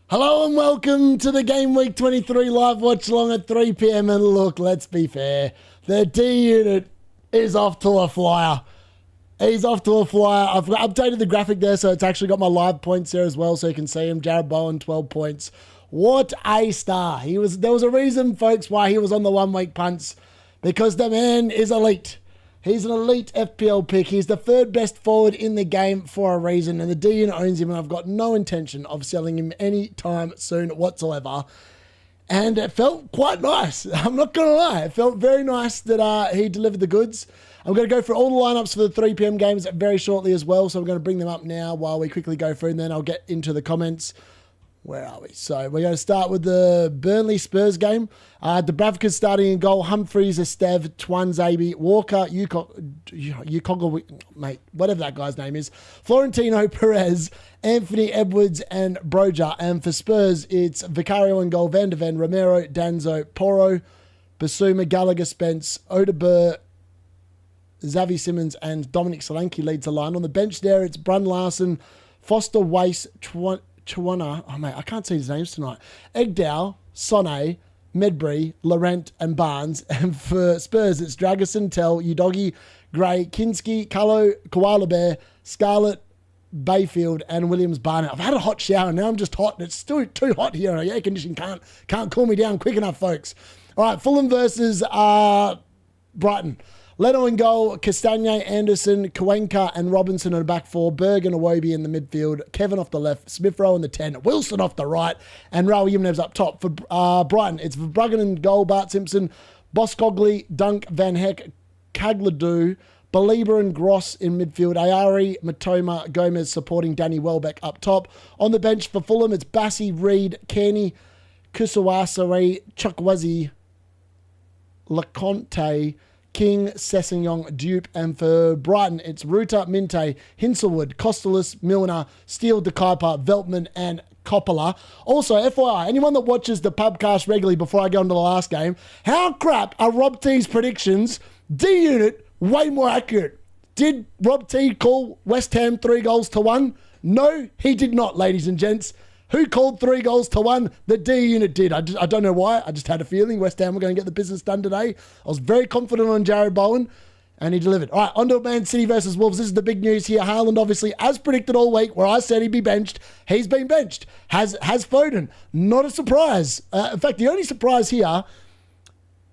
Hello and welcome to the Game Week 23 live watch along at 3 p.m. And look, let's be fair, the D-Unit is off to a flyer. He's off to a flyer. I've updated the graphic there, so it's actually got my live points there as well, so you can see him. Jared Bowen, 12 points. What a star. There was a reason, folks, why he was on the 1 week punts, because the man is elite. He's an elite FPL pick. He's the third best forward in the game for a reason, and the D-Unit owns him, and I've got no intention of selling him any time soon whatsoever. And it felt quite nice. I'm not going to lie. It felt very nice that he delivered the goods. I'm going to go through all the lineups for the 3 p.m. games very shortly as well, so I'm going to bring them up now while we quickly go through, and then I'll get into the comments. Where are we? So we're going to start with the Burnley Spurs game. Dubravka's starting in goal. Humphreys, Estev, Twanzebe, Walker, Ukoga, mate, whatever that guy's name is. Florentino, Perez, Anthony Edwards, and Broja. And for Spurs, it's Vicario in goal. Van de Ven, Romero, Danzo, Porro, Basuma, Gallagher, Spence, Odegaard, Xavi Simmons, and Dominic Solanke leads the line. On the bench there, it's Brun Larson, Foster, Wace, Chwana, oh mate, I can't see his names tonight. Egdow, Sonne, Medbury, Laurent, and Barnes. And for Spurs, it's Dragerson, Tell, Udogi, Gray, Kinski, Cullo, Koala Bear, Scarlett, Bayfield, and Williams Barnett. I've had a hot shower, now I'm just hot, and it's still too hot here. The air conditioning can't cool me down quick enough, folks. All right, Fulham versus Brighton. Leno in goal, Castagne, Anderson, Kawenka, and Robinson in the back four. Berg and Iwobi in the midfield. Kevin off the left. Smith-Rowe in the 10. Wilson off the right. And Raul Jimenez up top. For Brighton, it's Verbruggen in goal, Bart Simpson, Boskogli, Dunk, Van Heck, Cagladu, Belieber and Gross in midfield. Ayari, Matoma, Gomez supporting Danny Welbeck up top. On the bench for Fulham, it's Bassi, Reed, Kearney, Kusawasari, Chukwueze, LeConte, King, Sessegnon, Dupe, and for Brighton, it's Ruta, Minte, Hinselwood, Costellus, Milner, Steele, De Kuiper, Veltman, and Coppola. Also, FYI, anyone that watches the pubcast regularly before I go into the last game, how crap are Rob T's predictions? D-Unit, way more accurate. Did Rob T call West Ham 3-1? No, he did not, ladies and gents. Who called 3-1? The D-Unit did. I don't know why. I just had a feeling West Ham were going to get the business done today. I was very confident on Jared Bowen, and he delivered. All right, on to Man City versus Wolves. This is the big news here. Haaland, obviously, as predicted all week, where I said he'd be benched, he's been benched. Has Foden. Not a surprise. In fact, the only surprise here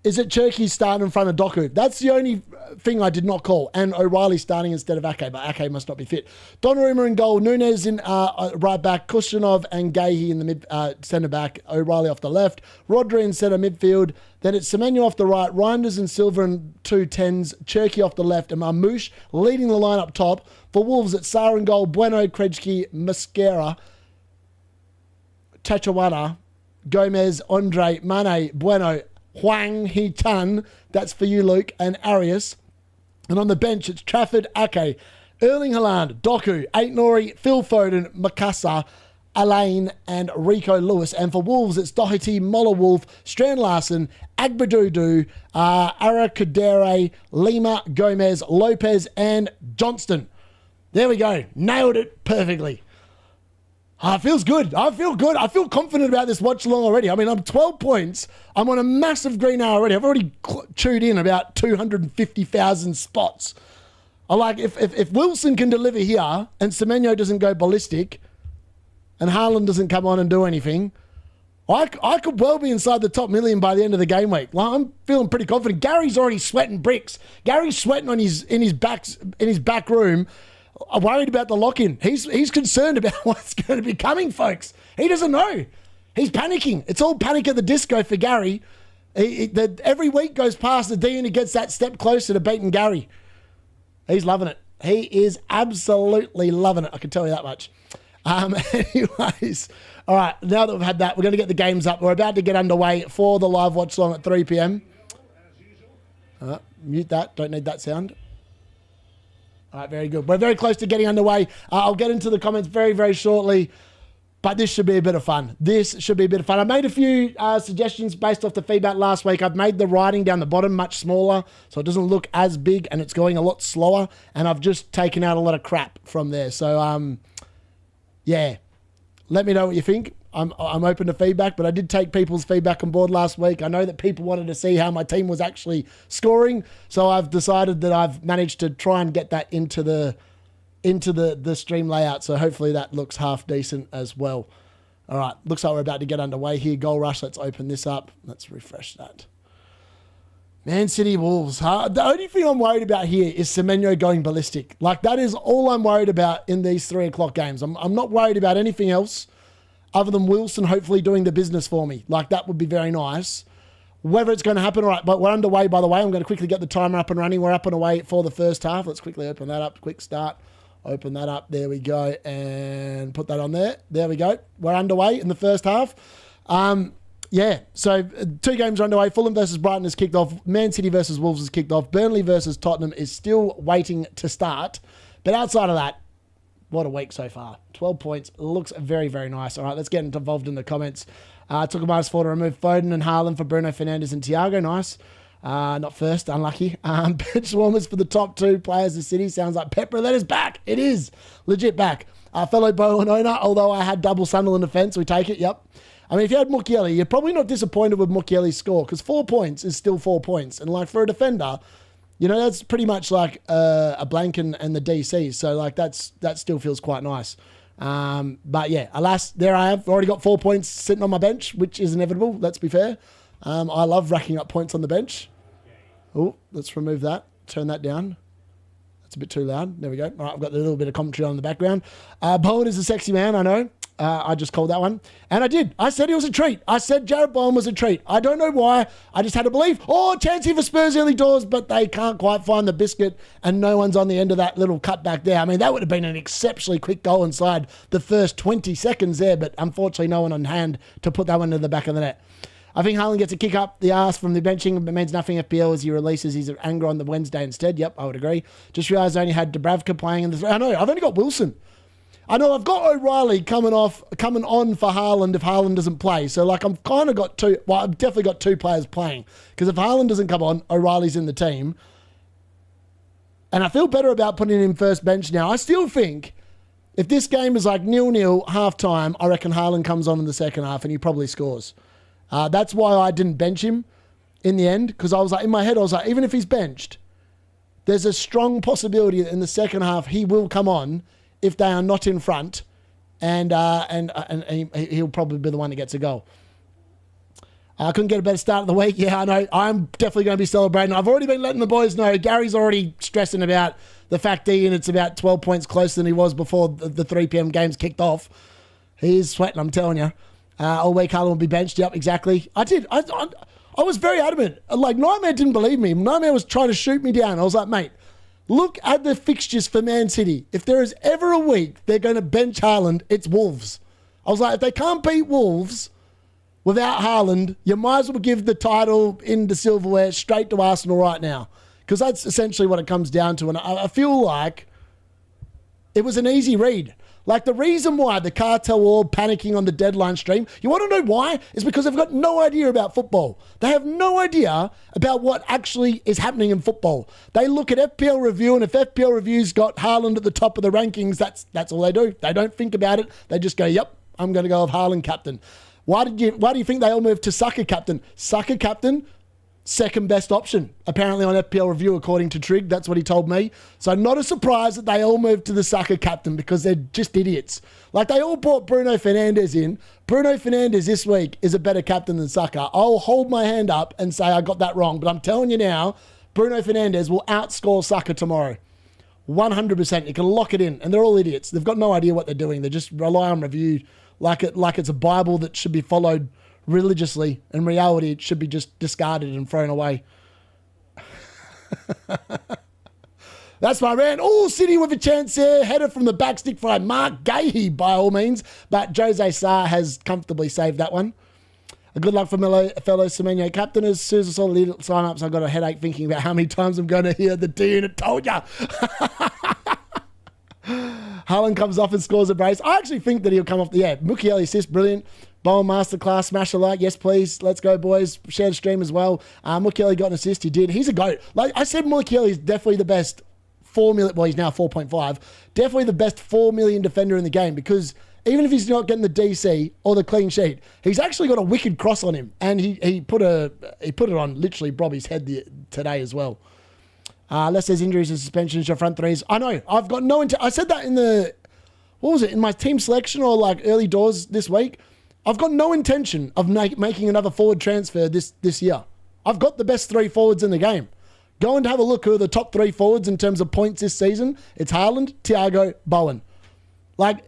is that Cherki's starting in front of Doku. That's the only thing I did not call. And O'Reilly starting instead of Ake, but Ake must not be fit. Donnarumma in goal, Nunez in right back, Kushtanov and Gahey in the mid centre back, O'Reilly off the left, Rodri in centre midfield. Then it's Semenyo off the right, Reinders and Silva in 2 10s, Cherki off the left, and Marmush leading the line up top. For Wolves, it's Sarr in goal, Bueno, Krejci, Mosquera, Tachawana, Gomez, Andre, Mane, Bueno, Hwang Hee-Tan, that's for you, Luke, and Arias. And on the bench, it's Trafford, Ake, Erling Haaland, Doku, Aitnori, Phil Foden, Makasa, Alain, and Rico Lewis. And for Wolves, it's Doherty, Moller-Wolf, Strand Larson, Agbadudu, Arakadere, Lima, Gomez, Lopez, and Johnston. There we go. Nailed it perfectly. It feels good. I feel good. I feel confident about this watch along already. I mean, I'm 12 points. I'm on a massive green hour already. I've already chewed in about 250,000 spots. I like, if Wilson can deliver here and Semenyo doesn't go ballistic and Haaland doesn't come on and do anything, I could well be inside the top million by the end of the game week. Well, I'm feeling pretty confident. Gary's already sweating bricks. Gary's sweating on in his back room. I'm worried about the lock-in. He's concerned about what's going to be coming, folks. He doesn't know. He's panicking. It's all Panic at the Disco for Gary. Every week goes past, the D-Unit gets that step closer to beating Gary. He's loving it. He is absolutely loving it. I can tell you that much. Anyways, all right, now that we've had that, we're going to get the games up. We're about to get underway for the live watch along at 3 p.m. Mute that. Don't need that sound. All right, very good. We're very close to getting underway. I'll get into the comments very, very shortly. But this should be a bit of fun. This should be a bit of fun. I made a few suggestions based off the feedback last week. I've made the writing down the bottom much smaller so it doesn't look as big and it's going a lot slower. And I've just taken out a lot of crap from there. So, yeah, let me know what you think. I'm open to feedback, but I did take people's feedback on board last week. I know that people wanted to see how my team was actually scoring. So I've decided that I've managed to try and get that into the stream layout. So hopefully that looks half decent as well. All right. Looks like we're about to get underway here. Goal rush. Let's open this up. Let's refresh that. Man City Wolves. Huh? The only thing I'm worried about here is Semenyo going ballistic. Like, that is all I'm worried about in these 3 o'clock games. I'm not worried about anything else other than Wilson hopefully doing the business for me. Like, that would be very nice. Whether it's going to happen, all right, but we're underway, by the way. I'm going to quickly get the timer up and running. We're up and away for the first half. Let's quickly open that up. Quick start. Open that up. There we go. And put that on there. There we go. We're underway in the first half. Yeah, so 2 games are underway. Fulham versus Brighton has kicked off. Man City versus Wolves has kicked off. Burnley versus Tottenham is still waiting to start. But outside of that, what a week so far. 12 points. Looks very, very nice. All right, let's get involved in the comments. Took a -4 to remove Foden and Haaland for Bruno Fernandes and Thiago. Nice. Not first, unlucky. Bench warmers for the top 2 players of City. Sounds like Pepper. That is back. It is legit back. Fellow Bowen owner, although I had double Sunderland defence, we take it. Yep. I mean, if you had Mukiele, you're probably not disappointed with Mukiele's score because 4 points is still 4 points. And like for a defender, you know, that's pretty much like a blank and the DC. So like that still feels quite nice. But yeah, alas, there I have. Already got 4 points sitting on my bench, which is inevitable. Let's be fair. I love racking up points on the bench. Oh, let's remove that. Turn that down. That's a bit too loud. There we go. All right, I've got a little bit of commentary on in the background. Bowen is a sexy man, I know. I just called that one. And I did. I said he was a treat. I said Jared Bowen was a treat. I don't know why. I just had to believe. Oh, chance here for Spurs early doors, but they can't quite find the biscuit and no one's on the end of that little cutback there. I mean, that would have been an exceptionally quick goal inside the first 20 seconds there, but unfortunately no one on hand to put that one to the back of the net. I think Haaland gets a kick up the arse from the benching, but means nothing FPL as he releases his anger on the Wednesday instead. Yep, I would agree. Just realised I only had Dubravka playing in the... I know, I've only got Wilson. I know I've got O'Reilly coming on for Haaland if Haaland doesn't play. So, like, I've kind of got 2... Well, I've definitely got 2 players playing. Because if Haaland doesn't come on, O'Reilly's in the team. And I feel better about putting him first bench now. I still think if this game is like 0-0, half-time, I reckon Haaland comes on in the second half and he probably scores. That's why I didn't bench him in the end. Because I was like, in my head, I was like, even if he's benched, there's a strong possibility that in the second half he will come on if they are not in front, and he'll probably be the one that gets a goal. I couldn't get a better start of the week. Yeah, I know. I'm definitely going to be celebrating. I've already been letting the boys know. Gary's already stressing about the fact that it's about 12 points closer than he was before the 3 p.m. games kicked off. He is sweating, I'm telling you. All week, Haaland will be benched. Yep, exactly. I did. I was very adamant. Like, Nightmare didn't believe me. Nightmare was trying to shoot me down. I was like, mate, look at the fixtures for Man City. If there is ever a week they're going to bench Haaland, it's Wolves. I was like, if they can't beat Wolves without Haaland, you might as well give the title in the silverware straight to Arsenal right now. Because that's essentially what it comes down to. And I feel like it was an easy read. Like, the reason why the cartel were all panicking on the deadline stream, you want to know why? It's because they've got no idea about football. They have no idea about what actually is happening in football. They look at FPL Review, and if FPL Review's got Haaland at the top of the rankings, that's all they do. They don't think about it. They just go, yep, I'm going to go with Haaland captain. Why do you think they all moved to Saka captain? Saka captain, second best option, apparently on FPL Review, according to Trig. That's what he told me. So not a surprise that they all moved to the Saka captain because they're just idiots. Like, they all brought Bruno Fernandes in. Bruno Fernandes this week is a better captain than Saka. I'll hold my hand up and say I got that wrong, but I'm telling you now, Bruno Fernandes will outscore Saka tomorrow. 100%. You can lock it in. And they're all idiots. They've got no idea what they're doing. They just rely on review like it's a Bible that should be followed religiously. In reality, it should be just discarded and thrown away. That's my rant. Oh, City with a chance there. Header from the backstick by Mark Gahey, by all means. But Jose Sarr has comfortably saved that one. Good luck for fellow Semenyo captain. As soon as I saw the sign-ups, I got a headache thinking about how many times I'm going to hear the D-Unit told ya. Haaland comes off and scores a brace. I actually think that he'll come off the... Yeah, Mukiele assist, brilliant. Bowen masterclass, smash a like. Yes, please. Let's go, boys. Share the stream as well. Mukiele got an assist. He did. He's a GOAT. Like I said, Mukiele is definitely the best 4 million... Well, he's now 4.5. Definitely the best 4 million defender in the game because even if he's not getting the DC or the clean sheet, he's actually got a wicked cross on him. And he put it on literally Bobby's head today as well. Unless there's injuries and suspensions, your front threes. I know. I've got no... I said that in the... What was it? In my team selection or like early doors this week. I've got no intention of making another forward transfer this year. I've got the best 3 forwards in the game. Go and have a look who are the top 3 forwards in terms of points this season. It's Haaland, Thiago, Bowen. Like,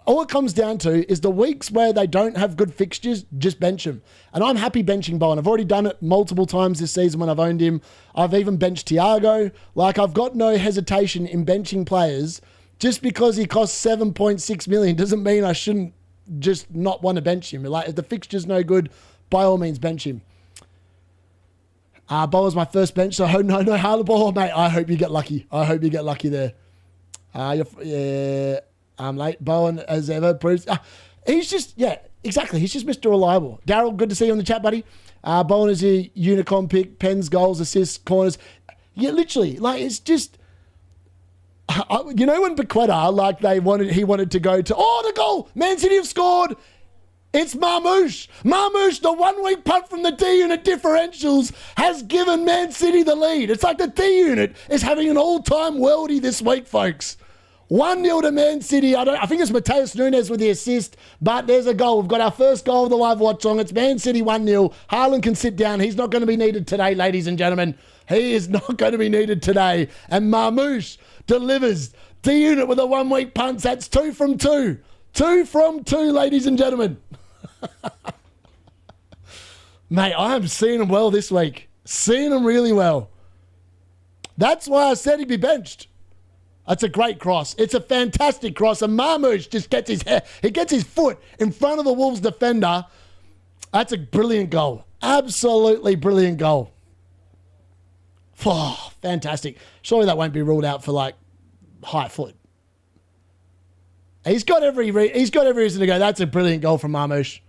all it comes down to is the weeks where they don't have good fixtures, just bench him. And I'm happy benching Bowen. I've already done it multiple times this season when I've owned him. I've even benched Thiago. Like, I've got no hesitation in benching players. Just because he costs 7.6 million doesn't mean I shouldn't just not want to bench him. Like, if the fixture's no good, by all means, bench him. Bowen's my first bench, so no Haaland ball, mate. I hope you get lucky. I hope you get lucky there. I'm late. Bowen, as ever, proves... he's just... Yeah, exactly. He's just Mr. Reliable. Daryl, good to see you in the chat, buddy. Bowen is a unicorn pick. Pens, goals, assists, corners. Yeah, literally. Like, it's just... You know when Bequeta, like, he wanted to go to... Oh, the goal! Man City have scored! It's Marmush. Marmush, the 1 week punt from the D-Unit differentials, has given Man City the lead. It's like the D-Unit is having an all-time worldie this week, folks. 1-0 to Man City. I think it's Mateus Nunes with the assist, but there's a goal. We've got our first goal of the live watch on. It's Man City 1-0. Haaland can sit down. He's not going to be needed today, ladies and gentlemen. He is not going to be needed today. And Marmush delivers. D-Unit with a 1 week punt. That's 2 from 2. 2 from 2, ladies and gentlemen. Mate, I am seeing him well this week. Seeing him really well. That's why I said he'd be benched. That's a great cross. It's a fantastic cross. And Marmush just gets his foot in front of the Wolves defender. That's a brilliant goal. Absolutely brilliant goal. Oh, fantastic. Surely that won't be ruled out for like high foot. He's got every reason to go. That's a brilliant goal from Marmush.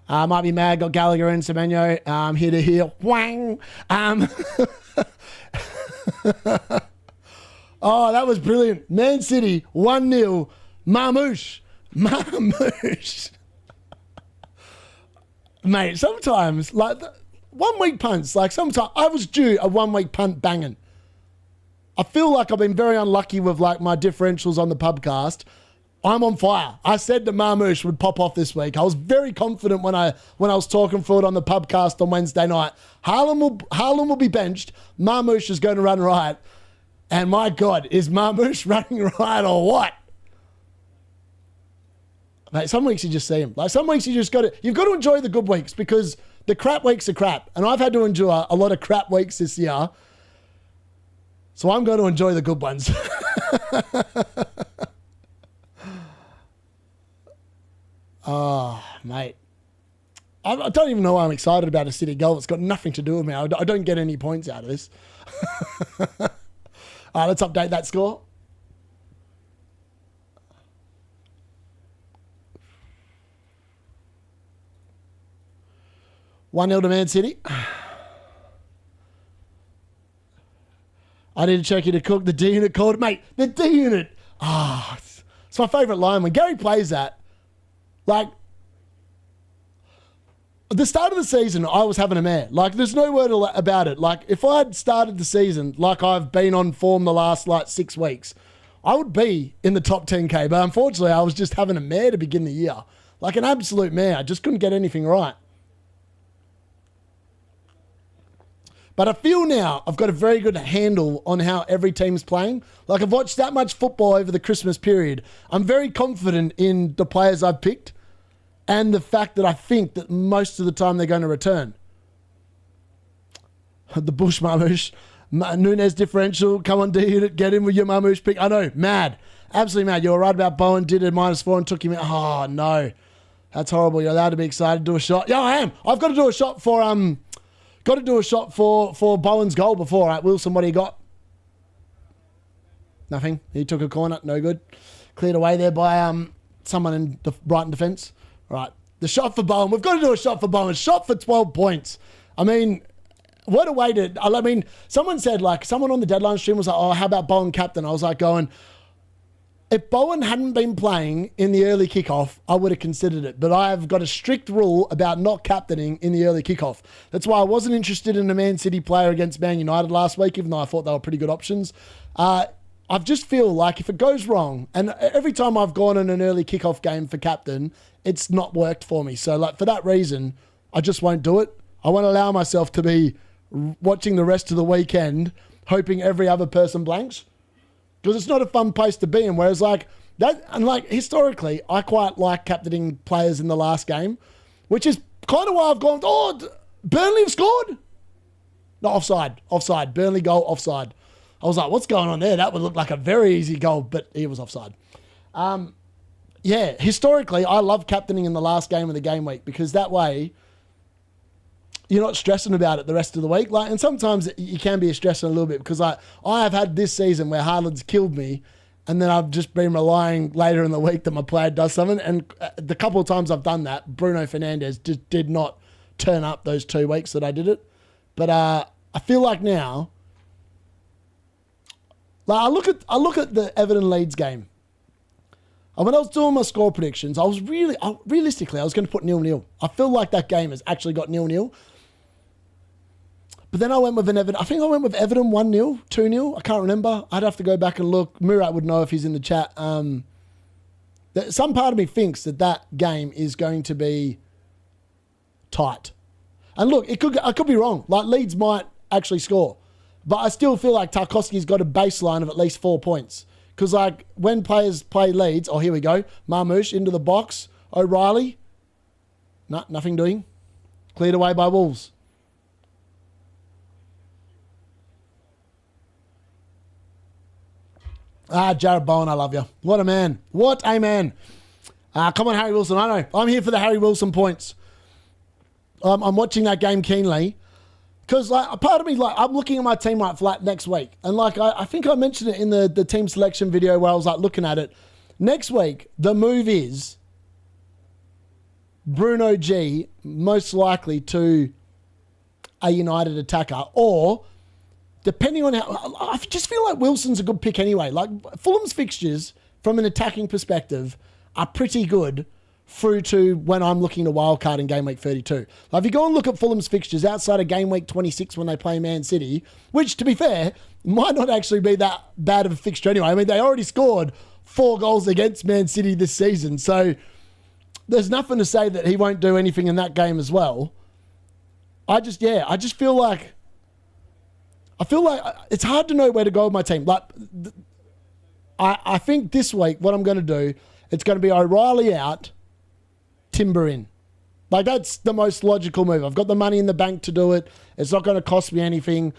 Might be mad. Got Gallagher and Semenyo. Here to here. Wang. Oh, that was brilliant. Man City 1-0. Marmush. Mate, sometimes like 1 week punts. Like sometimes I was due a 1 week punt banging. I feel like I've been very unlucky with like my differentials on the pubcast. I'm on fire. I said that Marmush would pop off this week. I was very confident when I was talking for it on the pubcast on Wednesday night. Haaland will be benched. Marmush is going to run right. And my God, is Marmush running right or what? Mate, some weeks you just see him. Like some weeks you've got to enjoy the good weeks because the crap weeks are crap. And I've had to endure a lot of crap weeks this year. So I'm going to enjoy the good ones. Oh, mate. I don't even know why I'm excited about a City goal. It's got nothing to do with me. I don't get any points out of this. Let's update that score. One 0 to Man City. I need to check you to cook. The D-Unit called. Mate, the D-Unit. It's my favourite line. When Gary plays that, like, at the start of the season, I was having a mare. Like, there's no word about it. Like, if I had started the season like I've been on form the last, 6 weeks, I would be in the top 10K. But unfortunately, I was just having a mare to begin the year. Like an absolute mare. I just couldn't get anything right. But I feel now I've got a very good handle on how every team's playing. Like, I've watched that much football over the Christmas period. I'm very confident in the players I've picked and the fact that I think that most of the time they're going to return. The Bush Marmush. Nunes differential. Come on, D-Unit. Get in with your Marmush pick. I know. Mad. Absolutely mad. You were right about Bowen. Did a -4 and took him in. Oh, no. That's horrible. You're allowed to be excited. Do a shot. Yeah, I am. I've got to do a shot for... Got to do a shot for Bowen's goal before. All right, Wilson, what do you got? Nothing. He took a corner. No good. Cleared away there by someone in the Brighton defence. Right. The shot for Bowen. We've got to do a shot for Bowen. Shot for 12 points. I mean, what a way to... I mean, someone said, like, someone on the deadline stream was like, oh, how about Bowen captain? I was like going... If Bowen hadn't been playing in the early kickoff, I would have considered it. But I have got a strict rule about not captaining in the early kickoff. That's why I wasn't interested in a Man City player against Man United last week, even though I thought they were pretty good options. I just feel like if it goes wrong, and every time I've gone in an early kickoff game for captain, it's not worked for me. So like for that reason, I just won't do it. I won't allow myself to be watching the rest of the weekend, hoping every other person blanks. Because it's not a fun place to be in. Whereas like that, and like historically, I quite like captaining players in the last game, which is kind of why I've gone, oh, Burnley have scored? No, offside. Burnley goal, offside. I was like, what's going on there? That would look like a very easy goal, but he was offside. Yeah, historically, I love captaining in the last game of the game week because that way you're not stressing about it the rest of the week. Like, and sometimes you can be stressing a little bit because I have had this season where Haaland's killed me and then I've just been relying later in the week that my player does something. And the couple of times I've done that, Bruno Fernandes just did not turn up those 2 weeks that I did it. But I feel like now, like I look at the Everton Leeds game. And when I was doing my score predictions, realistically, I was going to put 0-0. I feel like that game has actually got 0-0. But then I went with I think I went with Everton 1-0, 2-0. I can't remember. I'd have to go back and look. Murat would know if he's in the chat. Some part of me thinks that game is going to be tight. And look, I could be wrong. Like Leeds might actually score. But I still feel like Tarkowski's got a baseline of at least 4 points. Because like when players play Leeds, oh, here we go. Marmush into the box. O'Reilly. Nothing doing. Cleared away by Wolves. Jared Bowen, I love you. What a man. What a man. Come on, Harry Wilson. I know. I'm here for the Harry Wilson points. I'm watching that game keenly. Because like a part of me, like I'm looking at my team right for like next week. And like I think I mentioned it in the team selection video where I was like looking at it. Next week, the move is Bruno G most likely to a United attacker, or depending on how, I just feel like Wilson's a good pick anyway. Like Fulham's fixtures from an attacking perspective are pretty good through to when I'm looking to wildcard in game week 32. Like if you go and look at Fulham's fixtures outside of game week 26 when they play Man City, which to be fair, might not actually be that bad of a fixture anyway. I mean, they already scored 4 goals against Man City this season. So there's nothing to say that he won't do anything in that game as well. I just feel like it's hard to know where to go with my team. Like I think this week what I'm going to do, it's going to be O'Reilly out, Timber in. Like that's the most logical move. I've got the money in the bank to do it. It's not going to cost me anything.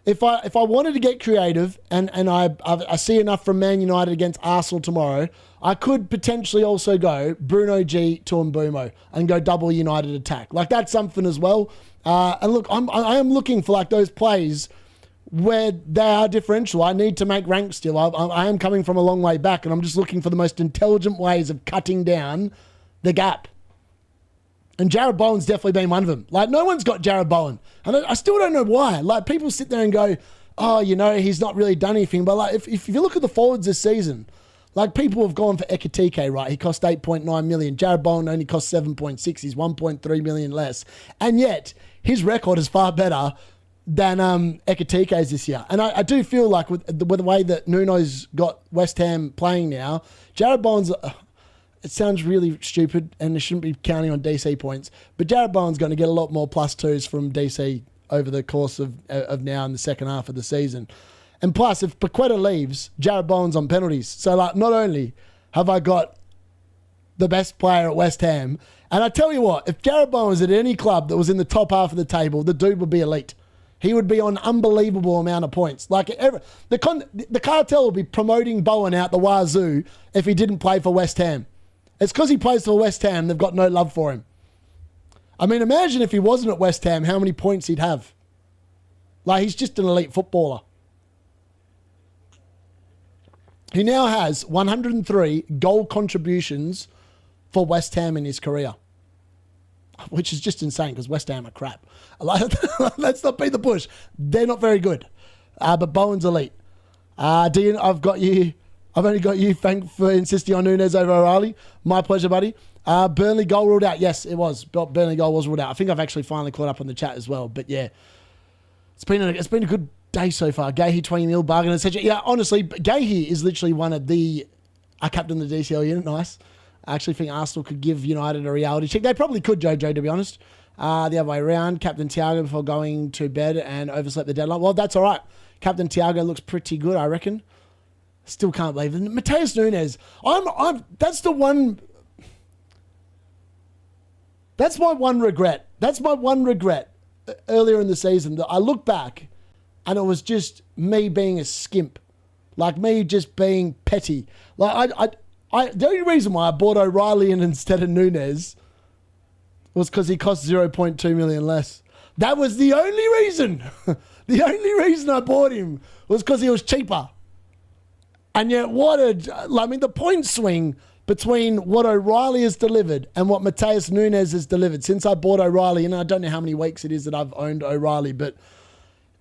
If I wanted to get creative and I see enough from Man United against Arsenal tomorrow, I could potentially also go Bruno G to Mbumo and go double United attack. Like that's something as well. And look, I am looking for like those plays where they are differential. I need to make rank still. I am coming from a long way back and I'm just looking for the most intelligent ways of cutting down the gap. And Jared Bowen's definitely been one of them. Like, no one's got Jared Bowen. And I still don't know why. Like, people sit there and go, oh, you know, he's not really done anything. But, like, if you look at the forwards this season, like, people have gone for Ekitike, right? He cost 8.9 million. Jared Bowen only cost 7.6. He's 1.3 million less. And yet, his record is far better than Ekitike's this year. And I do feel like with the way that Nuno's got West Ham playing now, Jared Bowen's... it sounds really stupid and they shouldn't be counting on DC points, but Jared Bowen's going to get a lot more +2s from DC over the course of now in the second half of the season. And plus, if Paqueta leaves, Jared Bowen's on penalties. So, like, not only have I got the best player at West Ham, and I tell you what, if Jared Bowen was at any club that was in the top half of the table, the dude would be elite. He would be on an unbelievable amount of points. Like the cartel would be promoting Bowen out the wazoo if he didn't play for West Ham. It's because he plays for West Ham, they've got no love for him. I mean, imagine if he wasn't at West Ham, how many points he'd have. Like, he's just an elite footballer. He now has 103 goal contributions for West Ham in his career, which is just insane because West Ham are crap. Let's not beat the bush. They're not very good. But Bowen's elite. Dean, I've only got you. Thank for insisting on Nunes over O'Reilly. My pleasure, buddy. Burnley goal ruled out. Yes, it was. Burnley goal was ruled out. I think I've actually finally caught up on the chat as well. But yeah, it's been a good day so far. Gahey 20 mil bargain, etc. Yeah, honestly, Gahey is literally one of the. I captain the DCL unit. Nice. I actually think Arsenal could give United a reality check. They probably could, Jojo, to be honest. The other way around. Captain Thiago before going to bed and overslept the deadline. Well, that's all right. Captain Thiago looks pretty good, I reckon. Still can't believe it. Mateus Nunes. That's the one. That's my one regret. That's my one regret earlier in the season. That I look back and it was just me being a skimp. Like me just being petty. Like the only reason why I bought O'Reilly in instead of Nunes was because he cost 0.2 million less. That was the only reason. The only reason I bought him was because he was cheaper. And yet, the point swing between what O'Reilly has delivered and what Mateus Nunes has delivered since I bought O'Reilly, and I don't know how many weeks it is that I've owned O'Reilly, but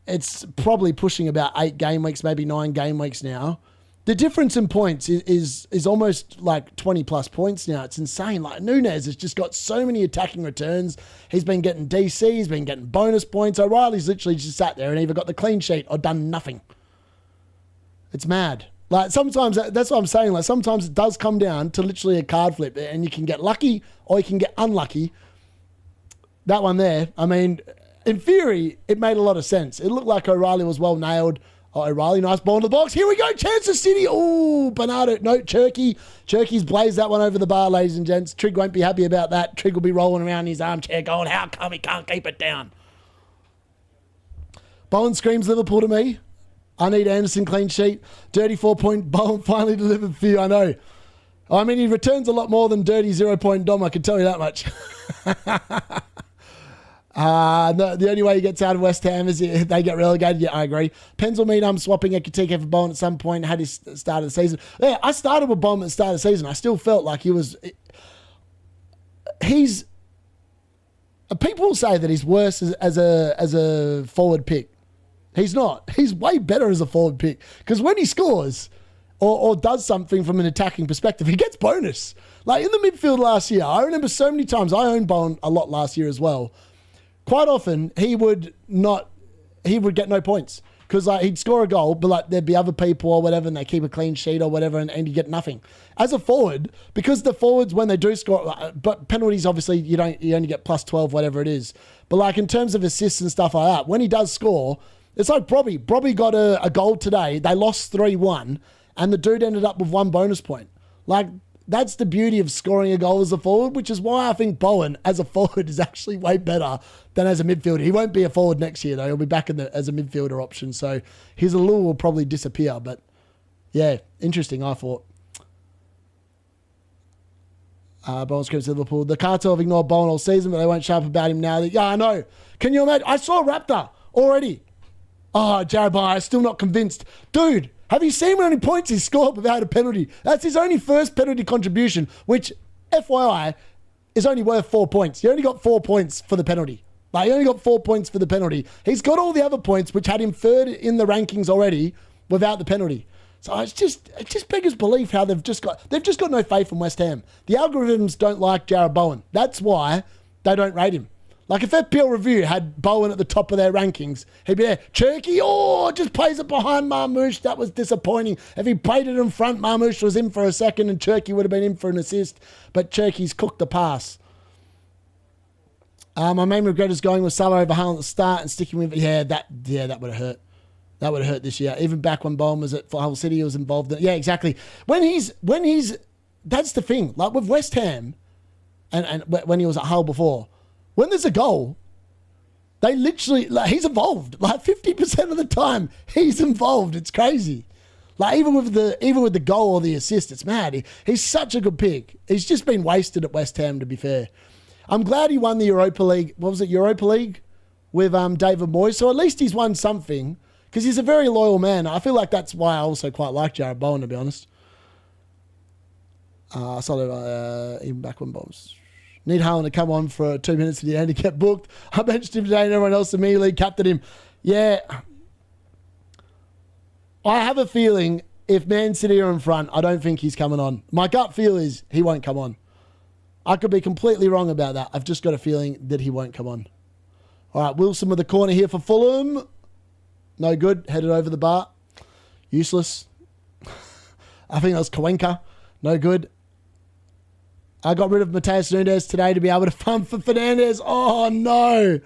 it's probably pushing about 8 game weeks, maybe 9 game weeks now. The difference in points is almost like 20 plus points now. It's insane. Like Nunes has just got so many attacking returns. He's been getting DC, he's been getting bonus points. O'Reilly's literally just sat there and either got the clean sheet or done nothing. It's mad. Like sometimes, that's what I'm saying. Like sometimes it does come down to literally a card flip and you can get lucky or you can get unlucky. That one there, I mean, in theory, it made a lot of sense. It looked like O'Reilly was well nailed. Oh, O'Reilly, nice ball in the box. Here we go, chance of City. Oh, Bernardo. No, Cherky. Cherky's blazed that one over the bar, ladies and gents. Trig won't be happy about that. Trig will be rolling around in his armchair going, how come he can't keep it down? Bowen screams Liverpool to me. I need Anderson clean sheet. Dirty 4-point Bowen finally delivered for you, I know. I mean, he returns a lot more than dirty 0-point Dom, I can tell you that much. No, the only way he gets out of West Ham is they get relegated. Yeah, I agree. Pens will mean I'm swapping Ekatike for Bowen at some point. Had his start of the season. Yeah, I started with Bowen at the start of the season. I still felt like he's. People say that he's worse as a forward pick. He's not. He's way better as a forward pick because when he scores or does something from an attacking perspective, he gets bonus. Like in the midfield last year, I remember so many times. I owned Bowen a lot last year as well. Quite often, he would get no points because he'd score a goal, but there'd be other people or whatever, and they keep a clean sheet or whatever, and you get nothing. As a forward, because the forwards when they do score, but penalties obviously you only get plus 12, whatever it is. But in terms of assists and stuff like that, when he does score, it's like Brobby. Brobby got a goal today. They lost 3-1, and the dude ended up with 1 bonus point. That's the beauty of scoring a goal as a forward, which is why I think Bowen as a forward is actually way better than as a midfielder. He won't be a forward next year, though. He'll be back as a midfielder option. So his allure will probably disappear. But yeah, interesting, I thought. Bowen scripts Liverpool. The cartel have ignored Bowen all season, but they won't shut up about him now. Yeah, I know. Can you imagine? I saw Raptor already. Oh, Jared Bowen, still not convinced. Dude. Have you seen how many points he scored without a penalty? That's his only first penalty contribution, which, FYI, is only worth 4 points. He only got 4 points for the penalty. He only got 4 points for the penalty. He's got all the other points, which had him third in the rankings already without the penalty. So it just beggars belief how they've just got no faith in West Ham. The algorithms don't like Jared Bowen. That's why they don't rate him. If FPL Review had Bowen at the top of their rankings, he'd be there. Cherky, just plays it behind Marmush. That was disappointing. If he played it in front, Marmush was in for a second and Cherky would have been in for an assist. But Cherky's cooked the pass. My main regret is going with Salah over Haaland at the start and sticking with... that would have hurt. That would have hurt this year. Even back when Bowen was at Hull City, he was involved in... Yeah, exactly. When he's... That's the thing. With West Ham, and when he was at Hull before... When there's a goal, they literally, he's involved. 50% of the time, he's involved. It's crazy. Even with the goal or the assist, it's mad. He's such a good pick. He's just been wasted at West Ham, to be fair. I'm glad he won the Europa League. What was it, Europa League? With David Moyes. So at least he's won something. Because he's a very loyal man. I feel like that's why I also quite like Jared Bowen, to be honest. I saw even back when Bombs. Need Haaland to come on for 2 minutes at the end to get booked. I benched him today and everyone else immediately captained him. Yeah. I have a feeling if Man City are in front, I don't think he's coming on. My gut feel is he won't come on. I could be completely wrong about that. I've just got a feeling that he won't come on. All right, Wilson with the corner here for Fulham. No good. Headed over the bar. Useless. I think that was Kawenka. No good. I got rid of Mateus Nunes today to be able to farm for Fernandez. Oh, no.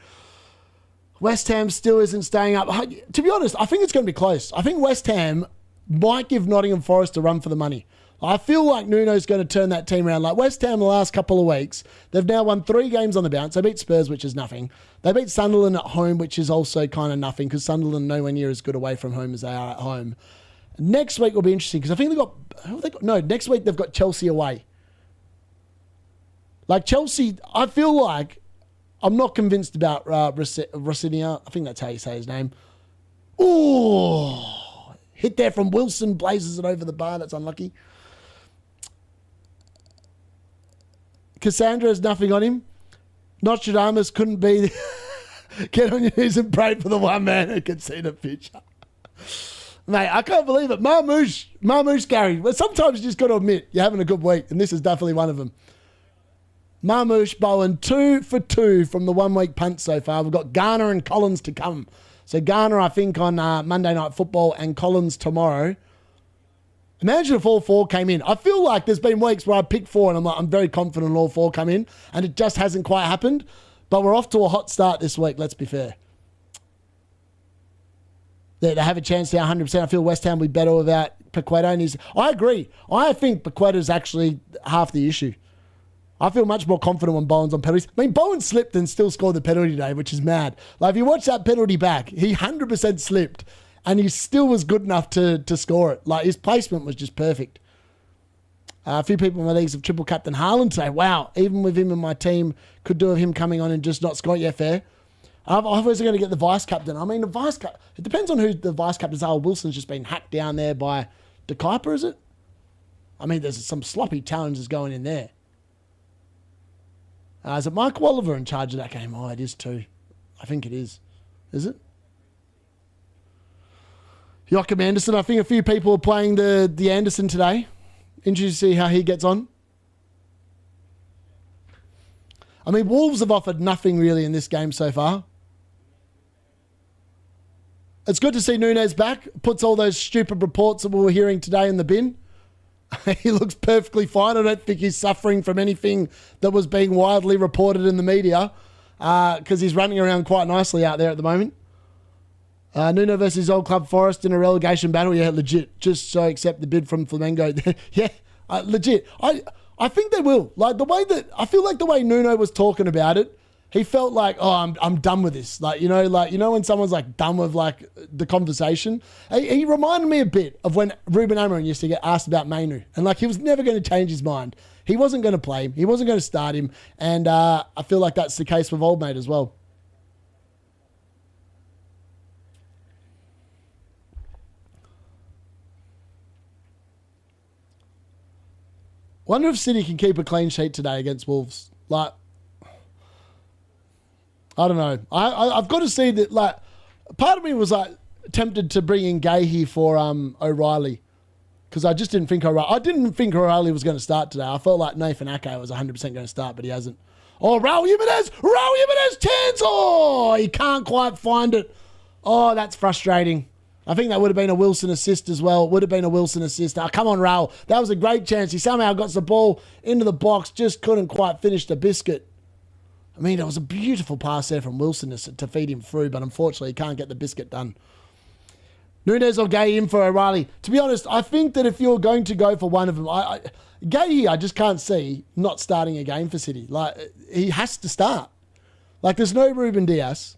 West Ham still isn't staying up. To be honest, I think it's going to be close. I think West Ham might give Nottingham Forest a run for the money. I feel like Nuno's going to turn that team around. Like West Ham the last couple of weeks, they've now won 3 games on the bounce. They beat Spurs, which is nothing. They beat Sunderland at home, which is also kind of nothing because Sunderland are nowhere near as good away from home as they are at home. Next week will be interesting because I think next week they've got Chelsea away. Like Chelsea, I feel like I'm not convinced about Rossinia. I think that's how you say his name. Ooh, hit there from Wilson, blazes it over the bar. That's unlucky. Cassandra has nothing on him. Nostradamus couldn't be. Get on your knees and pray for the one man who can see the picture. Mate, I can't believe it. Marmush, Gary. Well, sometimes you just got to admit you're having a good week, and this is definitely one of them. Marmush, Bowen, 2 for 2 from the 1 week punt so far. We've got Garner and Collins to come. So Garner, I think, on Monday Night Football and Collins tomorrow. Imagine if all 4 came in. I feel like there's been weeks where I pick 4 and I'm very confident all 4 come in, and it just hasn't quite happened. But we're off to a hot start this week, let's be fair. They have a chance now, 100%. I feel West Ham will be better without Paqueta. I agree. I think Paqueta's actually half the issue. I feel much more confident when Bowen's on penalties. I mean, Bowen slipped and still scored the penalty today, which is mad. Like, if you watch that penalty back, he 100% slipped, and he still was good enough to score it. Like, his placement was just perfect. A few people in my leagues have triple captain Haaland today. Wow, even with him in my team, could do with him coming on and just not scoring. Yeah, fair. I'm obviously going to get the vice captain. I mean, it depends on who the vice captains are. Wilson's just been hacked down there by De Kuyper, is it? I mean, there's some sloppy challenges going in there. Is it Mike Oliver in charge of that game? Oh, it is too. I think it is. Is it? Joachim Anderson. I think a few people are playing the Anderson today. Interested to see how he gets on. I mean, Wolves have offered nothing really in this game so far. It's good to see Nunes back. Puts all those stupid reports that we were hearing today in the bin. He looks perfectly fine. I don't think he's suffering from anything that was being widely reported in the media because he's running around quite nicely out there at the moment. Nuno versus Old Club Forest in a relegation battle. Yeah, legit. Just so accept the bid from Flamengo. Yeah, legit. I think they will. Like I feel like the way Nuno was talking about it, he felt like, oh, I'm done with this. Like when someone's like done with like the conversation. He reminded me a bit of when Ruben Amorim used to get asked about Mainu, and like he was never going to change his mind. He wasn't going to play him. He wasn't going to start him, and I feel like that's the case with Old Mate as well. Wonder if City can keep a clean sheet today against Wolves. Like, I don't know. I've got to see that. Like, part of me was like tempted to bring in Gay here for O'Reilly because I just didn't think O'Reilly was going to start today. I felt like Nathan Ake was 100% going to start, but he hasn't. Oh, Raul Jimenez chance. Oh, he can't quite find it. Oh, that's frustrating. I think that would have been a Wilson assist as well. It would have been a Wilson assist. Oh, come on, Raul. That was a great chance. He somehow got the ball into the box, just couldn't quite finish the biscuit. I mean, it was a beautiful pass there from Wilson to feed him through, but unfortunately he can't get the biscuit done. Nunes or Gay in for O'Reilly. To be honest, I think that if you're going to go for one of them, Gay, I just can't see not starting a game for City. Like, he has to start. Like, there's no Ruben Dias.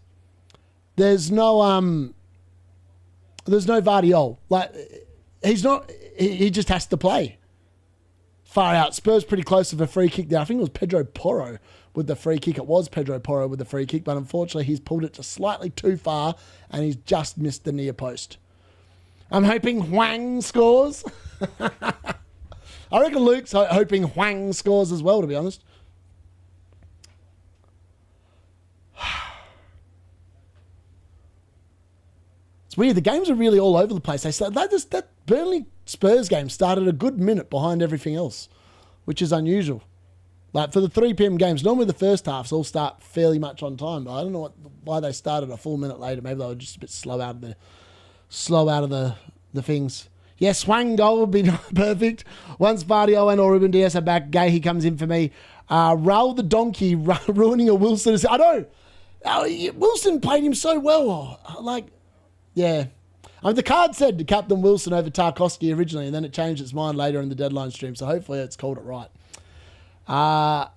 There's no Vardiol. Like, he just has to play. Far out. Spurs pretty close to the free kick there. I think it was Pedro Porro with the free kick. It was Pedro Porro with the free kick, but unfortunately he's pulled it just slightly too far and he's just missed the near post. I'm hoping Hwang scores. I reckon Luke's hoping Hwang scores as well, to be honest. It's weird. The games are really all over the place. That Burnley Spurs game started a good minute behind everything else, which is unusual. Like for the 3 p.m. games, normally the first halves all start fairly much on time, but I don't know why they started a full minute later. Maybe they were just a bit slow out of the things. Yes, Swang goal would be perfect. Once Vardy, Owen or Ruben Diaz are back, Gahey comes in for me. Raul the donkey ruining a Wilson. I know. Wilson played him so well. Yeah. I mean, the card said to captain Wilson over Tarkowski originally, and then it changed its mind later in the deadline stream, so hopefully it's called it right.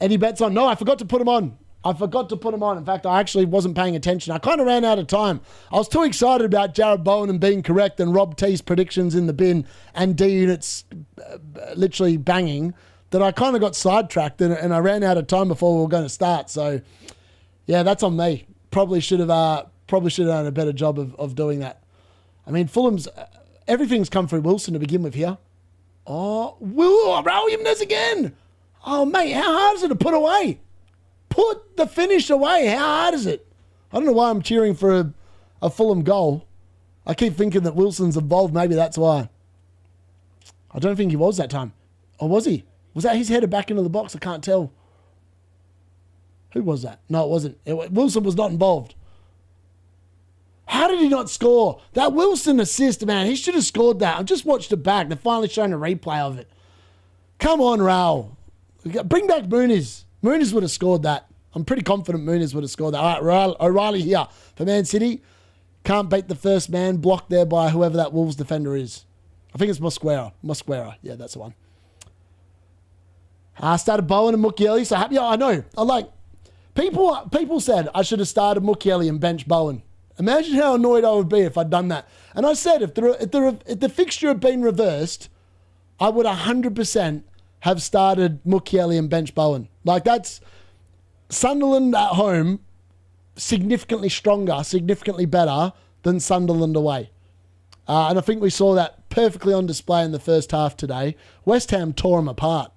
Any bets on? No, I forgot to put them on. In fact, I actually wasn't paying attention. I kind of ran out of time. I was too excited about Jared Bowen and being correct and Rob T's predictions in the bin and D-Unit's literally banging that I kind of got sidetracked and I ran out of time before we were going to start. So, yeah, that's on me. Probably should have done a better job of doing that. I mean, Fulham's everything's come through Wilson to begin with here. Oh, Raul Jimenez again. Oh, mate, how hard is it to put away? Put the finish away. How hard is it? I don't know why I'm cheering for a Fulham goal. I keep thinking that Wilson's involved. Maybe that's why. I don't think he was that time. Or was he? Was that his header back into the box? I can't tell. Who was that? No, it wasn't. Wilson was not involved. How did he not score? That Wilson assist, man, he should have scored that. I've just watched it back. They're finally showing a replay of it. Come on, Raul. Bring back Muniz. Muniz would have scored that. I'm pretty confident Muniz would have scored that. All right, O'Reilly here for Man City. Can't beat the first man. Blocked there by whoever that Wolves defender is. I think it's Mosquera. Yeah, that's the one. I started Bowen and Mukiele. So happy. Yeah, I know. People said I should have started Mukiele and bench Bowen. Imagine how annoyed I would be if I'd done that. And I said if the fixture had been reversed, I would 100% have started Mukiele and bench Bowen. That's Sunderland at home, significantly stronger, significantly better than Sunderland away. And I think we saw that perfectly on display in the first half today. West Ham tore them apart.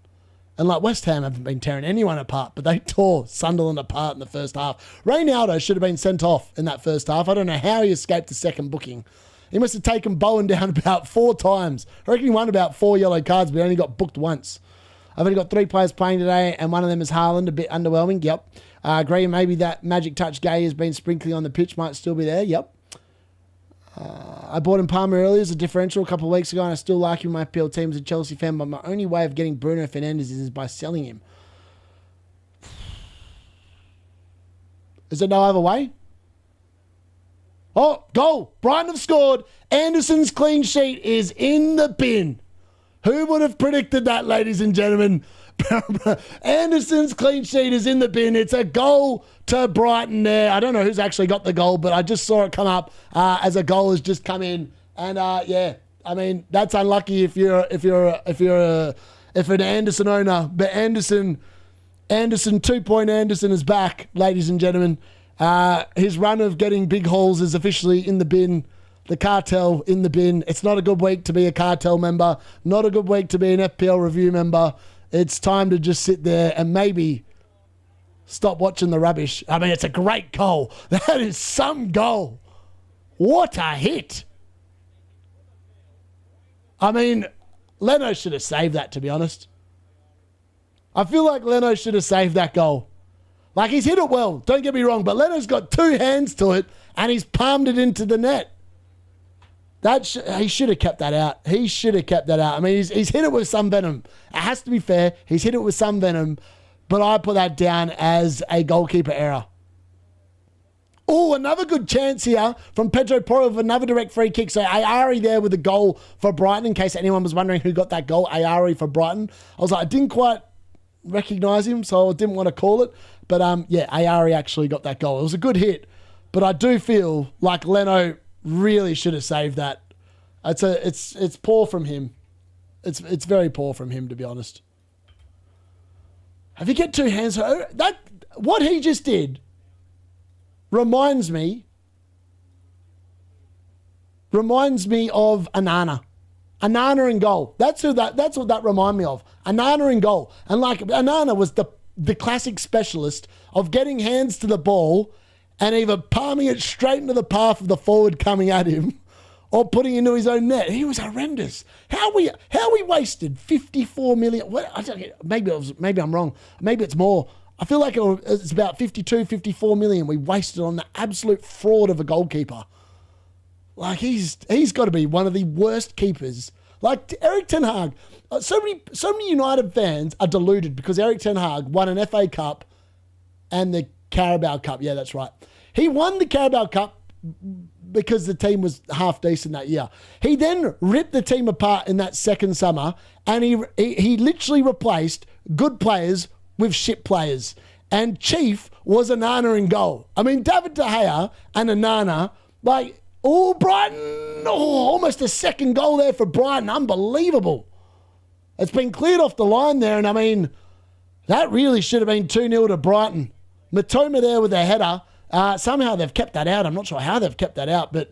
And West Ham haven't been tearing anyone apart, but they tore Sunderland apart in the first half. Reynaldo should have been sent off in that first half. I don't know how he escaped the second booking. He must have taken Bowen down about 4 times. I reckon he won about 4 yellow cards, but he only got booked once. I've only got 3 players playing today, and one of them is Haaland, a bit underwhelming. Yep. Agree, maybe that magic touch Gay has been sprinkling on the pitch might still be there. Yep. I bought him Palmer earlier as a differential a couple of weeks ago, and I still like him in my FPL team as a Chelsea fan, but my only way of getting Bruno Fernandes is by selling him. Is there no other way? Oh, goal. Brighton have scored. Anderson's clean sheet is in the bin. Who would have predicted that, ladies and gentlemen? Anderson's clean sheet is in the bin. It's a goal to Brighton there. I don't know who's actually got the goal, but I just saw it come up as a goal has just come in. And yeah, I mean that's unlucky if an Anderson owner. But Anderson 2-point Anderson is back, ladies and gentlemen. His run of getting big hauls is officially in the bin. The cartel in the bin. It's not a good week to be a cartel member. Not a good week to be an FPL review member. It's time to just sit there and maybe stop watching the rubbish. I mean, it's a great goal. That is some goal. What a hit. I mean, Leno should have saved that, to be honest. I feel like Leno should have saved that goal. He's hit it well, don't get me wrong, but Leno's got 2 hands to it and he's palmed it into the net. He should have kept that out. He should have kept that out. I mean, he's hit it with some venom. It has to be fair. He's hit it with some venom, but I put that down as a goalkeeper error. Oh, another good chance here from Pedro Porro with another direct free kick. So Ayari there with the goal for Brighton, in case anyone was wondering who got that goal. Ayari for Brighton. I didn't quite recognise him, so I didn't want to call it. But yeah, Ayari actually got that goal. It was a good hit, but I do feel like Leno really should have saved that. It's poor from him. It's very poor from him, to be honest. If you get two hands, what he just did reminds me of Anana. Anana in goal. That's what that reminded me of. Anana in goal. And like Anana was the classic specialist of getting hands to the ball and either palming it straight into the path of the forward coming at him or putting into his own net. He was horrendous. How we wasted 54 million. Maybe I'm wrong. Maybe it's more. I feel like it's about 52, 54 million we wasted on the absolute fraud of a goalkeeper. Like, he's got to be one of the worst keepers. Like, Eric Ten Hag, so many United fans are deluded because Eric Ten Hag won an FA Cup and the Carabao Cup. Yeah, that's right. He won the Carabao Cup because the team was half decent that year. He then ripped the team apart in that second summer, and he literally replaced good players with shit players. And Chief was Anana in goal. I mean, David De Gea and Anana, like, Brighton, almost a second goal there for Brighton. Unbelievable. It's been cleared off the line there, and I mean, that really should have been 2-0 to Brighton. Matoma there with a header. Somehow they've kept that out. I'm not sure how they've kept that out, but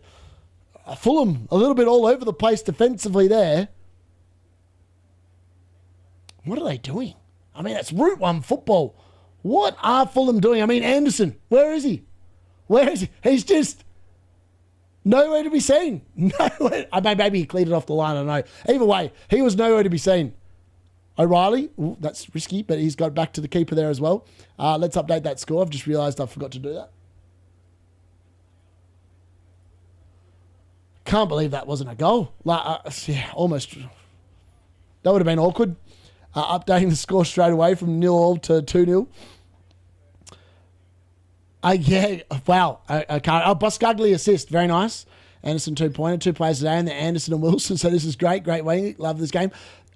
Fulham a little bit all over the place defensively there. What are they doing? I mean, it's Route 1 football. What are Fulham doing? I mean, Anderson, where is he? Where is he? He's just nowhere to be seen. Nowhere. Maybe he cleared it off the line, I don't know. Either way, he was nowhere to be seen. O'Reilly, that's risky, but he's got back to the keeper there as well. Let's update that score. I've just realised I forgot to do that. Can't believe that wasn't a goal. Yeah, almost. That would have been awkward. Updating the score straight away from 0-0 to 2-0. Yeah, wow. Buscagli assist, very nice. Anderson 2-pointer, 2 players today, and they're Anderson and Wilson, so this is great way. Love this game.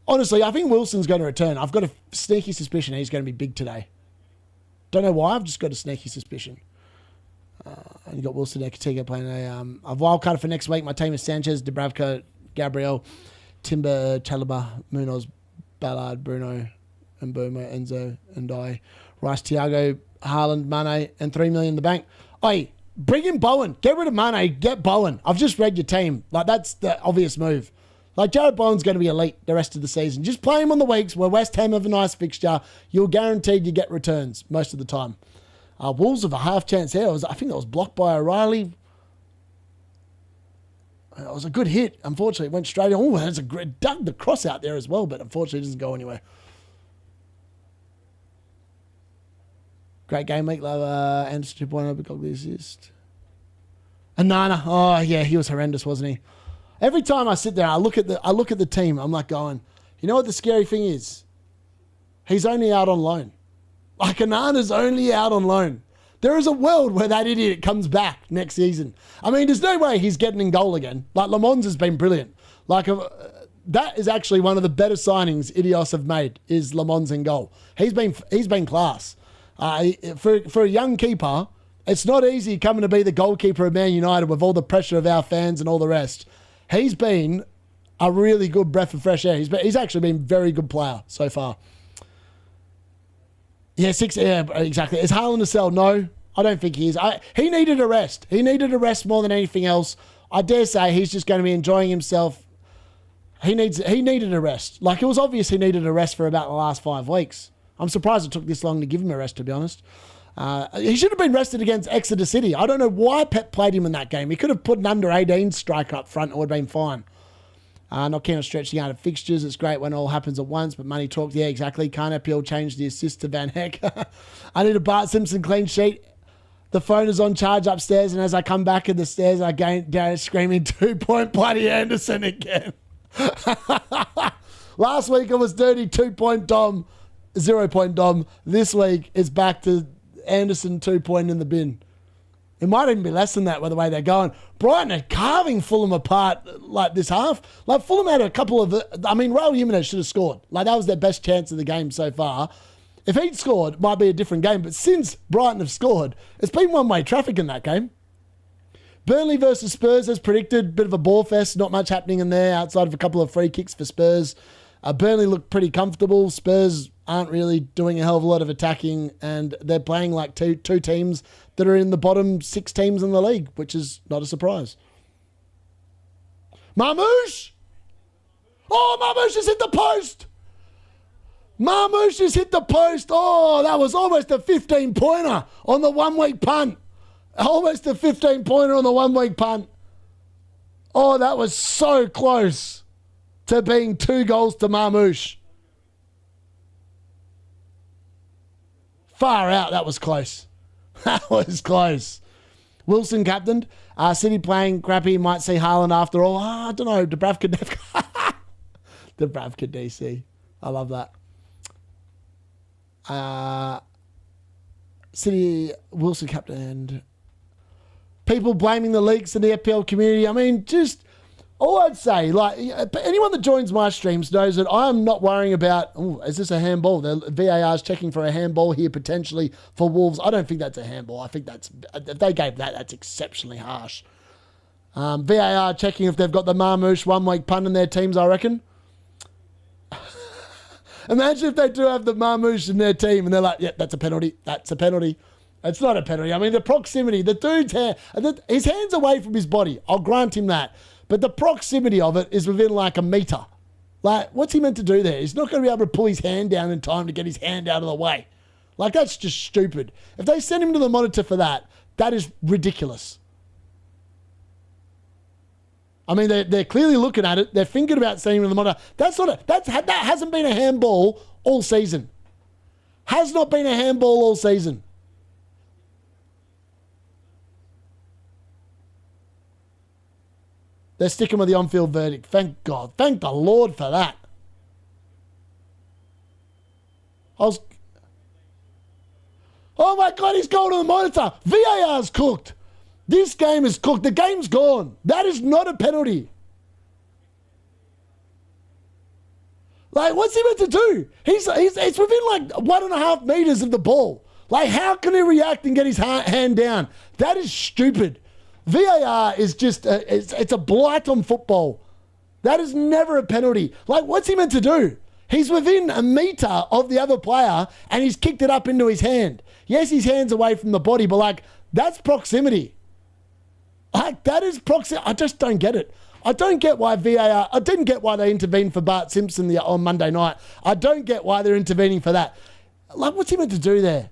Honestly, I think Wilson's going to return. I've got a sneaky suspicion he's going to be big today. Don't know why, I've just got a sneaky suspicion. And you got Wilson there, Katiga playing a wildcard for next week. My team is Sanchez, Dubravka, Gabriel, Timber, Chalaba, Munoz, Ballard, Bruno, and Mbeumo, Enzo, and I. Rice, Thiago, Haaland, Mane, and 3 million in the bank. Oi, bring in Bowen. Get rid of Mane, get Bowen. I've just read your team. Like, that's the obvious move. Like, Jared Bowen's going to be elite the rest of the season. Just play him on the weeks where West Ham have a nice fixture. You're guaranteed you get returns most of the time. Wolves have a half chance here. I think that was blocked by O'Reilly. It was a good hit. Unfortunately, it went straight in. Oh, that's a great, dug the cross out there as well, but unfortunately it doesn't go anywhere. Great game week. Love Anderson 2.0, but got the assist. And Nana. Oh yeah, he was horrendous, wasn't he? Every time I sit there, I look at the team. I'm like going, you know what the scary thing is? He's only out on loan. Like, Anana's only out on loan. There is a world where that idiot comes back next season. I mean, there's no way he's getting in goal again. Like, Le Mans has been brilliant. Like, that is actually one of the better signings Idios have made, is Le Mans in goal. He's been class. For a young keeper, it's not easy coming to be the goalkeeper of Man United with all the pressure of our fans and all the rest. He's been a really good breath of fresh air. He's actually been a very good player so far. Yeah, exactly. Is Haaland a sell? No, I don't think he is. He needed a rest. He needed a rest more than anything else. I dare say he's just going to be enjoying himself. He needed a rest. Like, it was obvious he needed a rest for about the last 5 weeks. I'm surprised it took this long to give him a rest, to be honest. He should have been rested against Exeter City. I don't know why Pep played him in that game. He could have put an under-18 striker up front. It would have been fine. Not keen on stretching out of fixtures. It's great when it all happens at once, but money talks. Yeah, exactly. Can't appeal change the assist to Van Heck. I need a Bart Simpson clean sheet. The phone is on charge upstairs, and as I come back in the stairs, I go down screaming 2-point bloody Anderson again. Last week it was dirty 2-point Dom, 0-point Dom. This week it's back to Anderson 2-point in the bin. It might even be less than that by the way they're going. Brighton are carving Fulham apart like this half. Like, Fulham had a couple of... Raul Jimenez should have scored. Like, that was their best chance of the game so far. If he'd scored, it might be a different game. But since Brighton have scored, it's been one-way traffic in that game. Burnley versus Spurs, as predicted. Bit of a ball fest. Not much happening in there outside of a couple of free kicks for Spurs. Burnley look pretty comfortable. Spurs aren't really doing a hell of a lot of attacking, and they're playing like two teams that are in the bottom 6 teams in the league, which is not a surprise. Marmush! Oh, Marmush has hit the post! Marmush has hit the post. Oh, that was almost a 15-pointer on the 1 week punt. Almost a 15-pointer on the 1 week punt. Oh, that was so close to being 2 goals to Marmush. Far out, that was close. That was close. Wilson captained. City playing crappy. Might see Haaland after all. I don't know. Dubravka DC. I love that. City, Wilson captained. People blaming the leaks in the FPL community. I mean, just all I'd say, like, anyone that joins my streams knows that I am not worrying about, oh, is this a handball? The VAR's checking for a handball here potentially for Wolves. I don't think that's a handball. I think that's, if they gave that, that's exceptionally harsh. VAR checking if they've got the Marmush 1 week punt in their teams, I reckon. Imagine if they do have the Marmush in their team and they're like, yeah, that's a penalty. That's a penalty. It's not a penalty. I mean, the proximity, the dude's hair, his hand's away from his body. I'll grant him that. But the proximity of it is within like a metre. Like, what's he meant to do there? He's not going to be able to pull his hand down in time to get his hand out of the way. Like, that's just stupid. If they send him to the monitor for that, that is ridiculous. I mean, they're clearly looking at it. They're thinking about sending him to the monitor. That hasn't been a handball all season. Has not been a handball all season. They're sticking with the on-field verdict. Thank God. Thank the Lord for that. Oh my God, he's going to the monitor. VAR's cooked. This game is cooked. The game's gone. That is not a penalty. Like, what's he meant to do? It's within like 1.5 meters of the ball. Like, how can he react and get his hand down? That is stupid. VAR is just, it's a blight on football. That is never a penalty. Like, what's he meant to do? He's within a metre of the other player and he's kicked it up into his hand. Yes, his hand's away from the body, but like, that's proximity. Like, that is proximity. I just don't get it. I don't get why VAR, I didn't get why they intervened for Bart Simpson on Monday night. I don't get why they're intervening for that. Like, what's he meant to do there?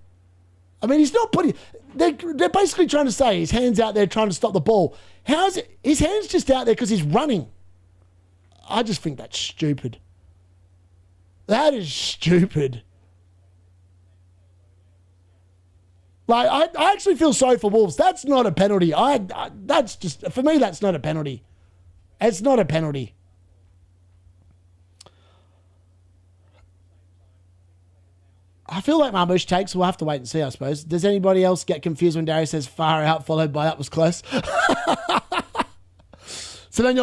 I mean, he's not putting... They're basically trying to say his hand's out there trying to stop the ball. How is it? His hand's just out there because he's running. I just think that's stupid. That is stupid. Like, I actually feel sorry for Wolves. That's not a penalty. That's just... For me, that's not a penalty. It's not a penalty. I feel like Marmush takes. We'll have to wait and see, I suppose. Does anybody else get confused when Darius says far out followed by that was close? So then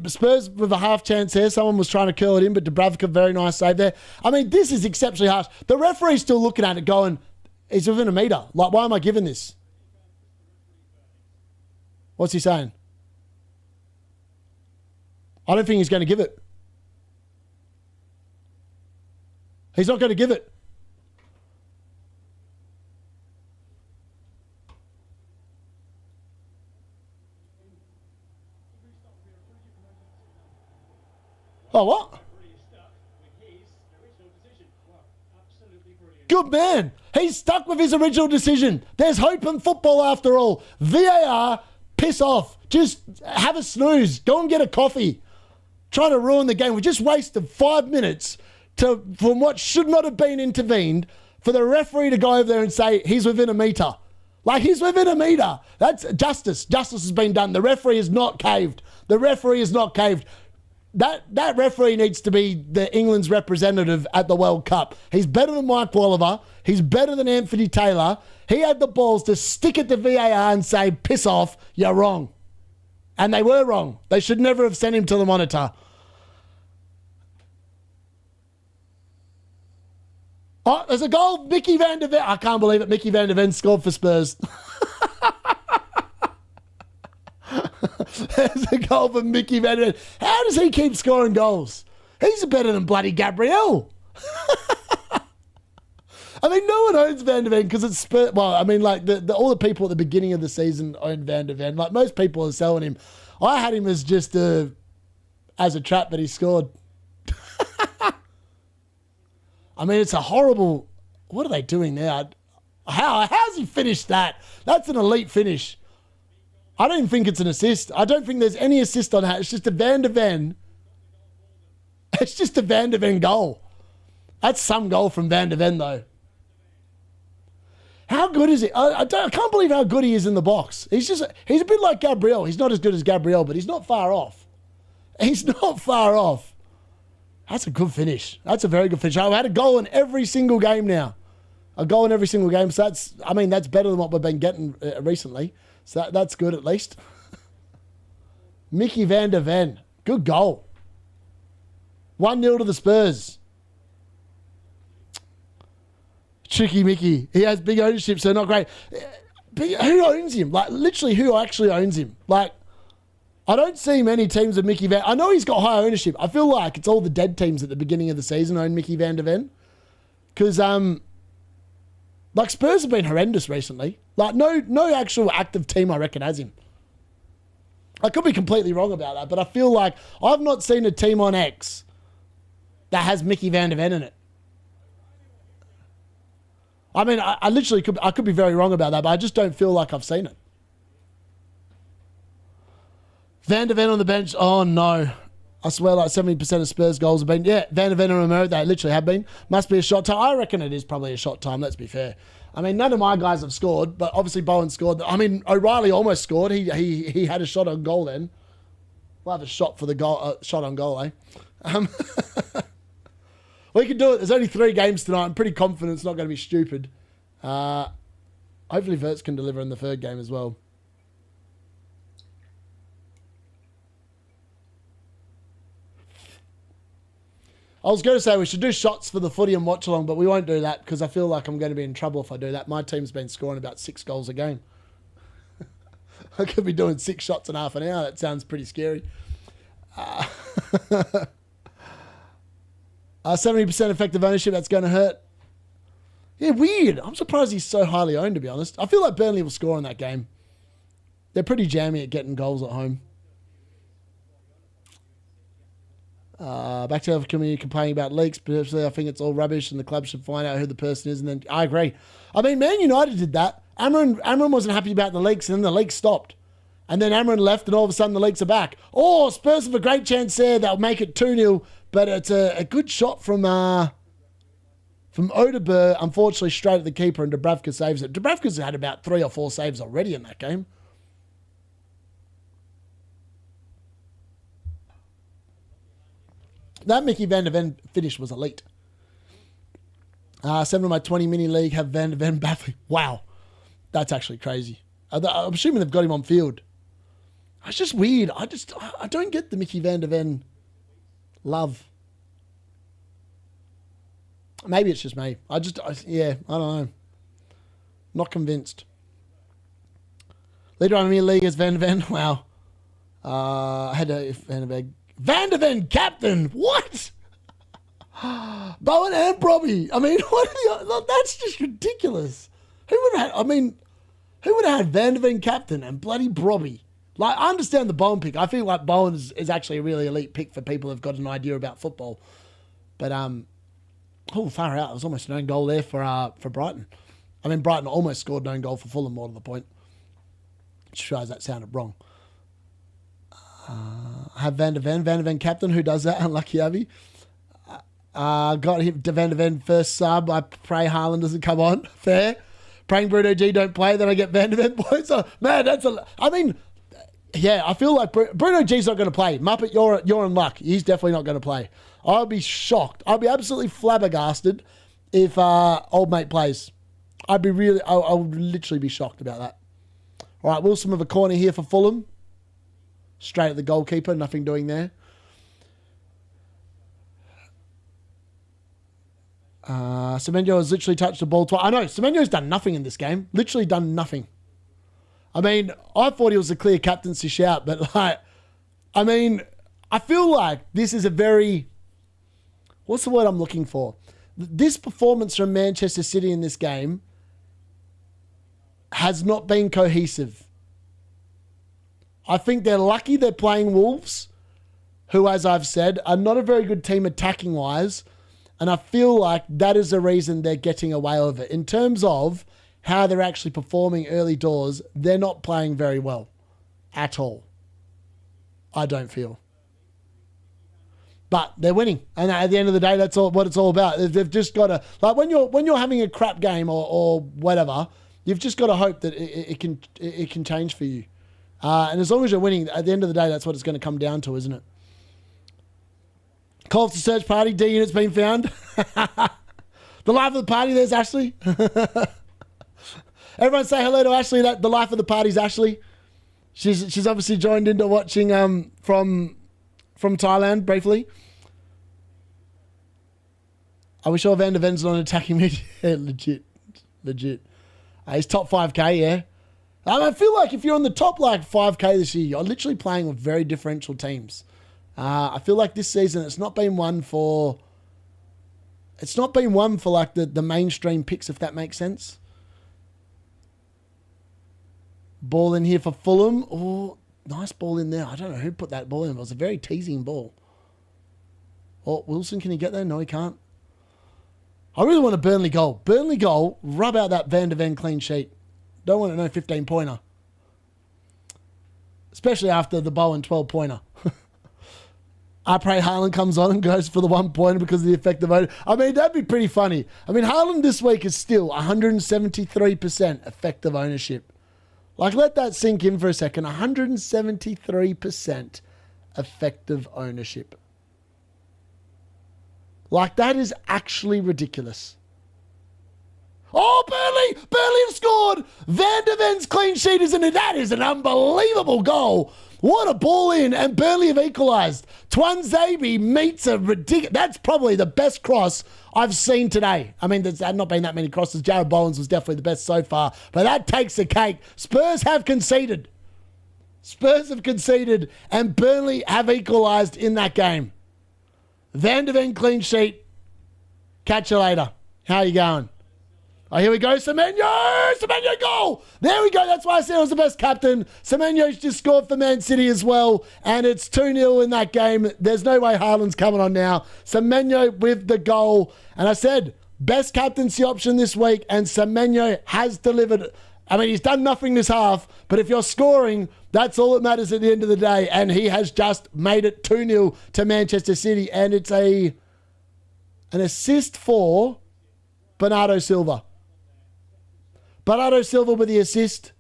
Spurs with a half chance here. Someone was trying to curl it in, but Dubravka, very nice save there. I mean, this is exceptionally harsh. The referee's still looking at it going, he's within a metre. Like, why am I giving this? What's he saying? I don't think he's going to give it. He's not going to give it. Oh, what? Good man. He's stuck with his original decision. There's hope in football after all. VAR, piss off. Just have a snooze. Go and get a coffee. Trying to ruin the game. We just wasted 5 minutes from what should not have been intervened for the referee to go over there and say he's within a metre. Like, he's within a metre. That's justice. Justice has been done. The referee is not caved. The referee is not caved. That referee needs to be the England's representative at the World Cup. He's better than Mike Oliver. He's better than Anthony Taylor. He had the balls to stick it to VAR and say, piss off, you're wrong. And they were wrong. They should never have sent him to the monitor. Oh, there's a goal. Mickey van der Ven. I can't believe it. Mickey van der Ven scored for Spurs. There's a goal for Mickey van der Ven. How does he keep scoring goals? He's better than bloody Gabriel. I mean, no one owns Van de Ven because it's Spurs. Well, I mean, like, all the people at the beginning of the season owned Van de Ven. Like, most people are selling him. I had him as just as a trap, but he scored. I mean, it's a horrible... What are they doing now? How's he finished that? That's an elite finish. I don't think it's an assist. I don't think there's any assist on that. It's just a Van de Ven. It's just a Van de Ven goal. That's some goal from Van de Ven, though. How good is he? I can't believe how good he is in the box. He's a bit like Gabriel. He's not as good as Gabriel, but he's not far off. He's not far off. That's a good finish. That's a very good finish. I've had a goal in every single game now. A goal in every single game. So that's better than what we've been getting recently. So that's good at least. Mickey Van de Ven. Good goal. 1-0 to the Spurs. Tricky Mickey. He has big ownership, so not great. Who owns him? Like, literally, who actually owns him? Like, I don't see many teams of Mickey Van... I know he's got high ownership. I feel like it's all the dead teams at the beginning of the season own Mickey Van de Ven. Because, like, Spurs have been horrendous recently. Like, no actual active team, I reckon, has him. I could be completely wrong about that, but I feel like I've not seen a team on X that has Mickey Van de Ven in it. I mean, I literally could be very wrong about that, but I just don't feel like I've seen it. Van de Ven on the bench. Oh, no. I swear like 70% of Spurs goals have been... Yeah, Van de Ven and Romero, they literally have been. Must be a shot time. I reckon it is probably a shot time, let's be fair. I mean, none of my guys have scored, but obviously Bowen scored. I mean, O'Reilly almost scored. He had a shot on goal then. We'll have a shot for the goal, shot on goal, eh? We can do it. There's only 3 games tonight. I'm pretty confident it's not going to be stupid. Hopefully Verts can deliver in the 3rd game as well. I was going to say we should do shots for the footium watch-along, but we won't do that because I feel like I'm going to be in trouble if I do that. My team's been scoring about 6 goals a game. I could be doing 6 shots in half an hour. That sounds pretty scary. 70% effective ownership, that's going to hurt. Yeah, weird. I'm surprised he's so highly owned, to be honest. I feel like Burnley will score in that game. They're pretty jammy at getting goals at home. Back to the community complaining about leaks. Personally, I think it's all rubbish and the club should find out who the person is. And then I agree. I mean, Man United did that. Amron wasn't happy about the leaks and then the leaks stopped. And then Amron left and all of a sudden the leaks are back. Oh, Spurs have a great chance there. They'll make it 2-0. But it's a good shot from Odeberg, unfortunately straight at the keeper, and Dubravka saves it. Dubravka's had about 3 or 4 saves already in that game. That Mickey Van de Ven finish was elite. 7 of my 20 mini league have Van de Ven baffling. Wow. That's actually crazy. I'm assuming they've got him on field. It's just weird. I don't get the Mickey Van de Ven love. Maybe it's just me. I don't know. Not convinced. Leader on me league is Van de Ven. Wow. I had a Van de Ven captain. What? Bowen and Brobby. I mean, that's just ridiculous. Who would have had Van de Ven captain and bloody Brobby? Like, I understand the Bowen pick. I feel like Bowen is actually a really elite pick for people who've got an idea about football. But far out. It was almost an own goal there for Brighton. I mean, Brighton almost scored an own goal for Fulham, more to the point. Which shows that sounded wrong. I have Van de Ven captain. Who does that? Unlucky Abby. Got him to Van de Ven first sub. I pray Haaland doesn't come on. Fair. Praying Bruno G don't play, then I get Van de Ven points. Man, I feel like Bruno G's not going to play. Muppet, you're in luck. He's definitely not going to play. I'll be shocked. I'll be absolutely flabbergasted if old mate plays. I would literally be shocked about that. All right, Wilson with a corner here for Fulham. Straight at the goalkeeper, nothing doing there. Semenyo has literally touched the ball twice. I know, Semenyo's done nothing in this game. Literally done nothing. I mean, I thought he was a clear captaincy shout, but I feel like this is a very what's the word I'm looking for? This performance from Manchester City in this game has not been cohesive. I think they're lucky they're playing Wolves, who, as I've said, are not a very good team attacking-wise, and I feel like that is the reason they're getting away with it. In terms of how they're actually performing early doors, they're not playing very well at all. I don't feel. But they're winning, and at the end of the day, that's all what it's all about. They've just got to, like, when you're having a crap game or whatever, you've just got to hope that it can change for you. And as long as you're winning, at the end of the day, that's what it's going to come down to, isn't it? Call to search party. D-Unit's been found. The life of the party. There's Ashley. Everyone say hello to Ashley. That the life of the party's Ashley. She's obviously joined into watching from Thailand briefly. Are we sure Van der Ven's not attacking mid? Yeah, legit. He's top 5k, yeah. I feel like if you're on the top like 5k this year, you're literally playing with very differential teams. I feel like this season it's not been one for like the mainstream picks, if that makes sense. Ball in here for Fulham. Oh, nice ball in there. I don't know who put that ball in. It was a very teasing ball. Oh, Wilson, can he get there? No, he can't. I really want a Burnley goal. Burnley goal, rub out that Van der Ven clean sheet. Don't want to know 15-pointer. Especially after the Bowen 12-pointer. I pray Haaland comes on and goes for the 1-pointer because of the effective ownership. I mean, that'd be pretty funny. I mean, Haaland this week is still 173% effective ownership. Like, let that sink in for a second. 173% effective ownership. Like, that is actually ridiculous. Oh, Burnley have scored. Van der Ven's clean sheet is in it. That is an unbelievable goal. What a ball in. And Burnley have equalised. Twanzebe meets a ridiculous... That's probably the best cross I've seen today. I mean, there's not been that many crosses. Jared Bowen's was definitely the best so far. But that takes the cake. Spurs have conceded. And Burnley have equalised in that game. Van der Ven clean sheet. Catch you later. How you going? Oh, here we go. Semenyo goal. There we go. That's why I said it was the best captain. Semenyo's just scored for Man City as well. And it's 2-0 in that game. There's no way Haaland's coming on now. Semenyo with the goal. And I said, best captaincy option this week. And Semenyo has delivered. I mean, he's done nothing this half. But if you're scoring, that's all that matters at the end of the day. And he has just made it 2-0 to Manchester City. And it's an assist for Bernardo Silva. Bernardo Silva with the assist.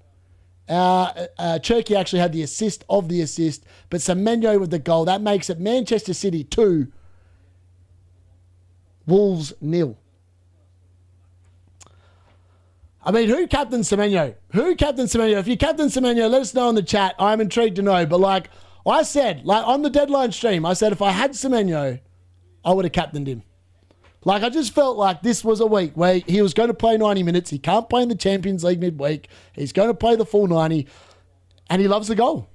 Cherky actually had the assist of the assist. But Semenyo with the goal. That makes it Manchester City 2. Wolves 0. I mean, who captained Semenyo? If you captain Semenyo, let us know in the chat. I'm intrigued to know. But like I said, like on the deadline stream, I said if I had Semenyo, I would have captained him. Like, I just felt like this was a week where he was going to play 90 minutes. He can't play in the Champions League midweek. He's going to play the full 90. And he loves the goal.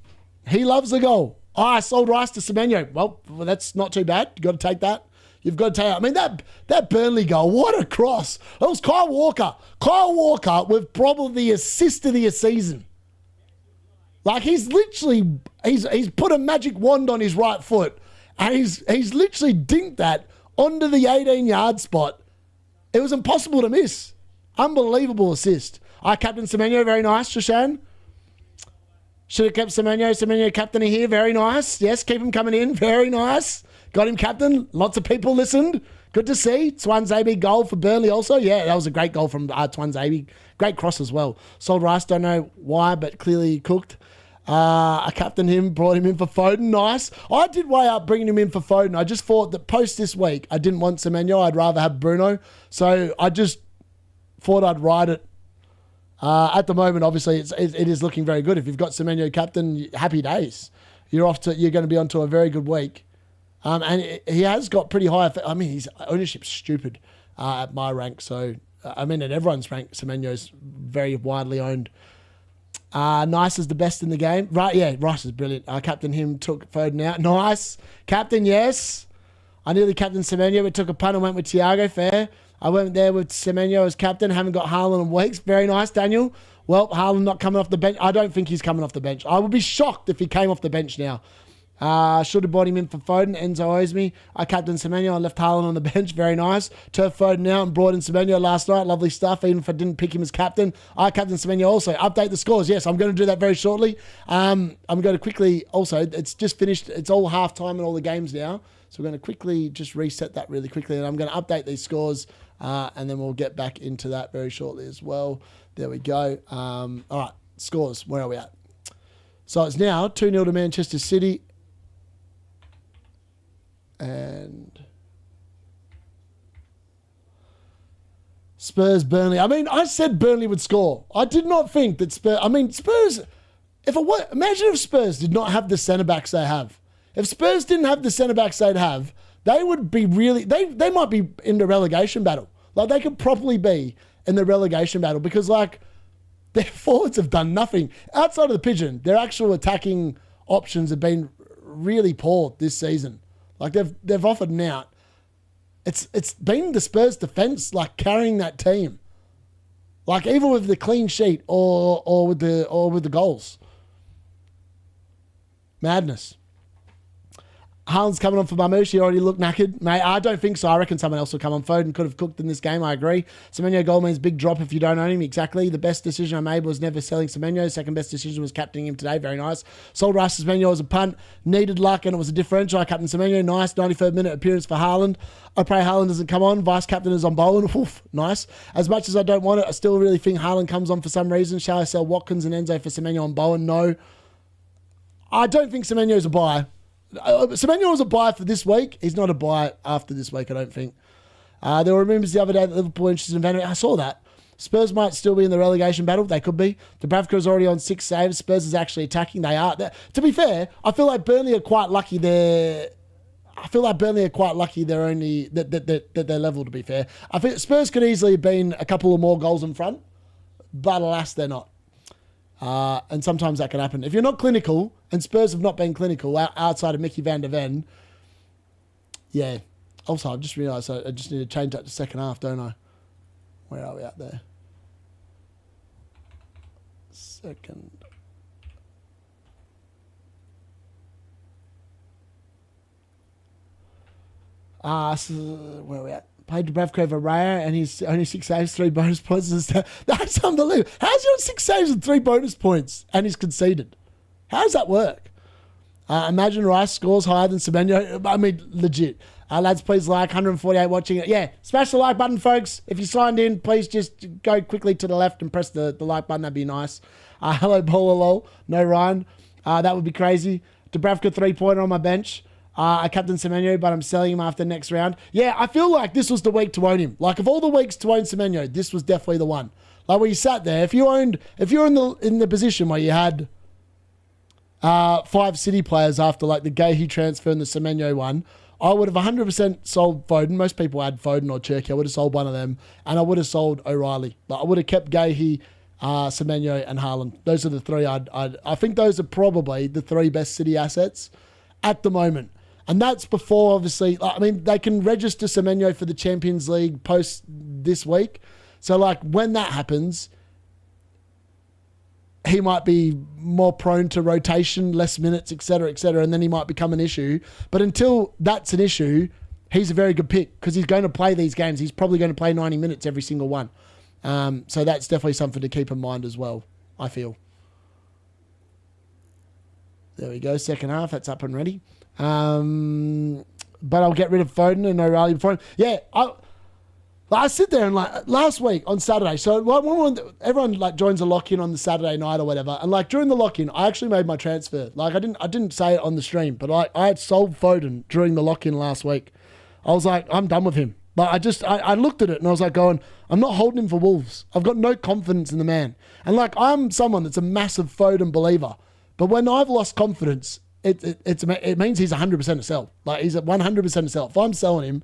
Oh, I sold Rice to Semenyo. Well, that's not too bad. You've got to take that. I mean, that Burnley goal, what a cross. That was Kyle Walker. Kyle Walker with probably the assist of the season. Like, he's literally, he's put a magic wand on his right foot. And he's literally dinked that onto the 18-yard spot. It was impossible to miss. Unbelievable assist. I captain Semenyo, very nice, Shashan. Should have kept Semenyo captaining here, very nice. Yes, keep him coming in, very nice. Got him captain. Lots of people listened. Good to see. Twanzebe goal for Burnley also. Yeah, that was a great goal from Twanzebe. Great cross as well. Sold Rice, don't know why, but clearly cooked. I captained him, brought him in for Foden. Nice. I did weigh up bringing him in for Foden. I just thought that post this week, I didn't want Semenyo. I'd rather have Bruno. So I just thought I'd ride it. At the moment, obviously, it is looking very good. If you've got Semenyo captain, happy days. You're going to be onto a very good week. And he has got pretty high. I mean, his ownership's stupid at my rank. So, I mean, at everyone's rank, Semenyo's very widely owned. Nice is the best in the game. Right, yeah, Rice is brilliant. Captain him, took Foden out. Nice. Captain, yes. I nearly captained Semenyo, but took a punt and went with Thiago. Fair. I went there with Semenyo as captain. Haven't got Haaland and Weeks. Very nice, Daniel. Well, Haaland not coming off the bench. I don't think he's coming off the bench. I would be shocked if he came off the bench now. Should have bought him in for Foden. Enzo owes me. I captained Semenyo. I left Haaland on the bench. Very nice. Turf Foden out and brought in Semenyo last night. Lovely stuff. Even if I didn't pick him as captain, I captained Semenyo also. Update the scores. Yes, I'm going to do that very shortly. I'm going to quickly also. It's just finished. It's all half time in all the games now. So we're going to quickly just reset that really quickly, and I'm going to update these scores, and then we'll get back into that very shortly as well. There we go. All right, scores. Where are we at? So it's now 2-0 to Manchester City. And Spurs, Burnley. I mean, I said Burnley would score. I did not think that Spurs... I mean, Spurs... Imagine if Spurs did not have the centre-backs they have. If Spurs didn't have the centre-backs they'd have, they would be really... They might be in the relegation battle. Like, they could probably be in the relegation battle because, like, their forwards have done nothing. Outside of the pigeon, their actual attacking options have been really poor this season. Like, they've offered an out. It's been the Spurs defence, like, carrying that team. Like, even with the clean sheet or with the goals. Madness. Haaland's coming on for Marmush. He already looked knackered. Mate, I don't think so. I reckon someone else will come on. Foden could have cooked in this game. I agree. Semenyo goal means big drop if you don't own him. Exactly. The best decision I made was never selling Semenyo. Second best decision was captaining him today. Very nice. Sold Rice Semenyo as a punt. Needed luck and it was a differential. I captained Semenyo. Nice. 93rd minute appearance for Haaland. I pray Haaland doesn't come on. Vice captain is on Bowen. Oof, nice. As much as I don't want it, I still really think Haaland comes on for some reason. Shall I sell Watkins and Enzo for Semenyo and Bowen? No. I don't think Semenyo's a buy. Semenyo was a buy for this week. He's not a buy after this week, I don't think. There were rumors the other day that Liverpool interested in Van Dijk. I saw that. Spurs might still be in the relegation battle. They could be. Dubravka is already on 6 saves. Spurs is actually attacking. They are. To be fair, I feel like Burnley are quite lucky they're... only... that they're level, to be fair. I think Spurs could easily have been a couple of more goals in front, but alas, they're not. And sometimes that can happen. If you're not clinical, and Spurs have not been clinical outside of Mickey van der Ven, yeah. Also, I've just realised I just need to change that to second half, don't I? Where are we at there? Second. So where are we at? Played Dubravka over Raya and he's only 6 saves, 3 bonus points. That's unbelievable. How's he on 6 saves and 3 bonus points and he's conceded? How does that work? Imagine Rice scores higher than Semenyo. I mean, legit. Lads, please like. 148 watching it. Yeah, smash the like button, folks. If you signed in, please just go quickly to the left and press the like button. That'd be nice. Hello, Bololol. No Ryan. That would be crazy. Dubravka 3-pointer on my bench. I captain Semenyo, but I'm selling him after next round. Yeah, I feel like this was the week to own him. Like, of all the weeks to own Semenyo, this was definitely the one. Like, where you sat there, if you're in the position where you had 5 City players after, like, the Gahey transfer and the Semenyo one, I would have 100% sold Foden. Most people had Foden or Cherky. I would have sold one of them, and I would have sold O'Reilly. Like, I would have kept Gahey, Semenyo, and Haaland. Those are the 3 I think those are probably the 3 best City assets at the moment. And that's before, obviously, I mean, they can register Semenyo for the Champions League post this week. So, like, when that happens, he might be more prone to rotation, less minutes, etc., and then he might become an issue. But until that's an issue, he's a very good pick because he's going to play these games. He's probably going to play 90 minutes every single one. So that's definitely something to keep in mind as well, I feel. There we go, second half, that's up and ready. But I'll get rid of Foden and O'Reilly before him. Yeah, I sit there and, like, last week on Saturday, so when everyone, like, joins a lock-in on the Saturday night or whatever, and, like, during the lock-in, I actually made my transfer. Like, I didn't say it on the stream, but I had sold Foden during the lock-in last week. I was like, I'm done with him. But I looked at it and I was like going, I'm not holding him for Wolves. I've got no confidence in the man. And, like, I'm someone that's a massive Foden believer. But when I've lost confidence, it means he's 100% a sell. Like, he's at 100% a sell. If I'm selling him,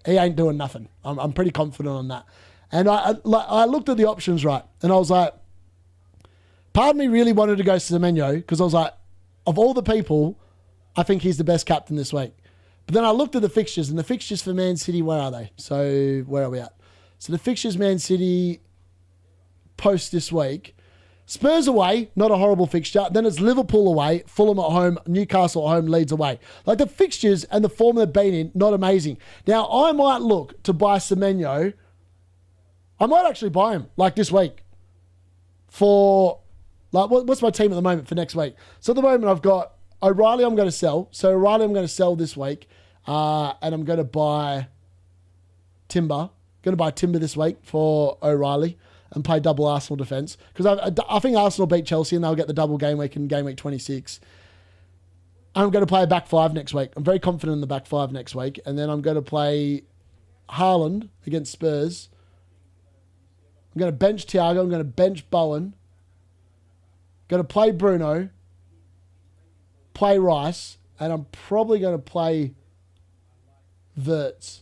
he ain't doing nothing. I'm pretty confident on that. And I looked at the options, right, and I was like, part of me really wanted to go Semenyo because I was like, of all the people, I think he's the best captain this week. But then I looked at the fixtures, and the fixtures for Man City, where are they? So where are we at? So the fixtures Man City post this week. Spurs away, not a horrible fixture. Then it's Liverpool away, Fulham at home, Newcastle at home, Leeds away. Like the fixtures and the form they've been in, not amazing. Now, I might look to buy Semenyo. I might actually buy him, like this week. For, like, what's my team at the moment for next week? So at the moment, I've got O'Reilly I'm going to sell. So O'Reilly I'm going to sell this week. And I'm going to buy Timber. Going to buy Timber this week for O'Reilly and play double Arsenal defence. Because I think Arsenal beat Chelsea and they'll get the double game week in game week 26. I'm going to play a back five next week. I'm very confident in the back five next week. And then I'm going to play Haaland against Spurs. I'm going to bench Thiago. I'm going to bench Bowen. Going to play Bruno. Play Rice. And I'm probably going to play Wirtz.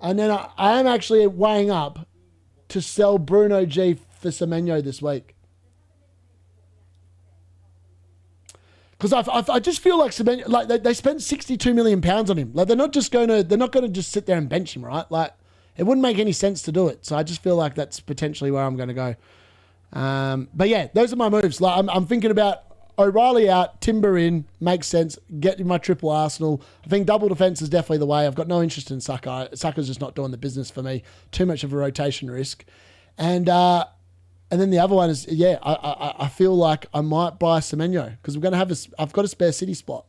And then I am actually weighing up to sell Bruno G for Semenyo this week. Because I just feel like Semenyo, like they spent £62 million on him. Like they're not going to just sit there and bench him, right? Like it wouldn't make any sense to do it. So I just feel like that's potentially where I'm going to go. But yeah, those are my moves. Like I'm thinking about O'Reilly out, Timber in, makes sense. Get my triple Arsenal. I think double defence is definitely the way. I've got no interest in Saka. Saka's just not doing the business for me. Too much of a rotation risk. And then the other one is, yeah, I feel like I might buy Semenyo because I've got a spare City spot.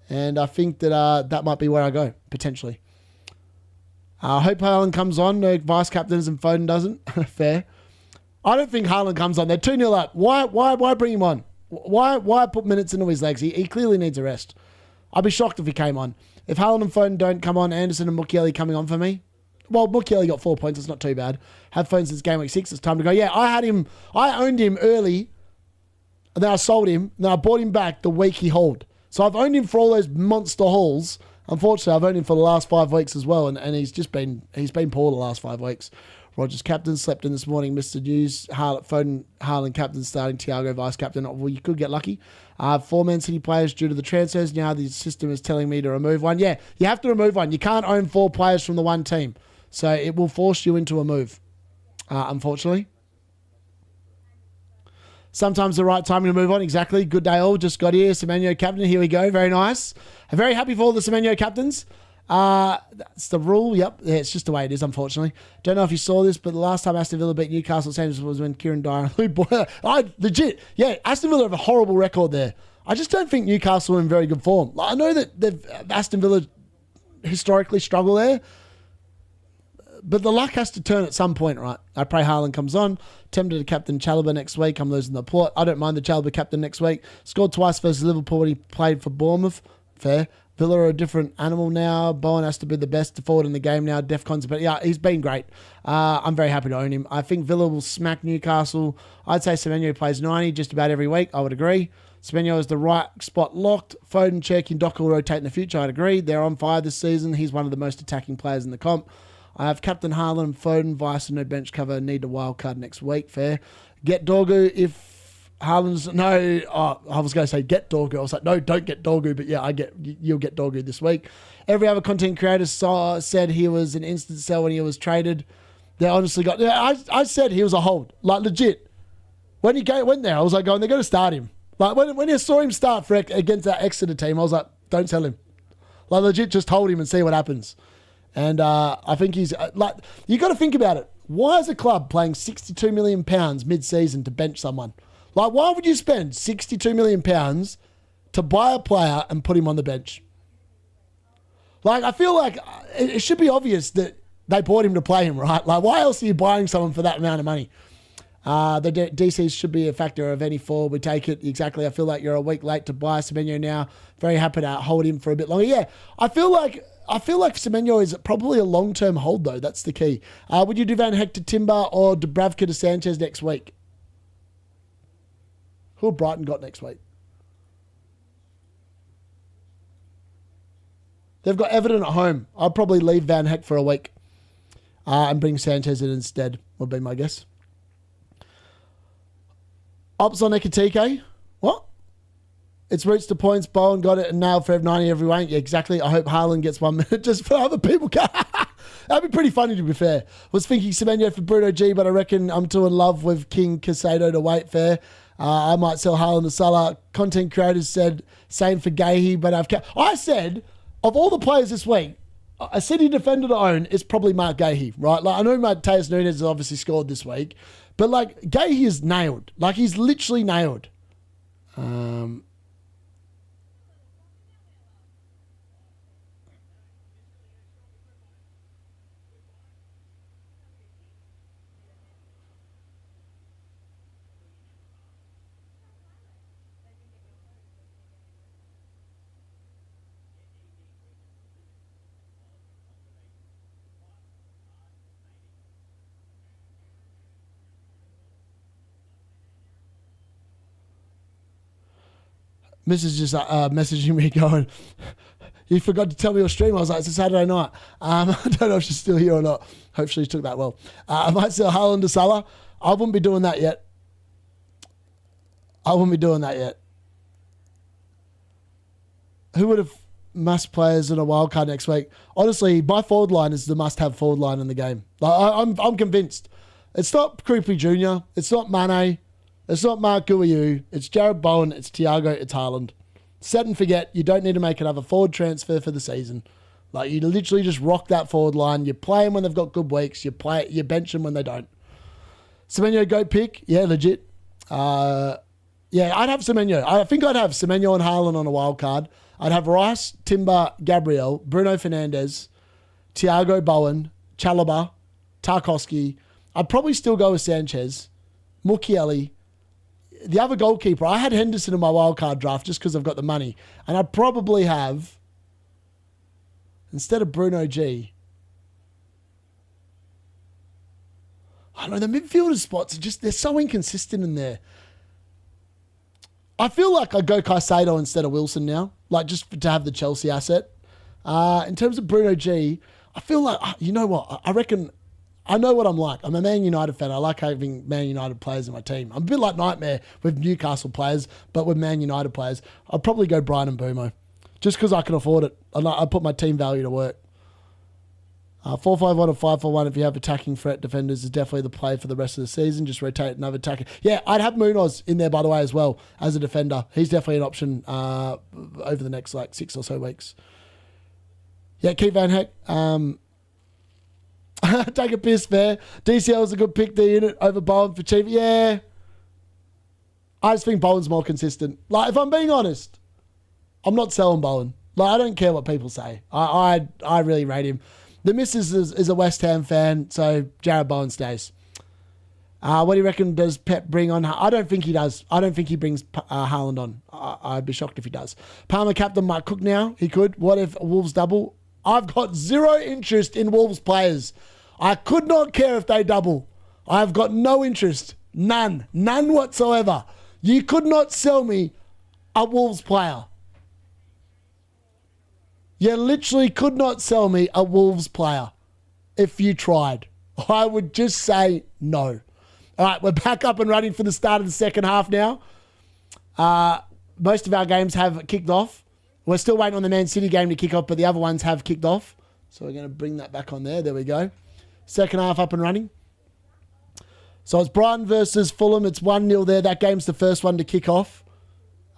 And I think that that might be where I go, potentially. I hope Haaland comes on. No vice captains and Foden doesn't. Fair. I don't think Haaland comes on. They're 2-0 up. Why bring him on? Why put minutes into his legs? He clearly needs a rest. I'd be shocked if he came on. If Haaland and Foden don't come on, Anderson and Mukiele coming on for me. Well, Mukiele got 4 points. It's not too bad. Have Foden since game week 6. It's time to go. Yeah, I owned him early. And then I sold him. And then I bought him back the week he hauled. So I've owned him for all those monster hauls. Unfortunately, I've owned him for the last 5 weeks as well. And he's been poor the last 5 weeks. Rogers captain, slept in this morning, Mr. News. Foden, Haaland captain, starting Thiago vice captain. Well, you could get lucky. 4 Man City players due to the transfers. Now the system is telling me to remove one. Yeah, you have to remove one. You can't own 4 players from the one team. So it will force you into a move, unfortunately. Sometimes the right time to move on. Exactly. Good day all. Just got here. Semenyo captain. Here we go. Very nice. I'm very happy for all the Semenyo captains. That's the rule. Yep. Yeah, it's just the way it is, unfortunately. Don't know if you saw this, but the last time Aston Villa beat Newcastle Saints was when Kieran Dyer and Lou Boyle. Legit. Yeah, Aston Villa have a horrible record there. I just don't think Newcastle are in very good form. Like, I know that Aston Villa historically struggle there, but the luck has to turn at some point, right? I pray Haaland comes on. Tempted to captain Chalobah next week. I'm losing the plot. I don't mind the Chalobah captain next week. Scored twice versus Liverpool when he played for Bournemouth. Fair. Villa are a different animal now. Bowen has to be the best forward in the game now. Defcon's, but yeah, he's been great. I'm very happy to own him. I think Villa will smack Newcastle. I'd say Semenyo plays 90 just about every week. I would agree. Semenyo is the right spot locked. Foden, Cherki, and Docker will rotate in the future. I'd agree. They're on fire this season. He's one of the most attacking players in the comp. I have Captain Haaland, Foden, Vice, and no bench cover. Need a wild card next week. Fair. Get Dorgu if Haaland's no. Oh, I was going to say get Dorgu. I was like, no, don't get Dorgu. But yeah, you'll get Dorgu this week. Every other content creator said he was an instant sell when he was traded. They honestly got. Yeah, I said he was a hold. Like legit. When he went there, I was like, they're going to start him. Like when I saw him start for against that Exeter team, I was like, don't sell him. Like legit, just hold him and see what happens. And I think he's like, you got to think about it. Why is a club paying £62 million mid-season to bench someone? Like, why would you spend £62 million to buy a player and put him on the bench? Like, I feel like it should be obvious that they bought him to play him, right? Like, why else are you buying someone for that amount of money? The DCs should be a factor of any forward. We take it. Exactly. I feel like you're a week late to buy Semenyo now. Very happy to hold him for a bit longer. Yeah, I feel like Semenyo is probably a long-term hold, though. That's the key. Would you do Van Heck to Timber or Dubravka to Sanchez next week? Who have Brighton got next week? They've got Everton at home. I'll probably leave Van Heck for a week and bring Sanchez in instead, would be my guess. Ops on Ekatike. What? It's roots to points. Bowen got it and nailed for 90 every week. Yeah, exactly. I hope Haaland gets 1 minute just for other people. That'd be pretty funny, to be fair. Was thinking Semenyo for Bruno G, but I reckon I'm too in love with King Casado to wait fair. I might sell Haaland to Salah. Content creators said same for Gahey, but I said of all the players this week, a City defender to own is probably Mark Gahey, right? Like I know Mateus Nunes has obviously scored this week, but like Gahey is nailed. Like he's literally nailed. Mrs. just messaging me going, you forgot to tell me your stream. I was like, it's a Saturday night. I don't know if she's still here or not. Hopefully she took that well. I might sell Haaland to Salah. I wouldn't be doing that yet. Who would have must players in a wild card next week? Honestly, my forward line is the must-have forward line in the game. Like, I'm convinced. It's not Creepy Jr. It's not Mane. It's not Mark Guiu. It's Jared Bowen. It's Thiago. It's Haaland. Set and forget. You don't need to make another forward transfer for the season. Like you literally just rock that forward line. You play them when they've got good weeks. You bench them when they don't. Semenyo goat pick. Yeah, legit. Yeah, I'd have Semenyo. I think I'd have Semenyo and Haaland on a wild card. I'd have Rice, Timber, Gabriel, Bruno Fernandes, Thiago Bowen, Chalobah, Tarkowski. I'd probably still go with Sanchez, Mukiele. The other goalkeeper, I had Henderson in my wildcard draft just because I've got the money. And I'd probably have, instead of Bruno G, I don't know, the midfielder spots are just, they're so inconsistent in there. I feel like I'd go Caicedo instead of Wilson now, like just to have the Chelsea asset. In terms of Bruno G, I feel like, you know what, I reckon, I know what I'm like. I'm a Man United fan. I like having Man United players in my team. I'm a bit like Nightmare with Newcastle players, but with Man United players. I'd probably go Brighton and Bumo, just because I can afford it. I put my team value to work. 4-5-1 or 5-4-1 if you have attacking threat defenders is definitely the play for the rest of the season. Just rotate another attacker. Yeah, I'd have Munoz in there, by the way, as well, as a defender. He's definitely an option over the next 6 or so weeks. Yeah, Keith Van Heck. Take a piss, fair. DCL is a good pick, D-Unit over Bowen for cheap. Yeah. I just think Bowen's more consistent. Like, if I'm being honest, I'm not selling Bowen. Like, I don't care what people say. I really rate him. The missus is a West Ham fan, so Jared Bowen stays. What do you reckon does Pep bring on? I don't think he does. I don't think he brings Haaland on. I'd be shocked if he does. Palmer captain Mike Cook now. He could. What if Wolves double? I've got zero interest in Wolves players. I could not care if they double. I've got no interest. None. None whatsoever. You could not sell me a Wolves player. You literally could not sell me a Wolves player if you tried. I would just say no. All right, we're back up and running for the start of the second half now. Most of our games have kicked off. We're still waiting on the Man City game to kick off, but the other ones have kicked off. So we're going to bring that back on there. There we go. Second half up and running. So it's Brighton versus Fulham. It's 1-0 there. That game's the first one to kick off.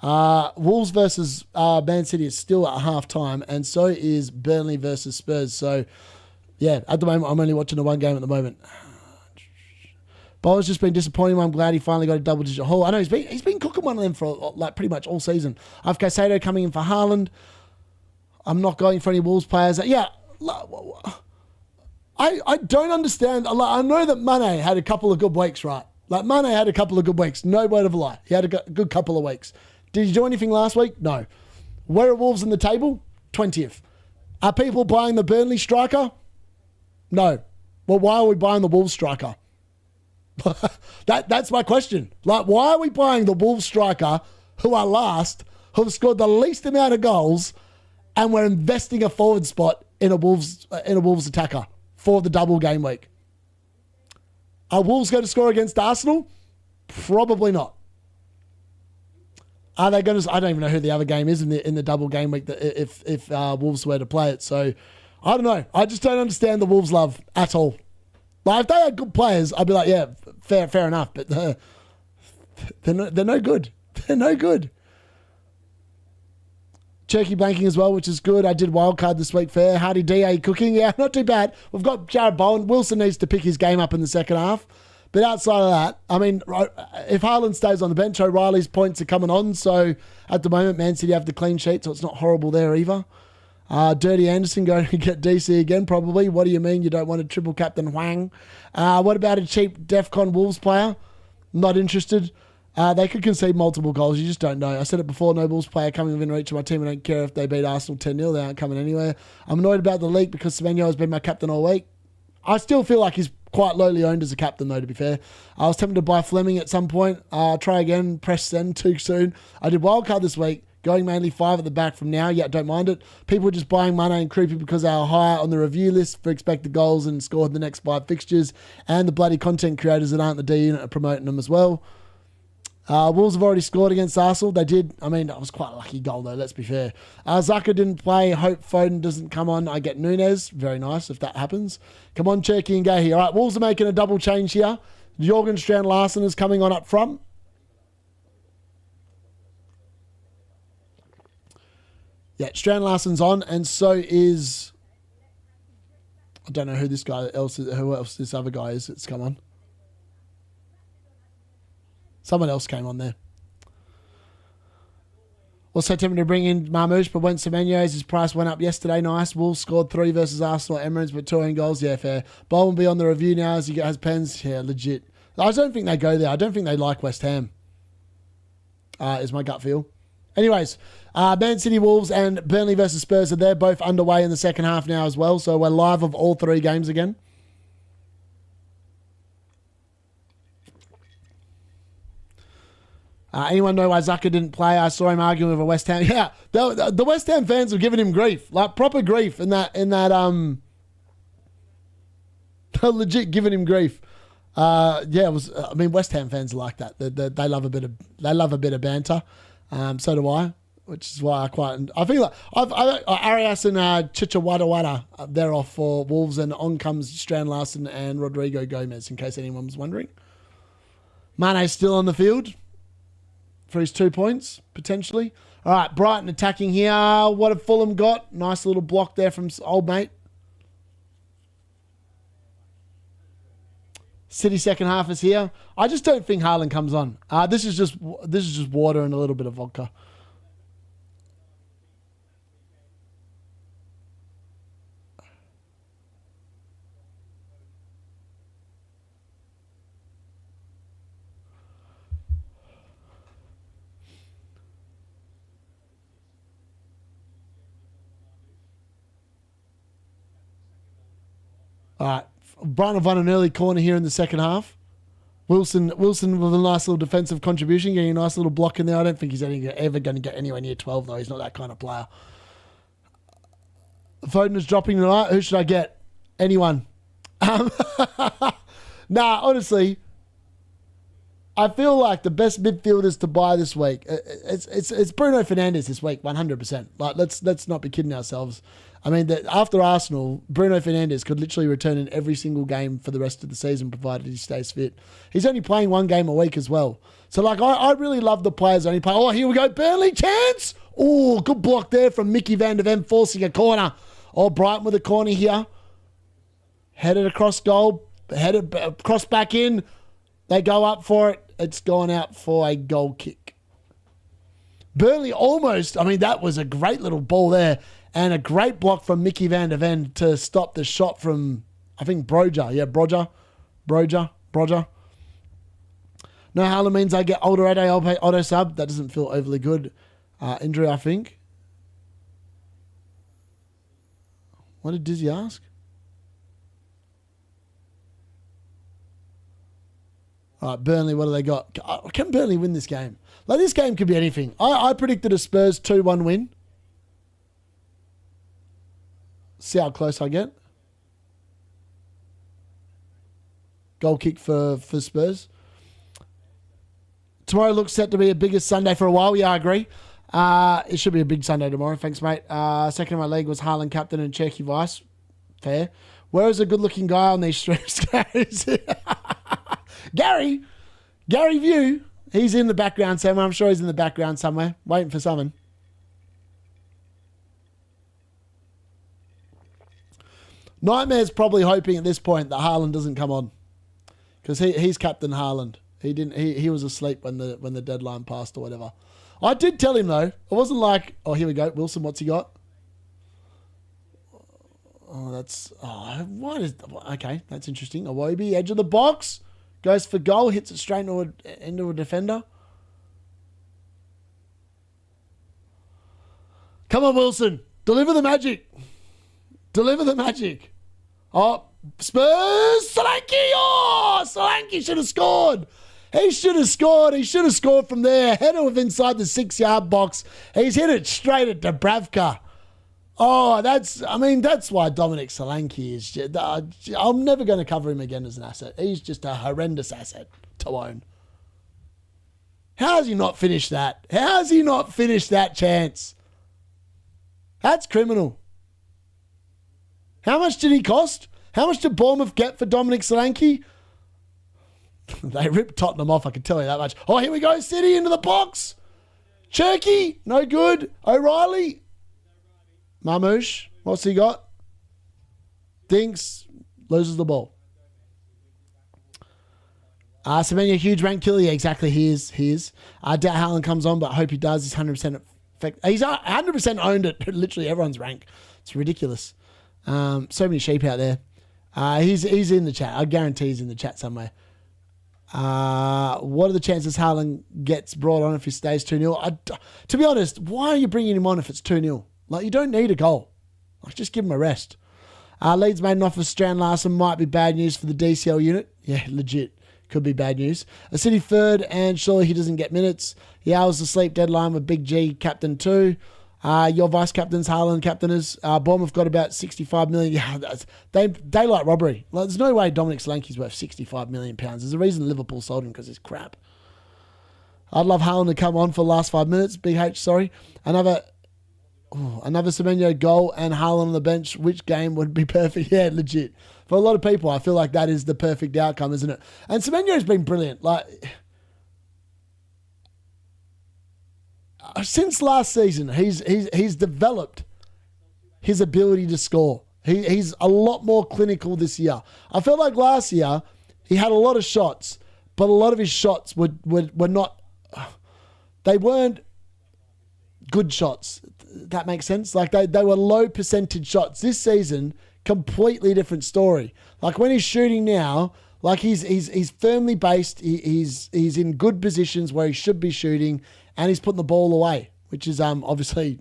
Wolves versus Man City is still at half-time, and so is Burnley versus Spurs. So, yeah, at the moment, I'm only watching the one game at the moment. Bowen's just been disappointing. I'm glad he finally got a double-digit haul. I know he's been cooking one of them for like pretty much all season. I've Caicedo coming in for Haaland. I'm not going for any Wolves players. Yeah, I don't understand. I know that Mane had a couple of good weeks, right? Like, Mane had a couple of good weeks. No word of a lie. He had a good couple of weeks. Did he do anything last week? No. Where are Wolves in the table? 20th. Are people buying the Burnley striker? No. Well, why are we buying the Wolves striker? That's my question. Like, why are we buying the Wolves striker who are last, who have scored the least amount of goals, and we're investing a forward spot in a Wolves attacker for the double game week? Are Wolves going to score against Arsenal? Probably not. Are they going to? I don't even know who the other game is in the double game week. That if Wolves were to play it, so I don't know. I just don't understand the Wolves love at all. Like if they had good players, I'd be like, yeah, fair enough. But they're no good. They're no good. Turkey banking as well, which is good. I did wildcard this week. Fair. Hardy DA cooking. Yeah, not too bad. We've got Jared Bowen. Wilson needs to pick his game up in the second half. But outside of that, I mean, if Haaland stays on the bench, O'Reilly's points are coming on. So at the moment, Man City have the clean sheet, so it's not horrible there either. Dirty Anderson going to get DC again, probably. What do you mean you don't want a triple captain Huang? What about a cheap DEFCON Wolves player? Not interested. They could concede multiple goals. You just don't know. I said it before, no Wolves player coming within reach of my team. I don't care if they beat Arsenal 10-0. They aren't coming anywhere. I'm annoyed about the league because Semenyo has been my captain all week. I still feel like he's quite lowly owned as a captain, though, to be fair. I was tempted to buy Fleming at some point. Try again. Press send too soon. I did wildcard this week. Going mainly 5 at the back from now. Yeah, don't mind it. People are just buying Mane and Creepy because they are higher on the review list for expected goals and scored the next 5 fixtures. And the bloody content creators that aren't the D-Unit are promoting them as well. Wolves have already scored against Arsenal. They did. I mean, that was quite a lucky goal, though, let's be fair. Zaka didn't play. Hope Foden doesn't come on. I get Nunez. Very nice if that happens. Come on, Cherky and go here. All right, Wolves are making a double change here. Jorgen Strand Larsen is coming on up front. Yeah, Strand Larsen's on, and so is... I don't know who this guy else is, who else this other guy is that's come on. Someone else came on there. Also tempted to bring in Marmush, but went Semenyo as his price went up yesterday. Nice. Wolves scored 3 versus Arsenal at Emirates, but 2 own goals. Yeah, fair. Bowen will be on the review now as he has pens. Yeah, legit. I don't think they go there. I don't think they like West Ham. Is my gut feel. Anyways, Man City, Wolves, and Burnley versus Spurs are there, both underway in the second half now as well. So we're live of all 3 games again. Anyone know why Zucker didn't play? I saw him arguing with a West Ham. Yeah, the West Ham fans were giving him grief, like proper grief in that legit giving him grief. Yeah, it was. I mean, West Ham fans are like that. They love a bit of banter. So do I, which is why I feel like Arias and Chichawada they're off for Wolves, and on comes Strand Larsen and Rodrigo Gomez. In case anyone was wondering, Mane's still on the field for his 2 points, potentially. All right, Brighton attacking here. What have Fulham got? Nice little block there from old mate. City second half is here. I just don't think Haaland comes on. This is just water and a little bit of vodka. All right. Brighton have won an early corner here in the second half. Wilson with a nice little defensive contribution, getting a nice little block in there. I don't think he's ever going to get anywhere near 12, though. He's not that kind of player. Foden is dropping tonight. Who should I get? Anyone. Nah, honestly, I feel like the best midfielders to buy this week, it's Bruno Fernandes this week, 100%. Like, let's not be kidding ourselves. I mean, after Arsenal, Bruno Fernandes could literally return in every single game for the rest of the season, provided he stays fit. He's only playing 1 game a week as well. So, like, I really love the players only play. Oh, here we go. Burnley chance. Oh, good block there from Mickey van der Ven forcing a corner. Oh, Brighton with a corner here. Headed across goal. Headed across back in. They go up for it. It's gone out for a goal kick. Burnley almost, I mean, that was a great little ball there. And a great block from Mickey van der Ven to stop the shot from, I think, Broja. Yeah, Broja. No, Haaland means I get older at auto sub. That doesn't feel overly good. Injury, I think. What did Dizzy ask? All right, Burnley, what do they got? Can Burnley win this game? Like, this game could be anything. I predicted a Spurs 2-1 win. See how close I get. Goal kick for Spurs. Tomorrow looks set to be a biggest Sunday for a while. Yeah, I agree. It should be a big Sunday tomorrow. Thanks, mate. Second in my league was Haaland captain and Cherky vice. Fair. Where is a good-looking guy on these streams, Gary View. He's in the background somewhere. I'm sure he's in the background somewhere, waiting for someone. Nightmare's probably hoping at this point that Haaland doesn't come on, because he's captain Haaland. He was asleep when the deadline passed or whatever. I did tell him though. It wasn't like, oh, here we go, Wilson. What's he got? Okay, that's interesting. Awobi, edge of the box, goes for goal, hits it straight into a defender. Come on, Wilson, deliver the magic. Deliver the magic. Oh, Spurs, Solanke. Oh, Solanke should have scored. He should have scored. He should have scored from there. Header of inside the 6-yard box. He's hit it straight at Dubravka. Oh, that's why Dominic Solanke is. I'm never going to cover him again as an asset. He's just a horrendous asset to own. How has he not finished that? How has he not finished that chance? That's criminal. How much did he cost? How much did Bournemouth get for Dominic Solanke? They ripped Tottenham off, I can tell you that much. Oh, here we go. City into the box. Cherky, no good. O'Reilly. Marmush, what's he got? Dinks, loses the ball. Semenya, huge rank killer. Yeah, exactly. He is. I doubt Haaland comes on, but I hope he does. He's 100% effect. He's 100% owned at literally everyone's rank. It's ridiculous. So many sheep out there. He's in the chat. I guarantee he's in the chat somewhere. What are the chances Haaland gets brought on if he stays 2-0? To be honest, why are you bringing him on if it's 2-0? Like, you don't need a goal. Like, just give him a rest. Leeds made an offer for Strand Larsen. Might be bad news for the DCL unit. Yeah, legit. Could be bad news. A City third, and surely he doesn't get minutes. He hours the sleep deadline with Big G, captain too. Your vice captains, Haaland captainers. Bournemouth got about 65 million. Yeah, they like robbery. Like, there's no way Dominic Solanke's worth 65 million pounds. There's a reason Liverpool sold him, because he's crap. I'd love Haaland to come on for the last 5 minutes. Big H, sorry. Another Semenyo goal and Haaland on the bench. Which game would be perfect? Yeah, legit. For a lot of people, I feel like that is the perfect outcome, isn't it? And Semenyo's been brilliant. Like, since last season, he's developed his ability to score. He's a lot more clinical this year. I felt like last year he had a lot of shots, but a lot of his shots were not. They weren't good shots. That makes sense. Like, they were low percentage shots. This season, completely different story. Like, when he's shooting now, like, he's firmly based. He's in good positions where he should be shooting, and he's putting the ball away, which is obviously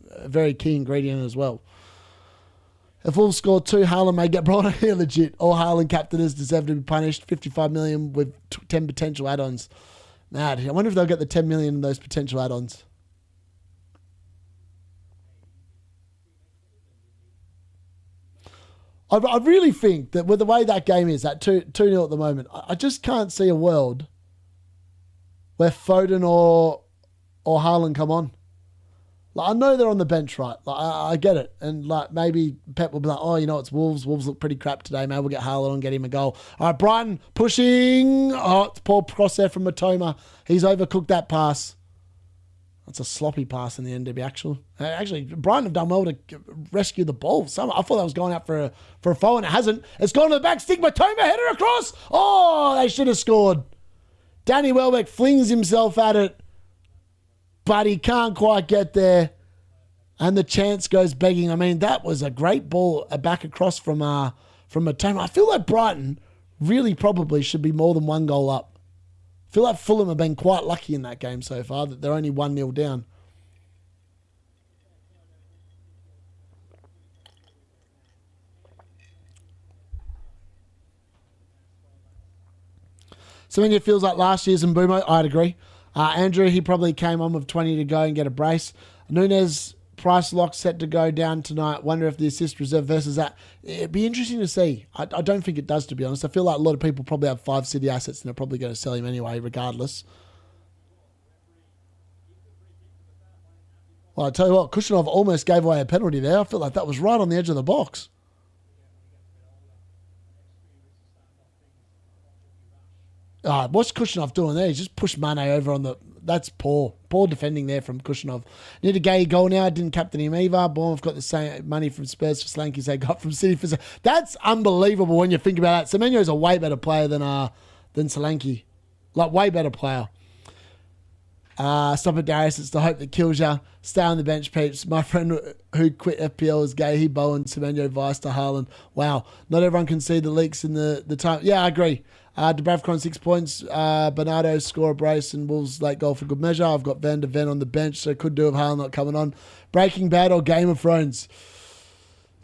a very key ingredient as well. If Wolves score 2, Haaland may get brought on here. Legit. All Haaland captains deserve to be punished. 55 million with 10 potential add-ons. Mad. I wonder if they'll get the 10 million in those potential add-ons. I really think that with the way that game is, at 2-0 at the moment, I just can't see a world where Foden or Haaland come on. Like, I know they're on the bench, right? Like, I get it. And like, maybe Pep will be like, oh, it's Wolves. Wolves look pretty crap today. Maybe we'll get Haaland and get him a goal. All right, Brighton pushing. Oh, it's poor cross there from Matoma. He's overcooked that pass. That's a sloppy pass in the end, to be actual. Actually, Brighton have done well to rescue the ball. I thought that was going out for a foul, and it hasn't. It's gone to the back stick. Matoma, header across. Oh, they should have scored. Danny Welbeck flings himself at it, but he can't quite get there, and the chance goes begging. I mean, that was a great ball back across from Matoma. I feel like Brighton really probably should be more than 1 goal up. I feel like Fulham have been quite lucky in that game so far, that they're only 1-0 down. So when it feels like last year's Mbumo, I'd agree. Andrew, he probably came on with 20 to go and get a brace. Nunez, price lock set to go down tonight. Wonder if the assist reserve versus that. It'd be interesting to see. I don't think it does, to be honest. I feel like a lot of people probably have 5 City assets and they're probably going to sell him anyway, regardless. Well, I tell you what, Kushinov almost gave away a penalty there. I felt like that was right on the edge of the box. What's Kushinov doing there? He's just pushed Mane over on the... That's poor. Poor defending there from Kushinov. Need a gay goal now. Didn't captain him either. Bournemouth got the same money from Spurs for Slankies they got from City for... That's unbelievable when you think about that. Semenyo's a way better player than Solanke. Like, way better player. Stop it, Darius. It's the hope that kills you. Stay on the bench, peeps. My friend who quit FPL is gay. He, Bowen, Semenyo, Vice to Haaland. Wow. Not everyone can see the leaks in the time. Yeah, I agree. Dubravka on 6 points. Bernardo score a brace and Wolves late goal for good measure. I've got Van de Ven on the bench, so could do with Haaland not coming on. Breaking Bad or Game of Thrones?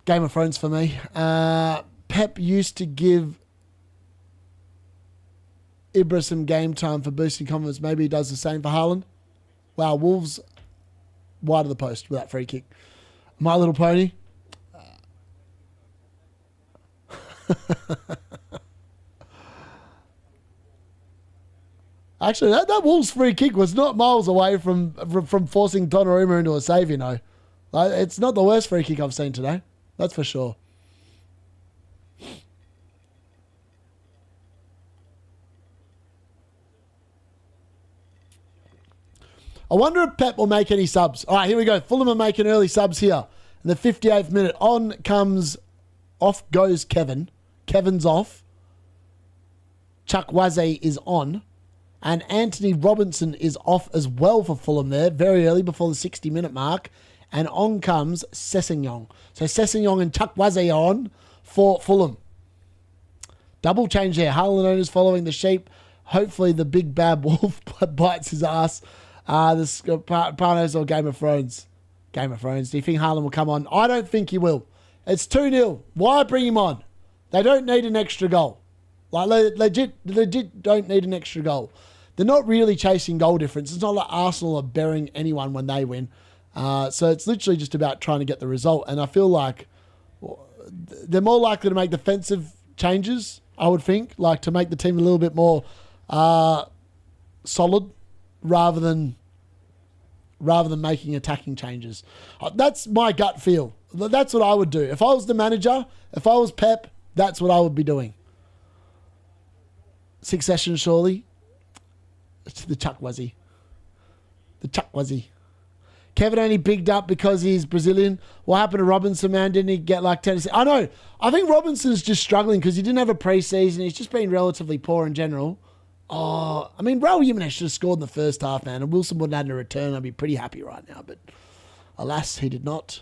Game of Thrones for me. Pep used to give Ibra some game time for boosting confidence. Maybe he does the same for Haaland. Wow, Wolves wide of the post with that free kick. My Little Pony. Actually, that Wolves free kick was not miles away from forcing Donnarumma into a save, you know. Like, it's not the worst free kick I've seen today. That's for sure. I wonder if Pep will make any subs. All right, here we go. Fulham are making early subs here. In the 58th minute, off goes Kevin. Kevin's off. Chukwueze is on. And Anthony Robinson is off as well for Fulham there, very early before the 60-minute mark. And on comes Sessegnon. So Sessegnon and Chukwueze are on for Fulham. Double change there. Haaland owners following the sheep. Hopefully the big bad wolf bites his ass. The Panos or Game of Thrones? Game of Thrones. Do you think Haaland will come on? I don't think he will. It's 2-0. Why bring him on? They don't need an extra goal. Like, legit don't need an extra goal. They're not really chasing goal difference. It's not like Arsenal are burying anyone when they win. So it's literally just about trying to get the result. And I feel like they're more likely to make defensive changes, I would think, like to make the team a little bit more solid rather than making attacking changes. That's my gut feel. That's what I would do. If I was the manager, if I was Pep, that's what I would be doing. Succession, surely. It's the Chukwueze. Kevin only bigged up because he's Brazilian. What happened to Robinson, man? Didn't he get like 10? I know. I think Robinson's just struggling because he didn't have a pre-season. He's just been relatively poor in general. Oh, I mean, Raul Jimenez should have scored in the first half, man. And Wilson wouldn't have had a return. I'd be pretty happy right now. But alas, he did not.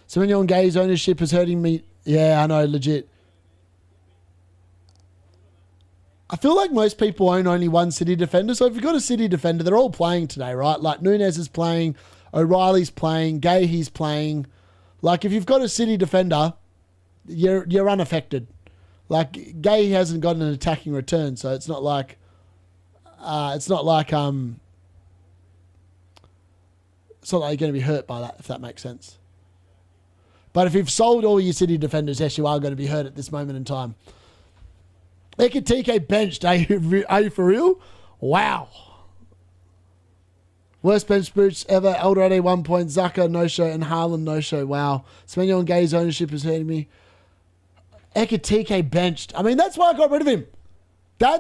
Semenyo Gay's ownership is hurting me. Yeah, I know, legit. I feel like most people own only one City defender. So if you've got a City defender, they're all playing today, right? Like Nunes is playing, O'Reilly's playing, Gahey's playing. Like if you've got a City defender, you're unaffected. Like Gahey hasn't got an attacking return, so it's not like you're going to be hurt by that, if that makes sense. But if you've sold all your City defenders, yes, you are going to be hurt at this moment in time. Ekitike benched. Are you for real? Wow. Worst bench boots ever. Eldorado 1 point. Zaka no-show and Haaland no-show. Wow. Semenyo and Gay's ownership is hurting me. Ekitike benched. I mean, that's why I got rid of him. I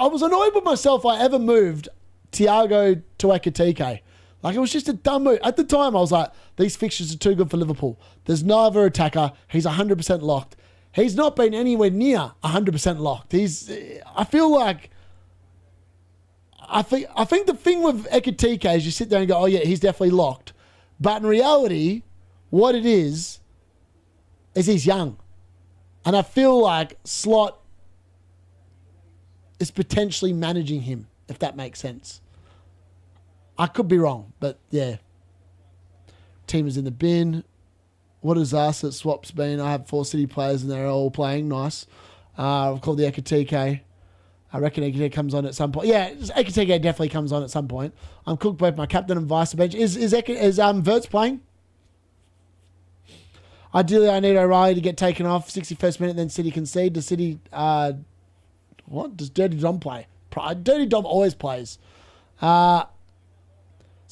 was annoyed with myself I ever moved Thiago to Ekitike. Like, it was just a dumb move. At the time, I was like, these fixtures are too good for Liverpool. There's no other attacker. He's 100% locked. He's not been anywhere near 100% locked. I think the thing with Ekitike is you sit there and go, oh, yeah, he's definitely locked. But in reality, what it is he's young. And I feel like Slot is potentially managing him, if that makes sense. I could be wrong, but yeah. Team is in the bin. What has Arsenal swaps been? I have 4 City players and they're all playing. Nice. I've called the Ekitike. I reckon Ekitike comes on at some point. Yeah, Ekitike definitely comes on at some point. I'm cooked both my captain and vice bench. Is Verts playing? Ideally, I need O'Reilly to get taken off. 61st minute, then City concede. The City... What does Dirty Dom play? Dirty Dom always plays. So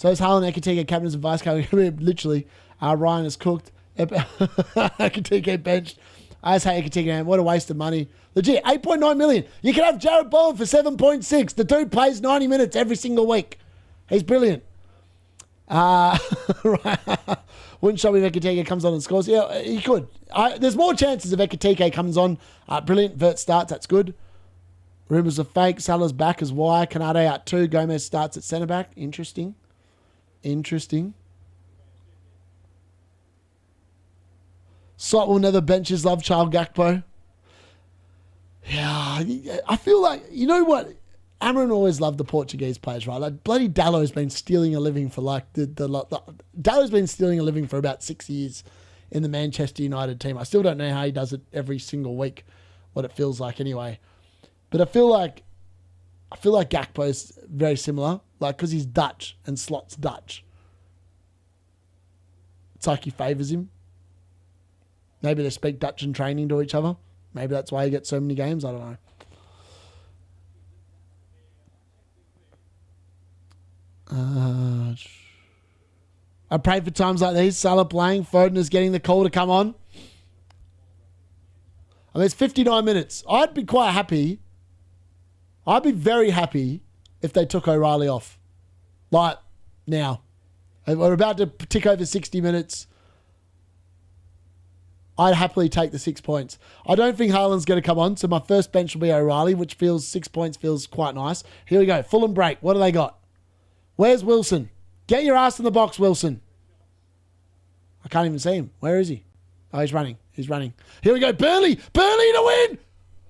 is Haaland, Ekitike, captains and vice captains. Literally, Ryan is cooked. Ekitike benched. I just hate Ekitike, man. What a waste of money. Legit, 8.9 million. You can have Jared Bowen for 7.6. The dude plays 90 minutes every single week. He's brilliant. Right. Wouldn't show me if Ekitike comes on and scores. Yeah, he could. There's more chances if Ekitike comes on. Brilliant. Vert starts. That's good. Rumours are fake. Salah's back as Y. Canade out 2. Gomez starts at centre-back. Interesting. Sot will never bench his love child Gakpo. Yeah, I feel like, you know what? Amarin always loved the Portuguese players, right? Like bloody Dalot's been stealing a living for like Dalot's been stealing a living for about 6 years in the Manchester United team. I still don't know how he does it every single week, what it feels like anyway. But I feel like Gakpo's very similar, like because he's Dutch and Slot's Dutch. It's like he favours him. Maybe they speak Dutch in training to each other. Maybe that's why he gets so many games. I don't know. I pray for times like these. Salah playing. Foden is getting the call to come on. I mean, it's 59 minutes. I'd be quite happy. I'd be very happy if they took O'Reilly off. Like, now. We're about to tick over 60 minutes. I'd happily take the 6 points. I don't think Haaland's going to come on, so my first bench will be O'Reilly, which feels 6 points feels quite nice. Here we go. Fulham break. What do they got? Where's Wilson? Get your ass in the box, Wilson. I can't even see him. Where is he? Oh, he's running. Here we go. Burnley to win.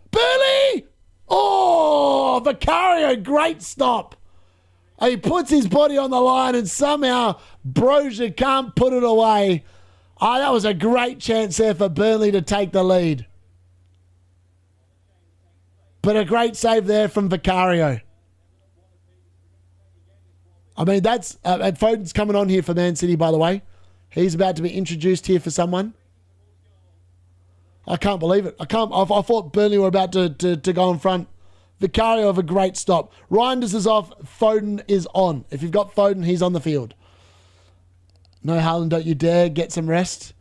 Burnley! Oh, Vicario, great stop. He puts his body on the line and somehow Brozier can't put it away. Oh, that was a great chance there for Burnley to take the lead. But a great save there from Vicario. I mean, that's... Foden's coming on here for Man City, by the way. He's about to be introduced here for someone. I can't believe it. I thought Burnley were about to go in front. Vicario of a great stop. Reinders is off. Foden is on. If you've got Foden, he's on the field. No, Haaland, don't you dare get some rest.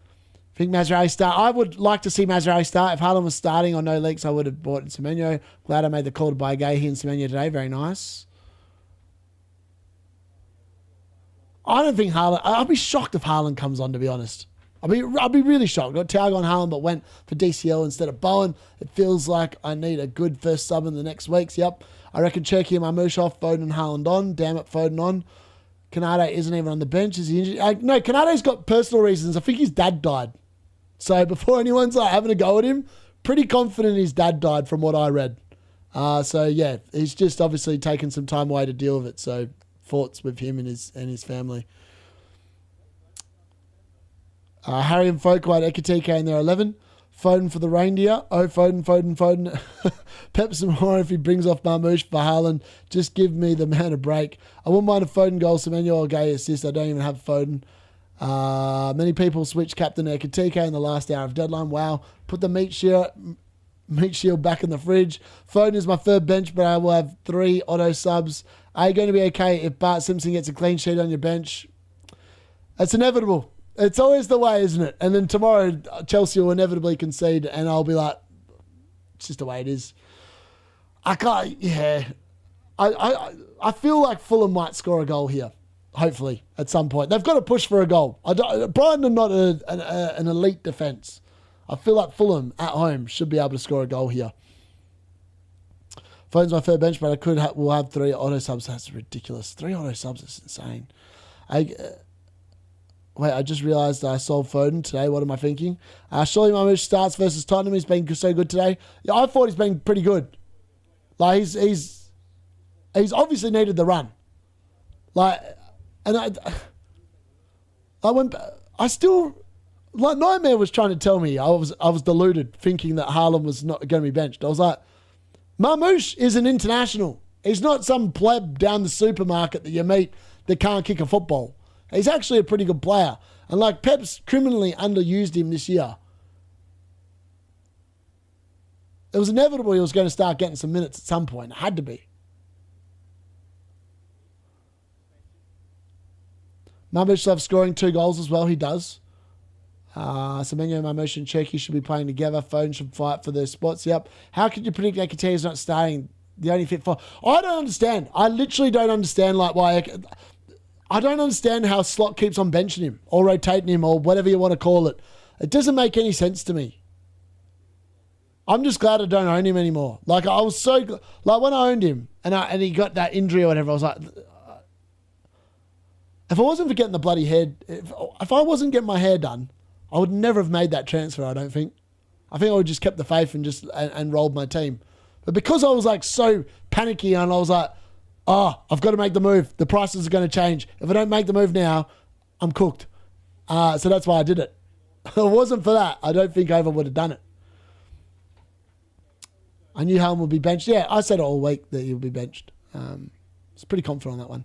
Think Mazraoui start. I would like to see Mazraoui start. If Haaland was starting on no leaks, I would have bought Semenyo. Glad I made the call to buy Gahey and Semenyo today. Very nice. I don't think Haaland... I'll be shocked if Haaland comes on, to be honest. I'll be really shocked. Got Thiago on Haaland, but went for DCL instead of Bowen. It feels like I need a good first sub in the next weeks. Yep. I reckon Cherky and Marmush off, Foden and Haaland on. Damn it, Foden on. Canade isn't even on the bench. Is he injured? No, Canade's got personal reasons. I think his dad died. So before anyone's like having a go at him, pretty confident his dad died from what I read. So yeah, he's just obviously taken some time away to deal with it. So thoughts with him and his family. Harry and Folkwad, Ekitike in their 11. Foden for the reindeer. Oh, Foden. Pep some more if he brings off Marmush for Haaland. Just give me the man a break. I wouldn't mind a Foden goal, Semenyo or Gay assist. I don't even have Foden. Many people switch captain Ekitike in the last hour of deadline. Wow. Put the meat shield back in the fridge. Foden is my third bench, but I will have 3 auto subs. Are you going to be okay if Bart Simpson gets a clean sheet on your bench? It's inevitable. It's always the way, isn't it? And then tomorrow, Chelsea will inevitably concede, and I'll be like, it's just the way it is. I can't, yeah. I feel like Fulham might score a goal here, hopefully, at some point. They've got to push for a goal. Brighton are not an elite defence. I feel like Fulham, at home, should be able to score a goal here. Foden's my third bench, but we'll have 3 auto subs. That's ridiculous. 3 auto subs is insane. Wait, I just realised I sold Foden today. What am I thinking? Surely Marmush starts versus Tottenham. He's been so good today. Yeah, I thought he's been pretty good. Like, he's obviously needed the run. Like, and Nightmare was trying to tell me I was deluded, thinking that Haaland was not going to be benched. I was like, Marmush is an international. He's not some pleb down the supermarket that you meet that can't kick a football. He's actually a pretty good player. And like Pep's criminally underused him this year. It was inevitable he was going to start getting some minutes at some point. It had to be. Marmush loves scoring 2 goals as well. He does. Semenyo, Marmush and Cherky should be playing together. Foden should fight for their spots. Yep. How could you predict Ekatier's not starting? The only fit for... I don't understand. I literally don't understand like why... I don't understand how Slot keeps on benching him or rotating him or whatever you want to call it. It doesn't make any sense to me. I'm just glad I don't own him anymore. Like, I was so... Like, when I owned him and he got that injury or whatever, I was like... If I wasn't for getting the bloody head... If I wasn't getting my hair done, I would never have made that transfer, I don't think. I think I would just kept the faith and just and rolled my team. But because I was, like, so panicky and I was like... I've got to make the move. The prices are going to change. If I don't make the move now, I'm cooked. So that's why I did it. If it wasn't for that, I don't think I ever would have done it. I knew Helm would be benched. Yeah, I said it all week that he would be benched. I was pretty confident on that one.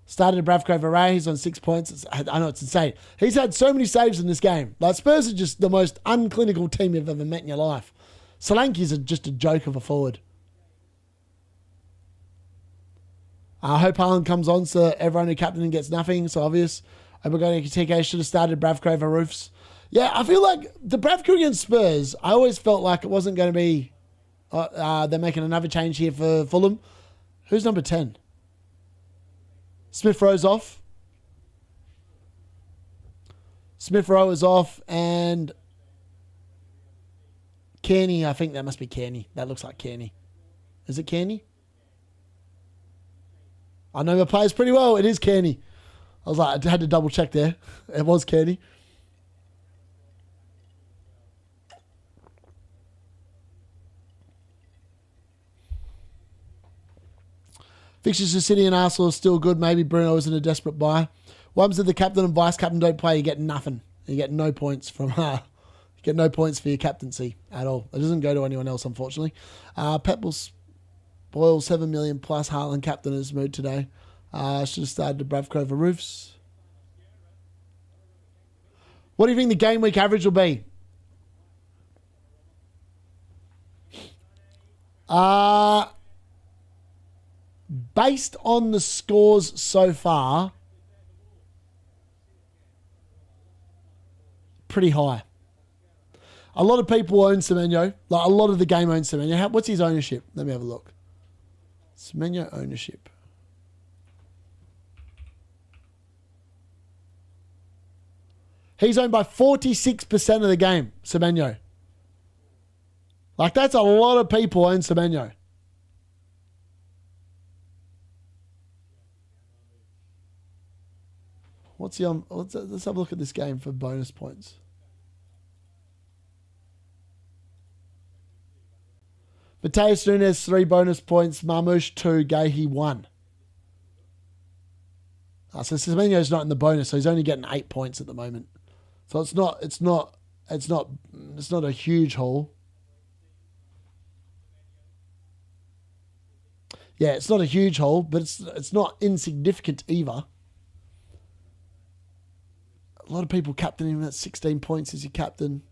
Started Bravko Varane. He's on 6 points. I know it's insane. He's had so many saves in this game. Like, Spurs are just the most unclinical team you've ever met in your life. Solanke's just a joke of a forward. I hope Haaland comes on so everyone who captain gets nothing. It's obvious. Obagonia Kitike should have started Bravko over Roofs. Yeah, I feel like the Bravko against Spurs, I always felt like it wasn't going to be... they're making another change here for Fulham. Who's number 10? Smith Rowe's off. Smith Rowe is off and... Kearney, I think that must be Kearney. That looks like Kearney. Is it Kearney? I know my players pretty well. It is Kearney. I was like, I had to double check there. It was Kearney. Fixtures to City and Arsenal are still good. Maybe Bruno isn't a desperate buy. Ones that the captain and vice captain don't play, you get nothing. You get no points from you get no points for your captaincy at all. It doesn't go to anyone else, unfortunately. Pep will spoil 7 million plus. Haaland captain is mood today. Should have started to Bravko over Roofs. What do you think the game week average will be? Based on the scores so far, pretty high. A lot of people own Semenyo. Like, a lot of the game owns Semenyo. What's his ownership? Let me have a look. Semenyo ownership. He's owned by 46% of the game, Semenyo. Like, that's a lot of people own Semenyo. What's he on? Let's have a look at this game for bonus points. Mateus Nunes, 3 bonus points. Marmush, 2. Gahi, 1. So Semenyo's not in the bonus, so he's only getting 8 points at the moment. So it's not a huge haul. Yeah, it's not a huge haul, but it's not insignificant either. A lot of people captain him at 16 points as your captain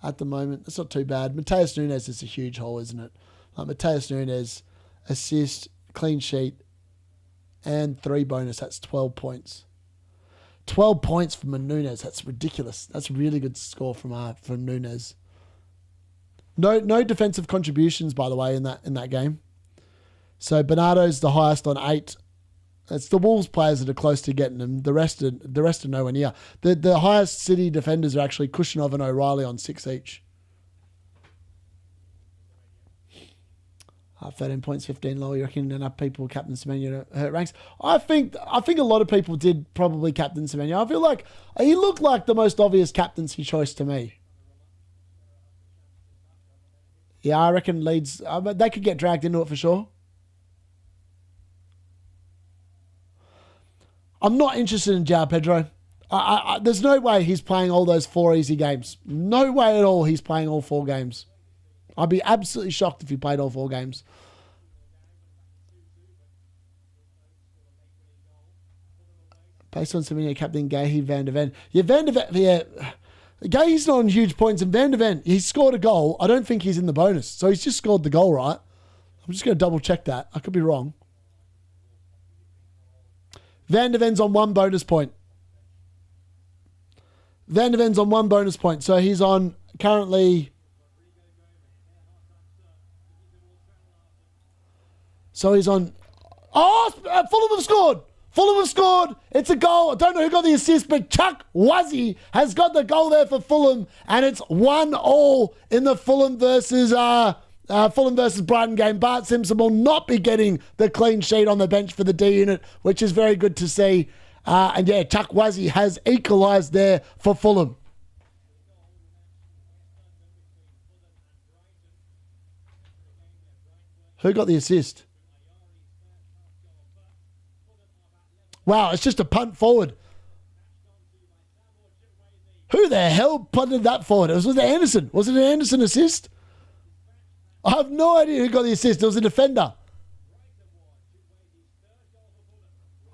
at the moment. That's not too bad. Mateus Nunes is a huge haul, isn't it? Like, Mateus Nunes, assist, clean sheet, and 3 bonus. That's 12 points. 12 points from Nunes. That's ridiculous. That's a really good score from Nunes. No defensive contributions, by the way, in that game. So Bernardo's the highest on 8. It's the Wolves players that are close to getting them. The rest are nowhere near. The highest City defenders are actually Kushinov and O'Reilly on 6 each. 13 points, 15 lower. You reckon enough people captain Semenyo to hurt ranks? I think a lot of people did probably captain Semenyo. I feel like he looked like the most obvious captaincy choice to me. Yeah, I reckon Leeds, they could get dragged into it for sure. I'm not interested in João Pedro. There's no way he's playing all those 4 easy games. No way at all he's playing all 4 games. I'd be absolutely shocked if he played all 4 games. Based on Semenyo captain Gahi Van der Ven. Yeah, Van der Ven, yeah. He's not on huge points. And Van de Ven, he's scored a goal. I don't think he's in the bonus. So he's just scored the goal, right? I'm just going to double check that. I could be wrong. Van de Ven's on 1 bonus point. Van de Ven's on 1 bonus point. So he's on currently... So he's on... Oh, Fulham have scored. Fulham have scored. It's a goal. I don't know who got the assist, but Chuck Wuzzy has got the goal there for Fulham, and it's 1-1 in the Fulham versus Brighton game. Bart Simpson will not be getting the clean sheet on the bench for the D unit, which is very good to see. And yeah, Chuck Wuzzy has equalised there for Fulham. Who got the assist? Wow, it's just a punt forward. Who the hell punted that forward? Was it Anderson? Was it an Anderson assist? I have no idea who got the assist. It was a defender.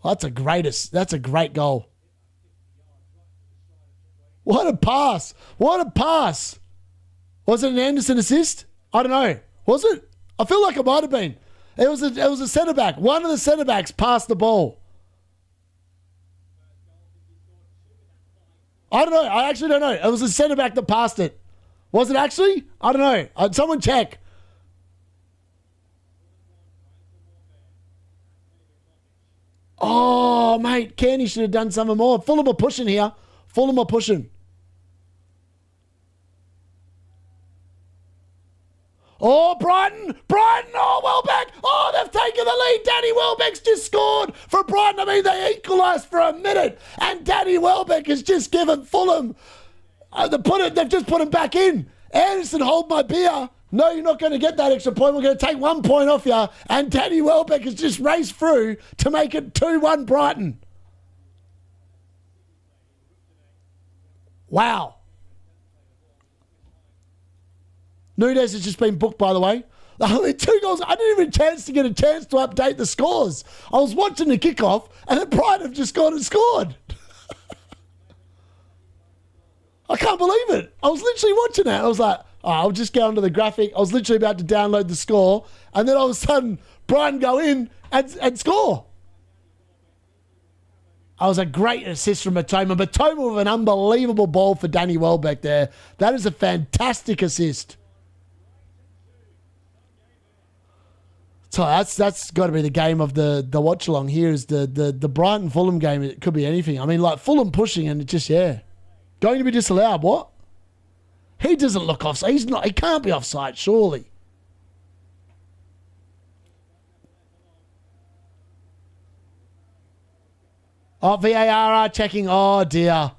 Oh, that's a great goal. What a pass. What a pass. Was it an Anderson assist? I don't know. Was it? I feel like it might have been. It was a centre-back. One of the centre-backs passed the ball. I don't know. I actually don't know. It was a centre-back that passed it. Was it actually? I don't know. Someone check. Oh, mate. Kearney should have done something more. Fulham are pushing here. Fulham are pushing. Oh, Brighton. Brighton. Oh, Welbeck. Oh, they've taken the lead. Danny Welbeck's just scored for Brighton. I mean, they equalised for a minute. And Danny Welbeck has just given Fulham. They've just put him back in. Anderson, hold my beer. No, you're not going to get that extra point. We're going to take 1 point off you. And Danny Welbeck has just raced through to make it 2-1 Brighton. Wow. Nunes has just been booked, by the way. I mean, 2 goals. I didn't even get a chance to update the scores. I was watching the kickoff, and then Brighton have just gone and scored. I can't believe it. I was literally watching that. I was like, oh, I'll just go onto the graphic. I was literally about to download the score, and then all of a sudden, Brighton go in and score. That was a great assist from Matoma. Matoma with an unbelievable ball for Danny Welbeck there. That is a fantastic assist. So that's got to be the game of the watch along here is the Brighton Fulham game. It could be anything. I mean, like Fulham pushing and it just going to be disallowed. What? He doesn't look offside. He can't be offside. Surely. Oh, VAR are checking. Oh dear.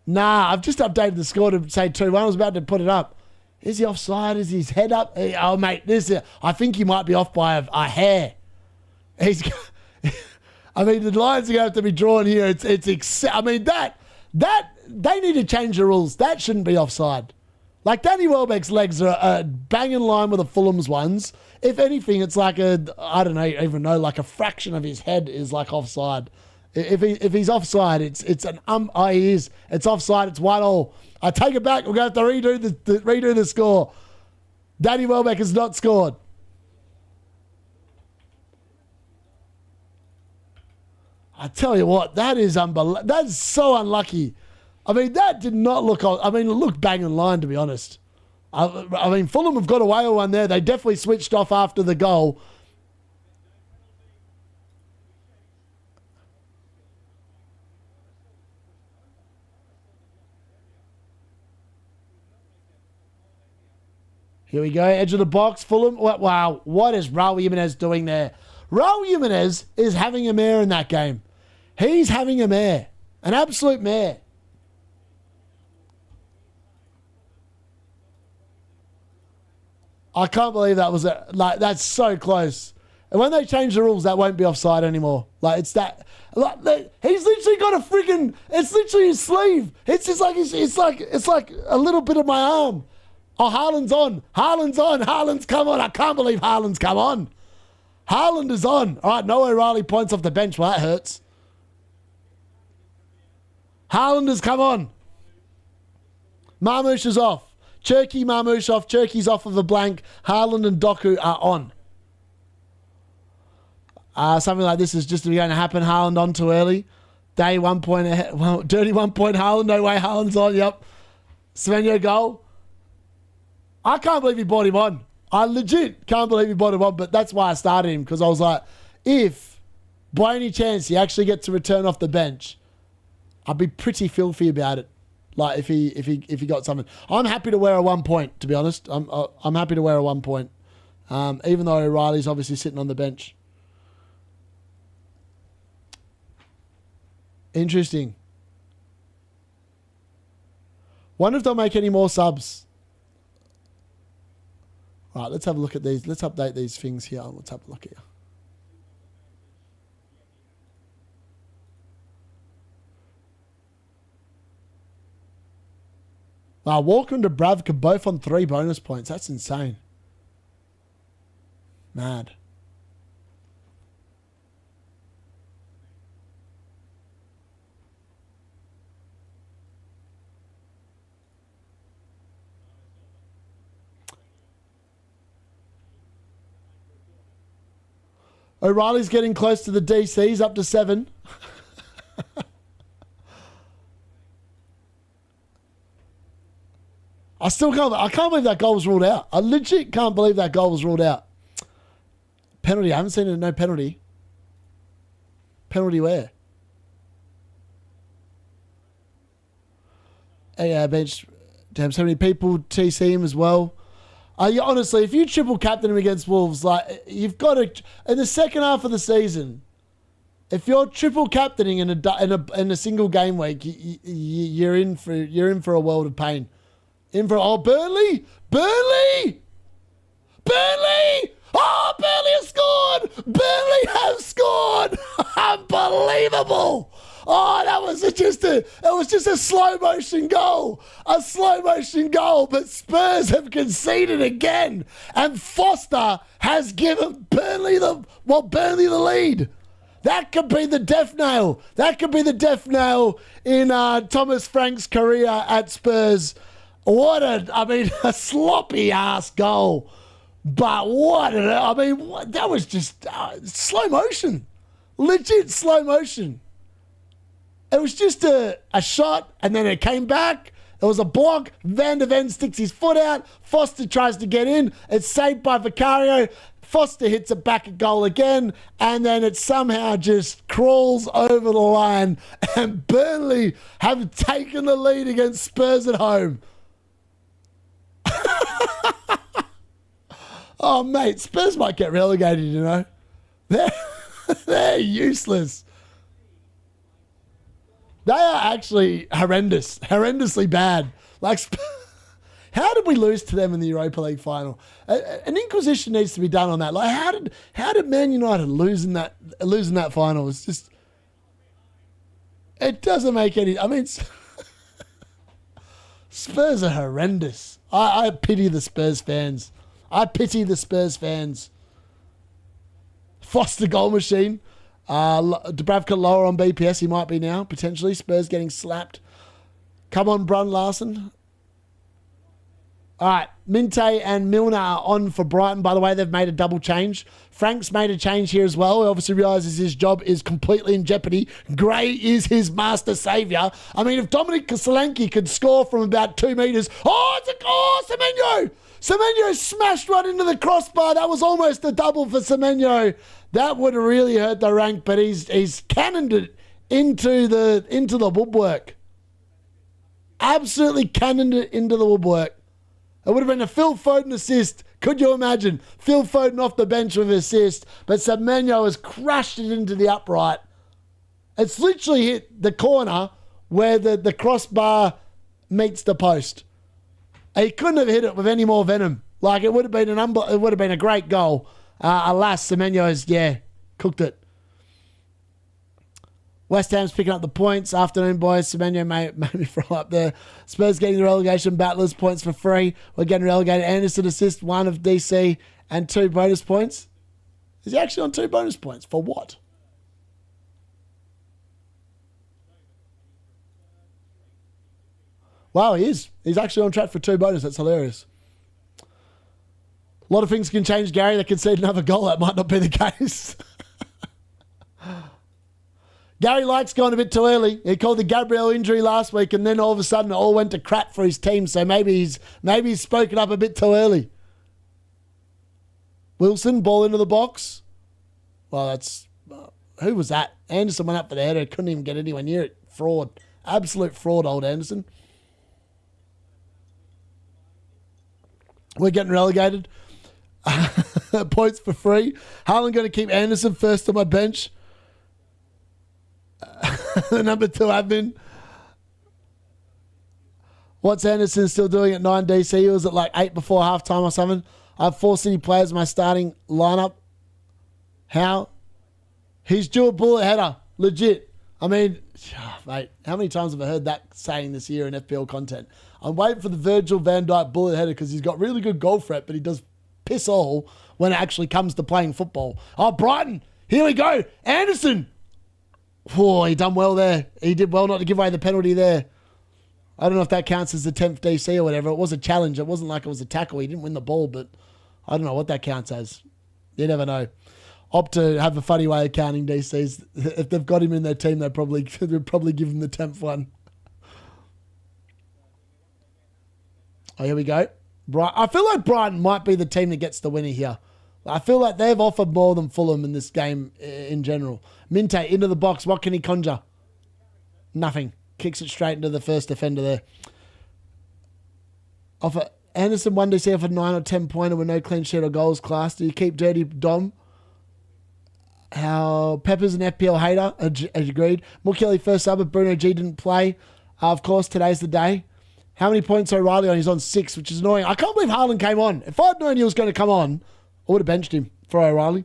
Nah, I've just updated the score to say 2-1. I was about to put it up. Is he offside? Is his head up? Oh, mate, I think he might be off by a hair. I mean, the lines are going to have to be drawn here. I mean, that they need to change the rules. That shouldn't be offside. Like, Danny Welbeck's legs are bang in line with the Fulham's ones. If anything, it's like I don't even know, like a fraction of his head is like offside. If he's offside, it's offside. It's 1-1. I take it back. We're going to have to redo the score. Danny Welbeck has not scored. I tell you what, that is unbelievable. That's so unlucky. I mean, that did not look. I mean, it looked bang in line, to be honest. I mean, Fulham have got away with one there. They definitely switched off after the goal. Here we go, edge of the box, Fulham. Wow, what is Raul Jimenez doing there? Raul Jimenez is having a mare in that game. He's having a mare, an absolute mare. I can't believe that was that's so close. And when they change the rules, that won't be offside anymore. Like, it's that. Like, he's literally got a freaking. It's literally his sleeve. It's just like it's like a little bit of my arm. Oh, Haaland's on. Haaland's on. Haaland's come on. I can't believe Haaland's come on. Haaland is on. All right, Noah Riley points off the bench. Well, that hurts. Haaland has come on. Marmush is off. Cherky, Marmush off. Cherky's off of a blank. Haaland and Doku are on. Something like this is just going to happen. Haaland on too early. Day 1 point ahead. Well, dirty 1 point Haaland. No way Haaland's on. Yep. Semenyo goal. I can't believe he brought him on. I legit can't believe he brought him on, but that's why I started him, because I was like, if by any chance he actually gets to return off the bench, I'd be pretty filthy about it. Like if he got something. I'm happy to wear a 1 point, to be honest. I'm happy to wear a 1 point. Even though O'Reilly's obviously sitting on the bench. Interesting. Wonder if they'll make any more subs. All right, let's have a look at these. Let's update these things here. Let's have a look here. Wow, Walker and Dubravka both on 3 bonus points. That's insane. Mad. O'Reilly's getting close to the DCs, up to 7. I can't believe that goal was ruled out. I legit can't believe that goal was ruled out. Penalty. I haven't seen no penalty. Penalty where? Yeah, bench. Damn, so many people TC him as well. Honestly, if you triple captain him against Wolves, like you've got to in the second half of the season, if you're triple captaining in a single game week, you're in for a world of pain. Burnley! Oh, Burnley has scored! Burnley has scored! Unbelievable! Oh, it was just a slow motion goal. A slow motion goal, but Spurs have conceded again. And Foster has given Burnley the lead. That could be the death nail. That could be the death nail in Thomas Frank's career at Spurs. A sloppy ass goal. But that was just slow motion. Legit slow motion. It was just a shot, and then it came back. There was a block. Van der Ven sticks his foot out. Foster tries to get in. It's saved by Vicario. Foster hits it back at goal again, and then it somehow just crawls over the line, and Burnley have taken the lead against Spurs at home. Oh, mate, Spurs might get relegated, you know. They're useless. They are actually horrendously bad. Like, how did we lose to them in the Europa League final? An inquisition needs to be done on that. Like, how did Man United losing that final? It's just, it doesn't make any. I mean, Spurs are horrendous. I pity the Spurs fans. Foster goal machine. Dubravka lower on BPS. He might be now, potentially. Spurs getting slapped. Come on, Brun Larson. All right. Minte and Milner are on for Brighton. By the way, they've made a double change. Frank's made a change here as well. He obviously realises his job is completely in jeopardy. Gray is his master saviour. I mean, if Dominic Solanke could score from about 2 metres. Oh, it's a goal, Semenyo! Semenyo smashed one into the crossbar. That was almost a double for Semenyo. That would have really hurt the rank, but he's cannoned it into the woodwork. Absolutely cannoned it into the woodwork. It would have been a Phil Foden assist. Could you imagine? Phil Foden off the bench with an assist, but Semenyo has crushed it into the upright. It's literally hit the corner where the crossbar meets the post. He couldn't have hit it with any more venom. Like, it would have been a great goal. Alas, Semenyo's, cooked it. West Ham's picking up the points. Afternoon, boys. Semenyo made me throw up there. Spurs getting the relegation battlers points for free. We're getting relegated. Anderson assist, 1 of DC and 2 bonus points. Is he actually on 2 bonus points? For what? Wow, he is. He's actually on track for 2 bonus. That's hilarious. A lot of things can change, Gary. They concede another goal. That might not be the case. Gary likes going a bit too early. He called the Gabriel injury last week, and then all of a sudden it all went to crap for his team. So maybe he's spoken up a bit too early. Wilson, ball into the box. Well, that's... who was that? Anderson went up for the header. Couldn't even get anywhere near it. Fraud. Absolute fraud, old Anderson. We're getting relegated. Points for free. Haaland going to keep Anderson first on my bench. Number 2 admin. What's Anderson still doing at 9 DC? He was at like 8 before halftime or something. I have 4 City players in my starting lineup. How? He's due a bullet header. Legit. I mean, mate, how many times have I heard that saying this year in FPL content? I'm waiting for the Virgil van Dijk bullet header because he's got really good goal threat, but he does piss all when it actually comes to playing football. Oh, Brighton. Here we go. Anderson. Oh, he done well there. He did well not to give away the penalty there. I don't know if that counts as the 10th DC or whatever. It was a challenge. It wasn't like it was a tackle. He didn't win the ball, but I don't know what that counts as. You never know. Opt to have a funny way of counting DCs. If they've got him in their team, they'd probably give him the 10th one. Oh, here we go. I feel like Brighton might be the team that gets the winner here. I feel like they've offered more than Fulham in this game in general. Minte into the box. What can he conjure? Nothing. Kicks it straight into the first defender there. Offer Anderson 1DC offered 9 or 10 pointer with no clean sheet or goals class. Do you keep Dirty Dom? How Pepper's an FPL hater. Agreed. Mukeli first sub, but Bruno G didn't play. Of course, today's the day. How many points are O'Reilly on? He's on 6, which is annoying. I can't believe Haaland came on. If I'd known he was going to come on, I would have benched him for O'Reilly.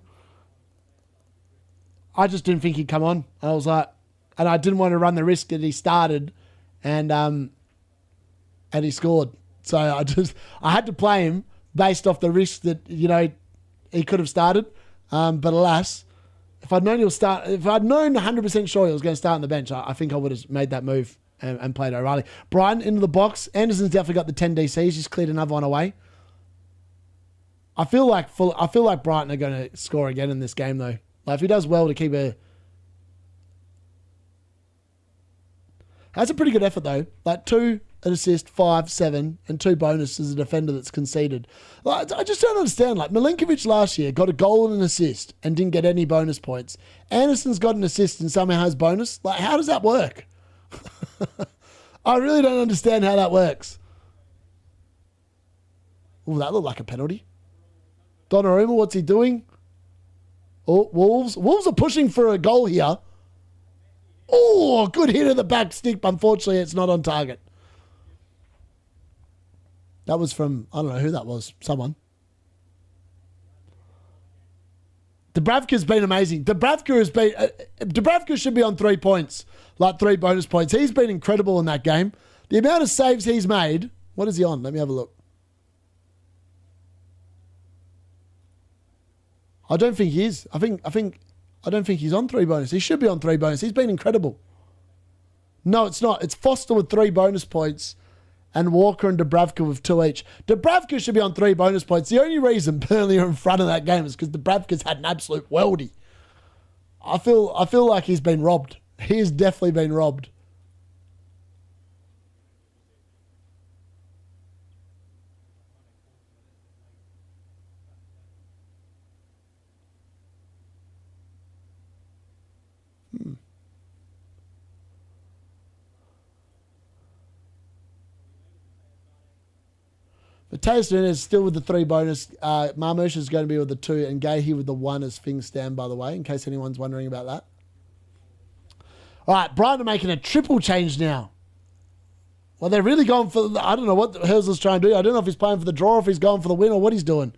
I just didn't think he'd come on. I was like, and I didn't want to run the risk that he started and he scored. So I had to play him based off the risk that, he could have started. But alas, if I'd known 100% sure he was going to start on the bench, I think I would have made that move and played O'Reilly. Brighton into the box. Anderson's definitely got the 10 DCs. Just cleared another one away. I feel like Brighton are going to score again in this game, though. Like, if he does well to keep a... That's a pretty good effort, though. Like, 2 an assist, 5, 7, and 2 bonus as a defender that's conceded. Like, I just don't understand. Like, Milinkovic last year got a goal and an assist and didn't get any bonus points. Anderson's got an assist and somehow has bonus. Like, how does that work? I really don't understand how that works. Oh, that looked like a penalty. Donnarumma, what's he doing? Oh, Wolves. Wolves are pushing for a goal here. Oh, good hit at the back stick, but unfortunately it's not on target. That was from, I don't know who that was. Someone. Dubravka's been amazing. Dubravka should be on 3 points, like 3 bonus points. He's been incredible in that game. The amount of saves he's made. What is he on? Let me have a look. I don't think he is. I don't think he's on 3 bonus. He should be on 3 bonus. He's been incredible. No, it's not. It's Foster with 3 bonus points and Walker and Dubravka with 2 each. Dubravka should be on 3 bonus points. The only reason Burnley are in front of that game is because Dubravka's had an absolute weldy. I feel like he's been robbed. He has definitely been robbed. Mateus is still with the 3 bonus. Marmush is going to be with the 2, and Gahey with the 1 as things stand, by the way, in case anyone's wondering about that. All right, Brighton are making a triple change now. Well, they're really going for... I don't know what Herzl's trying to do. I don't know if he's playing for the draw, or if he's going for the win, or what he's doing.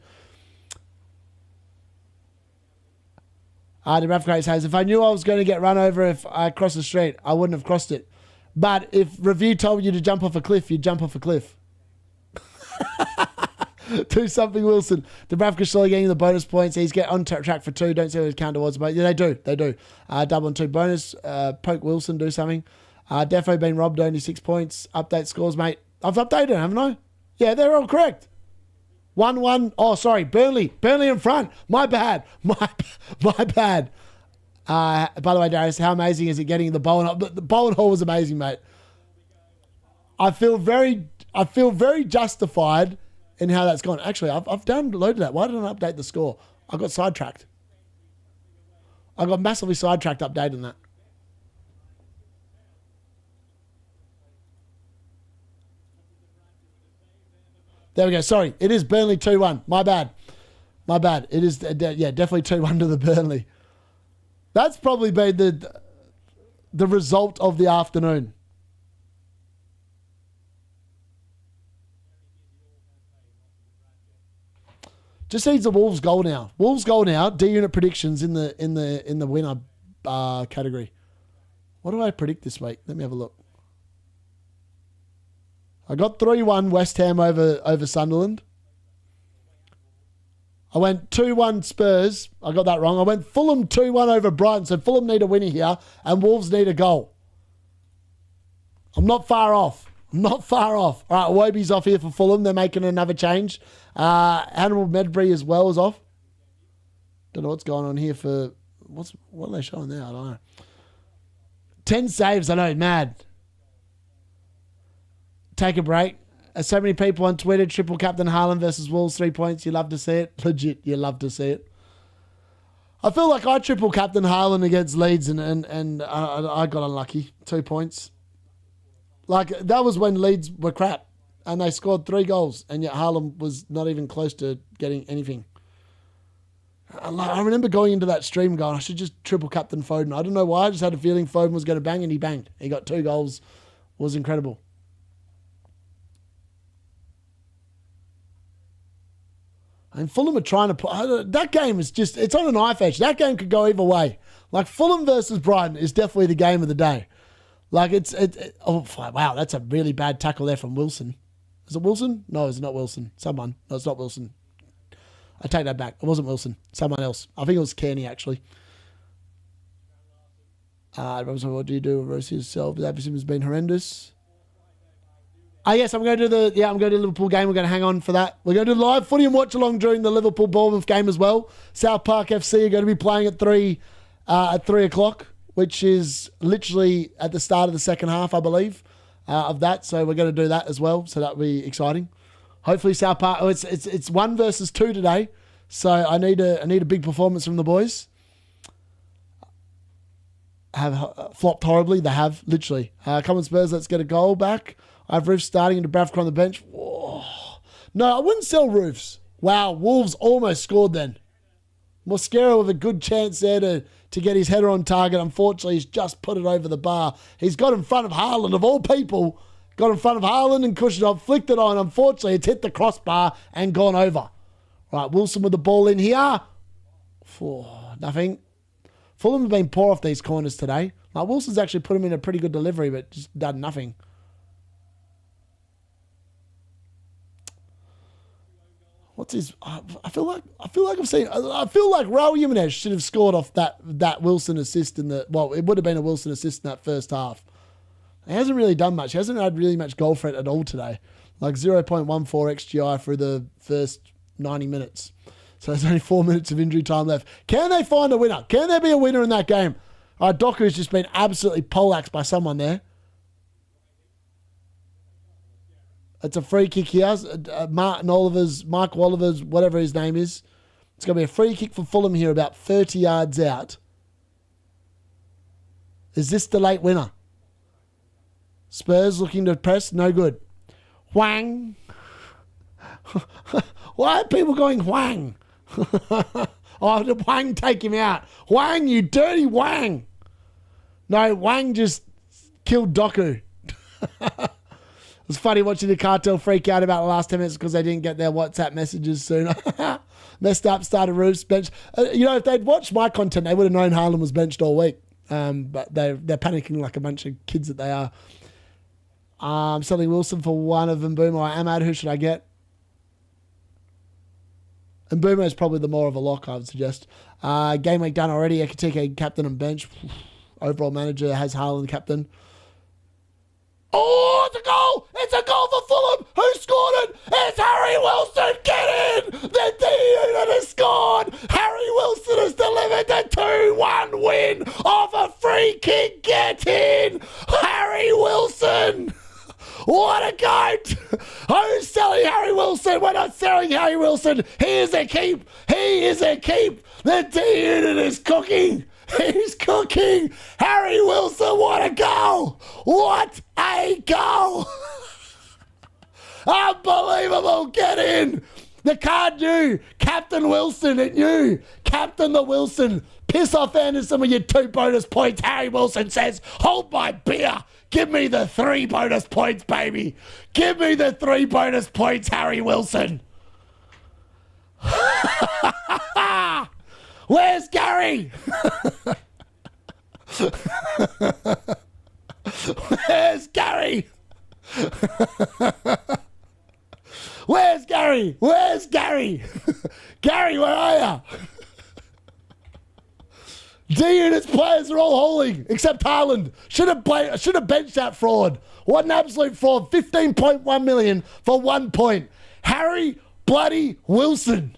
The Raf Grace says, if I knew I was going to get run over if I crossed the street, I wouldn't have crossed it. But if Review told you to jump off a cliff, you'd jump off a cliff. Do something, Wilson. Dubravka's still getting the bonus points. He's on track for 2. Don't see what his count was, but yeah, they do. Double and 2 bonus. Poke Wilson, do something. Defo been robbed, only 6 points. Update scores, mate. I've updated, haven't I? Yeah, they're all correct. 1-1. Oh, sorry. Burnley in front. My bad. My bad. By the way, Darius, how amazing is it getting the Bowen? The Bowen haul was amazing, mate. I feel very justified in how that's gone. Actually, I've downloaded that. Why didn't I update the score? I got sidetracked. I got massively sidetracked updating that. There we go. Sorry. It is Burnley 2-1. My bad. It is, yeah, definitely 2-1 to the Burnley. That's probably been the result of the afternoon. Just needs a Wolves goal now. Wolves goal now. D-Unit predictions in the winner category. What do I predict this week? Let me have a look. I got 3-1 West Ham over Sunderland. I went 2-1 Spurs. I got that wrong. I went Fulham 2-1 over Brighton. So Fulham need a winner here and Wolves need a goal. I'm not far off. All right, Wobie's off here for Fulham. They're making another change. Hannibal Medbury as well is off. Don't know what's going on here for... What are they showing there? I don't know. 10 saves. I know, mad. Take a break. So many people on Twitter, triple captain Haaland versus Wolves, 3 points. You love to see it. Legit, you love to see it. I feel like I triple captain Haaland against Leeds and I got unlucky. 2 points. Like, that was when Leeds were crap and they scored 3 goals and yet Haaland was not even close to getting anything. I remember going into that stream going, I should just triple captain Foden. I don't know why. I just had a feeling Foden was going to bang and he banged. He got 2 goals. It was incredible. And Fulham are trying to put... That game is just... It's on a knife edge. That game could go either way. Like, Fulham versus Brighton is definitely the game of the day. Like, oh, wow, that's a really bad tackle there from Wilson. Is it Wilson? No, it's not Wilson. Someone. No, it's not Wilson. I take that back. It wasn't Wilson. Someone else. I think it was Kearney, actually. What do you do? Roast yourself. That has been horrendous. Yes, I'm going to do the Liverpool game. We're going to hang on for that. We're going to do live footy and watch along during the Liverpool Bournemouth game as well. South Park FC are going to be playing at 3 o'clock, which is literally at the start of the second half, I believe, of that. So we're going to do that as well. So that'll be exciting. Hopefully South Park. Oh, it's 1 versus 2 today. So I need a big performance from the boys. Have flopped horribly. They have, literally. Come on, Spurs, let's get a goal back. I have Roofs starting into Bradford on the bench. Whoa. No, I wouldn't sell Roofs. Wow, Wolves almost scored then. Mosquera with a good chance there to get his header on target. Unfortunately, he's just put it over the bar. He's got in front of Haaland, of all people. Got in front of Haaland and Kushnov, flicked it on. Unfortunately, it's hit the crossbar and gone over. Right, Wilson with the ball in here. Nothing. Fulham have been poor off these corners today. Like, Wilson's actually put him in a pretty good delivery, but just done nothing. What's his? I feel like I've seen. I feel like Raul Jimenez should have scored off that Wilson assist in the. Well, it would have been a Wilson assist in that first half. He hasn't really done much. He hasn't had really much goal threat at all today. Like 0.14 XGI through the first 90 minutes. So there's only 4 minutes of injury time left. Can they find a winner? Can there be a winner in that game? Doku's just been absolutely poleaxed by someone there. It's a free kick here. Mike Oliver's, whatever his name is. It's going to be a free kick for Fulham here about 30 yards out. Is this the late winner? Spurs looking to press. No good. Whang. Why are people going Whang? Oh, did Wang take him out? Wang, you dirty Wang. No, Wang just killed Doku. It was funny watching the cartel freak out about the last 10 minutes because they didn't get their WhatsApp messages sooner. Messed up, started Roofs, bench. If they'd watched my content, they would have known Haaland was benched all week. But they're panicking like a bunch of kids that they are. Selling Wilson for one of them. Boomer, I am out. Who should I get? And Boomer is probably the more of a lock, I would suggest. Game week done already. Ekitike captain and bench. Overall manager has Haaland captain. Oh, it's a goal! It's a goal for Fulham! Who scored it? It's Harry Wilson! Get in! The D-Unit has scored! Harry Wilson has delivered the 2-1 win off a free kick! Get in! Harry Wilson! What a goat! Who's selling Harry Wilson? We're not selling Harry Wilson! He is a keep! He is a keep! The D-Unit is cooking! He's cooking! Harry Wilson, what a goal! What a goal! Unbelievable! Get in! The card knew. Captain Wilson, it knew. Captain the Wilson. Piss off Anderson with your 2 bonus points. Harry Wilson says, hold my beer. Give me the 3 bonus points, baby. Give me the 3 bonus points, Harry Wilson. Where's Gary? Where's Gary? Where's Gary? Where's Gary? Gary, where are you? D-Unit's players are all hauling, except Haaland. Should have benched that fraud. What an absolute fraud. 15.1 million for 1 point. Harry bloody Wilson.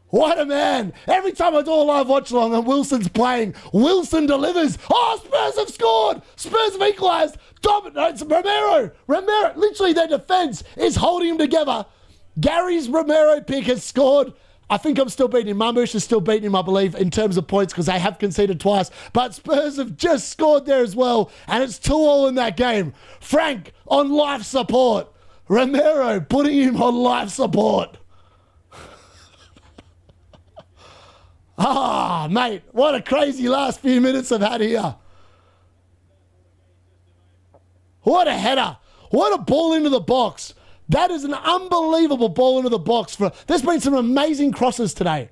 What a man. Every time I do a live watch along and Wilson's playing, Wilson delivers. Oh, Spurs have scored. Spurs have equalized. It's Romero. Literally their defense is holding him together. Gary's Romero pick has scored. I think I'm still beating him. Marmush is still beating him, I believe, in terms of points because they have conceded twice. But Spurs have just scored there as well. And it's 2-2 in that game. Frank on life support. Romero putting him on life support. Ah, mate, what a crazy last few minutes I've had here. What a header. What a ball into the box. That is an unbelievable ball into the box. There's been some amazing crosses today.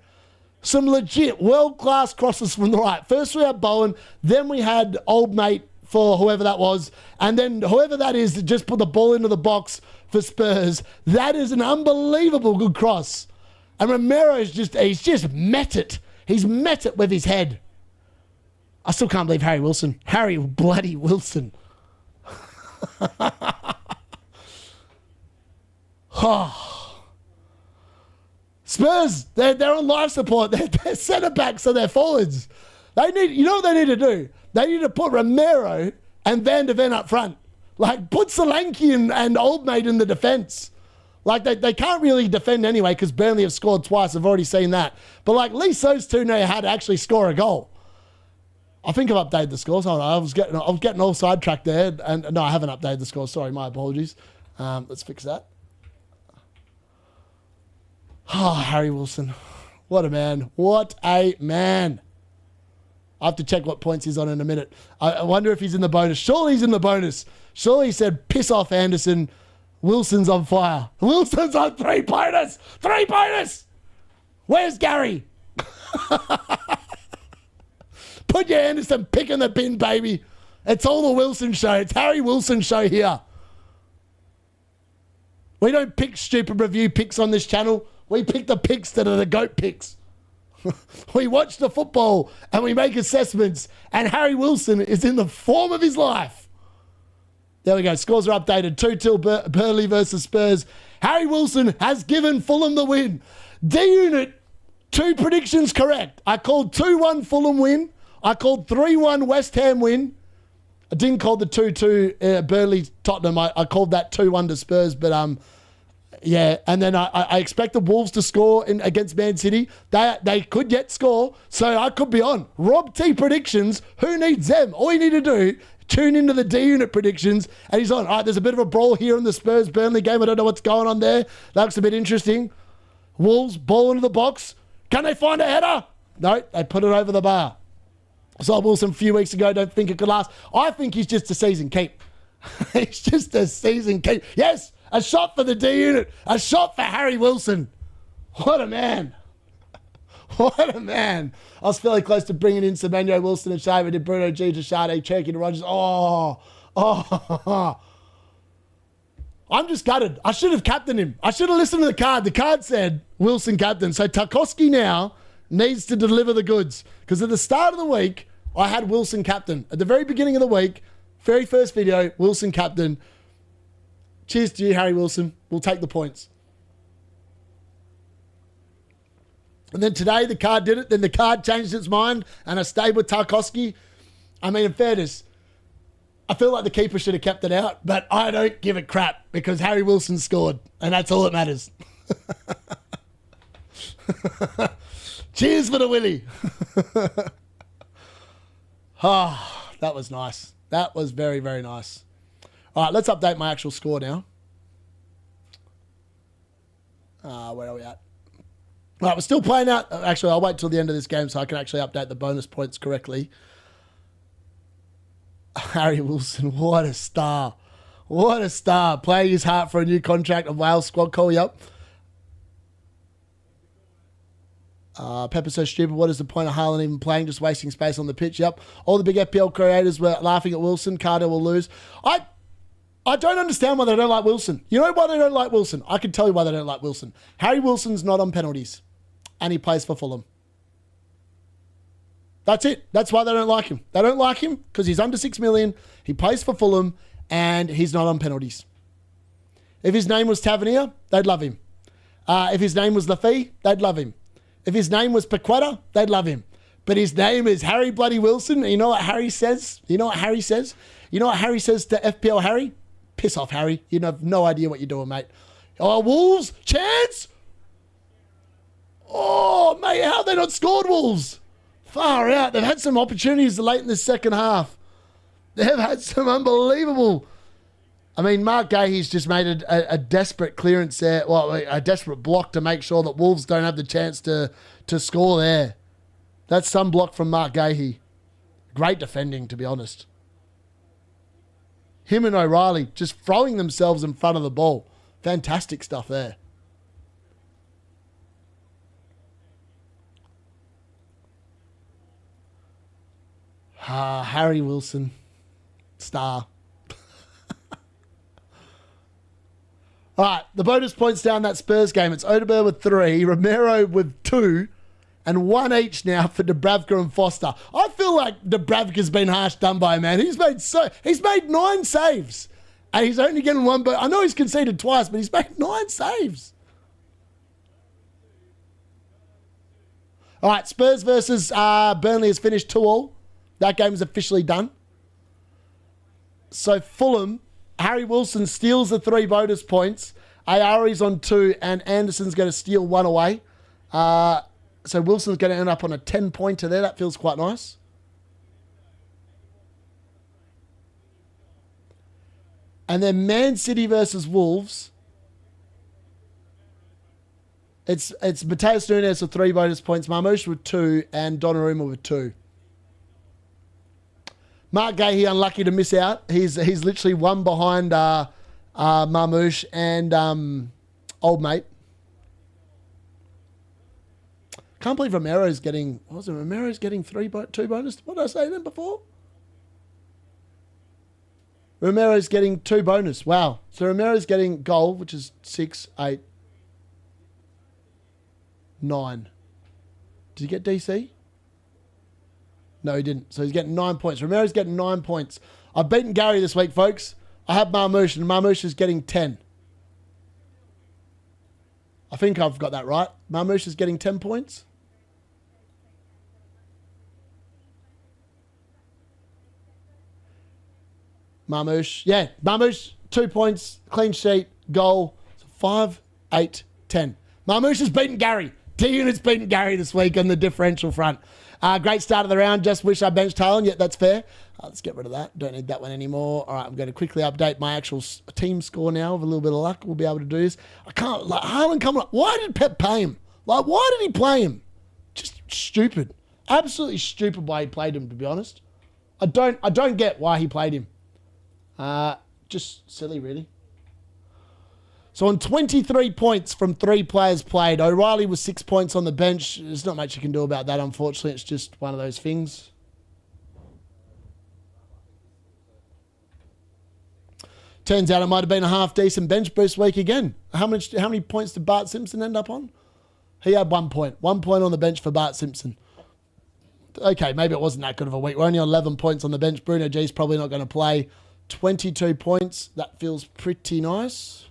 Some legit world-class crosses from the right. First we had Bowen, then we had old mate for whoever that was, and then whoever that is that just put the ball into the box for Spurs. That is an unbelievable good cross. And Romero's he's just met it. He's met it with his head. I still can't believe Harry Wilson. Harry bloody Wilson. Spurs, they're on life support. They're centre-backs, so they're forwards. You know what they need to do? They need to put Romero and Van de Ven up front. Like, put Solanke and Old Mate in the defence. Like, they can't really defend anyway because Burnley have scored twice. I've already seen that. But, like, at least those two know how to actually score a goal. I think I've updated the scores. Hold on. I was getting all sidetracked there. And no, I haven't updated the scores. Sorry, my apologies. Let's fix that. Oh, Harry Wilson. What a man. What a man. I have to check what points he's on in a minute. I wonder if he's in the bonus. Surely he's in the bonus. Surely he said, piss off, Anderson. Wilson's on fire. Wilson's on 3 bonus. 3 bonus. Where's Gary? Put your Anderson pick in the bin, baby. It's all the Wilson show. It's Harry Wilson show here. We don't pick stupid review picks on this channel. We pick the picks that are the GOAT picks. We watch the football and we make assessments. And Harry Wilson is in the form of his life. There we go. Scores are updated. 2-2 Burnley versus Spurs. Harry Wilson has given Fulham the win. D-Unit, 2 predictions correct. I called 2-1 Fulham win. I called 3-1 West Ham win. I didn't call the 2-2 Burnley Tottenham. I called that 2-1 to Spurs. But yeah. And then I expected Wolves to score against Man City. They could yet score. So I could be on. Rob T predictions. Who needs them? All you need to do, tune into the D-Unit predictions, and he's on. All right, there's a bit of a brawl here in the Spurs-Burnley game. I don't know what's going on there. That looks a bit interesting. Wolves, ball into the box. Can they find a header? No, they put it over the bar. I saw Wilson a few weeks ago. Don't think it could last. I think he's just a season keep. He's just a season keep. Yes, a shot for the D-Unit. A shot for Harry Wilson. What a man. What a man. I was fairly close to bringing in Semenyo, Wilson and Shea. We did Bruno G, Jashade, Cherky to Rogers. Oh. I'm just gutted. I should have captained him. I should have listened to the card. The card said Wilson captain. So Tarkowski now needs to deliver the goods. Because at the start of the week, I had Wilson captain. At the very beginning of the week, Very first video, Wilson captain. Cheers to you, Harry Wilson. We'll take the points. And then today, the card did it. Then the card changed its mind, and I stayed with Tarkowski. I mean, in fairness, I feel like the keeper should have kept it out, but I don't give a crap because Harry Wilson scored, and that's all that matters. Cheers for the Willie. Ah, that was nice. That was very, very nice. All right, let's update my actual score now. Where are we at? All right, we're still playing out. Actually, I'll wait till the end of this game so I can actually update the bonus points correctly. Harry Wilson, what a star. What a star. Playing his heart for a new contract of Wales squad call. Yep. Pepper's so stupid. What is the point of Haaland even playing? Just wasting space on the pitch. Yep. All the big FPL creators were laughing at Wilson. Carter will lose. I don't understand why they don't like Wilson. You know why they don't like Wilson? I can tell you why they don't like Wilson. Harry Wilson's not on penalties. And he plays for Fulham. That's it. That's why they don't like him. They don't like him because he's under 6 million. He plays for Fulham and he's not on penalties. If his name was Tavernier, they'd love him. If his name was Lafay, they'd love him. If his name was Paqueta, they'd love him. But his name is Harry bloody Wilson. And you know what Harry says? You know what Harry says? You know what Harry says to FPL Harry? Piss off, Harry. You have no idea what you're doing, mate. Oh, Wolves, chance. Oh, mate, how have they not scored, Wolves? Far out. They've had some opportunities late in the second half. They've had some unbelievable. I mean, Mark Gahey's just made a desperate clearance there. Well, a desperate block to make sure that Wolves don't have the chance to score there. That's some block from Mark Gahey. Great defending, to be honest. Him and O'Reilly just throwing themselves in front of the ball. Fantastic stuff there. Harry Wilson. Star. All right, the bonus points down that Spurs game. It's Odegaard with 3, Romero with 2, and 1 each now for Dubravka and Foster. I feel like Dubravka's been harsh done by, man. He's made 9 saves, and he's only getting 1. But I know he's conceded twice, but he's made 9 saves. All right, Spurs versus Burnley has finished 2-2. That game is officially done. So Fulham, Harry Wilson steals the 3 bonus points. Ayari's on 2, and Anderson's going to steal 1 away. So Wilson's going to end up on a 10-pointer there. That feels quite nice. And then Man City versus Wolves. It's Mateus Nunes with 3 bonus points, Marmush with 2, and Donnarumma with 2. Mark Gahey unlucky to miss out. He's literally 1 behind Marmush and old mate. Can't believe Romero's getting. What was it? Romero's getting 2 bonus. What did I say then before? Romero's getting 2 bonus. Wow. So Romero's getting goal, which is 6, 8, 9. Did he get DC? No, he didn't. So he's getting 9 points. Romero's getting 9 points. I've beaten Gary this week, folks. I have Marmush, and Marmush is getting 10. I think I've got that right. Marmush is getting 10 points. Marmush. Yeah, Marmush, 2 points, clean sheet, goal. So 5, 8, 10. Marmush has beaten Gary. D-Unit's beaten Gary this week on the differential front. Great start of the round. Just wish I benched Haaland. Yeah, that's fair. Let's get rid of that. Don't need that one anymore. All right, I'm going to quickly update my actual team score now. With a little bit of luck, we'll be able to do this. I can't... Like, Haaland coming up. Why did Pep pay him? Like, why did he play him? Just stupid. Absolutely stupid why he played him, to be honest. I don't get why he played him. Just silly, really. So on 23 points from 3 players played, O'Reilly was 6 points on the bench. There's not much you can do about that, unfortunately. It's just one of those things. Turns out it might have been a half-decent bench boost week again. How many points did Bart Simpson end up on? He had 1 point. 1 point on the bench for Bart Simpson. Okay, maybe it wasn't that good of a week. We're only on 11 points on the bench. Bruno G's probably not going to play. 22 points. That feels pretty nice.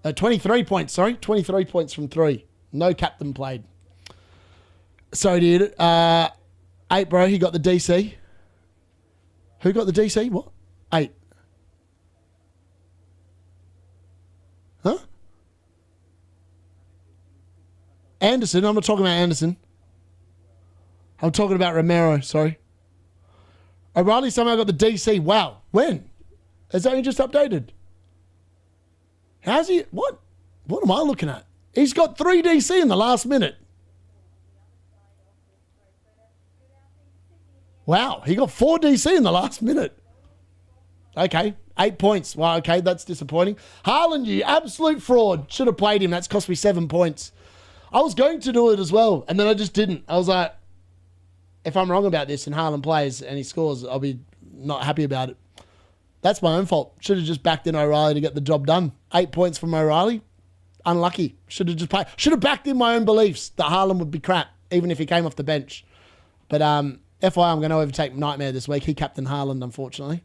23 points, sorry. 23 points from 3. No captain played. So, dude. 8, bro. He got the DC. Who got the DC? What? 8. Huh? Anderson. I'm not talking about Anderson. I'm talking about Romero. Sorry. O'Reilly somehow got the DC. Wow. When? Has that only just updated? How's he? What? What am I looking at? He's got 3 DC in the last minute. Wow. He got 4 DC in the last minute. Okay. 8 points. Wow. Okay. That's disappointing. Haaland, you absolute fraud. Should have played him. That's cost me 7 points. I was going to do it as well, and then I just didn't. I was like, if I'm wrong about this and Haaland plays and he scores, I'll be not happy about it. That's my own fault. Should have just backed in O'Reilly to get the job done. 8 points from O'Reilly. Unlucky. Should have just played. Should have backed in my own beliefs that Haaland would be crap, even if he came off the bench. But FYI, I'm going to overtake Nightmare this week. He captained Haaland, unfortunately.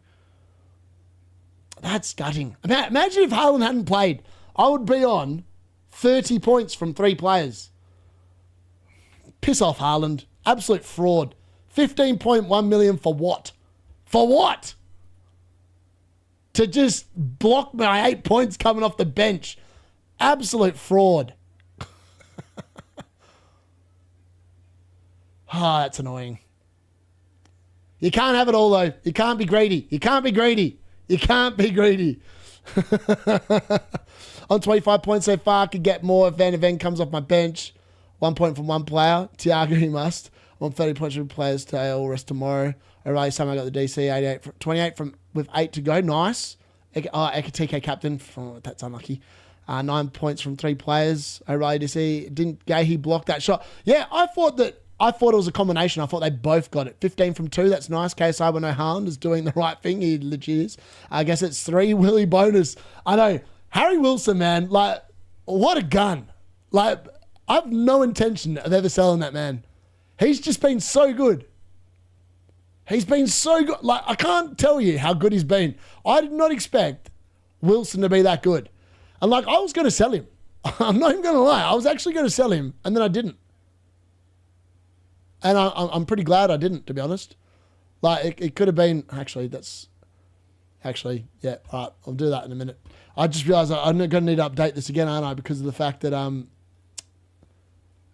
That's gutting. Imagine if Haaland hadn't played. I would be on 30 points from 3 players. Piss off, Haaland. Absolute fraud. 15.1 million for what? For what? To just block my 8 points coming off the bench. Absolute fraud. Ah, that's annoying. You can't have it all, though. You can't be greedy. You can't be greedy. You can't be greedy. On 25 points so far. Could get more if Van de Ven comes off my bench. 1 point from one player. Thiago, he must. I'm on 30 points from players today. All rest tomorrow. O'Reilly somehow got the DC. 28 from with 8 to go. Nice. Ekatike captain. Oh, that's unlucky. 9 points from 3 players. O'Reilly DC. Didn't Gahi block that shot? Yeah, I thought it was a combination. I thought they both got it. 15 from 2. That's nice. KSI with no harm is doing the right thing. He legit is. I guess it's 3 Willie bonus. I know. Harry Wilson, man. Like, what a gun. Like, I have no intention of ever selling that man. He's just been so good. He's been so good. Like, I can't tell you how good he's been. I did not expect Wilson to be that good. And, like, I was going to sell him. I'm not even going to lie. I was actually going to sell him, and then I didn't. And I'm pretty glad I didn't, to be honest. Like, it could have been... Actually, yeah. All right, I'll do that in a minute. I just realised I'm going to need to update this again, aren't I? Because of the fact that... All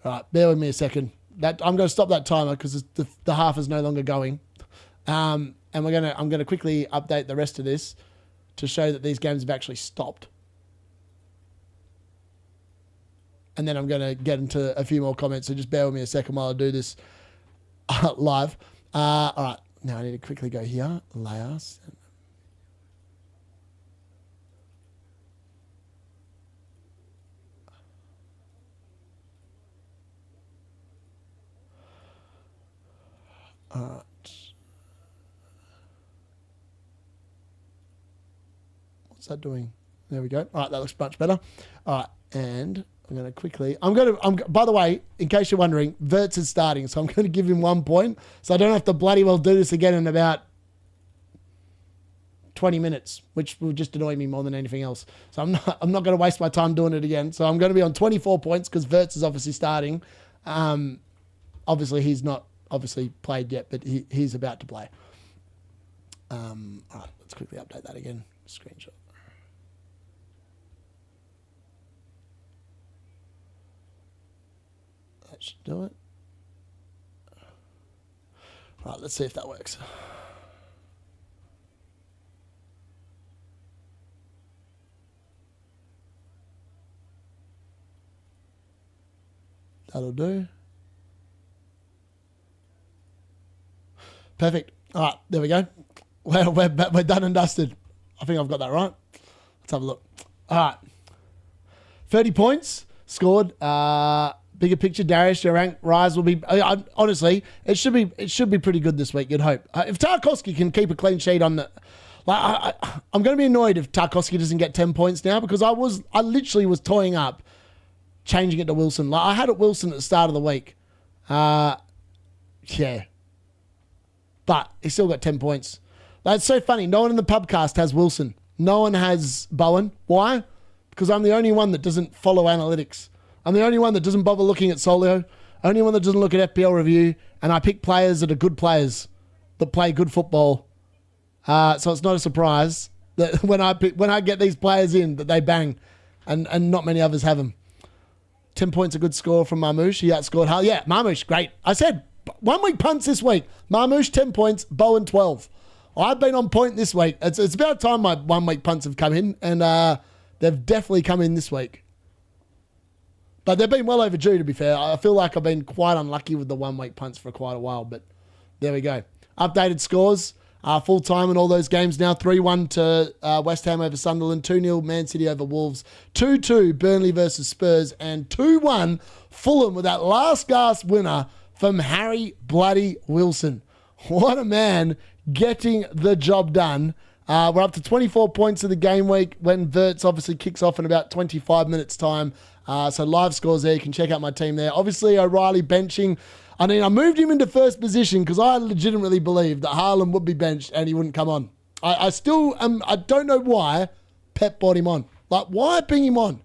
right, bear with me a second. I'm going to stop that timer because the half is no longer going. And I'm going to quickly update the rest of this to show that these games have actually stopped. And then I'm going to get into a few more comments. So just bear with me a second while I do this live. All right. Now I need to quickly go here. Layers. All right. What's that doing? There we go. All right. That looks much better. All right. And... I'm going to quickly... by the way, in case you're wondering, Wirtz is starting, so I'm going to give him 1 point, so I don't have to bloody well do this again in about 20 minutes, which will just annoy me more than anything else. So I'm not going to waste my time doing it again. So I'm going to be on 24 points because Wirtz is obviously starting. Obviously, he's not played yet, but he's about to play. All right, let's quickly update that again. Screenshot. That should do it. Right, let's see if that works. That'll do. Perfect. All right, there we go. We're done and dusted. I think I've got that right. Let's have a look. All right. 30 points scored. Bigger picture, Darius, your rank rise will be... honestly, it should be pretty good this week, you'd hope. If Tarkowski can keep a clean sheet on the... I'm going to be annoyed if Tarkowski doesn't get 10 points now because I literally was toying up changing it to Wilson. Like, I had it Wilson at the start of the week. Yeah. But he still got 10 points. That's so funny. No one in the pubcast has Wilson. No one has Bowen. Why? Because I'm the only one that doesn't follow analytics. I'm the only one that doesn't bother looking at Solio. Only one that doesn't look at FPL review. And I pick players that are good players that play good football. So it's not a surprise that when I get these players in that they bang, and not many others have them. 10 points, a good score from Marmush. He outscored Hull. Yeah, Marmush, great. I said 1 week punts this week. Marmush 10 points, Bowen 12. I've been on point this week. It's about time my 1 week punts have come in, and they've definitely come in this week. But they've been well overdue, to be fair. I feel like I've been quite unlucky with the 1 week punts for quite a while, but there we go. Updated scores. Full time in all those games now. 3-1 to West Ham over Sunderland. 2-0 Man City over Wolves. 2-2 Burnley versus Spurs. And 2-1 Fulham with that last gasp winner from Harry bloody Wilson. What a man getting the job done. We're up to 24 points of the game week when Verts obviously kicks off in about 25 minutes time. So live scores there. You can check out my team there. Obviously O'Reilly benching. I mean, I moved him into first position because I legitimately believed that Haaland would be benched and he wouldn't come on. I still I don't know why Pep brought him on. Like, why bring him on?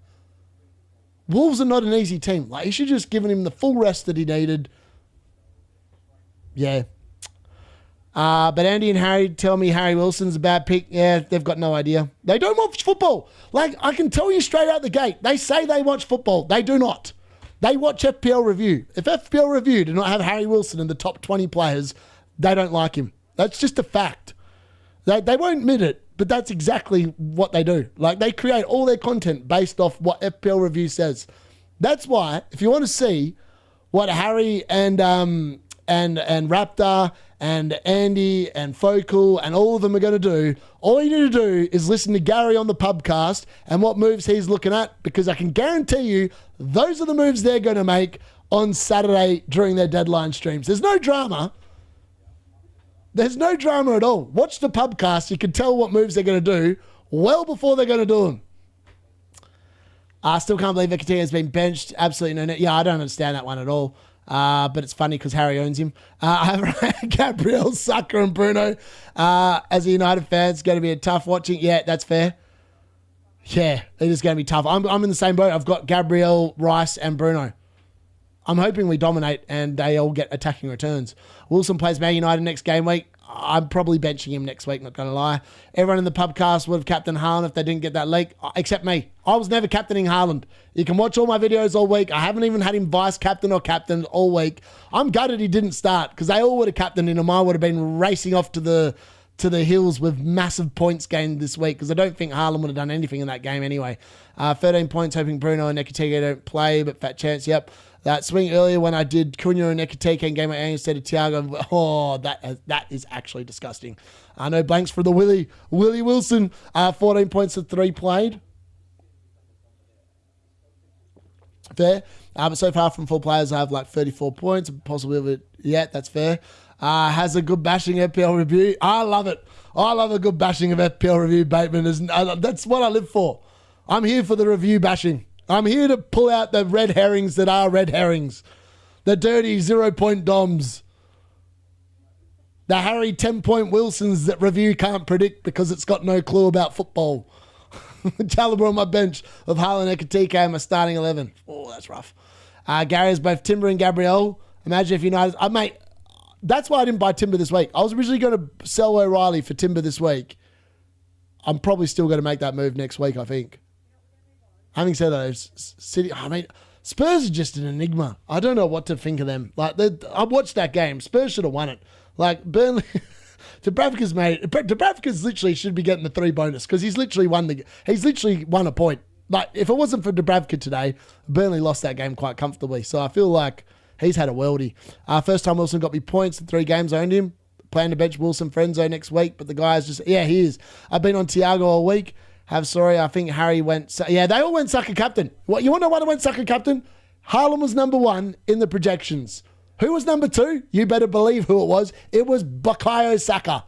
Wolves are not an easy team. Like, he should just given him the full rest that he needed. Yeah. But Andy and Harry tell me Harry Wilson's a bad pick. Yeah, they've got no idea. They don't watch football. Like, I can tell you straight out the gate. They say they watch football. They do not. They watch FPL Review. If FPL Review did not have Harry Wilson in the top 20 players, they don't like him. That's just a fact. They won't admit it, but that's exactly what they do. Like, they create all their content based off what FPL Review says. That's why, if you want to see what Harry and Raptor and Andy and Focal and all of them are going to do, all you need to do is listen to Gary on the pubcast and what moves he's looking at, because I can guarantee you those are the moves they're going to make on Saturday during their deadline streams. There's no drama. There's no drama at all. Watch the pubcast. You can tell what moves they're going to do well before they're going to do them. I still can't believe Ekatea has been benched. Absolutely no. Yeah, I don't understand that one at all. But it's funny because Harry owns him. I have Gabriel, Saka and Bruno. As a United fan, it's going to be a tough watching. Yeah, that's fair. Yeah, it is going to be tough. I'm in the same boat. I've got Gabriel, Rice and Bruno. I'm hoping we dominate and they all get attacking returns. Wilson plays Man United next game week. I'm probably benching him next week, not going to lie. Everyone in the pubcast would have captained Haaland if they didn't get that leak, except me. I was never captaining Haaland. You can watch all my videos all week. I haven't even had him vice-captain or captain all week. I'm gutted he didn't start because they all would have captained him. I would have been racing off to the hills with massive points gained this week because I don't think Haaland would have done anything in that game anyway. 13 points, hoping Bruno and Ekitike don't play, but fat chance, yep. That swing earlier when I did Cunha and Ekitike and game A instead of Thiago. Oh, that is actually disgusting. No blanks for the Willie Wilson. 14 points to 3 played. Fair. But so far from 4 players, I have like 34 points. Possibly, yeah, that's fair. Has a good bashing FPL review. I love it. I love a good bashing of FPL review, Bateman. That's what I live for. I'm here for the review bashing. I'm here to pull out the red herrings that are red herrings. The dirty 0-point DOMs. The Harry 10-point Wilsons that review can't predict because it's got no clue about football. Caliber on my bench of Haaland, Ekitike and my starting 11. Oh, that's rough. Gary has both Timber and Gabriel. Imagine if United... mate, that's why I didn't buy Timber this week. I was originally going to sell O'Reilly for Timber this week. I'm probably still going to make that move next week, I think. Having said that, City, I mean, Spurs are just an enigma. I don't know what to think of them. Like, I watched that game. Spurs should have won it. Like, Burnley, Dubravka's literally should be getting the 3 bonus because he's literally won a point. Like, if it wasn't for Dubravka today, Burnley lost that game quite comfortably. So I feel like he's had a worldie. First time Wilson got me points in 3 games, I owned him. Plan to bench Wilson Frenzo next week, but the guy's just, yeah, he is. I've been on Thiago all week. I think Harry went... Yeah, they all went Saka captain. What, you want to know why they went Saka captain? Haaland was number 1 in the projections. Who was number 2? You better believe who it was. It was Bukayo Saka.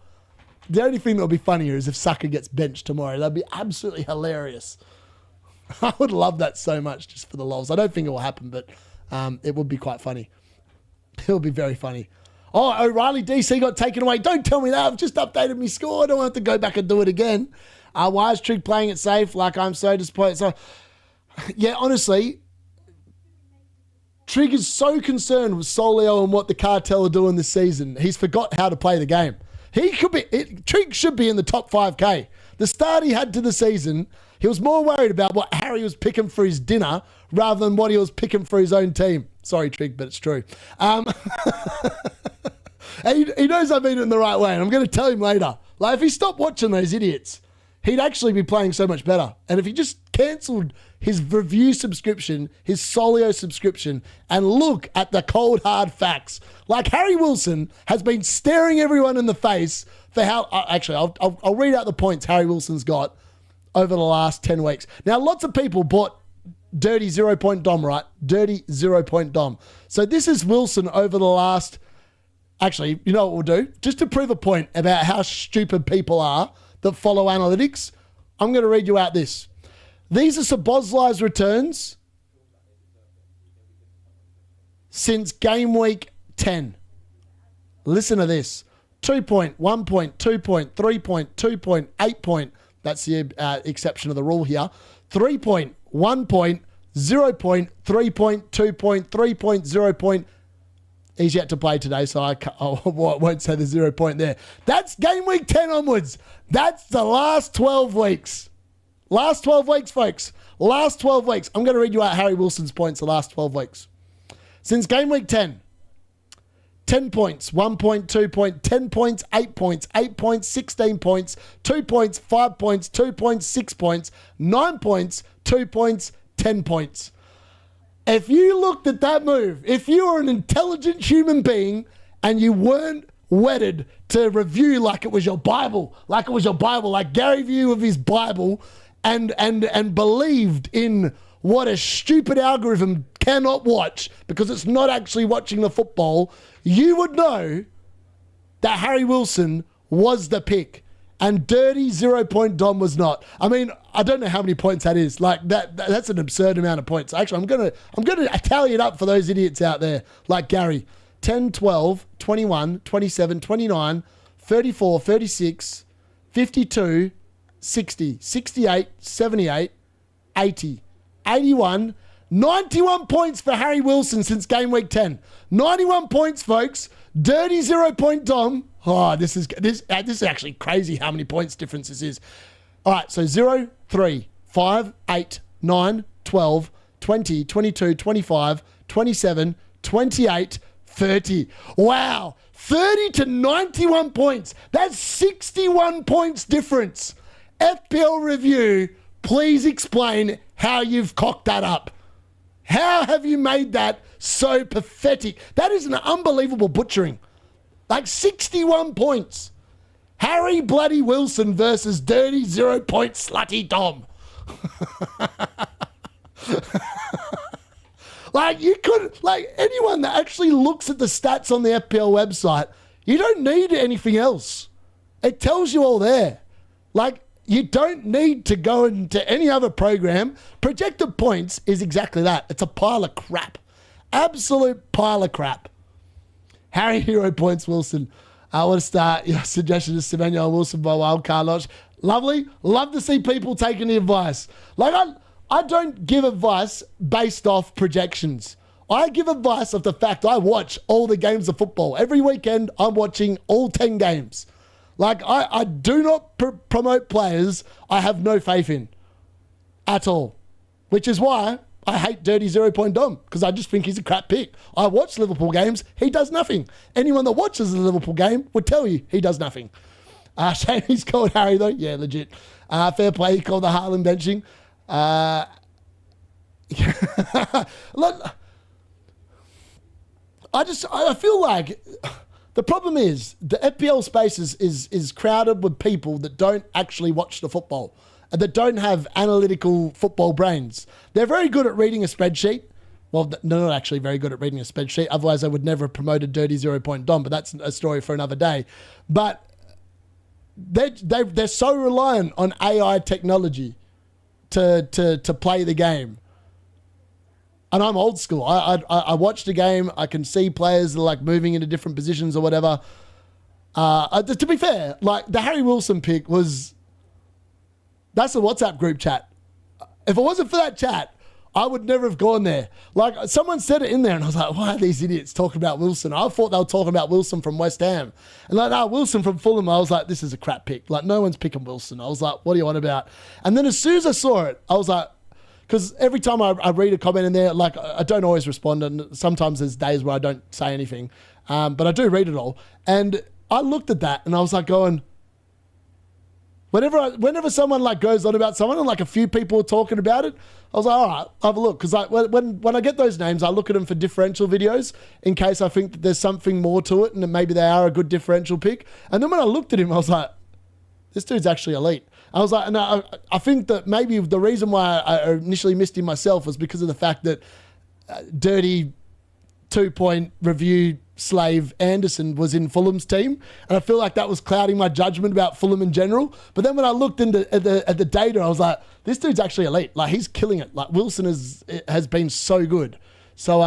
The only thing that would be funnier is if Saka gets benched tomorrow. That'd be absolutely hilarious. I would love that so much just for the lols. I don't think it will happen, but it would be quite funny. It would be very funny. Oh, O'Reilly DC got taken away. Don't tell me that. I've just updated my score. I don't want to go back and do it again. Why is Trig playing it safe? Like, I'm so disappointed. So, yeah, honestly, Trig is so concerned with Solio and what the cartel are doing this season. He's forgot how to play the game. Trig should be in the top 5K. The start he had to the season, he was more worried about what Harry was picking for his dinner rather than what he was picking for his own team. Sorry, Trig, but it's true. He knows I mean it in the right way, and I'm going to tell him later. Like, if he stopped watching those idiots, he'd actually be playing so much better. And if he just cancelled his review subscription, his Solio subscription, and look at the cold, hard facts. Like, Harry Wilson has been staring everyone in the face for how... Actually, I'll read out the points Harry Wilson's got over the last 10 weeks. Now, lots of people bought Dirty 0 Point Dom, right? Dirty 0 Point Dom. So this is Wilson over the last... Actually, you know what we'll do? Just to prove a point about how stupid people are that follow analytics, I'm going to read you out this. These are Sabozlai's returns since game week 10. Listen to this. 2 point, 1 point, 2 point, 3 point, 2 point, 8 point. That's the exception of the rule here. 3 point, 1 point, 0 point, 3 point, 2 point, 3 point, 0 point. He's yet to play today, so I won't say the 0 point there. That's game week 10 onwards. That's the last 12 weeks. Last 12 weeks, folks. Last 12 weeks. I'm going to read you out Harry Wilson's points the last 12 weeks. Since game week 10, 10 points, 1 point, 2 point, 10 points, 8 points, 8 points, 16 points, 2 points, 5 points, 2 points, 6 points, 9 points, 2 points, 10 points. If you looked at that move, if you were an intelligent human being and you weren't wedded to review like it was your Bible, like Gary View of his Bible, and believed in what a stupid algorithm cannot watch because it's not actually watching the football, you would know that Harry Wilson was the pick. And Dirty 0 Point Dom was not. I mean, I don't know how many points that is. Like that's an absurd amount of points. Actually, I'm gonna tally it up for those idiots out there like Gary. 10, 12, 21, 27, 29, 34, 36, 52, 60, 68, 78, 80, 81, 91 points for Harry Wilson since game week 10. 91 points, folks. Dirty 0 Point Dom. Oh, this is actually crazy how many points difference this is. All right, so 0, 3, 5, 8, 9, 12, 20, 22, 25, 27, 28, 30. Wow, 30 to 91 points. That's 61 points difference. FPL Review, please explain how you've cocked that up. How have you made that so pathetic? That is an unbelievable butchering. Like 61 points. Harry bloody Wilson versus Dirty 0 Point Slutty Dom. Like you could, like anyone that actually looks at the stats on the FPL website, you don't need anything else. It tells you all there. Like you don't need to go into any other program. Projected points is exactly that. It's a pile of crap. Absolute pile of crap. Harry Hero Points Wilson. I want to start your suggestion is Emmanuel Wilson by Wildcard Lodge. Lovely. Love to see people taking the advice. Like I don't give advice based off projections. I give advice of the fact I watch all the games of football. Every weekend I'm watching all 10 games. Like I do not promote players I have no faith in at all. Which is why I hate Dirty 0 Point Dom, because I just think he's a crap pick. I watch Liverpool games, he does nothing. Anyone that watches the Liverpool game would tell you he does nothing. Shane, he's called Harry though. Yeah, legit. Fair play, he called the Haaland benching. Look, I feel like the problem is the FPL space is crowded with people that don't actually watch the football, that don't have analytical football brains. They're very good at reading a spreadsheet. Well, they're not actually very good at reading a spreadsheet. Otherwise, I would never have promoted Dirty 0 Point Dom, but that's a story for another day. But they're so reliant on AI technology to play the game. And I'm old school. I watch the game. I can see players that are like moving into different positions or whatever. To be fair, like the Harry Wilson pick that's a WhatsApp group chat. If it wasn't for that chat, I would never have gone there. Like someone said it in there and I was like, why are these idiots talking about Wilson? I thought they were talking about Wilson from West Ham. And like, no, Wilson from Fulham. I was like, this is a crap pick. Like no one's picking Wilson. I was like, what are you on about? And then as soon as I saw it, I was like, because every time I read a comment in there, like I don't always respond. And sometimes there's days where I don't say anything. But I do read it all. And I looked at that and I was like going, whenever someone like goes on about someone and like a few people are talking about it, I was like, all right, I'll have a look. Because like when I get those names, I look at them for differential videos in case I think that there's something more to it and that maybe they are a good differential pick. And then when I looked at him, I was like, this dude's actually elite. I was like, and I think that maybe the reason why I initially missed him myself was because of the fact that dirty 2-point review slave Anderson was in Fulham's team, and I feel like that was clouding my judgment about Fulham in general. But then when I looked at the data, I was like, this dude's actually elite. Like he's killing it. Like Wilson has been so good. So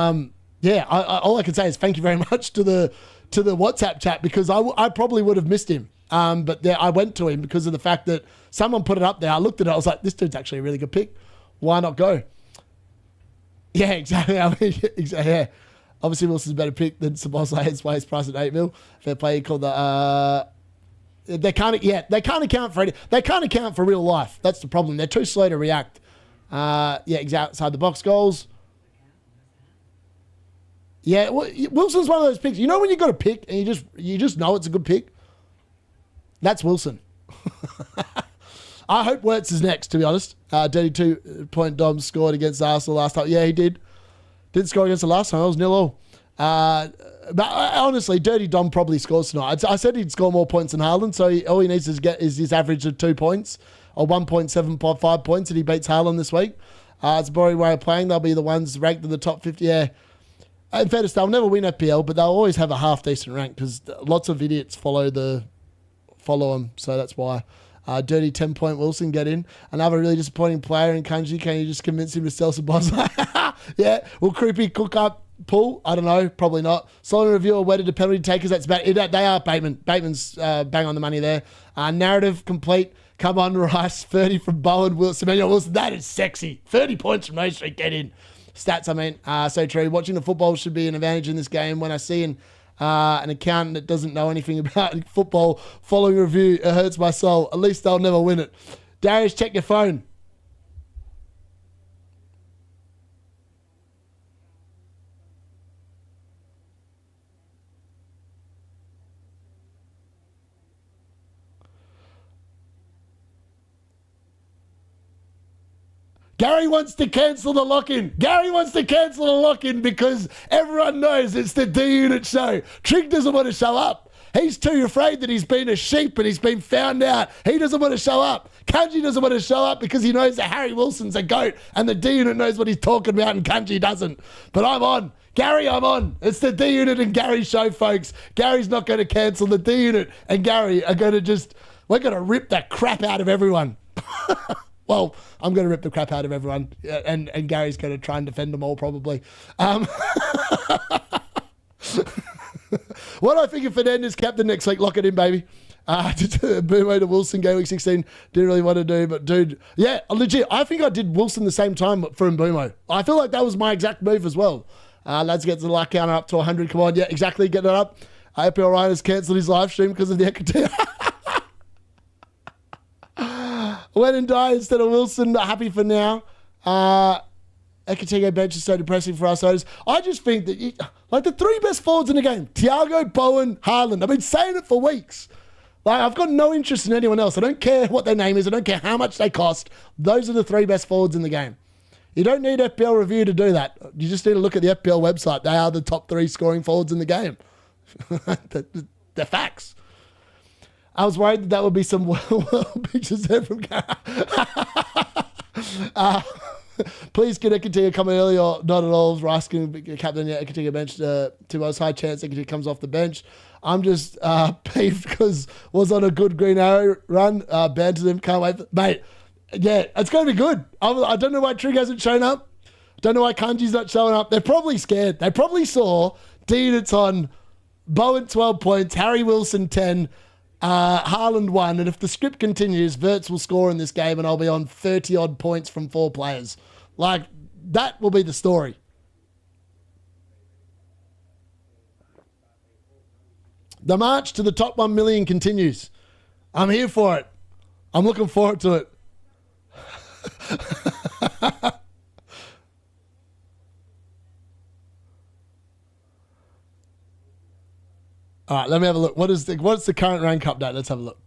yeah, all I can say is thank you very much to the WhatsApp chat, because I probably would have missed him. But there, I went to him because of the fact that someone put it up there. I looked at it. I was like, this dude's actually a really good pick. Why not go? Yeah, exactly. I mean, exactly. Yeah. Obviously, Wilson's a better pick than Sabozlai, hence why he's priced at 8 mil. Fair play called the. They can't account for it. They can't account for real life. That's the problem. They're too slow to react. Yeah, exactly. Outside the box goals. Yeah, well, Wilson's one of those picks. You know when you got a pick and you just know it's a good pick. That's Wilson. I hope Wirtz is next. To be honest, 32-point Dom scored against Arsenal last time. Yeah, he did. Didn't score against the last time. It was 0-0. But honestly, Dirty Dom probably scores tonight. I said he'd score more points than Haaland, so all he needs to get is his average of 2 points or 1.75 points, and he beats Haaland this week. It's a boring way of playing. They'll be the ones ranked in the top 50. Yeah. In fairness, they'll never win FPL, but they'll always have a half-decent rank because lots of idiots follow them, so that's why. Dirty 10-point Wilson, get in. Another really disappointing player in Kanji. Can you just convince him to sell some boss? Yeah. Will Creepy cook up Pool? I don't know. Probably not. Solid review of wedded to penalty takers. That's bad. They are Bateman. Bateman's bang on the money there. Narrative complete. Come on, Rice. 30 from Bowen. Emmanuel Wilson. That is sexy. 30 points from those three. Get in. Stats, I mean. So true. Watching the football should be an advantage in this game. When I see an accountant that doesn't know anything about football following a review, it hurts my soul. At least they'll never win it. Darius, check your phone. Gary wants to cancel the lock-in. Gary wants to cancel the lock-in because everyone knows it's the D-Unit show. Trig doesn't want to show up. He's too afraid that he's been a sheep and he's been found out. He doesn't want to show up. Kanji doesn't want to show up because he knows that Harry Wilson's a goat and the D-Unit knows what he's talking about and Kanji doesn't. But I'm on. Gary, I'm on. It's the D-Unit and Gary show, folks. Gary's not going to cancel. The D-Unit and Gary are going to we're going to rip the crap out of everyone. Well, I'm going to rip the crap out of everyone, and Gary's going to try and defend them all, probably. What do I think of Fernandez captain next week? Lock it in, baby. Boomo to Wilson, game week 16. Didn't really want to do, but dude, yeah, legit. I think I did Wilson the same time for Boomo. I feel like that was my exact move as well. Let's get the luck counter up to 100. Come on, yeah, exactly. Get that up. FPL Ryan has cancelled his live stream because of the Equity. Went and die instead of Wilson. Not happy for now. Ekatego bench is so depressing for us. I just think that, the three best forwards in the game, Thiago, Bowen, Haaland. I've been saying it for weeks. I've got no interest in anyone else. I don't care what their name is. I don't care how much they cost. Those are the three best forwards in the game. You don't need FPL review to do that. You just need to look at the FPL website. They are the top three scoring forwards in the game. They're facts. I was worried that would be some world pictures there from please can Ekatika come early or not at all? Rice can be captain, yeah, Ekatika bench to most high chance Ekatika comes off the bench. I'm just peeved because was on a good Green Arrow run. Bad to them, can't wait. Mate, Yeah, it's going to be good. I don't know why Trig hasn't shown up. Don't know why Kanji's not showing up. They're probably scared. They probably saw D-Unit's on Bowen 12 points, Harry Wilson 10, Haaland 1. And if the script continues, Wirtz will score in this game and I'll be on 30-odd points from 4 players. Like, that will be the story. The march to the top 1 million continues. I'm here for it. I'm looking forward to it. All right, let me have a look. What's the current rank update? Let's have a look.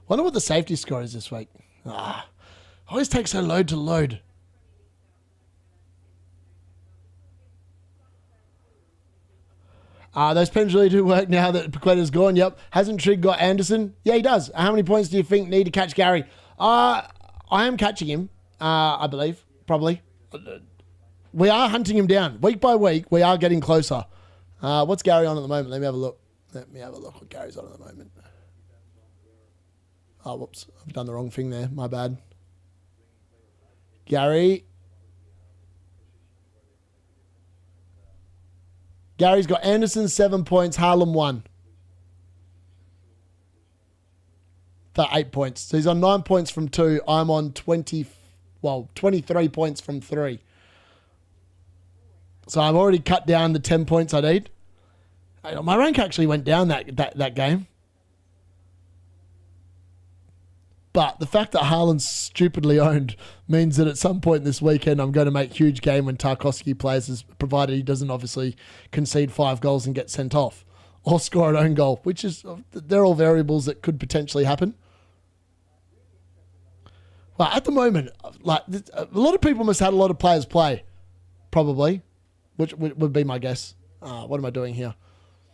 Wonder what the safety score is this week. Always takes so long to load. Those pens really do work now that Paqueta's gone. Yep. Hasn't Trig got Anderson? Yeah, he does. How many points do you think need to catch Gary? I am catching him, I believe. Probably. We are hunting him down. Week by week, we are getting closer. What's Gary on at the moment? Let me have a look. Let me have a look what Gary's on at the moment. Oh, whoops. I've done the wrong thing there. My bad. Gary's got Anderson 7 points, Harlem 1. For 8 points. So he's on 9 points from 2. I'm on 23 points from 3. So I've already cut down the 10 points I need. My rank actually went down that game. But the fact that Haaland's stupidly owned means that at some point this weekend I'm going to make huge game when Tarkowski plays, provided he doesn't obviously concede 5 goals and get sent off or score an own goal, which is, they're all variables that could potentially happen. Well, at the moment, like a lot of people must have had a lot of players play, probably, which would be my guess. What am I doing here?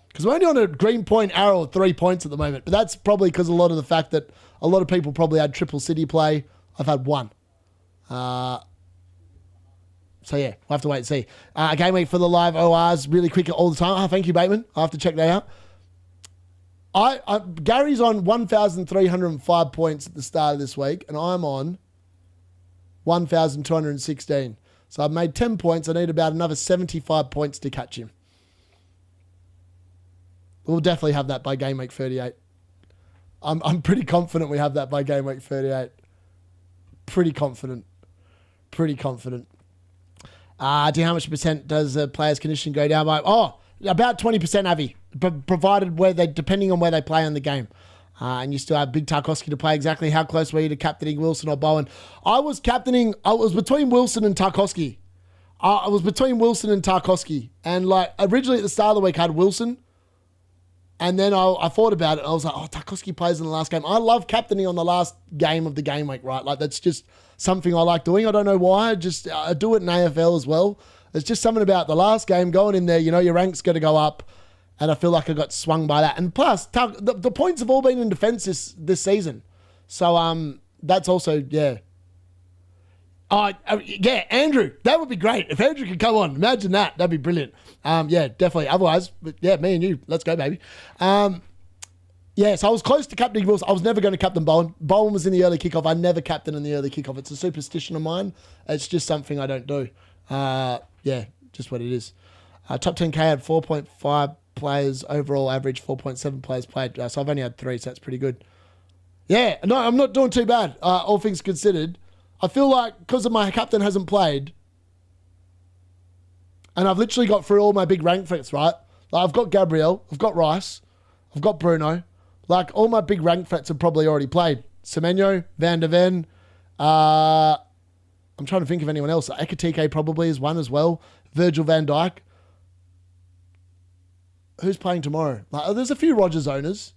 Because we're only on a green point arrow of 3 points at the moment, but that's probably because a lot of the fact that a lot of people probably had triple city play. I've had 1. So yeah, we'll have to wait and see. Game week for the live ORs, really quick all the time. Thank you, Bateman. I'll have to check that out. Gary's on 1,305 points at the start of this week, and I'm on 1,216. So I've made 10 points. I need about another 75 points to catch him. We'll definitely have that by game week 38. I'm pretty confident we have that by game week 38. Pretty confident. Do you know how much percent does a player's condition go down by? Oh, about 20%, Avi, provided depending on where they play in the game. And you still have Big Tarkowski to play. Exactly how close were you to captaining Wilson or Bowen? I was between Wilson and Tarkowski. And like originally at the start of the week I had Wilson. And then I thought about it. I was like, Tarkowski plays in the last game. I love captaining on the last game of the game week, right? Like, that's just something I like doing. I don't know why. I do it in AFL as well. There's just something about the last game going in there. You know, your rank's going to go up. And I feel like I got swung by that. And plus, the points have all been in defence this season. So, that's also, yeah. Yeah, Andrew, that would be great. If Andrew could come on, imagine that. That'd be brilliant. Yeah, definitely. Otherwise, yeah, me and you, let's go, baby. Yeah, so I was close to captaining Wilson. I was never going to captain Bowen. Bowen was in the early kickoff. I never captain in the early kickoff. It's a superstition of mine. It's just something I don't do. Yeah, just what it is. Top 10K had 4.5 players overall, average 4.7 players played. So I've only had 3, so that's pretty good. Yeah, no, I'm not doing too bad, all things considered. I feel like because my captain hasn't played, and I've literally got through all my big rank threats, right? Like I've got Gabriel, I've got Rice, I've got Bruno. Like all my big rank threats have probably already played. Semenyo, Van der Ven. I'm trying to think of anyone else. Ekatike probably is one as well. Virgil van Dijk. Who's playing tomorrow? Like, there's a few Rogers owners,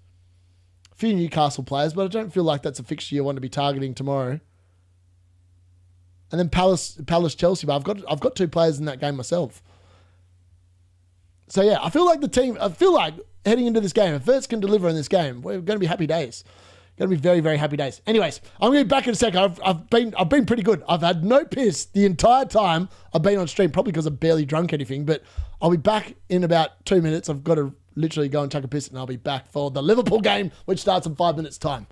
a few Newcastle players, but I don't feel like that's a fixture you want to be targeting tomorrow. And then Palace Chelsea, but I've got 2 players in that game myself. So yeah, I feel like heading into this game, if Wirtz can deliver in this game, we're going to be happy days. Going to be very, very happy days. Anyways, I'm going to be back in a second. I've been pretty good. I've had no piss the entire time I've been on stream, probably because I've barely drunk anything, but I'll be back in about 2 minutes. I've got to literally go and take a piss, and I'll be back for the Liverpool game, which starts in 5 minutes' time.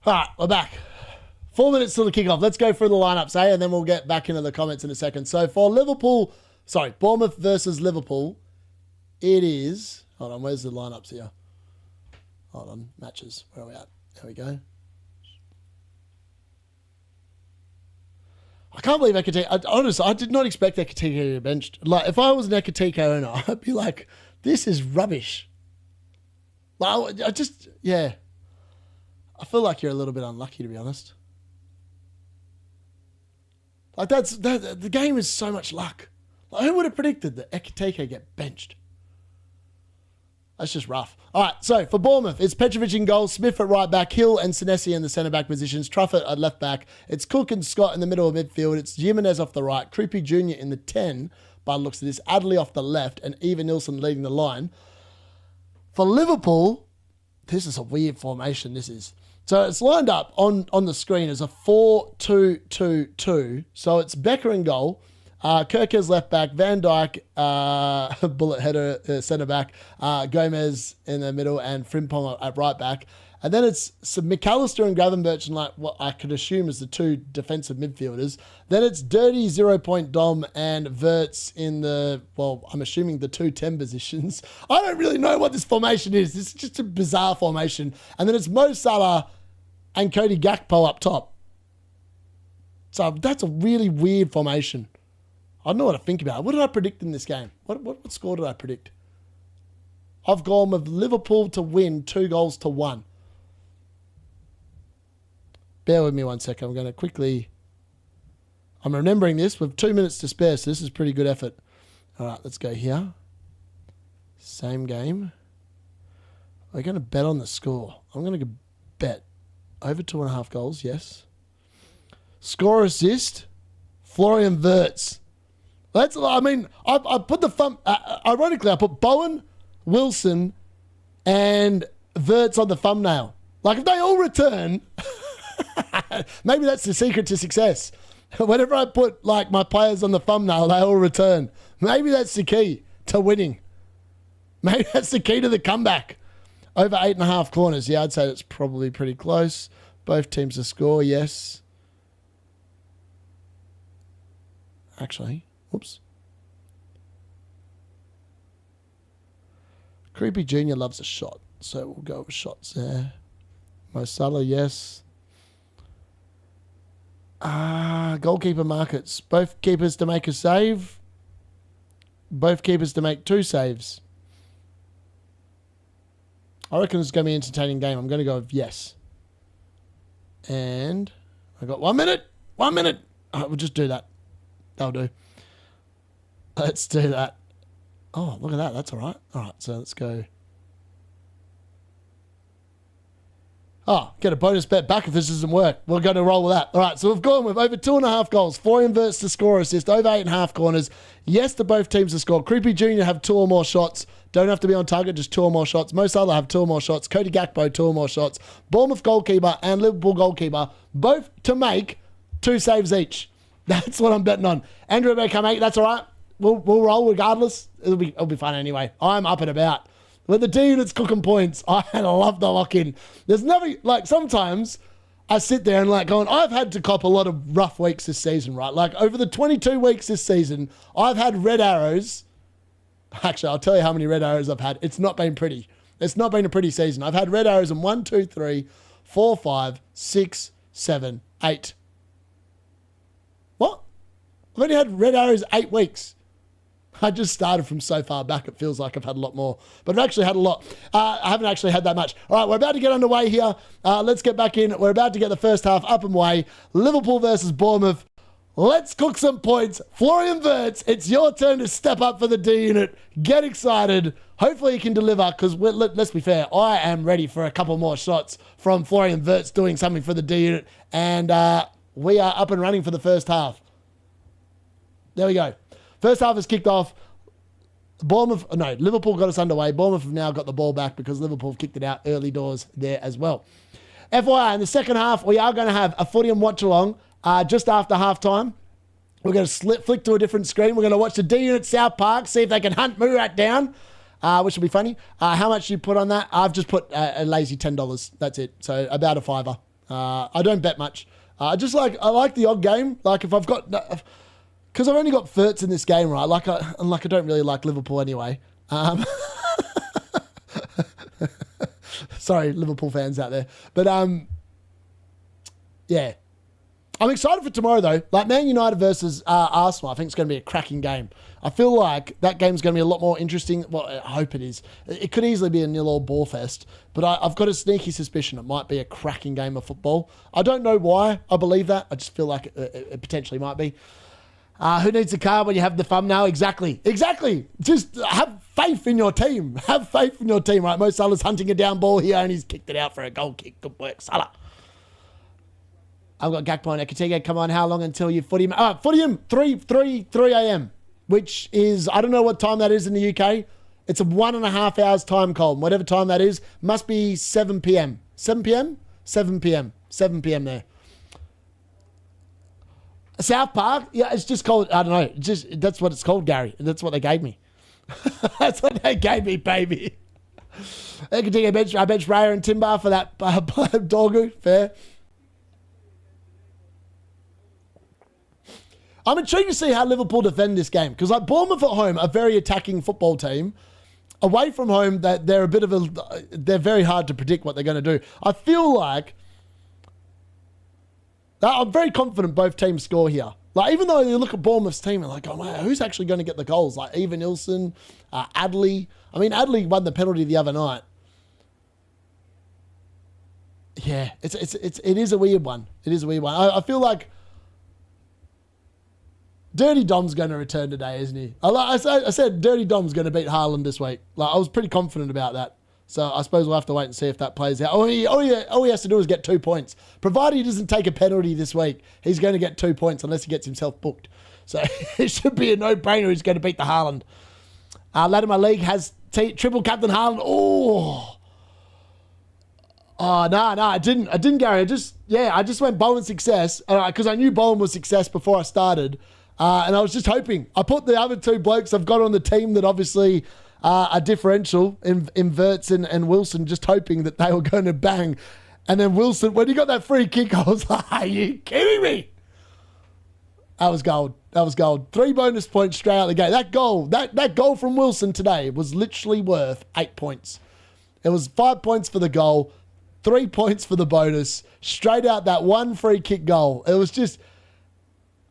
All right, we're back. 4 minutes till the kickoff. Let's go through the lineups, and then we'll get back into the comments in a second. So for Bournemouth versus Liverpool, it is... Hold on, where's the lineups here? Hold on, matches. Where are we at? There we go. I can't believe Ekitike... Honestly, I did not expect Ekitike to be benched. Like, if I was an Ekitike owner, I'd be like, this is rubbish. Like, yeah. I feel like you're a little bit unlucky, to be honest. Like, the game is so much luck. Like, who would have predicted that Ekitike get benched? That's just rough. All right, so for Bournemouth, it's Petrovic in goal, Smith at right back, Hill and Senesi in the centre-back positions, Truffert at left back. It's Cook and Scott in the middle of midfield. It's Jimenez off the right, Creepy Jr. in the 10, by the looks of this, Adley off the left, and Eva Nilsson leading the line. For Liverpool, this is a weird formation, this is. So it's lined up on the screen as a 4-2-2-2. So it's Becker in goal, Kirkes left back, Van Dijk, bullet header centre back, Gomez in the middle, and Frimpong at right back. And then it's McAllister and Gravenberch, and like what I could assume is the two defensive midfielders. Then it's Dirty 0 Point Dom and Verts in the, well, I'm assuming the 2-10 positions. I don't really know what this formation is. It's just a bizarre formation. And then it's Mo Salah and Cody Gakpo up top. So that's a really weird formation. I don't know what to think about it. What did I predict in this game? What score did I predict? I've gone with Liverpool to win 2-1. Bear with me 1 second. I'm going to quickly... I'm remembering this with 2 minutes to spare, so this is pretty good effort. All right, let's go here. Same game. We're going to bet on the score. I'm going to bet over 2.5 goals, yes. Score assist, Florian Wirtz. I put the thumb... ironically, I put Bowen, Wilson, and Wirtz on the thumbnail. Like, if they all return... maybe that's the secret to success. Whenever I put like my players on the thumbnail, they all return. Maybe that's the key to winning. Maybe that's the key to the comeback. Over 8.5 corners. Yeah, I'd say that's probably pretty close. Both teams to score, yes. Actually, whoops. Creepy Jr. loves a shot, so we'll go with shots there. Mo Salah, yes. Goalkeeper markets. Both keepers to make a save. Both keepers to make 2 saves. I reckon it's going to be an entertaining game. I'm going to go with yes. And I got 1 minute. 1 minute. We'll just do that. That'll do. Let's do that. Oh, look at that. That's all right. All right, so let's go. Oh, get a bonus bet back if this doesn't work. We're going to roll with that. All right, so we've gone with over 2.5 goals, 4 inverts to score assist, over 8.5 corners. Yes to both teams to score. Creepy Jr. have 2 or more shots. Don't have to be on target, just 2 or more shots. Most other have 2 or more shots. Cody Gakpo, 2 or more shots. Bournemouth goalkeeper and Liverpool goalkeeper, both to make 2 saves each. That's what I'm betting on. Andrew Rebecca, mate, that's all right. We'll roll regardless. It'll be fun anyway. I'm up and about. When the D-Unit's cooking points, I love the lock-in. There's never, like, sometimes I sit there and, like, going, I've had to cop a lot of rough weeks this season, right? Like, over the 22 weeks this season, I've had red arrows. Actually, I'll tell you how many red arrows I've had. It's not been pretty. It's not been a pretty season. I've had red arrows in 1, 2, 3, 4, 5, 6, 7, 8. What? I've only had red arrows 8 weeks. I just started from so far back, it feels like I've had a lot more. But I've actually had a lot. I haven't actually had that much. All right, we're about to get underway here. Let's get back in. We're about to get the first half up and away. Liverpool versus Bournemouth. Let's cook some points. Florian Wirtz, it's your turn to step up for the D-Unit. Get excited. Hopefully you can deliver, because let's be fair, I am ready for a couple more shots from Florian Wirtz doing something for the D-Unit. And we are up and running for the first half. There we go. First half has kicked off. Liverpool got us underway. Bournemouth have now got the ball back because Liverpool have kicked it out early doors there as well. FYI, in the second half, we are going to have a footium watch-along just after half-time. We're going to flick to a different screen. We're going to watch the D-Unit South Park, see if they can hunt Murat down, which will be funny. How much do you put on that? I've just put a lazy $10. That's it. So about a $5. I don't bet much. I like the odd game. Like if I've got... Because I've only got Wirtz in this game, right? Like I don't really like Liverpool anyway. Sorry, Liverpool fans out there. But, yeah. I'm excited for tomorrow, though. Like, Man United versus Arsenal, I think it's going to be a cracking game. I feel like that game's going to be a lot more interesting. Well, I hope it is. It could easily be a 0-0 ball fest. But I've got a sneaky suspicion it might be a cracking game of football. I don't know why I believe that. I just feel like it potentially might be. Who needs a car when you have the thumbnail? Exactly. Just have faith in your team. Have faith in your team, right? Mo Salah's hunting a down ball here and he's kicked it out for a goal kick. Good work, Salah. I've got Gakpo and Ekatike. Come on, how long until you footium? Footium, 3 a.m., which is, I don't know what time that is in the UK. It's a 1.5 hours time, Colin. Whatever time that is, must be 7 p.m. 7 p.m.? 7 p.m. 7 p.m. there. South Park? Yeah, it's just called, I don't know. That's what it's called, Gary. That's what they gave me. That's what they gave me, baby. I bench Raya and Timber for that Dorgu. Fair. I'm intrigued to see how Liverpool defend this game. Because like Bournemouth at home, a very attacking football team. Away from home, they're very hard to predict what they're going to do. I feel like I'm very confident both teams score here. Like, even though you look at Bournemouth's team and like, oh man, who's actually going to get the goals? Like, Eva Nilsson, Adley. I mean, Adley won the penalty the other night. Yeah, it is a weird one. It is a weird one. I feel like Dirty Dom's going to return today, isn't he? I said Dirty Dom's going to beat Haaland this week. Like, I was pretty confident about that. So I suppose we'll have to wait and see if that plays out. All he has to do is get 2 points. Provided he doesn't take a penalty this week, he's going to get 2 points unless he gets himself booked. So it should be a no-brainer he's going to beat the Haaland. Latimer League has triple captain Haaland. Oh, no, I didn't, Gary. I just went Bowen success because I knew Bowen was success before I started. And I was just hoping. I put the other 2 blokes I've got on the team that obviously... a differential in Wirtz and Wilson, just hoping that they were going to bang. And then Wilson, when he got that free kick, I was like, are you kidding me? That was gold. 3 bonus points straight out the gate. That goal from Wilson today was literally worth 8 points. It was 5 points for the goal, 3 points for the bonus, straight out that one free kick goal. It was just...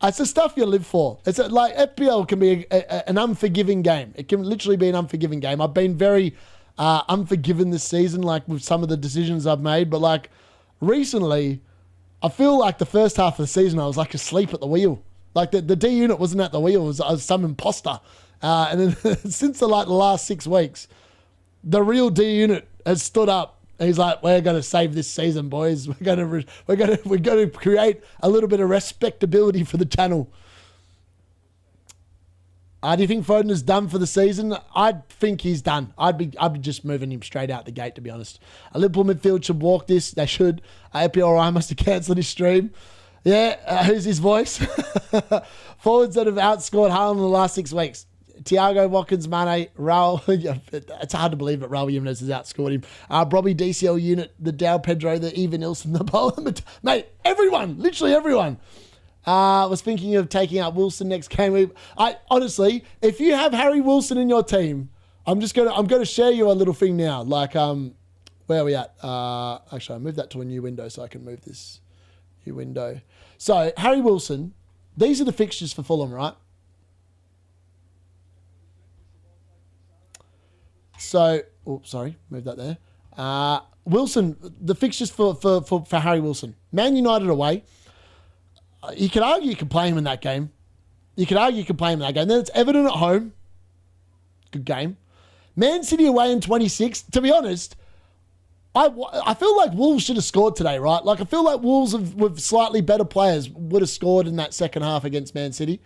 It's the stuff you live for. It's like FPL can be an unforgiving game. It can literally be an unforgiving game. I've been very unforgiven this season, like with some of the decisions I've made. But like recently, I feel like the first half of the season, I was like asleep at the wheel. Like the D-Unit wasn't at the wheel. I was some imposter. And then since the last 6 weeks, the real D-Unit has stood up. He's like, we're going to save this season, boys. We're going to create a little bit of respectability for the channel. Do you think Foden is done for the season? I think he's done. I'd be just moving him straight out the gate, to be honest. A Liverpool midfield should walk this. They should. APRI must have cancelled his stream. Yeah, who's his voice? Forwards that have outscored Haaland in the last 6 weeks. Thiago, Watkins, Mane, Raul. It's hard to believe that Raul Jimenez has outscored him. Robbie, DCL Unit, the Dow Pedro, the Evan Nilsson, the Bowen. Mate, everyone. Literally everyone. Was thinking of taking out Wilson next game. Honestly, if you have Harry Wilson in your team, I'm gonna share you a little thing now. Like, where are we at? Actually, I moved that to a new window so I can move this new window. So Harry Wilson, these are the fixtures for Fulham, right? So, sorry, move that there. Wilson, the fixtures for Harry Wilson. Man United away. You could argue you could play him in that game. Then it's Everton at home. Good game. Man City away in 26. To be honest, I feel like Wolves should have scored today, right? Like, I feel like Wolves with slightly better players would have scored in that second half against Man City.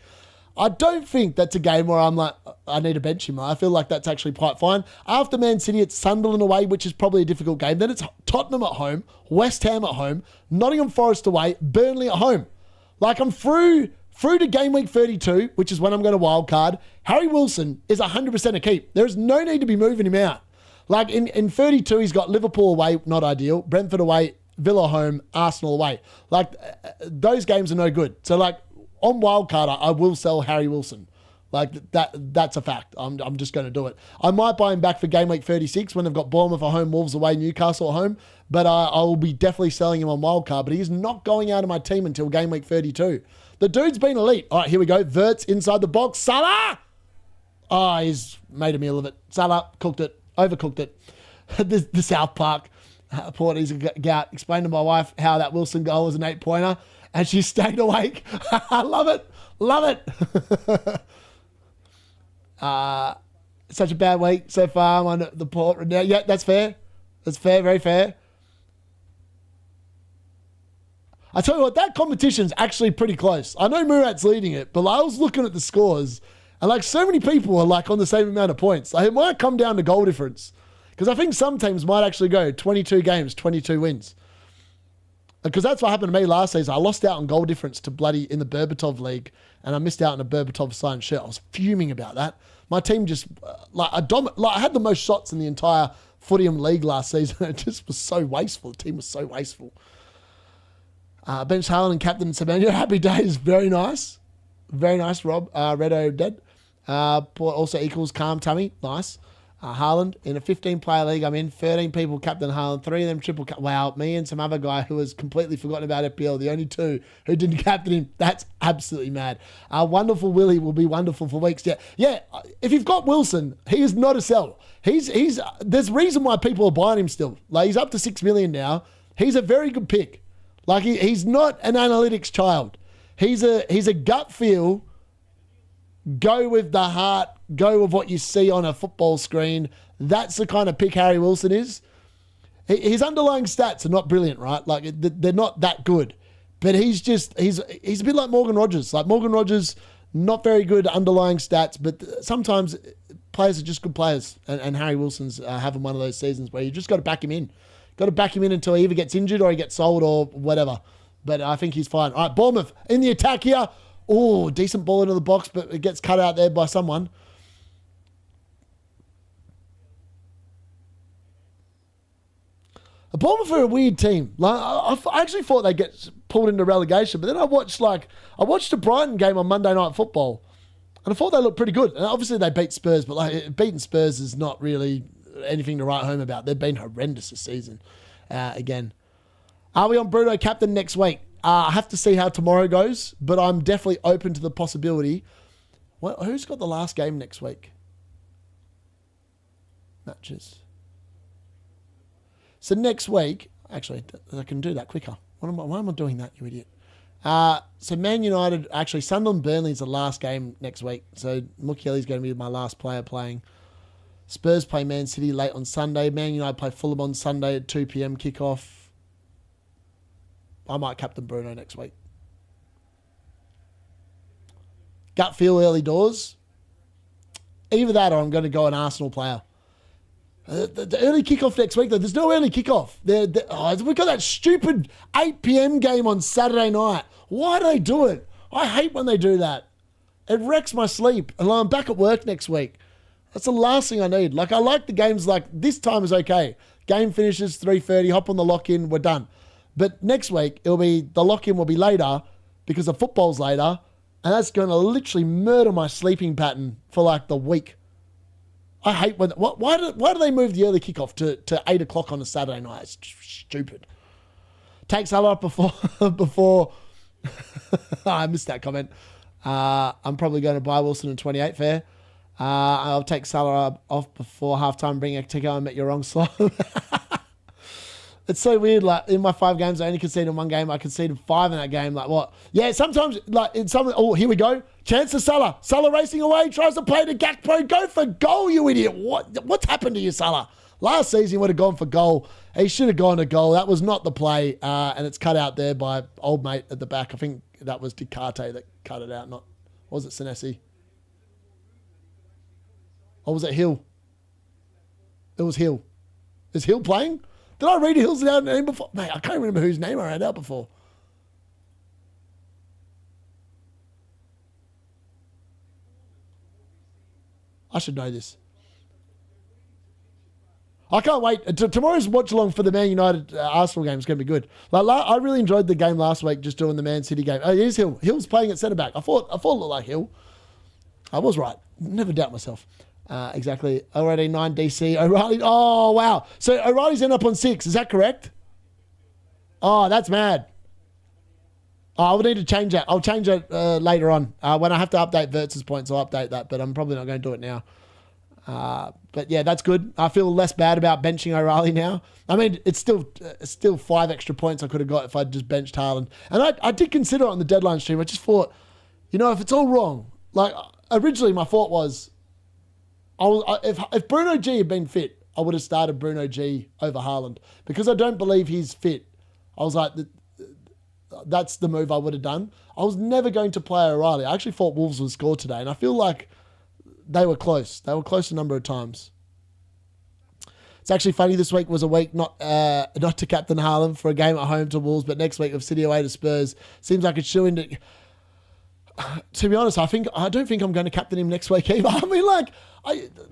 I don't think that's a game where I'm like, I need to bench him. I feel like that's actually quite fine. After Man City, it's Sunderland away, which is probably a difficult game. Then it's Tottenham at home, West Ham at home, Nottingham Forest away, Burnley at home. Like, I'm through to game week 32, which is when I'm going to wildcard. Harry Wilson is 100% a keep. There's no need to be moving him out. Like, in 32, he's got Liverpool away, not ideal. Brentford away, Villa home, Arsenal away. Like, those games are no good. So, like, on wildcard, I will sell Harry Wilson. Like, that's a fact. I'm just going to do it. I might buy him back for game week 36 when they've got Bournemouth at home, Wolves away, Newcastle at home. But I will be definitely selling him on wildcard. But he's not going out of my team until game week 32. The dude's been elite. All right, here we go. Verts inside the box. Salah! Oh, he's made a meal of it. Salah cooked it. Overcooked it. the South Park. Porties go out. Explain to my wife how that Wilson goal was an 8-pointer. And she stayed awake. I love it. Love it. Such a bad week so far. I'm on the port now. Yeah, that's fair. That's fair. Very fair. I tell you what, that competition's actually pretty close. I know Murat's leading it, but I was looking at the scores, and like so many people are like on the same amount of points. Like, it might come down to goal difference, because I think some teams might actually go 22 games, 22 wins. Because that's what happened to me last season. I lost out on goal difference to bloody in the Berbatov League, and I missed out on a Berbatov signed shirt. I was fuming about that. My team just I had the most shots in the entire Footium League last season. It just was so wasteful. The team was so wasteful. Bench Haaland and captain Semenyo. Happy days. Very nice. Very nice, Rob. Redo dead. Also equals calm tummy. Nice. Haaland in a 15-player league I'm in. 13 people captain Haaland. 3 of them triple wow, me and some other guy who has completely forgotten about FPL. The only 2 who didn't captain him. That's absolutely mad. Wonderful Willie will be wonderful for weeks. Yeah. If you've got Wilson, he is not a sell. He's there's reason why people are buying him still. Like, he's up to 6 million now. He's a very good pick. Like, he's not an analytics child. He's a gut feel. Go with the heart. Go with what you see on a football screen. That's the kind of pick Harry Wilson is. His underlying stats are not brilliant, right? Like, they're not that good. But he's a bit like Morgan Rogers. Like, Morgan Rogers, not very good underlying stats, but sometimes players are just good players. And Harry Wilson's having one of those seasons where you just got to back him in. Got to back him in until he either gets injured or he gets sold or whatever. But I think he's fine. All right, Bournemouth in the attack here. Oh, decent ball into the box, but it gets cut out there by someone. Bournemouth are a weird team. Like, I actually thought they'd get pulled into relegation, but then I watched a Brighton game on Monday Night Football, and I thought they looked pretty good. And obviously they beat Spurs, but like, beating Spurs is not really anything to write home about. They've been horrendous this season. Again, are we on Bruno captain next week? I have to see how tomorrow goes, but I'm definitely open to the possibility. Who's got the last game next week? Matches. So next week, actually, I can do that quicker. Why am I doing that, you idiot? So Man United, actually Sunderland Burnley is the last game next week. So Mukiele's going to be my last player playing. Spurs play Man City late on Sunday. Man United play Fulham on Sunday at 2 p.m. kickoff. I might captain Bruno next week. Gut feel early doors. Either that or I'm going to go an Arsenal player. The early kickoff next week, though, there's no early kickoff. We've got that stupid 8 p.m. game on Saturday night. Why do they do it? I hate when they do that. It wrecks my sleep. And I'm back at work next week. That's the last thing I need. Like, I like the games like this time is okay. Game finishes 3:30, hop on the lock-in, we're done. But next week, the lock-in will be later because the football's later. And that's going to literally murder my sleeping pattern for like the week. I hate when... Why do they move the early kickoff to 8 o'clock on a Saturday night? It's stupid. Take Salah before... I missed that comment. I'm probably going to buy Wilson in 28, fair. I'll take Salah off before halftime, bring Ektico and met your wrong slot. It's so weird. Like in my 5 games, I only conceded 1 game. I conceded 5 in that game. Like what? Yeah, sometimes like in some. Oh, here we go. Chance to Salah. Salah racing away. Tries to play to Gakpo. Go for goal, you idiot. What's happened to you, Salah? Last season, he would have gone for goal. He should have gone to goal. That was not the play. And it's cut out there by old mate at the back. I think that was Ducarte that cut it out. Not was it Senesi? Or was it Hill? It was Hill. Is Hill playing? Did I read Hill's name before? Mate, I can't remember whose name I read out before. I should know this. I can't wait. Tomorrow's watch along for the Man United Arsenal game is going to be good. Like I really enjoyed the game last week, just doing the Man City game. Oh, here's Hill. Hill's playing at centre back. I thought it looked like Hill. I was right. Never doubt myself. Exactly. Already 9 DC. O'Reilly. Oh, wow. So O'Reilly's ended up on 6. Is that correct? Oh, that's mad. Oh, I'll need to change that. I'll change it later on. When I have to update Vertz's points, I'll update that. But I'm probably not going to do it now. But yeah, that's good. I feel less bad about benching O'Reilly now. I mean, it's still 5 extra points I could have got if I'd just benched Haaland. And I did consider it on the deadline stream. I just thought, if it's all wrong, like originally my thought was, if Bruno G had been fit, I would have started Bruno G over Haaland because I don't believe he's fit. I was like, that's the move I would have done. I was never going to play O'Reilly. I actually thought Wolves would score today, and I feel like they were close. They were close a number of times. It's actually funny. This week was a week not to captain Haaland for a game at home to Wolves, but next week of City away to Spurs seems like it's showing that. To be honest, I don't think I'm going to captain him next week either. I mean, like,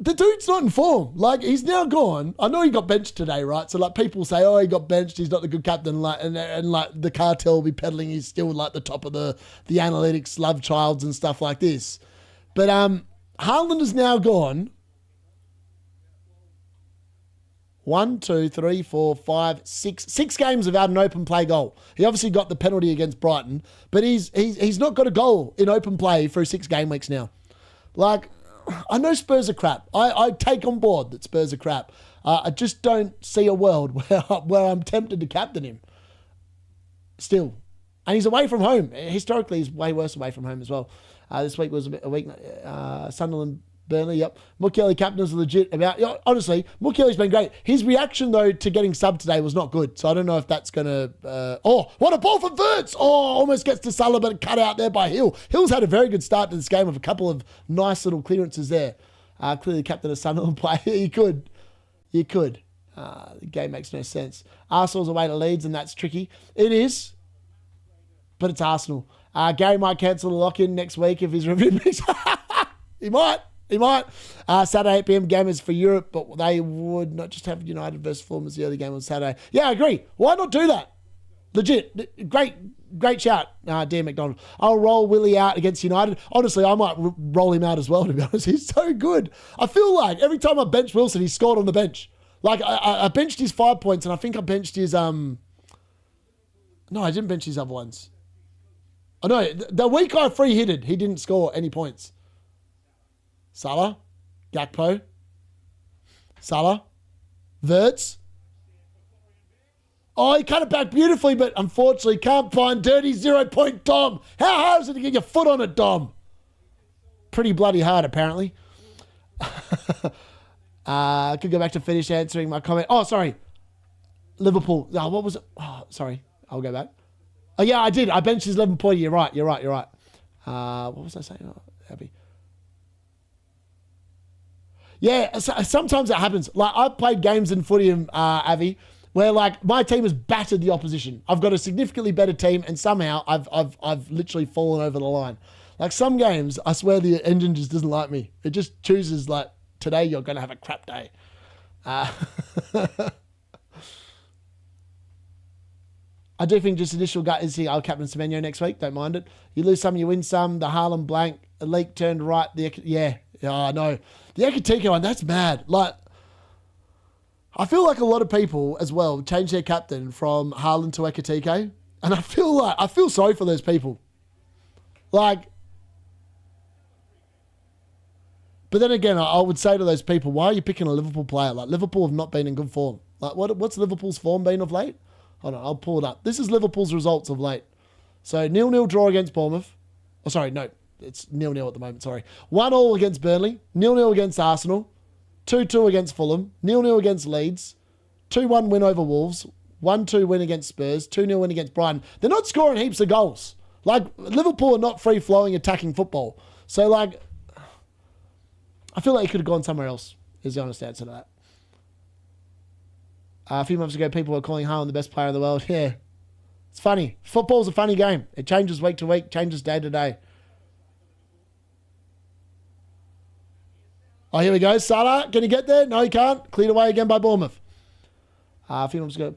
the dude's not in form. Like, he's now gone. I know he got benched today, right? So, like, people say, oh, he got benched. He's not the good captain. Like, and like, the cartel will be peddling. He's still, like, the top of the analytics, love childs and stuff like this. But Haaland is now gone. 1, 2, 3, 4, 5, 6. 6 games without an open play goal. He obviously got the penalty against Brighton, but he's not got a goal in open play through 6 game weeks now. Like, I know Spurs are crap. I take on board that Spurs are crap. I just don't see a world where I'm tempted to captain him. Still. And he's away from home. Historically, he's way worse away from home as well. This week was a week. Sunderland, Burnley, yep. Mukiele captain is legit about... honestly, Mukiele's been great. His reaction, though, to getting subbed today was not good. So I don't know if that's going to... what a ball from Verts! Oh, almost gets to Salah, but cut out there by Hill. Hill's had a very good start to this game with a couple of nice little clearances there. Clearly captain of Sunderland player. You could. The game makes no sense. Arsenal's away to Leeds, and that's tricky. It is, but it's Arsenal. Gary might cancel the lock-in next week if he's reviewed. He might. Saturday 8 p.m. game is for Europe, but they would not just have United versus Fulham as the early game on Saturday. Yeah, I agree. Why not do that? Legit. Great shout, dear McDonald. I'll roll Willie out against United. Honestly, I might roll him out as well, to be honest. He's so good. I feel like every time I bench Wilson, he scored on the bench. Like, I benched his 5 points, and I think I benched his... No, I didn't bench his other ones. Oh, no, the week I free-hitted, he didn't score any points. Salah, Gakpo, Salah, Verts. Oh, he cut it back beautifully, but unfortunately can't find dirty 0-point Dom. How hard is it to get your foot on it, Dom? Pretty bloody hard, apparently. I could go back to finish answering my comment. Oh, sorry. Liverpool. Oh, what was it? Oh, sorry. I'll go back. Oh, yeah, I did. I benched his 11-point. You're right. What was I saying? Oh, happy. Yeah, sometimes it happens. Like, I've played games in footium, Avi, where like my team has battered the opposition. I've got a significantly better team, and somehow I've literally fallen over the line. Like some games, I swear the engine just doesn't like me. It just chooses like, today you're going to have a crap day. I do think just initial gut is here. I'll captain Semenyo next week. Don't mind it. You lose some, you win some. The Harlem blank, a leak turned right. I know. The Ekatike one, that's mad. Like, I feel like a lot of people as well change their captain from Haaland to Ekatike. And I feel sorry for those people. Like, but then again, I would say to those people, why are you picking a Liverpool player? Like, Liverpool have not been in good form. Like, what's Liverpool's form been of late? Hold on, I'll pull it up. This is Liverpool's results of late. So 0-0 draw against Bournemouth. Oh, sorry, no. It's 0-0 at the moment, sorry. 1-1 against Burnley. 0-0 against Arsenal. 2-2 against Fulham. 0-0 against Leeds. 2-1 win over Wolves. 1-2 win against Spurs. 2-0 win against Brighton. They're not scoring heaps of goals. Like, Liverpool are not free-flowing attacking football. So, like, I feel like he could have gone somewhere else, is the honest answer to that. A few months ago, people were calling Haaland the best player in the world. Yeah. It's funny. Football's a funny game. It changes week to week, changes day to day. Oh, here we go. Salah, can he get there? No, he can't. Cleared away again by Bournemouth. A few months ago,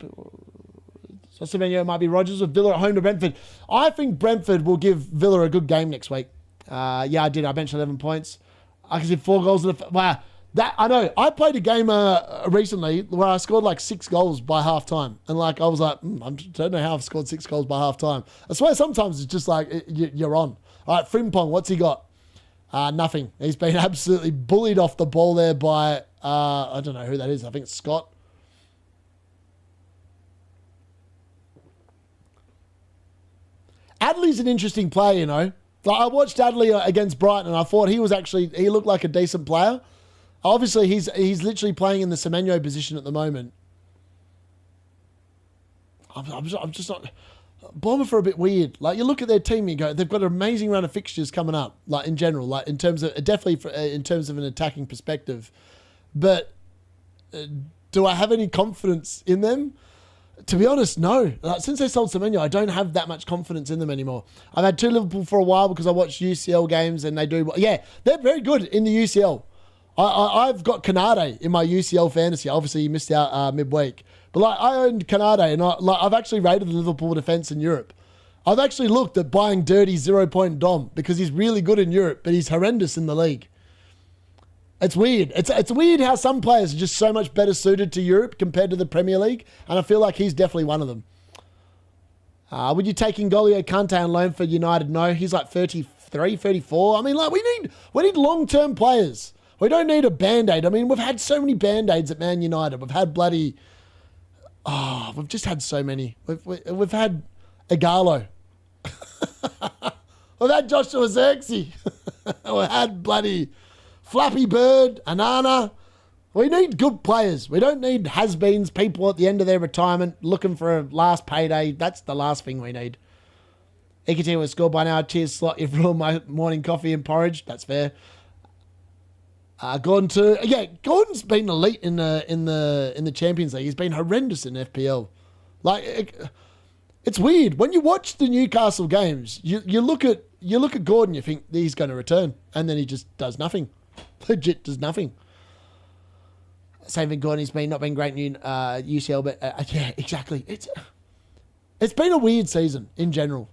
so Semenyo might be Rodgers with Villa at home to Brentford. I think Brentford will give Villa a good game next week. Yeah, I did. I benched 11 points. I can see 4 goals. Wow. That, I know. I played a game recently where I scored like 6 goals by half time. And like, I was like, I don't know how I've scored 6 goals by half time. I swear sometimes it's just like, you're on. All right, Frimpong, what's he got? Nothing. He's been absolutely bullied off the ball there by, I don't know who that is. I think it's Scott. Adley's an interesting player, you know. Like, I watched Adley against Brighton and I thought he looked like a decent player. Obviously, he's literally playing in the Semenyo position at the moment. I'm just not... Bournemouth are a bit weird. Like, you look at their team, you go, they've got an amazing run of fixtures coming up, like, in general, like, in terms of, in terms of an attacking perspective. But do I have any confidence in them? To be honest, no. Like, since they sold Semenyo, I don't have that much confidence in them anymore. I've had 2 Liverpool for a while because I watch UCL games and they do... Yeah, they're very good in the UCL. I've got Canade in my UCL fantasy. Obviously, you missed out midweek. But like, I owned Canade, and I've actually rated the Liverpool defence in Europe. I've actually looked at buying dirty 0-point Dom because he's really good in Europe, but he's horrendous in the league. It's weird. It's weird how some players are just so much better suited to Europe compared to the Premier League, and I feel like he's definitely one of them. Would you take N'Golo Kante on loan for United? No, he's like 33, 34. I mean, like, we need long-term players. We don't need a Band-Aid. I mean, we've had so many Band-Aids at Man United. We've had bloody... Oh, we've just had so many. We've had Igalo. We've had Joshua Xerxes. We've had bloody Flappy Bird, Anana. We need good players. We don't need has-beens, people at the end of their retirement looking for a last payday. That's the last thing we need. Ekiti was scored by now. Cheers, Slot. You've ruined my morning coffee and porridge. That's fair. Gordon's been elite in the Champions League. He's been horrendous in FPL. Like, it's weird when you watch the Newcastle games. You look at Gordon, you think he's going to return, and then he just does nothing. Legit does nothing. Same thing, Gordon. He's not been great in UCL, but yeah, exactly. It's been a weird season in general.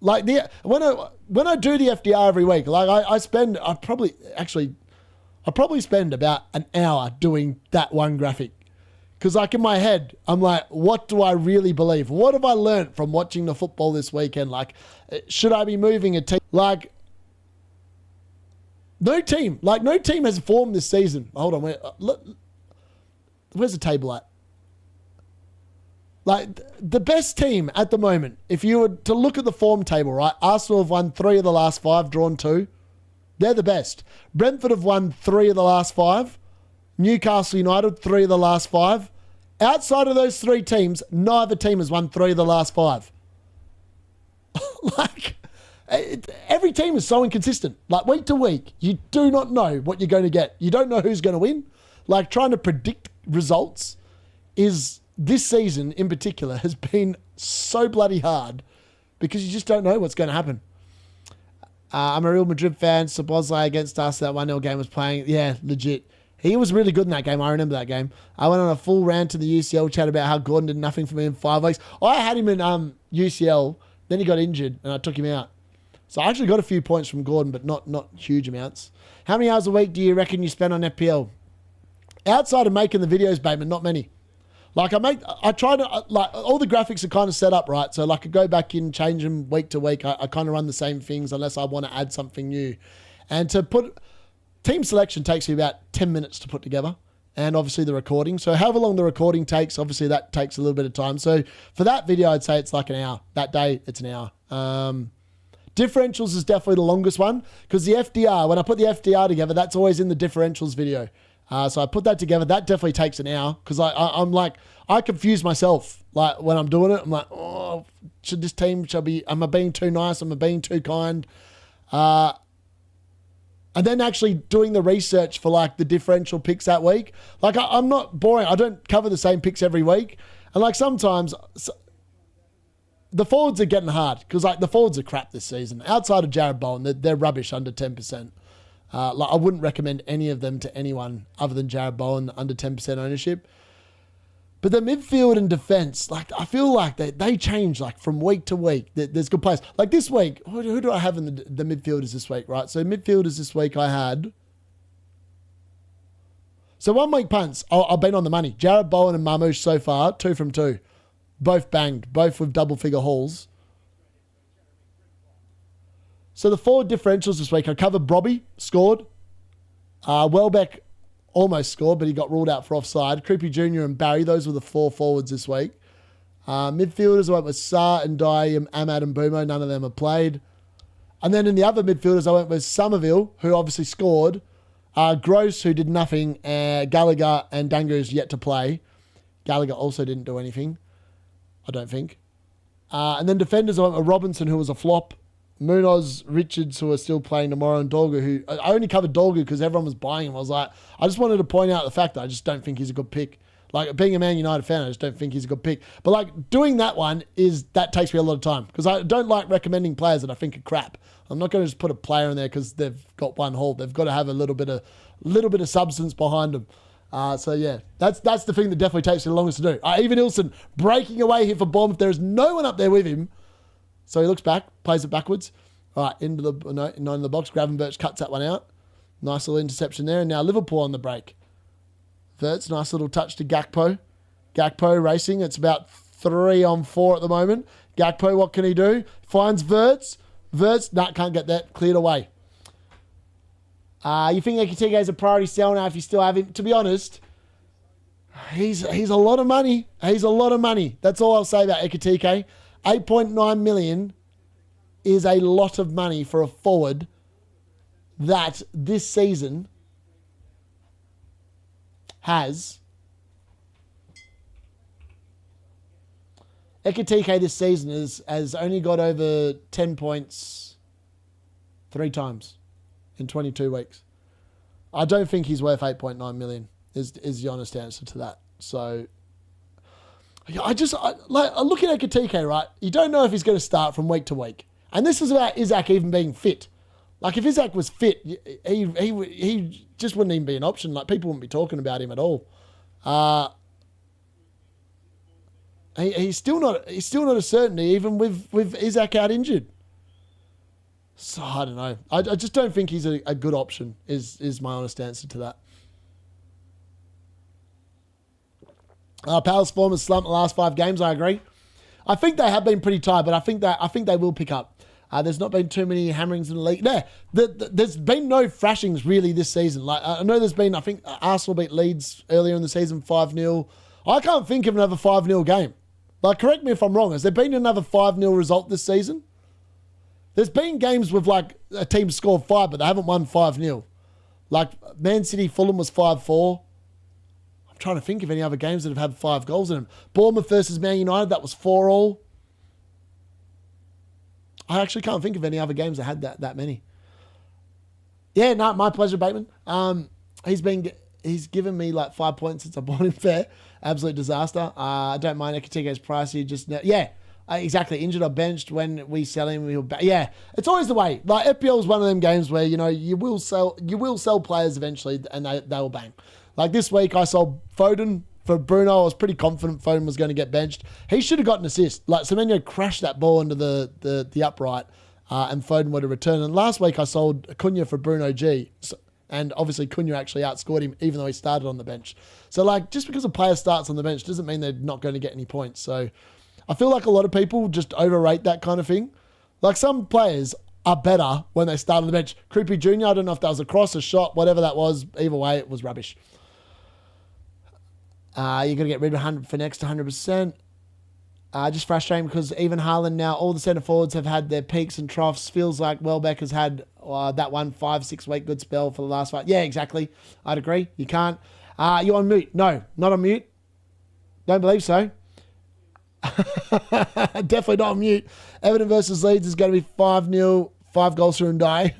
Like when I do the FDR every week, like I probably spend about an hour doing that one graphic. Because like in my head, I'm like, what do I really believe? What have I learnt from watching the football this weekend? Like, should I be moving a team? Like, no team has formed this season. Hold on, where's the table at? Like, the best team at the moment, if you were to look at the form table, right? Arsenal have won 3 of the last 5, drawn 2. They're the best. Brentford have won 3 of the last 5. Newcastle United, 3 of the last 5. Outside of those 3 teams, neither team has won 3 of the last 5. Like, every team is so inconsistent. Like, week to week, you do not know what you're going to get. You don't know who's going to win. Like, trying to predict results is, this season in particular, has been so bloody hard because you just don't know what's going to happen. I'm a Real Madrid fan. Szoboszlai against us, that 1-0 game was playing. Yeah, legit. He was really good in that game. I remember that game. I went on a full rant to the UCL chat about how Gordon did nothing for me in 5 weeks. I had him in UCL, then he got injured and I took him out. So I actually got a few points from Gordon, but not huge amounts. How many hours a week do you reckon you spend on FPL? Outside of making the videos, Bateman, not many. Like, I try to, like, all the graphics are kind of set up, right? So, like, I go back in, change them week to week. I kind of run the same things unless I want to add something new. And to put, team selection takes me about 10 minutes to put together. And obviously the recording. So however long the recording takes, obviously that takes a little bit of time. So for that video, I'd say it's like an hour. That day, it's an hour. Differentials is definitely the longest one because the FDR, when I put the FDR together, that's always in the differentials video. So I put that together. That definitely takes an hour because I'm like, I confuse myself. Like when I'm doing it, I'm like, oh, should this team, am I being too nice? Am I being too kind? And then actually doing the research for like the differential picks that week. Like I'm not boring. I don't cover the same picks every week. And like sometimes the forwards are getting hard because like the forwards are crap this season. Outside of Jared Bowen, they're rubbish under 10%. Like I wouldn't recommend any of them to anyone other than Jared Bowen under 10% ownership. But the midfield and defence, like I feel like they change like from week to week. There's good players. Like this week, who do I have in the midfielders this week, right? So midfielders this week I had. So 1 week punts, I've been on the money. Jared Bowen and Marmush so far, 2 from 2. Both banged, both with double figure hauls. So the forward differentials this week, I covered Brobby, scored. Welbeck almost scored, but he got ruled out for offside. Creepy Jr. and Barry, those were the 4 forwards this week. Midfielders, I went with Sarr and Dye, Ahmad and Bumo. None of them have played. And then in the other midfielders, I went with Somerville, who obviously scored. Gross, who did nothing. Gallagher and Dango is yet to play. Gallagher also didn't do anything, I don't think. And then defenders, I went with Robinson, who was a flop. Munoz, Richards, who are still playing tomorrow, and Dorgu, who I only covered Dorgu because everyone was buying him. I was like, I just wanted to point out the fact that I just don't think he's a good pick. Like being a Man United fan, I just don't think he's a good pick. But like doing that one that takes me a lot of time because I don't like recommending players that I think are crap. I'm not going to just put a player in there because they've got one haul. They've got to have a little bit of substance behind them. So yeah, that's the thing that definitely takes me the longest to do. Even Ilson breaking away here for Bournemouth. There is no one up there with him. So he looks back, plays it backwards. All right, into the box. Gravenberch cuts that one out. Nice little interception there. And now Liverpool on the break. Verts, nice little touch to Gakpo. Gakpo racing. It's about 3-on-4 at the moment. Gakpo, what can he do? Finds Verts. Verts, can't get that. Cleared away. You think Ekitike is a priority sell now if you still have him? To be honest, he's a lot of money. He's a lot of money. That's all I'll say about Ekitike. 8.9 million is a lot of money for a forward that this season has. Ekitike this season has only got over 10 points 3 times in 22 weeks. I don't think he's worth 8.9 million is the honest answer to that. So I look at Ekitike, right? You don't know if he's going to start from week to week. And this is about Isaac even being fit. Like if Isaac was fit, he just wouldn't even be an option. Like people wouldn't be talking about him at all. He's still not a certainty even with Isaac out injured. So I don't know. I just don't think he's a good option is my honest answer to that. Palace form has slumped the last 5 games. I agree. I think they have been pretty tired, but I think they will pick up. There's not been too many hammerings in the league. There's been no thrashings really this season. Like I know there's been. I think Arsenal beat Leeds earlier in the season 5-0. I can't think of another 5-0 game. Like, correct me if I'm wrong. Has there been another 5-0 result this season? There's been games with, like, a team scored 5, but they haven't won 5-0. Like, Man City, Fulham was 5-4. I'm trying to think of any other games that have had 5 goals in them. Bournemouth versus Man United, that was 4-all. I actually can't think of any other games that had that many. Yeah, no, my pleasure, Bateman. He's given me like 5 points since I bought him fair. Absolute disaster. I don't mind Ekatike's price. Exactly. Injured or benched when we sell him. It's always the way. Like FPL is one of them games where you will sell players eventually, and they will bang. Like this week, I sold Foden for Bruno. I was pretty confident Foden was going to get benched. He should have got an assist. Like Semenyo crashed that ball into the upright. And Foden would have returned. And last week I sold Cunha for Bruno G. And obviously Cunha actually outscored him even though he started on the bench. So like just because a player starts on the bench doesn't mean they're not going to get any points. So I feel like a lot of people just overrate that kind of thing. Like some players are better when they start on the bench. Creepy Jr., I don't know if that was a cross, a shot, whatever that was. Either way, it was rubbish. You're going to get rid of 100 for next 100%. Just frustrating because even Haaland now, all the centre forwards have had their peaks and troughs. Feels like Welbeck has had that 5-6 week good spell for the last fight. Yeah, exactly. I'd agree. You can't. You're on mute. No, not on mute. Don't believe so. Definitely not on mute. Everton versus Leeds is going to be 5-0, 5 goals through and die.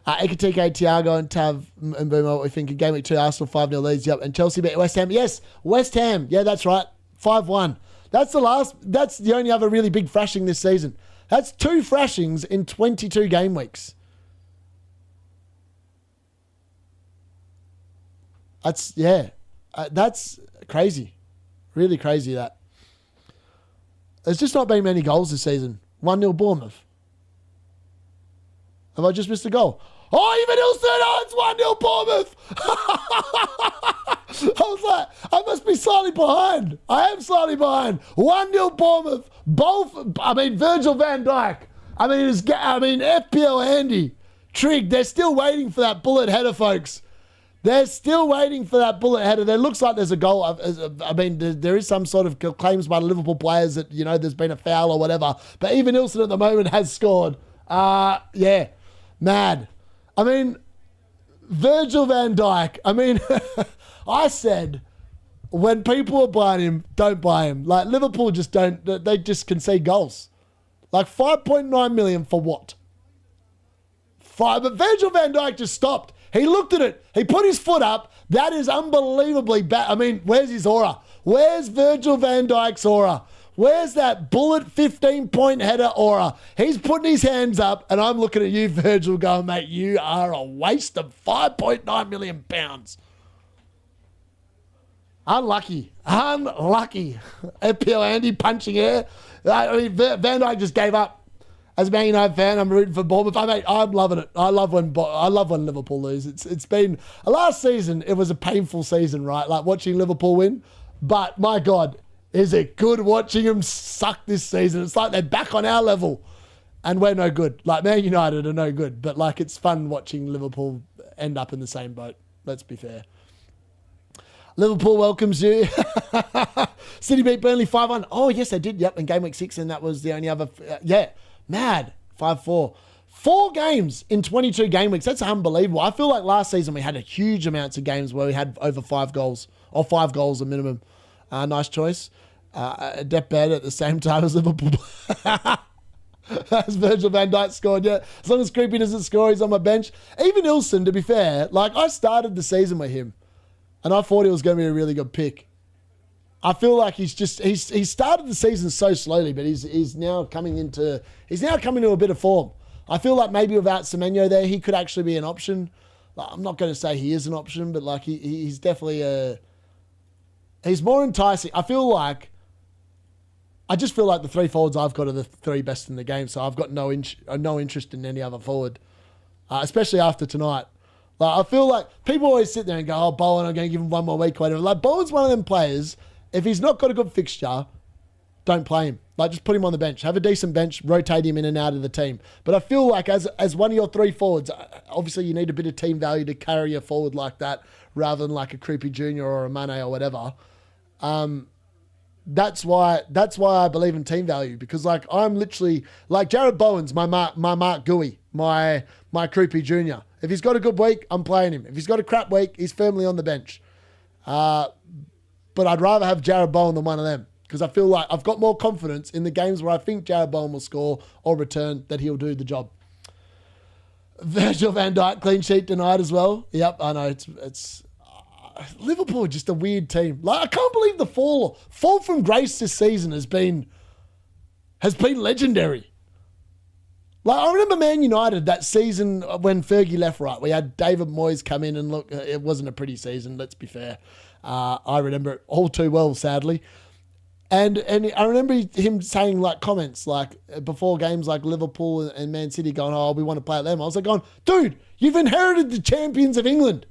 Ekatike, Thiago, and Tav and Boomer, we think in game week 2, Arsenal 5-0 Leeds. Yep. And Chelsea beat West Ham. Yes, West Ham. Yeah, that's right. 5-1. That's the only other really big thrashing this season. That's 2 thrashings in 22 game weeks. That's crazy. Really crazy that. There's just not been many goals this season. 1-0 Bournemouth. Have I just missed a goal? Oh, even Ilson, it's 1-0 Bournemouth. I was like, I must be slightly behind. I am slightly behind. 1-0 Bournemouth. Virgil van Dijk. FPL Andy. Trig, they're still waiting for that bullet header, folks. They're still waiting for that bullet header. There looks like there's a goal. There is some sort of claims by the Liverpool players that, there's been a foul or whatever. But even Ilson at the moment has scored. Mad. Virgil van Dijk. I said, when people are buying him, don't buy him. Like, Liverpool just don't, they just concede goals. Like, 5.9 million for what? But Virgil van Dijk just stopped. He looked at it. He put his foot up. That is unbelievably bad. Where's his aura? Where's Virgil van Dijk's aura? Where's that bullet 15-point header aura? He's putting his hands up, and I'm looking at you, Virgil, going, mate, you are a waste of £5.9 million. Unlucky. FPL Andy punching air. Van Dijk just gave up. As a Man United fan, I'm rooting for Bournemouth. I'm loving it. I love when Liverpool lose. It's been last season. It was a painful season, right? Like watching Liverpool win. But my God, is it good watching them suck this season? It's like they're back on our level, and we're no good. Like Man United are no good, but like it's fun watching Liverpool end up in the same boat. Let's be fair. Liverpool welcomes you. City beat Burnley 5-1. Oh yes, they did. Yep, in game week 6, and that was the only other. Mad. 5-4. 4 games in 22 game weeks. That's unbelievable. I feel like last season we had a huge amounts of games where we had over 5 goals, or 5 goals a minimum. Nice choice. Depp bed at the same time as Liverpool. As Virgil van Dijk scored, yeah. As long as Creepy doesn't score, he's on my bench. Even Ilson, to be fair, like I started the season with him, and I thought he was going to be a really good pick. I feel like he started the season so slowly, but he's now coming into a bit of form. I feel like maybe without Semenyo there, he could actually be an option. Like, I'm not going to say he is an option, but like he's definitely he's more enticing. I just feel like the 3 forwards I've got are the 3 best in the game, so I've got no interest in any other forward, especially after tonight. Like I feel like people always sit there and go, "Oh, Bowen, I'm going to give him 1 more week or whatever." Like Bowen's one of them players. If he's not got a good fixture, don't play him. Like, just put him on the bench. Have a decent bench, rotate him in and out of the team. But I feel like as one of your 3 forwards, obviously you need a bit of team value to carry you forward like that, rather than like a Creepy Jr. or a Mane or whatever. that's why I believe in team value, because like I'm literally like Jared Bowen's my Mark Gooey, my Croupy Jr. If he's got a good week, I'm playing him. If he's got a crap week, he's firmly on the bench. But I'd rather have Jared Bowen than one of them, because I feel like I've got more confidence in the games where I think Jared Bowen will score or return, that he'll do the job. Virgil van Dijk clean sheet denied as well. Yep, I know it's Liverpool are just a weird team. Like I can't believe the fall from grace this season has been legendary. Like I remember Man United that season when Fergie left, right? We had David Moyes come in, and look, it wasn't a pretty season, let's be fair. I remember it all too well, sadly. And I remember him saying like comments like before games like Liverpool and Man City going, oh, we want to play at them. I was like going, dude, you've inherited the champions of England.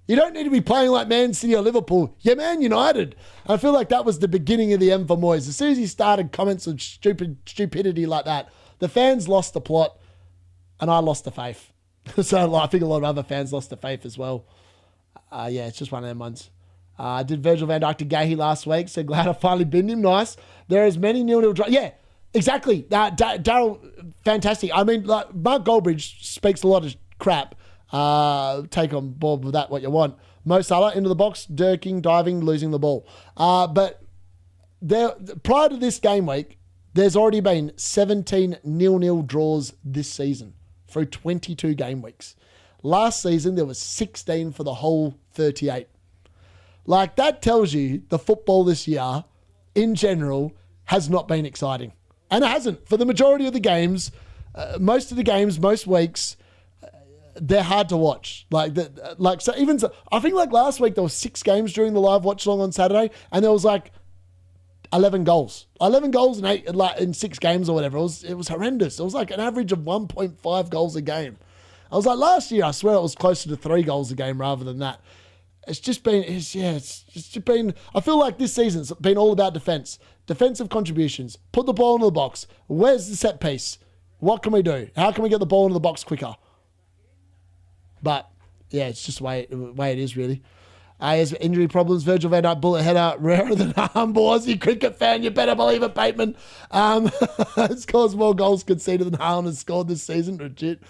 You don't need to be playing like Man City or Liverpool. You're Man United. I feel like that was the beginning of the end for Moyes. As soon as he started comments of stupidity like that, the fans lost the plot and I lost the faith. So I think a lot of other fans lost the faith as well. Yeah, it's just one of them ones. Did Virgil van Dijk to Gahey last week, so glad I finally binned him. Nice. There is many 0-0 draws. Yeah, exactly. Daryl, fantastic. I mean, like Mark Goldbridge speaks a lot of crap. Take on board with that what you want. Mo Salah into the box, dirking, diving, losing the ball. But there, prior to this game week, there's already been 17 0-0 draws this season through 22 game weeks. Last season, there was 16 for the whole 38. Like, that tells you the football this year, in general, has not been exciting. And it hasn't. For the majority of the games, most of the games, most weeks, they're hard to watch. I think like last week, there was 6 games during the live watch along on Saturday, and there was like 11 goals. 11 goals in 6 games or whatever. It was horrendous. It was like an average of 1.5 goals a game. I was like, last year, I swear it was closer to 3 goals a game rather than that. It's just been, I feel like this season's been all about defense. Defensive contributions. Put the ball into the box. Where's the set piece? What can we do? How can we get the ball into the box quicker? But, yeah, it's just the way it is, really. He has injury problems. Virgil van Dijk, bullet header, rarer than a humble Aussie cricket fan. You better believe it, Bateman. It's caused more goals conceded than Haaland has scored this season. Legit.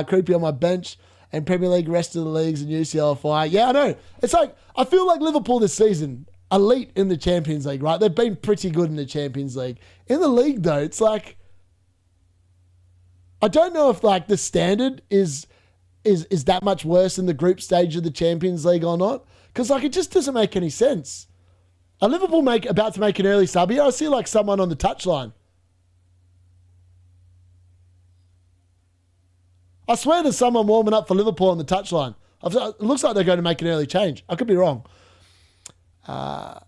Creepy on my bench. And Premier League, rest of the leagues, and UCL. Yeah, I know. It's like, I feel like Liverpool this season, elite in the Champions League, right? They've been pretty good in the Champions League. In the league, though, it's like, I don't know if like the standard is that much worse in the group stage of the Champions League or not. Because like, it just doesn't make any sense. Are Liverpool about to make an early sub here? I see like someone on the touchline. I swear there's someone warming up for Liverpool on the touchline. It looks like they're going to make an early change. I could be wrong. My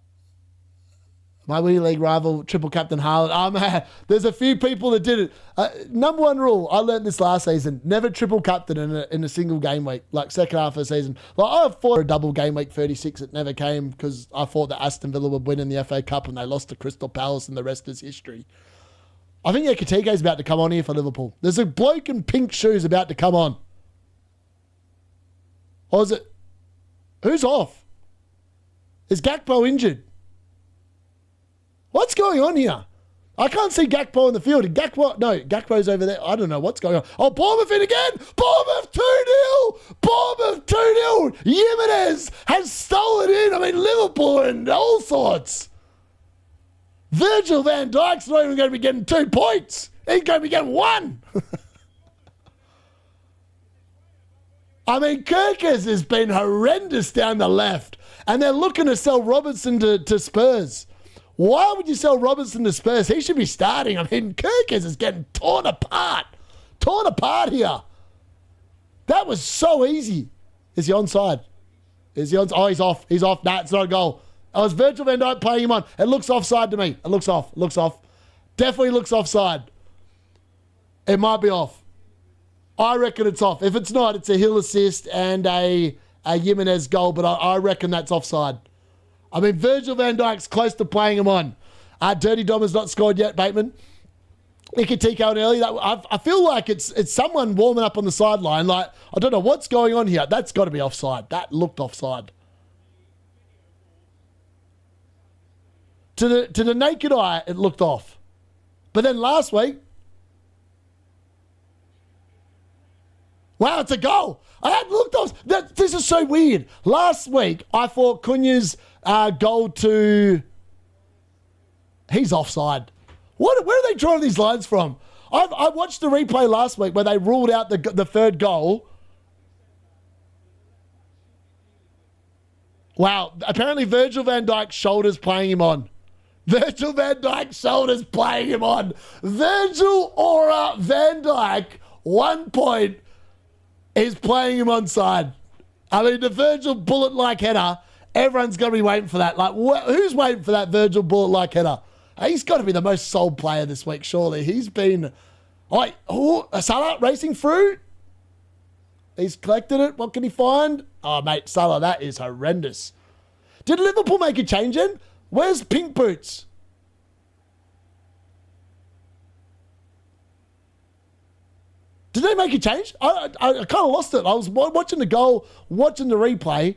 wee league rival, triple captain Haaland. Oh, man, there's a few people that did it. Number one rule, I learned this last season, never triple captain in a single game week, like second half of the season. Like I fought a double game week 36. It never came because I thought that Aston Villa would win in the FA Cup and they lost to Crystal Palace and the rest is history. I think Ekitike's about to come on here for Liverpool. There's a bloke in pink shoes about to come on. Or is it? Who's off? Is Gakpo injured? What's going on here? I can't see Gakpo in the field. Gakpo's over there. I don't know what's going on. Oh, Bournemouth in again. Bournemouth 2-0. Bournemouth 2-0. Jimenez has stolen in. I mean, Liverpool and all sorts. Virgil van Dijk's not even going to be getting 2 points. He's going to be getting 1. I mean, Kirkes has been horrendous down the left. And they're looking to sell Robertson to Spurs. Why would you sell Robertson to Spurs? He should be starting. I mean, Kirkes is getting torn apart. Torn apart here. That was so easy. Is he onside? Oh, he's off. He's off. Nah, it's not a goal. Oh, it's Virgil van Dijk playing him on. It looks offside to me. It looks off. Looks off. Definitely looks offside. It might be off. I reckon it's off. If it's not, it's a Hill assist and a Jimenez goal, but I reckon that's offside. I mean, Virgil van Dijk's close to playing him on. Dirty Dom has not scored yet, Bateman. Ikitiko and early. I feel like it's someone warming up on the sideline. Like, I don't know what's going on here. That's got to be offside. That looked offside. To the naked eye, it looked off. But then last week, wow, it's a goal. I had looked off. This is so weird. Last week, I thought Cunha's goal to... He's offside. Where are they drawing these lines from? I watched the replay last week where they ruled out the third goal. Wow. Apparently Virgil van Dijk's shoulders playing him on. Virgil van Dijk's shoulders playing him on. Virgil Aura van Dijk, 1 point, is playing him onside. I mean, the Virgil bullet-like header, everyone's going to be waiting for that. Like, who's waiting for that Virgil bullet-like header? He's got to be the most sold player this week, surely. He's been... Salah racing through. He's collected it. What can he find? Oh, mate, Salah, that is horrendous. Did Liverpool make a change in? Where's Pink Boots? Did they make a change? I kind of lost it. I was watching the goal, watching the replay.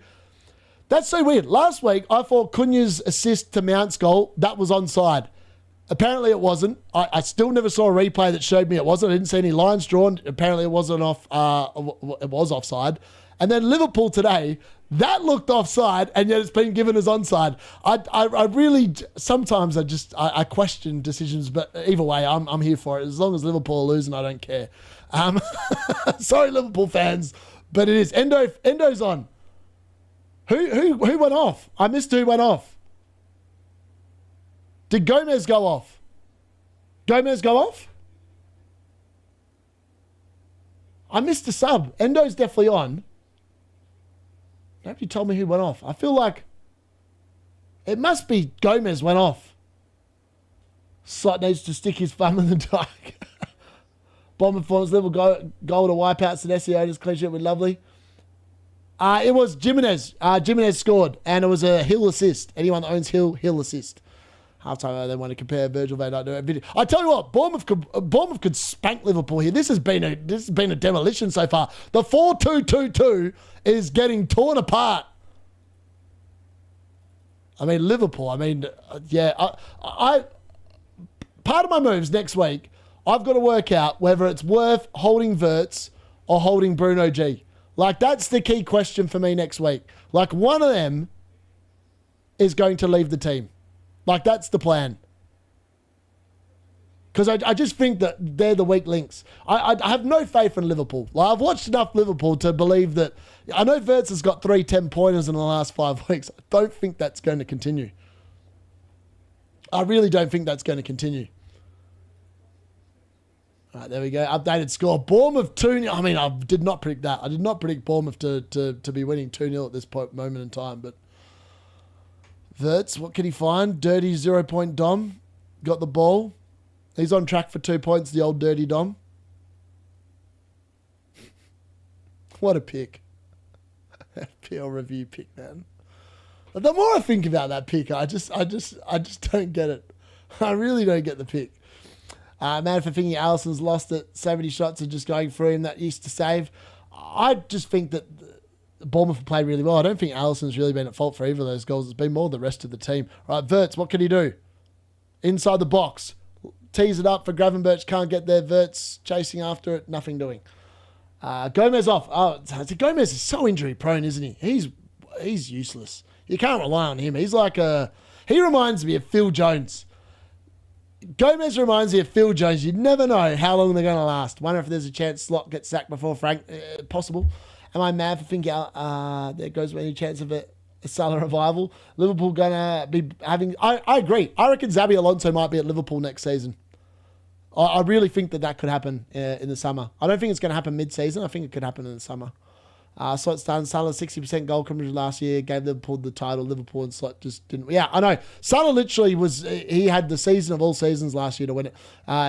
That's so weird. Last week, I thought Cunha's assist to Mount's goal, that was onside. Apparently it wasn't. I still never saw a replay that showed me it wasn't. I didn't see any lines drawn. Apparently it wasn't off. It was offside. And then Liverpool today, that looked offside, and yet it's been given as onside. I really, sometimes I question decisions, but either way, I'm here for it. As long as Liverpool are losing, I don't care. Sorry, Liverpool fans, but it is. Endo's on. Who went off? I missed who went off. Did Gomez go off? Gomez go off? I missed a sub. Endo's definitely on. Nobody told me who went off. I feel like it must be Gomez went off. Slot needs to stick his thumb in the dike. Bomb performance level goal to wipe out Sinesio. Just clean sheet with lovely. It was Jimenez. Jimenez scored, and it was a Hill assist. Anyone that owns Hill assist. Halftime, they want to compare Virgil van Dijk to a video. I tell you what, Bournemouth could spank Liverpool here. This has been a demolition so far. The 4-2-2-2 is getting torn apart. I mean, Liverpool. I mean, yeah. I part of my moves next week, I've got to work out whether it's worth holding Wirtz or holding Bruno G. Like, that's the key question for me next week. Like, one of them is going to leave the team. Like, that's the plan. Because I just think that they're the weak links. I have no faith in Liverpool. Like, I've watched enough Liverpool to believe that... I know Wirtz has got 3 10-pointers in the last 5 weeks. I don't think that's going to continue. I really don't think that's going to continue. All right, there we go. Updated score. Bournemouth 2-0. I mean, I did not predict that. I did not predict Bournemouth to be winning 2-0 at this moment in time, but... Wirtz, what can he find? Dirty 0-point Dom. Got the ball. He's on track for 2 points, the old dirty Dom. What a pick. FPL review pick, man. But the more I think about that pick, I just don't get it. I really don't get the pick. Man for thinking Allison's lost it. 70 shots are just going through him that used to save. I just think that Bournemouth played really well. I don't think Allison's really been at fault for either of those goals. It's been more the rest of the team. All right, Wirtz, what can he do? Inside the box. Tease it up for Gravenberch. Can't get there. Wirtz chasing after it. Nothing doing. Gomez off. Oh, Gomez is so injury prone, isn't he? He's useless. You can't rely on him. He's like he reminds me of Phil Jones. Gomez reminds me of Phil Jones. You never know how long they're going to last. Wonder if there's a chance Slot gets sacked before Frank. Possible. Am I mad for thinking there goes any chance of a Salah revival? Liverpool going to be having... I agree. I reckon Xabi Alonso might be at Liverpool next season. I really think that could happen in the summer. I don't think it's going to happen mid-season. I think it could happen in the summer. Slot's done. Salah 60% goal coverage last year. Gave Liverpool the title. Liverpool and Slot just didn't... Yeah, I know. Salah literally was... He had the season of all seasons last year to win it.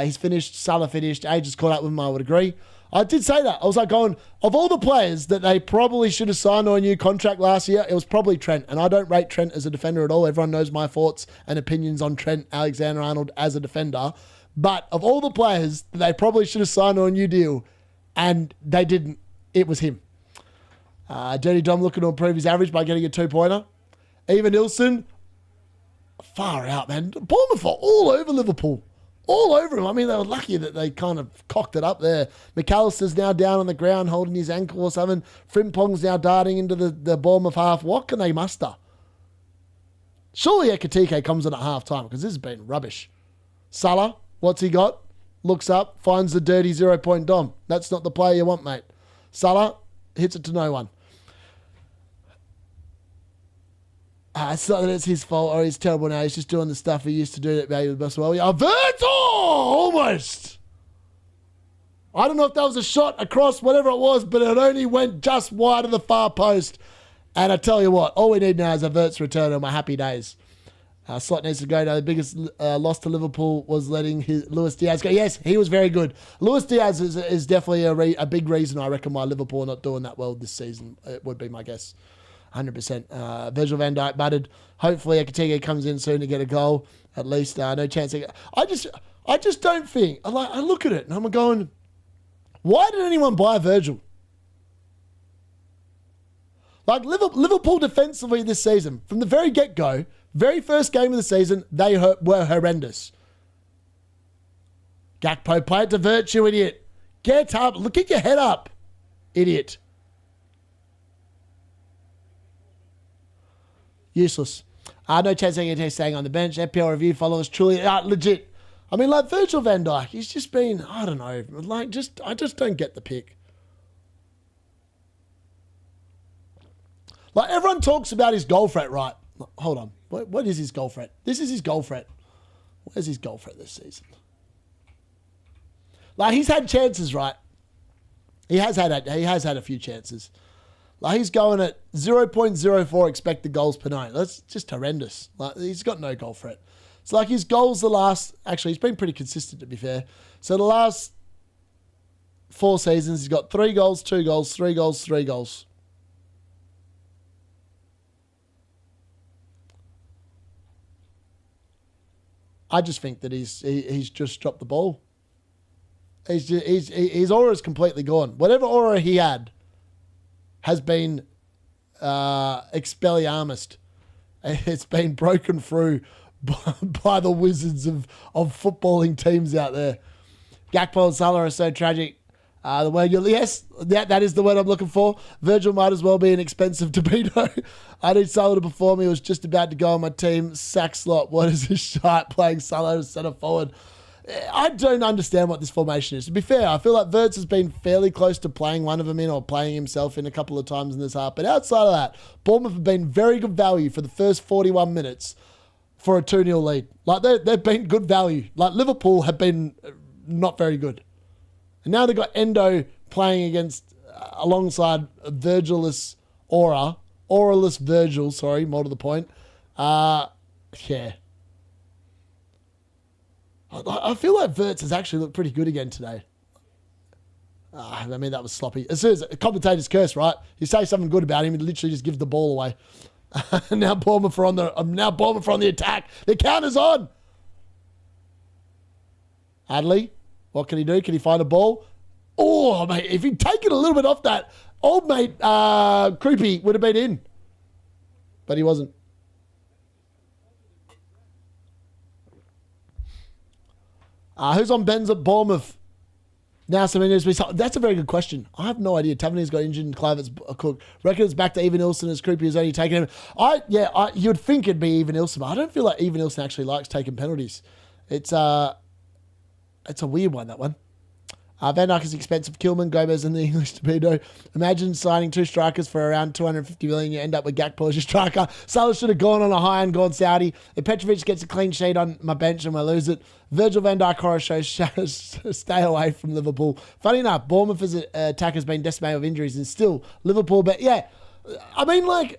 He's finished. Salah finished. Age has caught up with him, I would agree. I did say that. I was like going, of all the players that they probably should have signed on a new contract last year, it was probably Trent. And I don't rate Trent as a defender at all. Everyone knows my thoughts and opinions on Trent Alexander-Arnold as a defender. But of all the players that they probably should have signed on a new deal, and they didn't, it was him. Dirty Dom looking to improve his average by getting a 2-pointer. Even Nilsson, Far out, man. Bournemouth are all over Liverpool. All over him. I mean, they were lucky that they kind of cocked it up there. McAllister's now down on the ground holding his ankle or something. Frimpong's now darting into the Bournemouth half. What can they muster? Surely Ekitike comes in at half time because this has been rubbish. Salah, what's he got? Looks up, finds the dirty 0-point dom. That's not the player you want, mate. Salah hits it to no one. It's not that it's his fault or he's terrible now. He's just doing the stuff he used to do that made the best well. Virgil! Almost! I don't know if that was a shot across, whatever it was, but it only went just wide of the far post. And I tell you what, all we need now is a Vert's return on my happy days. Slot needs to go now. The biggest loss to Liverpool was letting Luis Diaz go. Yes, he was very good. Luis Diaz is definitely a big reason, I reckon, why Liverpool are not doing that well this season. It would be my guess. 100%. Virgil van Dijk butted. Hopefully Ekitike comes in soon to get a goal. At least no chance. I just don't think. I look at it and I'm going, why did anyone buy Virgil? Like Liverpool defensively this season, from the very get-go, very first game of the season, they were horrendous. Gakpo, play it to Virtue, idiot. Get up. Look, get your head up, idiot. Useless. No chance of staying on the bench. FPL review followers truly legit. I mean, like Virgil van Dijk, he's just been, I don't know, like I just don't get the pick. Like everyone talks about his goal threat, right? Hold on. What is his goal threat? This is his goal threat. Where's his goal threat this season? Like he's had chances, right? He has had a few chances. Like he's going at 0.04 expected goals per night. That's just horrendous. Like he's got no goal threat. It's like his goals actually he's been pretty consistent to be fair. So the last 4 seasons he's got 3 goals, 2 goals, 3 goals, 3 goals. I just think that he's just dropped the ball. His aura is completely gone. Whatever aura he had has been expelliarmused. It's been broken through by the wizards of footballing teams out there. Gakpo and Salah are so tragic. The word that is the word I'm looking for. Virgil might as well be an expensive torpedo. I need Salah to perform. He was just about to go on my team. Sack slot. What is this shite playing Salah as centre forward? I don't understand what this formation is. To be fair, I feel like Verts has been fairly close to playing one of them in or playing himself in a couple of times in this half. But outside of that, Bournemouth have been very good value for the first 41 minutes for a 2-0 lead. Like they've been good value. Like Liverpool have been not very good. And now they've got Endo playing alongside Virgilus Auralus Virgil, sorry, more to the point. Yeah. I feel like Verts has actually looked pretty good again today. I mean, that was sloppy. As soon as a commentator's curse, right? You say something good about him, he literally just gives the ball away. Now Bournemouth are on the attack. The counter's on. Adley, what can he do? Can he find a ball? Oh, mate, if he'd taken a little bit off that, old mate Creepy would have been in. But he wasn't. Who's on Ben's at Bournemouth? Now, that's a very good question. I have no idea. Taverniers got injured and Clavert's cooked. Reckon it's back to Even Ilson as Creepy has only taken him. You'd think it'd be Even Ilson, but I don't feel like Even Ilson actually likes taking penalties. It's a weird one, that one. Van Dijk is expensive. Kilman, Gomez, and the English torpedo. Imagine signing 2 strikers for around 250 million. You end up with Gakpo as your striker. Salah should have gone on a high and gone Saudi. If Petrovic gets a clean sheet on my bench and I lose it, Virgil van Dijk horror shows stay away from Liverpool. Funny enough, Bournemouth's attack has been decimated with injuries and still Liverpool. But yeah, I mean, I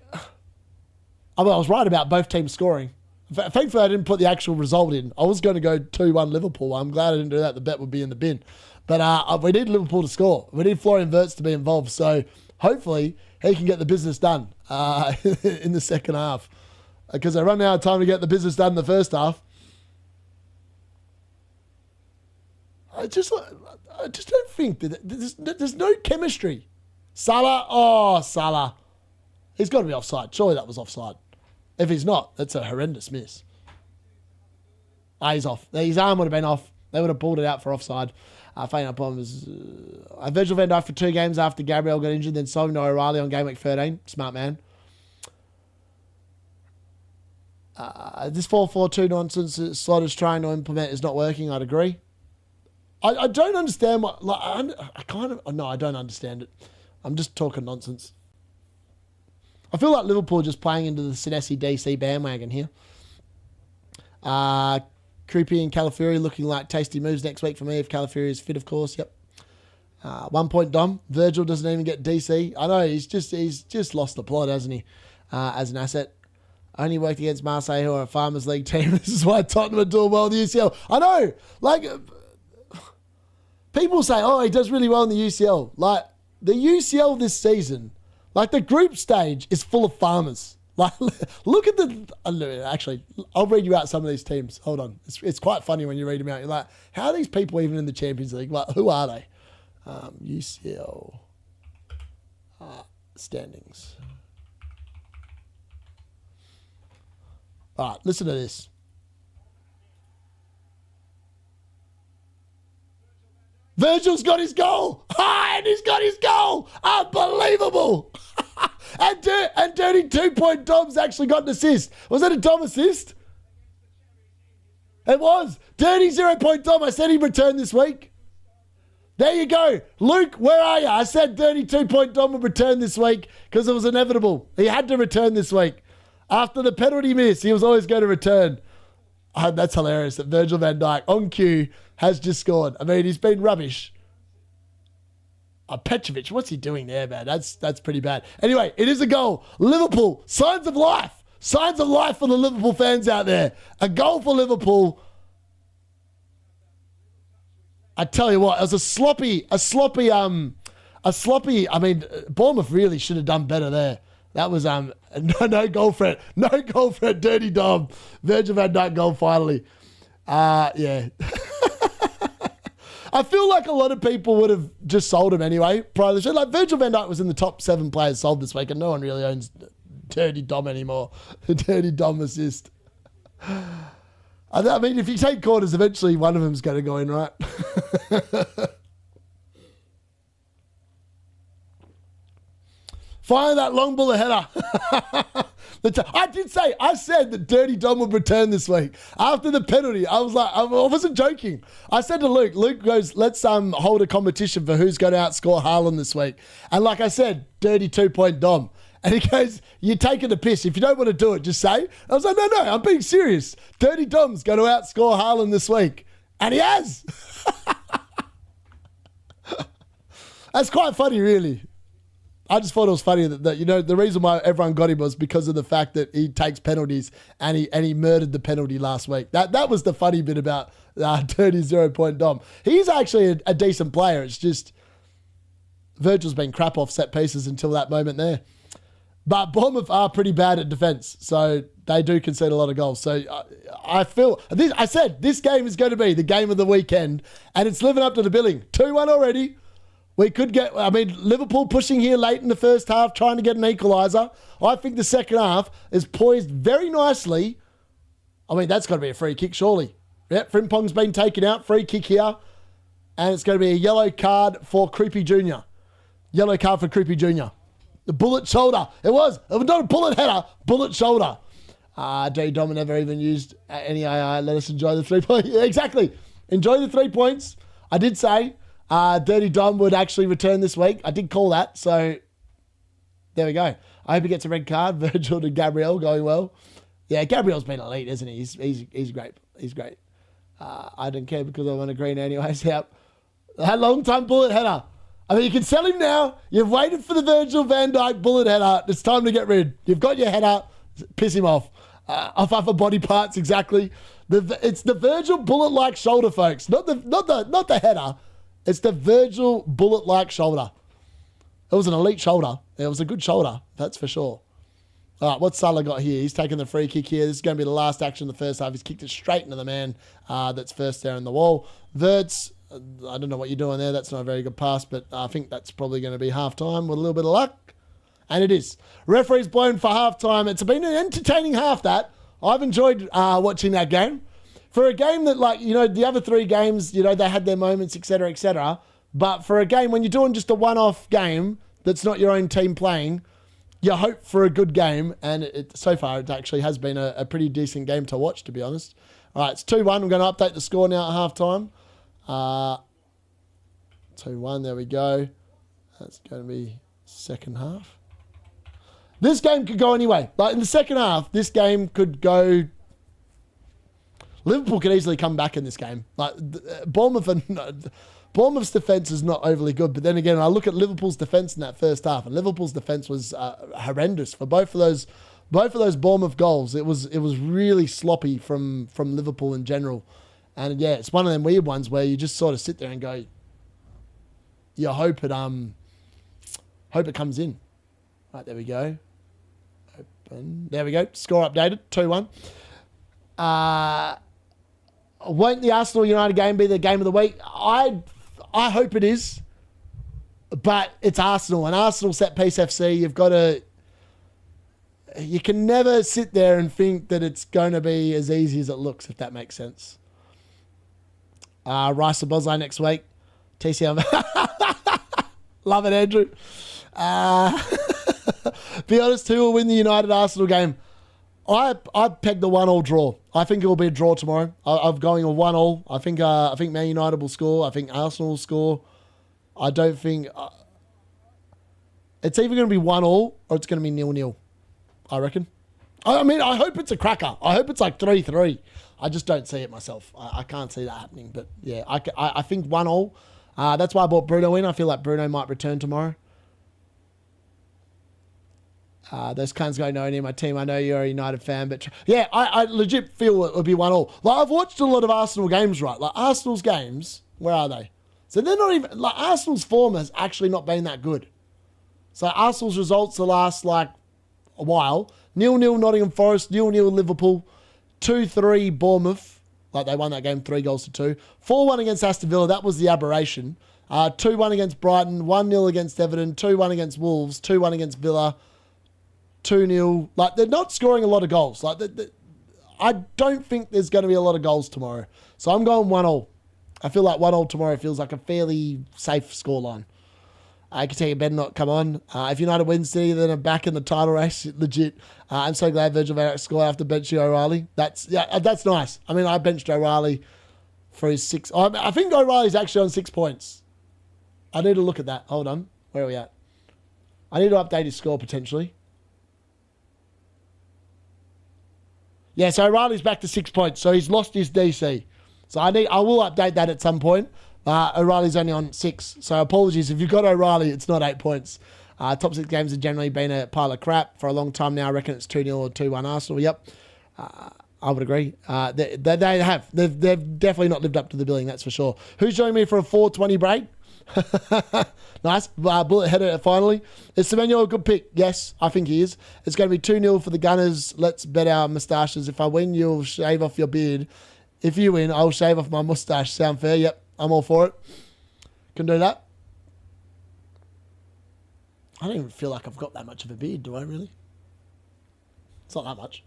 was right about both teams scoring. Thankfully, I didn't put the actual result in. I was going to go 2-1 Liverpool. I'm glad I didn't do that. The bet would be in the bin. But we need Liverpool to score. We need Florian Wirtz to be involved. So hopefully he can get the business done in the second half. Because they run out of time to get the business done in the first half. I just don't think that there's no chemistry. Salah. He's got to be offside. Surely that was offside. If he's not, that's a horrendous miss. He's off. His arm would have been off. They would have pulled it out for offside. Faint up on was Virgil van Dijk for 2 games after Gabriel got injured, then sold him to O'Reilly on game week 13. Smart man. This 4-4-2 nonsense Slot is trying to implement is not working. I'd agree. I don't understand what. Like, I don't understand it. I'm just talking nonsense. I feel like Liverpool just playing into the Senesi DC bandwagon here. Creepy and Calafiori looking like tasty moves next week for me if Calafiori is fit, of course. Yep. 1 point Dom. Virgil doesn't even get DC. I know he's just lost the plot, hasn't he? As an asset. Only worked against Marseille, who are a Farmers League team. This is why Tottenham are doing well in the UCL. I know. Like, people say, oh, he does really well in the UCL. Like, the UCL this season, like the group stage is full of farmers. Like, look at the... Actually, I'll read you out some of these teams. Hold on. It's quite funny when you read them out. You're like, how are these people even in the Champions League? Like, who are they? UCL standings. All right, listen to this. Virgil's got his goal. And he's got his goal. Unbelievable. and Dirty 2-point Dom's actually got an assist. Was that a Dom assist? It was. Dirty 0-point Dom. I said he'd return this week. There you go. Luke, where are you? I said Dirty 2-point Dom would return this week because it was inevitable. He had to return this week. After the penalty miss, he was always going to return. Oh, that's hilarious that Virgil van Dijk on cue has just scored. I mean, he's been rubbish. Petrovic, what's he doing there, man? That's pretty bad. Anyway, it is a goal. Liverpool, signs of life. Signs of life for the Liverpool fans out there. A goal for Liverpool. I tell you what, it was a sloppy, I mean, Bournemouth really should have done better there. That was no goal for it. No goal for it. Dirty Dom. Virgil van Dijk goal finally. Yeah. I feel like a lot of people would have just sold him anyway. Prior to the show. Like Virgil van Dijk was in the top 7 players sold this week, and no one really owns Dirty Dom anymore. Dirty Dom assist. I mean, if you take corners, eventually one of them's going to go in, right? Finally, that long bullet header. I said that Dirty Dom would return this week. After the penalty, I was like, I wasn't joking. I said to Luke goes, let's hold a competition for who's going to outscore Haaland this week. And like I said, Dirty 2-point Dom. And he goes, you're taking the piss. If you don't want to do it, just say. I was like, no, I'm being serious. Dirty Dom's going to outscore Haaland this week. And he has. That's quite funny, really. I just thought it was funny that you know the reason why everyone got him was because of the fact that he takes penalties and he murdered the penalty last week. That was the funny bit about Dirty 0-point Dom. He's actually a decent player. It's just Virgil's been crap off set pieces until that moment there. But Bournemouth are pretty bad at defence, so they do concede a lot of goals. So I said this game is going to be the game of the weekend, and it's living up to the billing. 2-1 already. We could get, Liverpool pushing here late in the first half, trying to get an equaliser. I think the second half is poised very nicely. I mean, that's got to be a free kick, surely. Yep, Frimpong's been taken out. Free kick here. And it's going to be a yellow card for Creepy Jr. Yellow card for Creepy Jr. The bullet shoulder. It was not a bullet header, bullet shoulder. Dirty Dom never even used any AI. Let us enjoy the 3 points. Yeah, exactly. Enjoy the 3 points. I did say... Dirty Dom would actually return this week. I did call that, so there we go. I hope he gets a red card. Virgil to Gabriel going well. Yeah, Gabriel's been elite, isn't he? He's great. He's great. I don't care because I want a green anyways. Yep. That long time bullet header. I mean, you can sell him now. You've waited for the Virgil van Dijk bullet header. It's time to get rid. You've got your header. Piss him off. Off other body parts, exactly. It's the Virgil bullet-like shoulder, folks. Not the header. It's the Virgil bullet-like shoulder. It was an elite shoulder. It was a good shoulder, that's for sure. All right, what's Salah got here? He's taking the free kick here. This is going to be the last action of the first half. He's kicked it straight into the man that's first there in the wall. Wirtz, I don't know what you're doing there. That's not a very good pass, but I think that's probably going to be half-time with a little bit of luck. And it is. Referee's blown for half-time. It's been an entertaining half, that. I've enjoyed watching that game. For a game that, like, you know, the other 3 games, you know, they had their moments, etc., etc. But for a game, when you're doing just a one-off game that's not your own team playing, you hope for a good game. And so far, it actually has been a pretty decent game to watch, to be honest. All right, it's 2-1. I'm going to update the score now at halftime. 2-1, there we go. That's going to be second half. This game could go anyway. Like, in the second half, this game could go... Liverpool could easily come back in this game. Like, Bournemouth's defence is not overly good, but then again, I look at Liverpool's defence in that first half, and Liverpool's defence was horrendous for both of those Bournemouth goals. It was really sloppy from Liverpool in general, and yeah, it's one of them weird ones where you just sort of sit there and go, you hope it comes in. Right, there we go. Open. There we go. Score updated. 2-1. Won't the Arsenal United game be the game of the week? I hope it is, but it's Arsenal, and Arsenal set piece FC. You can never sit there and think that it's going to be as easy as it looks, if that makes sense. Rice and Bosley next week. TCM. Love it, Andrew. Be honest, who will win the United Arsenal game? I pegged the 1-1 draw. I think it will be a draw tomorrow. I'm going a 1-1. I think Man United will score. I think Arsenal will score. I don't think... it's either going to be 1-1 or it's going to be 0-0, I reckon. I mean, I hope it's a cracker. I hope it's like 3-3. I just don't see it myself. I can't see that happening. But yeah, I think 1-1. That's why I bought Bruno in. I feel like Bruno might return tomorrow. Those cunts go no near my team. I know you're a United fan, but yeah, I legit feel it would be 1-1. Like, I've watched a lot of Arsenal games, right? Like, Arsenal's games, where are they? So they're not even, like, Arsenal's form has actually not been that good. So Arsenal's results the last, like, a while. 0-0 Nottingham Forest, 0-0 Liverpool, 2-3 Bournemouth. Like, they won that game 3-2. 4-1 against Aston Villa, that was the aberration. 2-1 against Brighton, 1-0 against Everton, 2-1 against Wolves, 2-1 against Villa, 2-0. Like, they're not scoring a lot of goals. Like, I don't think there's going to be a lot of goals tomorrow. So I'm going 1-0. I feel like 1-0 tomorrow feels like a fairly safe scoreline. I can tell you better not come on. If United wins City, then I'm back in the title race. Legit. I'm so glad Virgil van Dijk scored after benching O'Reilly. That's nice. I mean, I benched O'Reilly for his 6. I think O'Reilly's actually on 6 points. I need to look at that. Hold on. Where are we at? I need to update his score potentially. Yeah, so O'Reilly's back to 6 points. So he's lost his DC. So I will update that at some point. O'Reilly's only on 6. So apologies. If you've got O'Reilly, it's not 8 points. Top 6 games have generally been a pile of crap for a long time now. I reckon it's 2-0 or 2-1 Arsenal. Yep. I would agree. They have. They've definitely not lived up to the billing, that's for sure. Who's joining me for a 4:20 break? Nice. Bullet header finally. Is Semenyo a good pick? Yes, I think he is. It's going to be 2-0 for the Gunners. Let's bet our moustaches. If I win, you'll shave off your beard. If you win, I'll shave off my moustache. Sound fair? Yep, I'm all for it. Can do that. I don't even feel like I've got that much of a beard, do I really? It's not that much.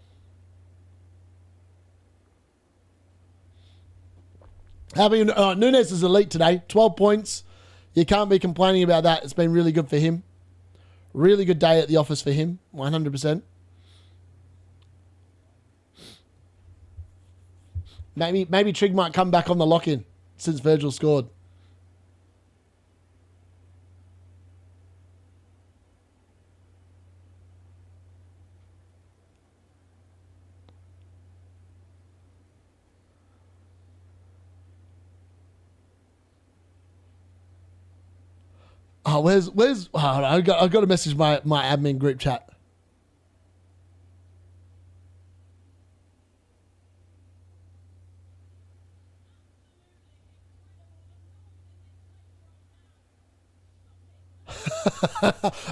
How about you? Nunes is elite today. 12 points. You can't be complaining about that. It's been really good for him. Really good day at the office for him. 100%. Maybe Trig might come back on the lock-in since Virgil scored. Oh, where's? Oh, I've got to message my admin group chat.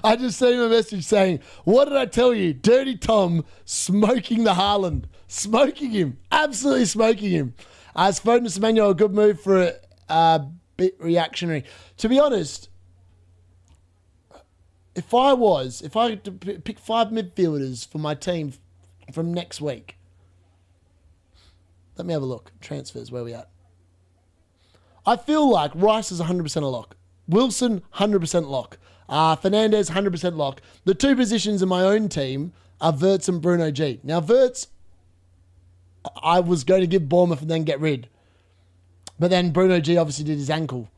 I just sent him a message saying, "What did I tell you? Dirty Tom smoking the Haaland, smoking him, absolutely smoking him." As Foden and Semenyo, a good move for a bit reactionary. To be honest. If I had to pick 5 midfielders for my team from next week, Let me have a look. Transfers, where we at? I feel like Rice is 100% a lock. Wilson, 100% lock. Fernandez, 100% lock. The two positions in my own team are Wirtz and Bruno G. Now, Wirtz, I was going to give Bournemouth and then get rid. But then Bruno G obviously did his ankle.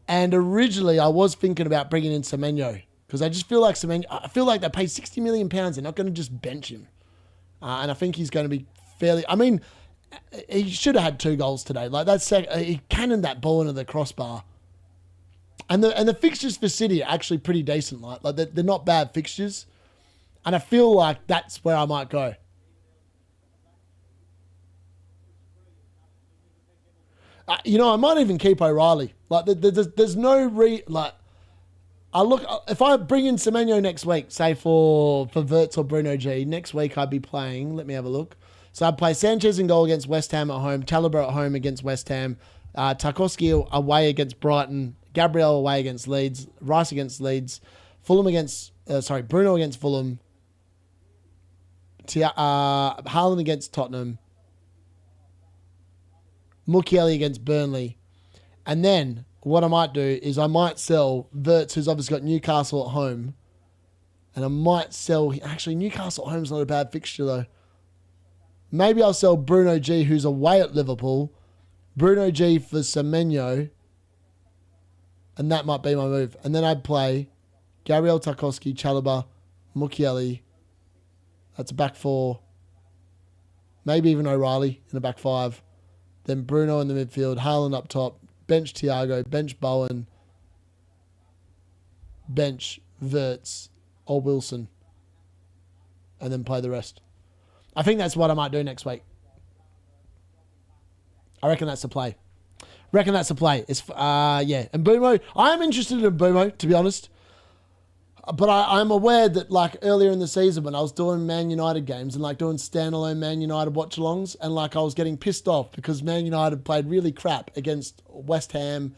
And originally, I was thinking about bringing in Semenyo. Because I just feel like I feel like they paid £60 million. They're not going to just bench him. And I think he's going to be fairly... I mean, he should have had 2 goals today. Like, he cannoned that ball into the crossbar. And the fixtures for City are actually pretty decent. Like they're not bad fixtures. And I feel like that's where I might go. I might even keep O'Reilly. Like, there's no if I bring in Semenyo next week, say for Wirtz or Bruno G, next week I'd be playing, let me have a look. So I'd play Sanchez in goal against West Ham at home, Chalobah at home against West Ham, Tarkowski away against Brighton, Gabriel away against Leeds, Rice against Leeds, Bruno against Fulham, Haaland against Tottenham, Mukiele against Burnley. And then what I might do is I might sell Wirtz, who's obviously got Newcastle at home. And I might sell... Actually, Newcastle at home's not a bad fixture, though. Maybe I'll sell Bruno G, who's away at Liverpool. Bruno G for Semenyo. And that might be my move. And then I'd play Gabriel Tarkowski, Chalobah, Mukiele. That's a back 4. Maybe even O'Reilly in a back 5. Then Bruno in the midfield, Haaland up top, bench Thiago, bench Bowen, bench Wirtz or Wilson, and then play the rest. I think that's what I might do next week. I reckon that's the play. It's yeah. And Bumo, I am interested in Bumo, to be honest. But I'm aware that, like, earlier in the season when I was doing Man United games and, like, doing standalone Man United watch-alongs, and, like, I was getting pissed off because Man United played really crap against West Ham,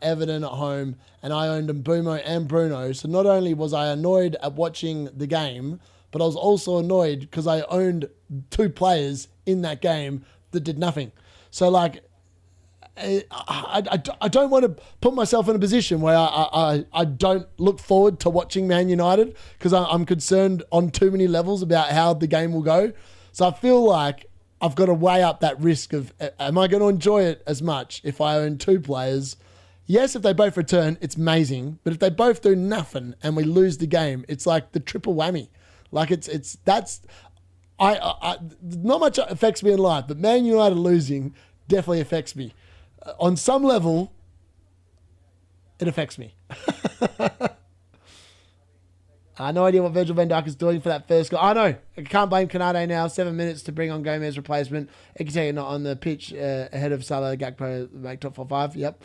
Everton at home, and I owned Mbumo and Bruno. So not only was I annoyed at watching the game, but I was also annoyed because I owned 2 players in that game that did nothing. So, like... I don't want to put myself in a position where I don't look forward to watching Man United because I'm concerned on too many levels about how the game will go. So I feel like I've got to weigh up that risk of, am I going to enjoy it as much if I own 2 players? Yes, if they both return, it's amazing. But if they both do nothing and we lose the game, it's like the triple whammy. Like not much affects me in life, but Man United losing definitely affects me. On some level, it affects me. No idea what Virgil van Dijk is doing for that first goal. I know. I can't blame Canade now. 7 minutes to bring on Gomez's replacement. Ekitike not on the pitch ahead of Salah, Gakpo, make top 4-5. Yep.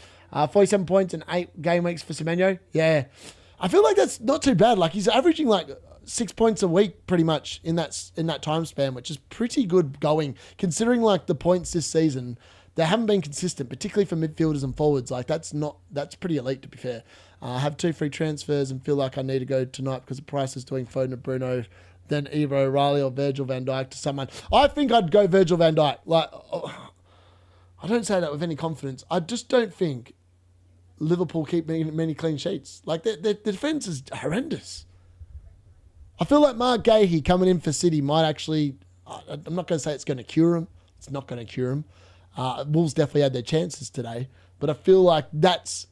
47 points and 8 game weeks for Semenyo. Yeah. I feel like that's not too bad. Like, he's averaging like 6 points a week pretty much in that time span, which is pretty good going, considering like the points this season. They haven't been consistent, particularly for midfielders and forwards. Like, that's pretty elite, to be fair. I have 2 free transfers and feel like I need to go tonight because the price is doing Foden and Bruno, then either O'Reilly or Virgil van Dijk to someone. I think I'd go Virgil van Dijk. Like, I don't say that with any confidence. I just don't think Liverpool keep many clean sheets. Like, their defence is horrendous. I feel like Mark Gahey coming in for City might actually... I'm not going to say it's going to cure him. It's not going to cure him. Wolves definitely had their chances today, but I feel like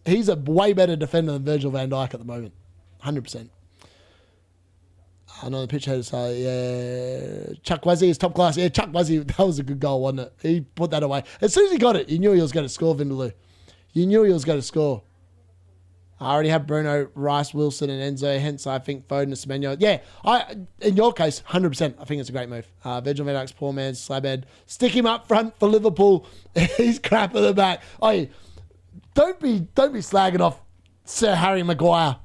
he's a way better defender than Virgil van Dijk at the moment, 100%. I know the pitch header, so yeah, Chuck Wazzy is top class. Yeah, Chuck Wazzy, that was a good goal, wasn't it? He put that away. As soon as he got it, you knew he was going to score, Vindaloo. You knew he was going to score. I already have Bruno, Rice, Wilson, and Enzo. Hence, I think Foden and Semenyo. Yeah, in your case, 100%. I think it's a great move. Virgil van Dijk's poor man's slabhead. Stick him up front for Liverpool. He's crap at the back. Oh, don't be slagging off Sir Harry Maguire.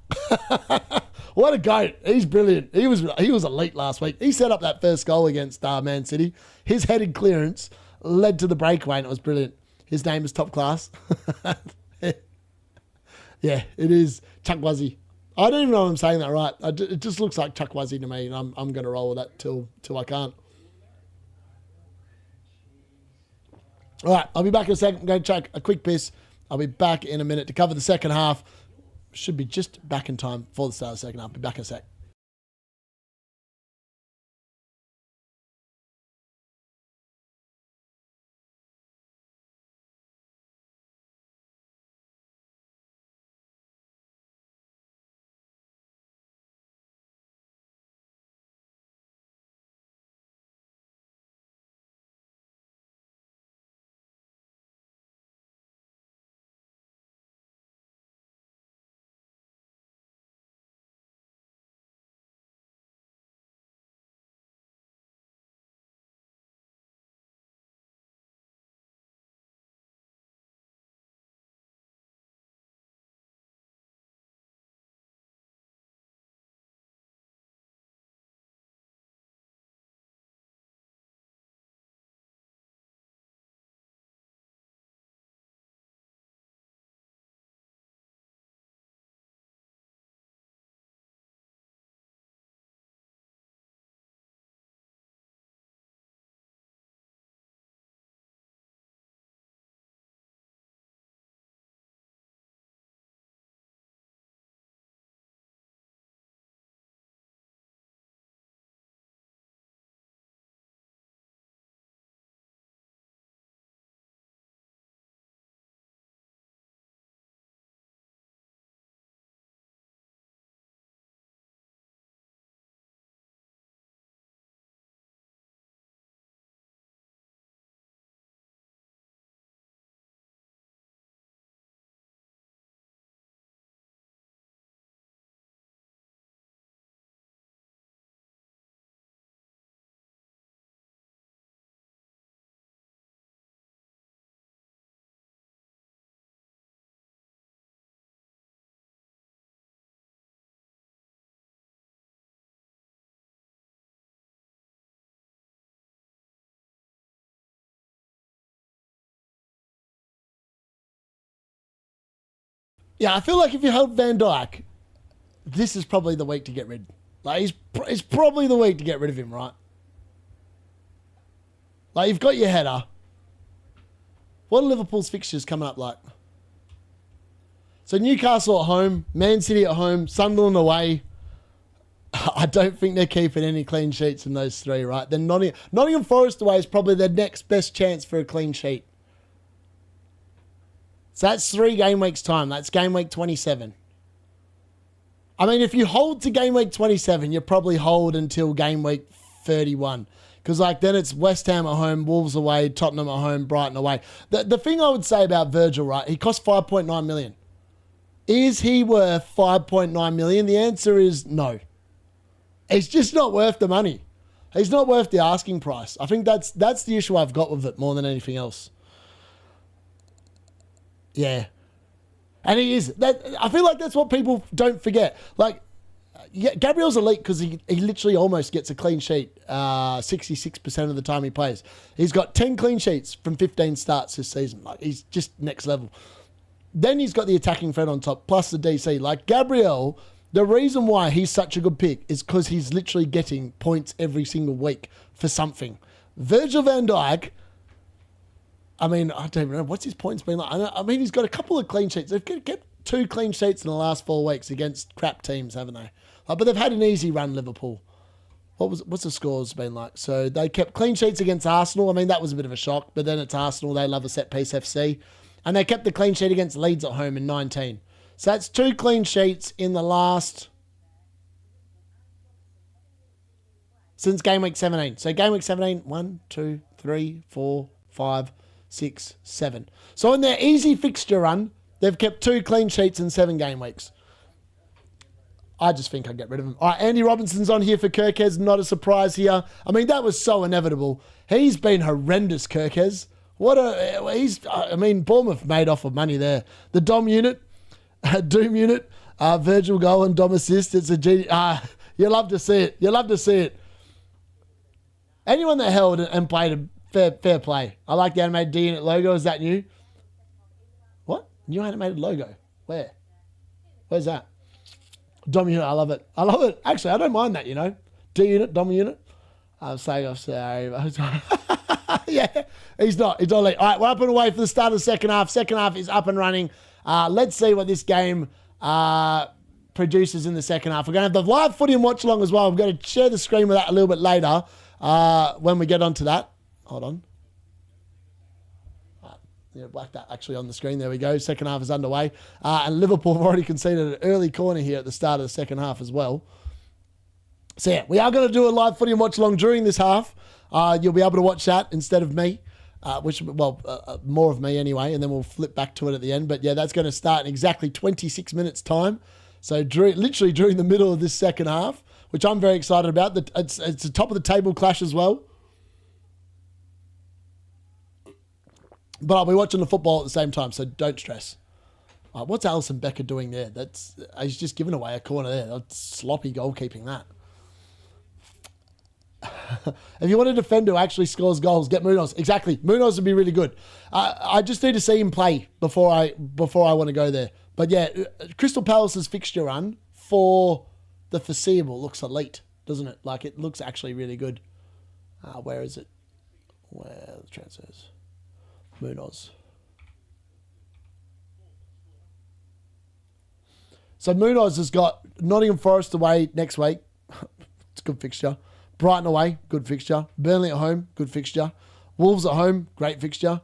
What a goat. He's brilliant. He was elite last week. He set up that first goal against Man City. His headed clearance led to the breakaway, and it was brilliant. His name is top class. Yeah, it is Chuck Wazzy. I don't even know if I'm saying that right. It just looks like Chuck Wazzy to me, and I'm going to roll with that till I can't. All right, I'll be back in a second. I'm going to take a quick piss. I'll be back in a minute to cover the second half. Should be just back in time for the start of the second half. I'll be back in a sec. Yeah, I feel like if you hold Van Dijk, this is probably the week to get rid. Like, it's probably the week to get rid of him, right? Like, you've got your header. What are Liverpool's fixtures coming up like? So Newcastle at home, Man City at home, Sunderland away. I don't think they're keeping any clean sheets in those three, right? Then Nottingham Forest away is probably their next best chance for a clean sheet. So that's 3 game weeks time. That's game week 27. I mean, if you hold to game week 27, you probably hold until game week 31. Because, like, then it's West Ham at home, Wolves away, Tottenham at home, Brighton away. The thing I would say about Virgil, right, he cost 5.9 million. Is he worth 5.9 million? The answer is no. He's just not worth the money. He's not worth the asking price. I think that's the issue I've got with it more than anything else. Yeah. And he is. I feel like that's what people don't forget. Like, yeah, Gabriel's elite because he literally almost gets a clean sheet 66% of the time he plays. He's got 10 clean sheets from 15 starts this season. Like, he's just next level. Then he's got the attacking threat on top, plus the DC. Like, Gabriel, the reason why he's such a good pick is because he's literally getting points every single week for something. Virgil van Dijk, I mean, I don't even know. What's his points been like? I mean, he's got a couple of clean sheets. They've kept 2 clean sheets in the last 4 weeks against crap teams, haven't they? But they've had an easy run, Liverpool. What's the scores been like? So they kept clean sheets against Arsenal. I mean, that was a bit of a shock. But then it's Arsenal. They love a set-piece FC. And they kept the clean sheet against Leeds at home in 19. So that's 2 clean sheets in the last... since game week 17. So game week 17, 1, 2, 3, 4, 5, 6, 7. So in their easy fixture run, they've kept 2 clean sheets in 7 game weeks. I just think I'd get rid of him. All right, Andy Robinson's on here for Kirkez. Not a surprise here. I mean, that was so inevitable. He's been horrendous, Kirkez. Bournemouth made off of money there. The Dom unit, Doom unit, Virgil goal and Dom assist. It's a G. You love to see it. You love to see it. Anyone that held and played a fair play. I like the animated D-Unit logo. Is that new? What? New animated logo? Where? Where's that? Dom unit, I love it. I love it. Actually, I don't mind that, you know. D-Unit, Dom unit. I'm sorry. Yeah, he's not. He's not late. All right, we're up and away for the start of the second half. Second half is up and running. Let's see what this game produces in the second half. We're going to have the live footy and watch along as well. I'm going to share the screen with that a little bit later when we get onto that. Hold on. Yeah, black that actually on the screen. There we go. Second half is underway. And Liverpool have already conceded an early corner here at the start of the second half as well. So yeah, we are going to do a live footy and watch along during this half. You'll be able to watch that instead of me, more of me anyway, and then we'll flip back to it at the end. But yeah, that's going to start in exactly 26 minutes time. So literally during the middle of this second half, which I'm very excited about. It's a top of the table clash as well. But I'll be watching the football at the same time, so don't stress. What's Alisson Becker doing there? He's just given away a corner there. That's sloppy goalkeeping, that. If you want a defender who actually scores goals, get Munoz. Exactly. Munoz would be really good. I just need to see him play before I want to go there. But yeah, Crystal Palace's fixture run for the foreseeable looks elite, doesn't it? Like, it looks actually really good. Where is it? Where are the transfers? Munoz. So Munoz has got Nottingham Forest away next week. It's a good fixture. Brighton away, good fixture. Burnley at home, good fixture. Wolves at home, great fixture.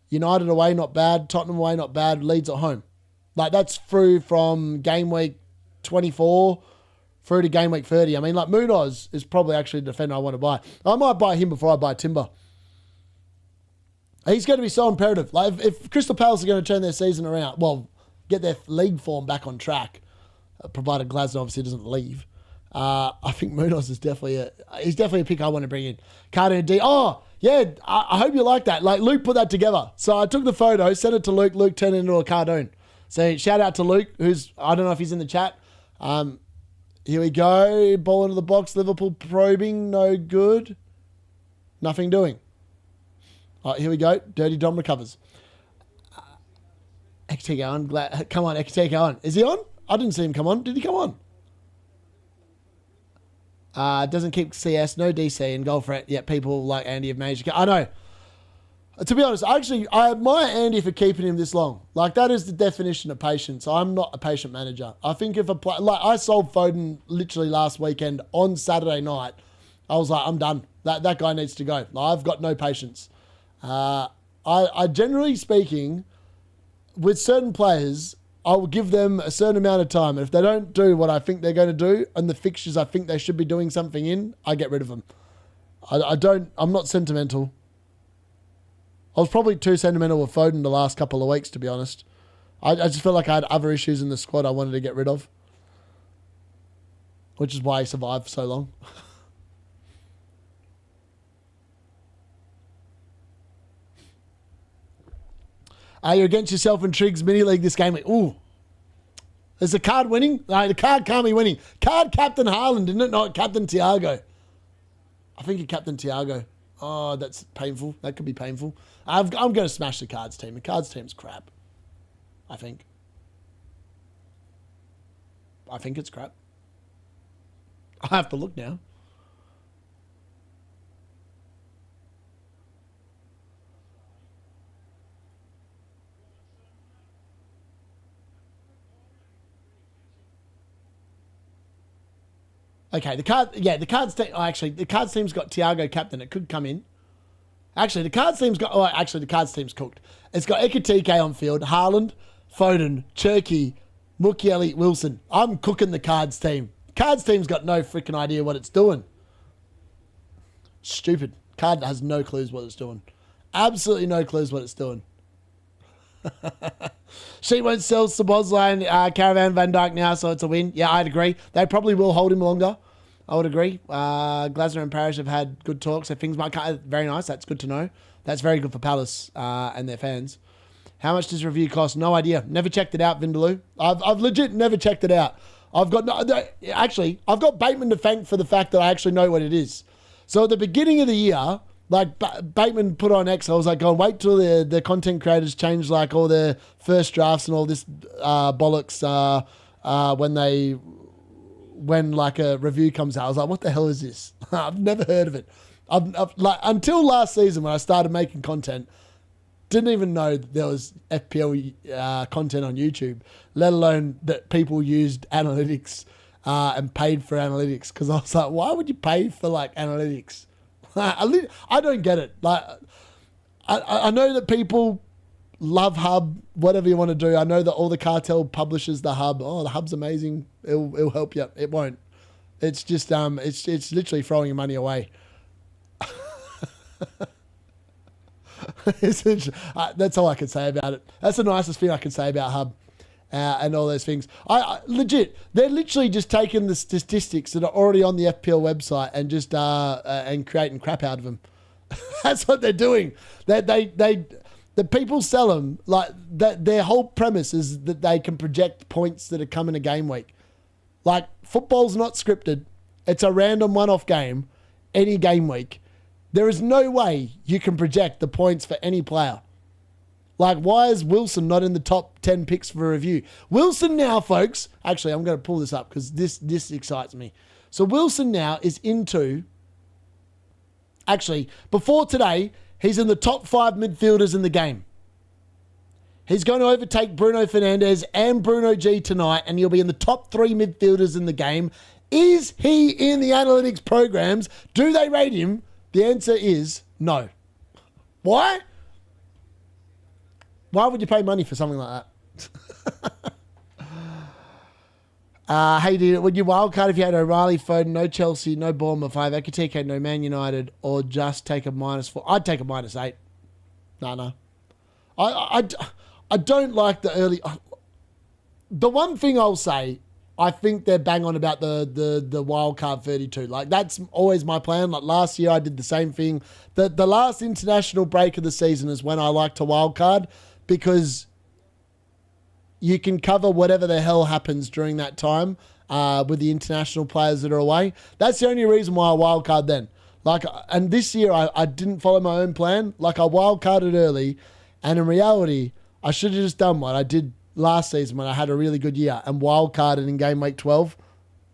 United away, not bad. Tottenham away, not bad. Leeds at home. Like, that's through from game week 24 through to game week 30. I mean, like, Munoz is probably actually the defender I want to buy. I might buy him before I buy Timber. He's going to be so imperative. Like, if Crystal Palace are going to turn their season around, well, get their league form back on track, provided Glasgow obviously doesn't leave, I think Munoz is definitely a pick I want to bring in. Cartoon D. Oh, yeah, I hope you like that. Like, Luke put that together. So I took the photo, sent it to Luke. Luke turned it into a cartoon. So shout out to Luke, who's, I don't know if he's in the chat. Here we go. Ball into the box. Liverpool probing. No good. Nothing doing. All right, here we go. Dirty Dom recovers. XT on. Come on, XT on. Is he on? I didn't see him come on. Did he come on? Doesn't keep CS, no DC, and goal threat. Yet people like Andy have managed to... I know. To be honest, I admire Andy for keeping him this long. Like, that is the definition of patience. I'm not a patient manager. I think if a player... Like, I sold Foden literally last weekend on Saturday night. I was like, I'm done. That guy needs to go. Like, I've got no patience. I generally speaking, with certain players, I will give them a certain amount of time. And if they don't do what I think they're going to do and the fixtures I think they should be doing something in, I get rid of them. I'm not sentimental. I was probably too sentimental with Foden the last couple of weeks, to be honest. I just felt like I had other issues in the squad I wanted to get rid of. Which is why he survived for so long. You're against yourself in Triggs mini league this game. Ooh. Is the card winning? No, the card can't be winning. Card captain Haaland, didn't it? Not captain Thiago. I think he captain Thiago. Oh, that's painful. That could be painful. I'm going to smash the cards team. The cards team's crap. I think it's crap. I have to look now. Okay, the cards team. Oh, actually, the cards team's got Thiago captain. It could come in. Actually, the cards team's got. Oh, actually, the cards team's cooked. It's got Ekitike on field, Haaland, Foden, Cherky, Mukiele, Wilson. I'm cooking the cards team. Cards team's got no freaking idea what it's doing. Stupid. Card has no clues what it's doing. Absolutely no clues what it's doing. She won't sell Sabozline, Caravan Van Dijk now, so it's a win. Yeah, I'd agree. They probably will hold him longer. I would agree. Glasner and Parish have had good talks, so things might come. Very nice. That's good to know. That's very good for Palace and their fans. How much does review cost? No idea. Never checked it out, Vindaloo. I've legit never checked it out. I've got Bateman to thank for the fact that I actually know what it is. So at the beginning of the year, like Bateman put on X, I was like, wait till the content creators change like all their first drafts and all this bollocks when like a review comes out. I was like, what the hell is this? I've never heard of it. Like until last season when I started making content, didn't even know that there was FPL content on YouTube, let alone that people used analytics and paid for analytics. Because I was like, why would you pay for like analytics? I don't get it. Like, I know that people love Hub, whatever you want to do. I know that all the cartel publishes the Hub. Oh, the Hub's amazing. It'll help you. It won't. It's just it's literally throwing your money away. That's all I can say about it. That's the nicest thing I can say about Hub and all those things. I legit, they're literally just taking the statistics that are already on the FPL website and just and creating crap out of them. That's what they're doing. The people sell them like that. Their whole premise is that they can project points that are coming a game week. Like football's not scripted. It's a random one-off game, any game week. There is no way you can project the points for any player. Like, why is Wilson not in the top 10 picks for review? Wilson now, folks, actually, I'm going to pull this up because this excites me. So Wilson now is into, actually, before today, he's in the top 5 midfielders in the game. He's going to overtake Bruno Fernandes and Bruno G tonight, and he'll be in the top 3 midfielders in the game. Is he in the analytics programs? Do they rate him? The answer is no. Why? Why would you pay money for something like that? Hey, dude, would you wildcard if you had O'Reilly, Foden, no Chelsea, no Bournemouth, 5 Ekitike, no Man United, or just take a -4? I'd take a -8. No. I don't like the early... The one thing I'll say, I think they're bang on about the wild card 32. Like, that's always my plan. Like, last year I did the same thing. The last international break of the season is when I like to wild card because you can cover whatever the hell happens during that time with the international players that are away. That's the only reason why I wild card then. Like, and this year I didn't follow my own plan. Like, I wild carded early, and in reality, I should have just done what I did last season when I had a really good year and wildcarded in game week 12,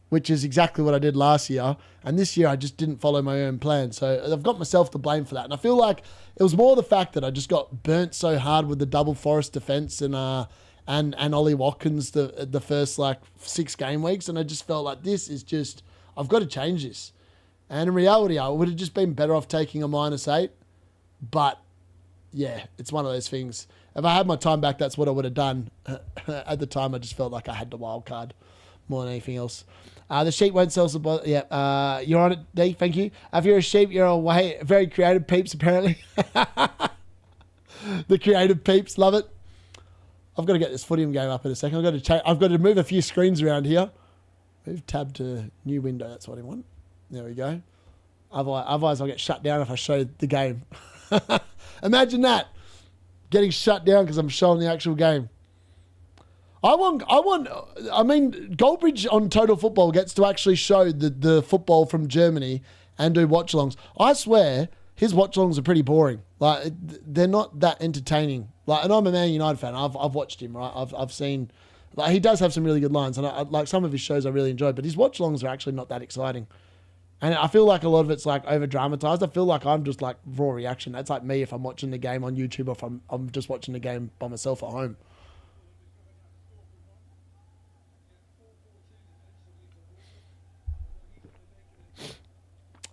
which is exactly what I did last year. And this year I just didn't follow my own plan. So I've got myself to blame for that. And I feel like it was more the fact that I just got burnt so hard with the double Forest defense and Ollie Watkins the first like 6 game weeks. And I just felt like this is just, I've got to change this. And in reality, I would have just been better off taking a -8. But yeah, it's one of those things. If I had my time back, that's what I would have done. At the time, I just felt like I had to wild card more than anything else. The sheep won't sell. Yeah, you're on it, D. Thank you. If you're a sheep, you're away. Very creative peeps, apparently. The creative peeps, love it. I've got to get this footium game up in a second. I've got to move a few screens around here. Move tab to new window. That's what I want. There we go. Otherwise, I'll get shut down if I show the game. Imagine that. Getting shut down because I'm showing the actual game. I mean, Goldbridge on Total Football gets to actually show the football from Germany and do watch-alongs. I swear, his watch-alongs are pretty boring. Like, they're not that entertaining. Like, and I'm a Man United fan. I've watched him, right? I've seen, like, he does have some really good lines, and like some of his shows I really enjoyed, but his watch-alongs are actually not that exciting. And I feel like a lot of it's like over dramatized. I feel like I'm just like raw reaction. That's like me if I'm watching the game on YouTube or if I'm just watching the game by myself at home.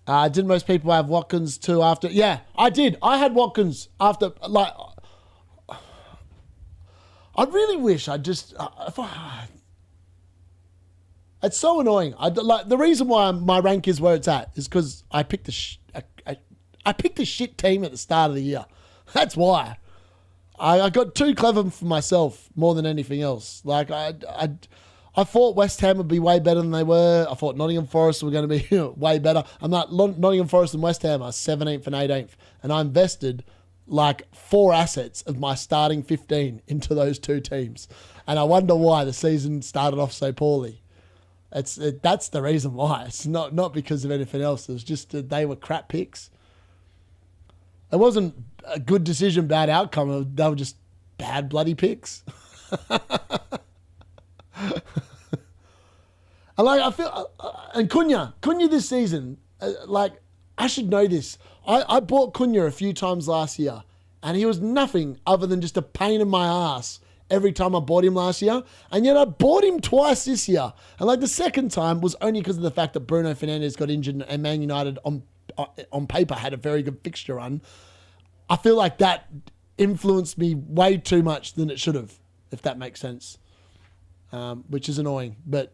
Didn't most people have Watkins too after? Yeah, I did. I had Watkins after, like, I really wish I just, it's so annoying. Like the reason why my rank is where it's at is because I picked I picked a shit team at the start of the year. That's why. I got too clever for myself more than anything else. Like I thought West Ham would be way better than they were. I thought Nottingham Forest were going to be way better. I'm not Nottingham Forest and West Ham are 17th and 18th, and I invested like 4 assets of my starting 15 into those 2 teams, and I wonder why the season started off so poorly. That's the reason why. It's not because of anything else. It was just that they were crap picks. It wasn't a good decision, bad outcome. They were just bad bloody picks. And like I feel, and Cunha this season, like I should know this. I bought Cunha a few times last year, and he was nothing other than just a pain in my ass every time I bought him last year. And yet I bought him twice this year. And like the second time was only because of the fact that Bruno Fernandes got injured and Man United on paper had a very good fixture run. I feel like that influenced me way too much than it should have, if that makes sense, which is annoying. But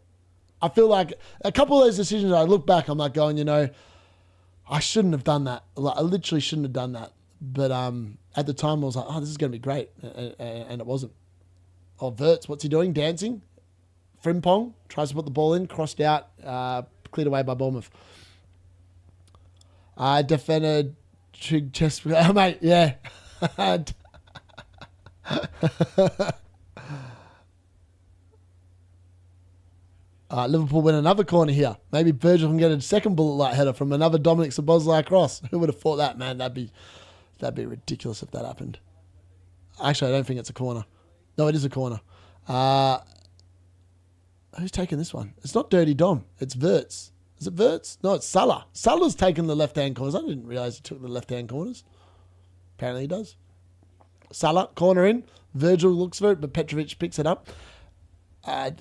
I feel like a couple of those decisions, I look back, I'm like going, I shouldn't have done that. Like, I literally shouldn't have done that. But at the time, I was like, this is going to be great. And it wasn't. Oh, Wirtz, what's he doing? Dancing? Frimpong tries to put the ball in, crossed out, cleared away by Bournemouth. Defender, just, mate, yeah. Liverpool win another corner here. Maybe Virgil can get a second bullet light header from another Dominic Szoboszlai cross. Who would have thought that, man? That'd be ridiculous if that happened. Actually, I don't think it's a corner. No, it is a corner. Who's taking this one? It's not Dirty Dom. It's Wirtz. Is it Wirtz? No, it's Salah. Salah's taken the left-hand corners. I didn't realise he took the left-hand corners. Apparently he does. Salah, corner in. Virgil looks for it, but Petrovic picks it up. I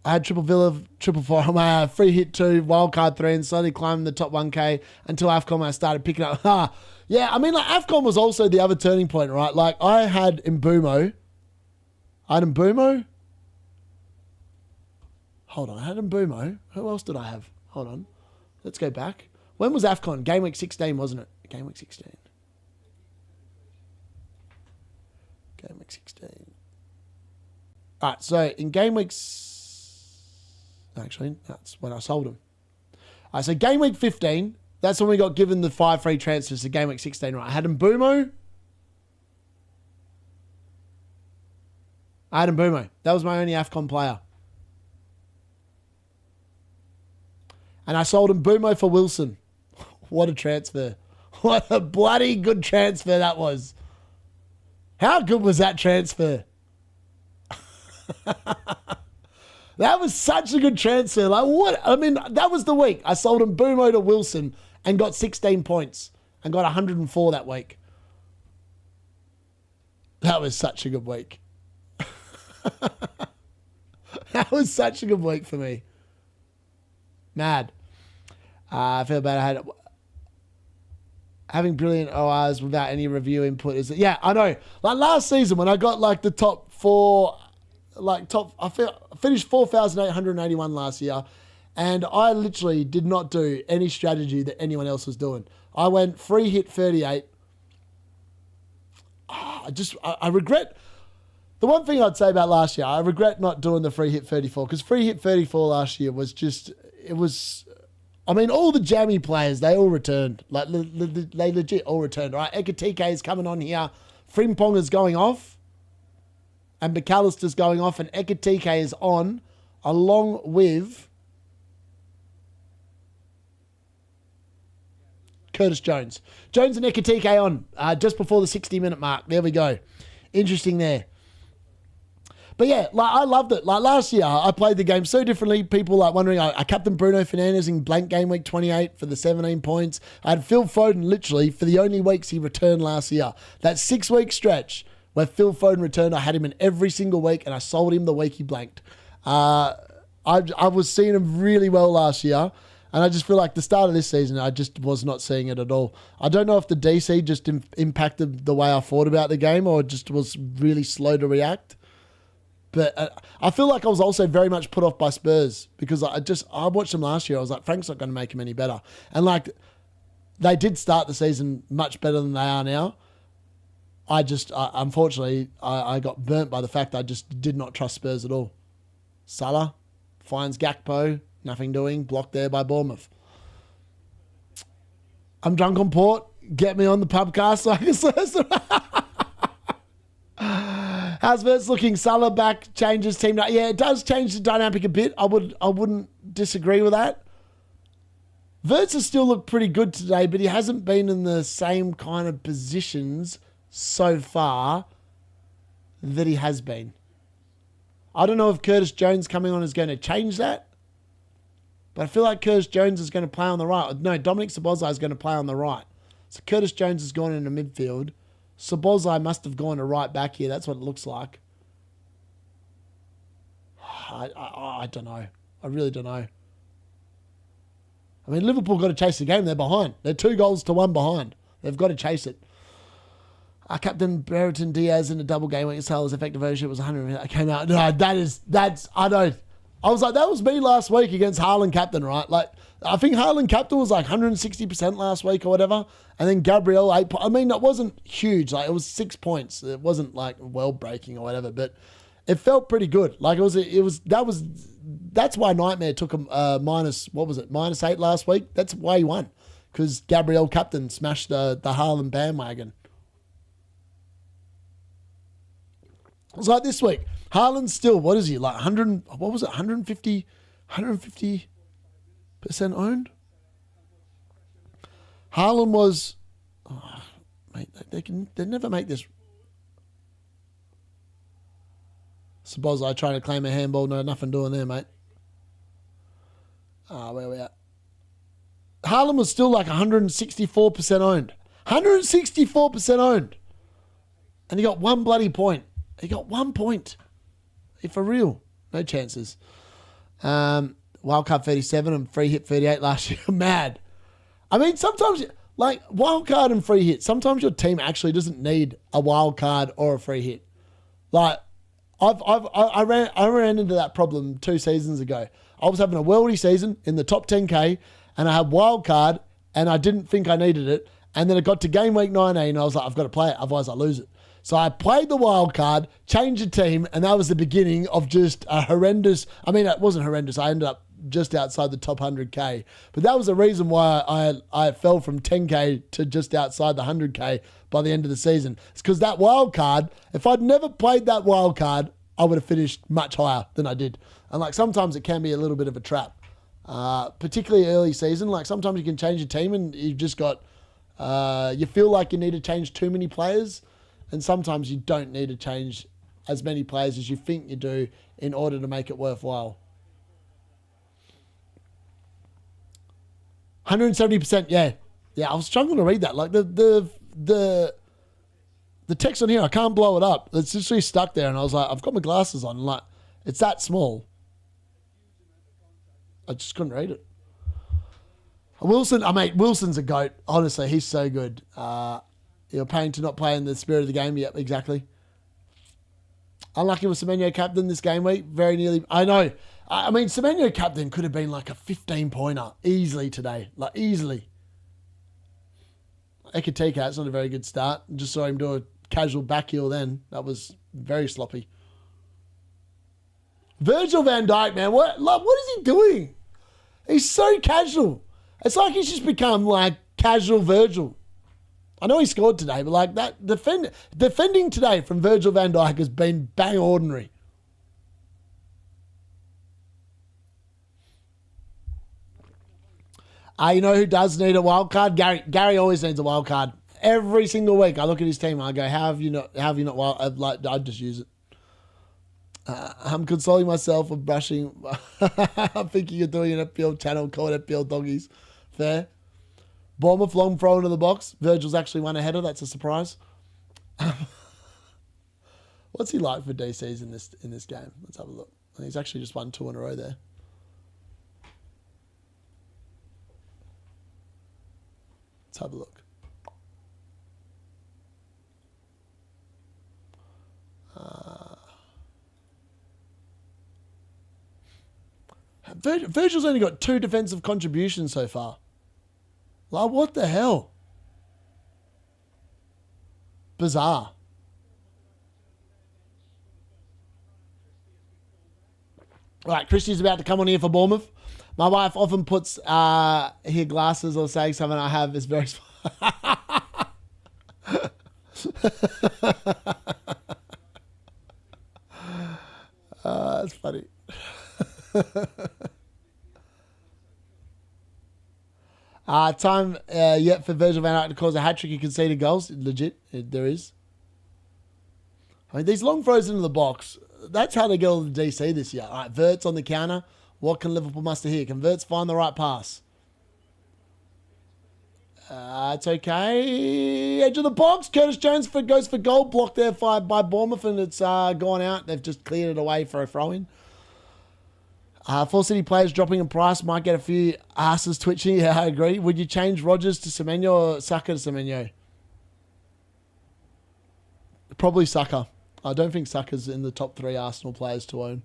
had triple Villa, triple four, free hit 2, wildcard 3, and slowly climbed the top 1K until AFCON I started picking up. Yeah, I mean, like, AFCON was also the other turning point, right? Like, I had Mbumo. Hold on, I had Mbumo. Who else did I have? Hold on. Let's go back. When was AFCON? Game week 16, wasn't it? Game week 16. Game week 16. All right, so in game week... Actually, that's when I sold him. All right, so game week 15, that's when we got given the 5 free transfers to game week 16, right? I had Mbumo. That was my only AFCON player. And I sold Mbumo for Wilson. What a transfer. What a bloody good transfer that was. How good was that transfer? That was such a good transfer. Like, what? I mean, that was the week. I sold Mbumo to Wilson and got 16 points and got 104 that week. That was such a good week. That was such a good week for me. Mad. I feel bad. Having brilliant ORs without any review input is... Yeah, I know. Like last season when I got like the top 4... I finished 4,881 last year, and I literally did not do any strategy that anyone else was doing. I went free hit 38. I regret... The one thing I'd say about last year, I regret not doing the free hit 34, because free hit 34 last year was just... It was... I mean, all the jammy players, they all returned. Like, they legit all returned, right? Ekatike is coming on here. Frimpong is going off. And McAllister's going off. And Ekatike is on, along with Curtis Jones. Jones and Ekatike on just before the 60-minute mark. There we go. Interesting there. But yeah, like I loved it. Like last year, I played the game so differently. People like wondering, I captained Bruno Fernandes in blank game week 28 for the 17 points. I had Phil Foden literally for the only weeks he returned last year. That 6-week stretch where Phil Foden returned, I had him in every single week and I sold him the week he blanked. I was seeing him really well last year. And I just feel like the start of this season, I just was not seeing it at all. I don't know if the DC just impacted the way I thought about the game or just was really slow to react. But I feel like I was also very much put off by Spurs because I watched them last year. I was like, Frank's not going to make him any better. And like, they did start the season much better than they are now. Unfortunately, I got burnt by the fact I just did not trust Spurs at all. Salah finds Gakpo, nothing doing, blocked there by Bournemouth. I'm drunk on port. Get me on the pubcast so I can How's Wirtz looking? Salah back, changes team. Yeah, it does change the dynamic a bit. I wouldn't disagree with that. Wirtz has still looked pretty good today, but he hasn't been in the same kind of positions so far that he has been. I don't know if Curtis Jones coming on is going to change that. But I feel like Curtis Jones is going to play on the right. No, Dominic Szoboszlai is going to play on the right. So Curtis Jones has gone into midfield. Szoboszlai must have gone to right back here. That's what it looks like. I don't know. I really don't know. I mean, Liverpool got to chase the game. They're behind. They're 2-1 behind. They've got to chase it. Our captain, Brereton Diaz, in a double game week. His effective ownership was 100. I came out. No, I don't. I was like, that was me last week against Haaland captain, right? Like, I think Haaland captain was like 160% last week or whatever. And then Gabriel, 8 points. I mean, it wasn't huge. Like, it was 6 points. It wasn't like world breaking or whatever, but it felt pretty good. Like, that's why Nightmare took a -8 last week. That's why he won. Because Gabriel captain smashed the Haaland bandwagon. It was like this week. Haaland's still, what is he, like 100, what was it, 150% owned? Haaland was, mate, they never make this. Szoboszlai trying to claim a handball, no, nothing doing there, mate. Where are we at? Haaland was still like 164% owned. 164% owned. And he got 1 bloody point. He got 1 point. For real. No chances. Wildcard 37 and free hit 38 last year. Mad. I mean, sometimes, like, wildcard and free hit, sometimes your team actually doesn't need a wildcard or a free hit. Like, I ran into that problem 2 seasons ago. I was having a worldy season in the top 10K, and I had wildcard, and I didn't think I needed it. And then it got to game week 19, and I was like, I've got to play it, otherwise I lose it. So I played the wild card, changed the team, and that was the beginning of just a horrendous... I mean, it wasn't horrendous. I ended up just outside the top 100K. But that was the reason why I fell from 10K to just outside the 100K by the end of the season. It's because that wild card, if I'd never played that wild card, I would have finished much higher than I did. And like sometimes it can be a little bit of a trap, particularly early season. Like sometimes you can change your team and you've just got... you feel like you need to change too many players. And sometimes you don't need to change as many players as you think you do in order to make it worthwhile. 170%, yeah. Yeah, I was struggling to read that. Like the text on here, I can't blow it up. It's literally stuck there, and I was like, I've got my glasses on. Like, it's that small. I just couldn't read it. Wilson's a GOAT. Honestly, he's so good. You're paying to not play in the spirit of the game. Yep, exactly. Unlucky with Semenyo captain this game week. Very nearly. I know. I mean, Semenyo captain could have been like a 15-pointer easily today. Like, easily. Ekatika, it's not a very good start. Just saw him do a casual back heel then. That was very sloppy. Virgil van Dijk, man. What is he doing? He's so casual. It's like he's just become like casual Virgil. I know he scored today, but like that defending today from Virgil van Dijk has been bang ordinary. You know who does need a wild card? Gary always needs a wild card. Every single week I look at his team and I go, how have you not wild? I'd just use it. I'm consoling myself with brushing. I'm thinking of doing an FPL channel called FPL Doggies. Fair. Bournemouth long throw into the box. Virgil's actually won a header. That's a surprise. What's he like for DCs in this game? Let's have a look. He's actually just won 2 in a row there. Let's have a look. Virgil's only got 2 defensive contributions so far. Like, what the hell? Bizarre. Right, Christie's about to come on here for Bournemouth. My wife often puts here glasses or saying something I have is very... That's funny. Time yet for Virgil van Dijk to cause a hat-trick and conceded goals. Legit, there is. I mean, these long throws into the box, that's how they get all the DC this year. All right, Vert's on the counter. What can Liverpool muster here? Converts, find the right pass. It's okay. Edge of the box. Curtis Jones goes for goal. Blocked there by Bournemouth, and it's gone out. They've just cleared it away for a throw-in. 4 City players dropping in price. Might get a few asses twitching. Yeah, I agree. Would you change Rodgers to Semenyo or Saka to Semenyo? Probably Saka. I don't think Saka's in the top 3 Arsenal players to own.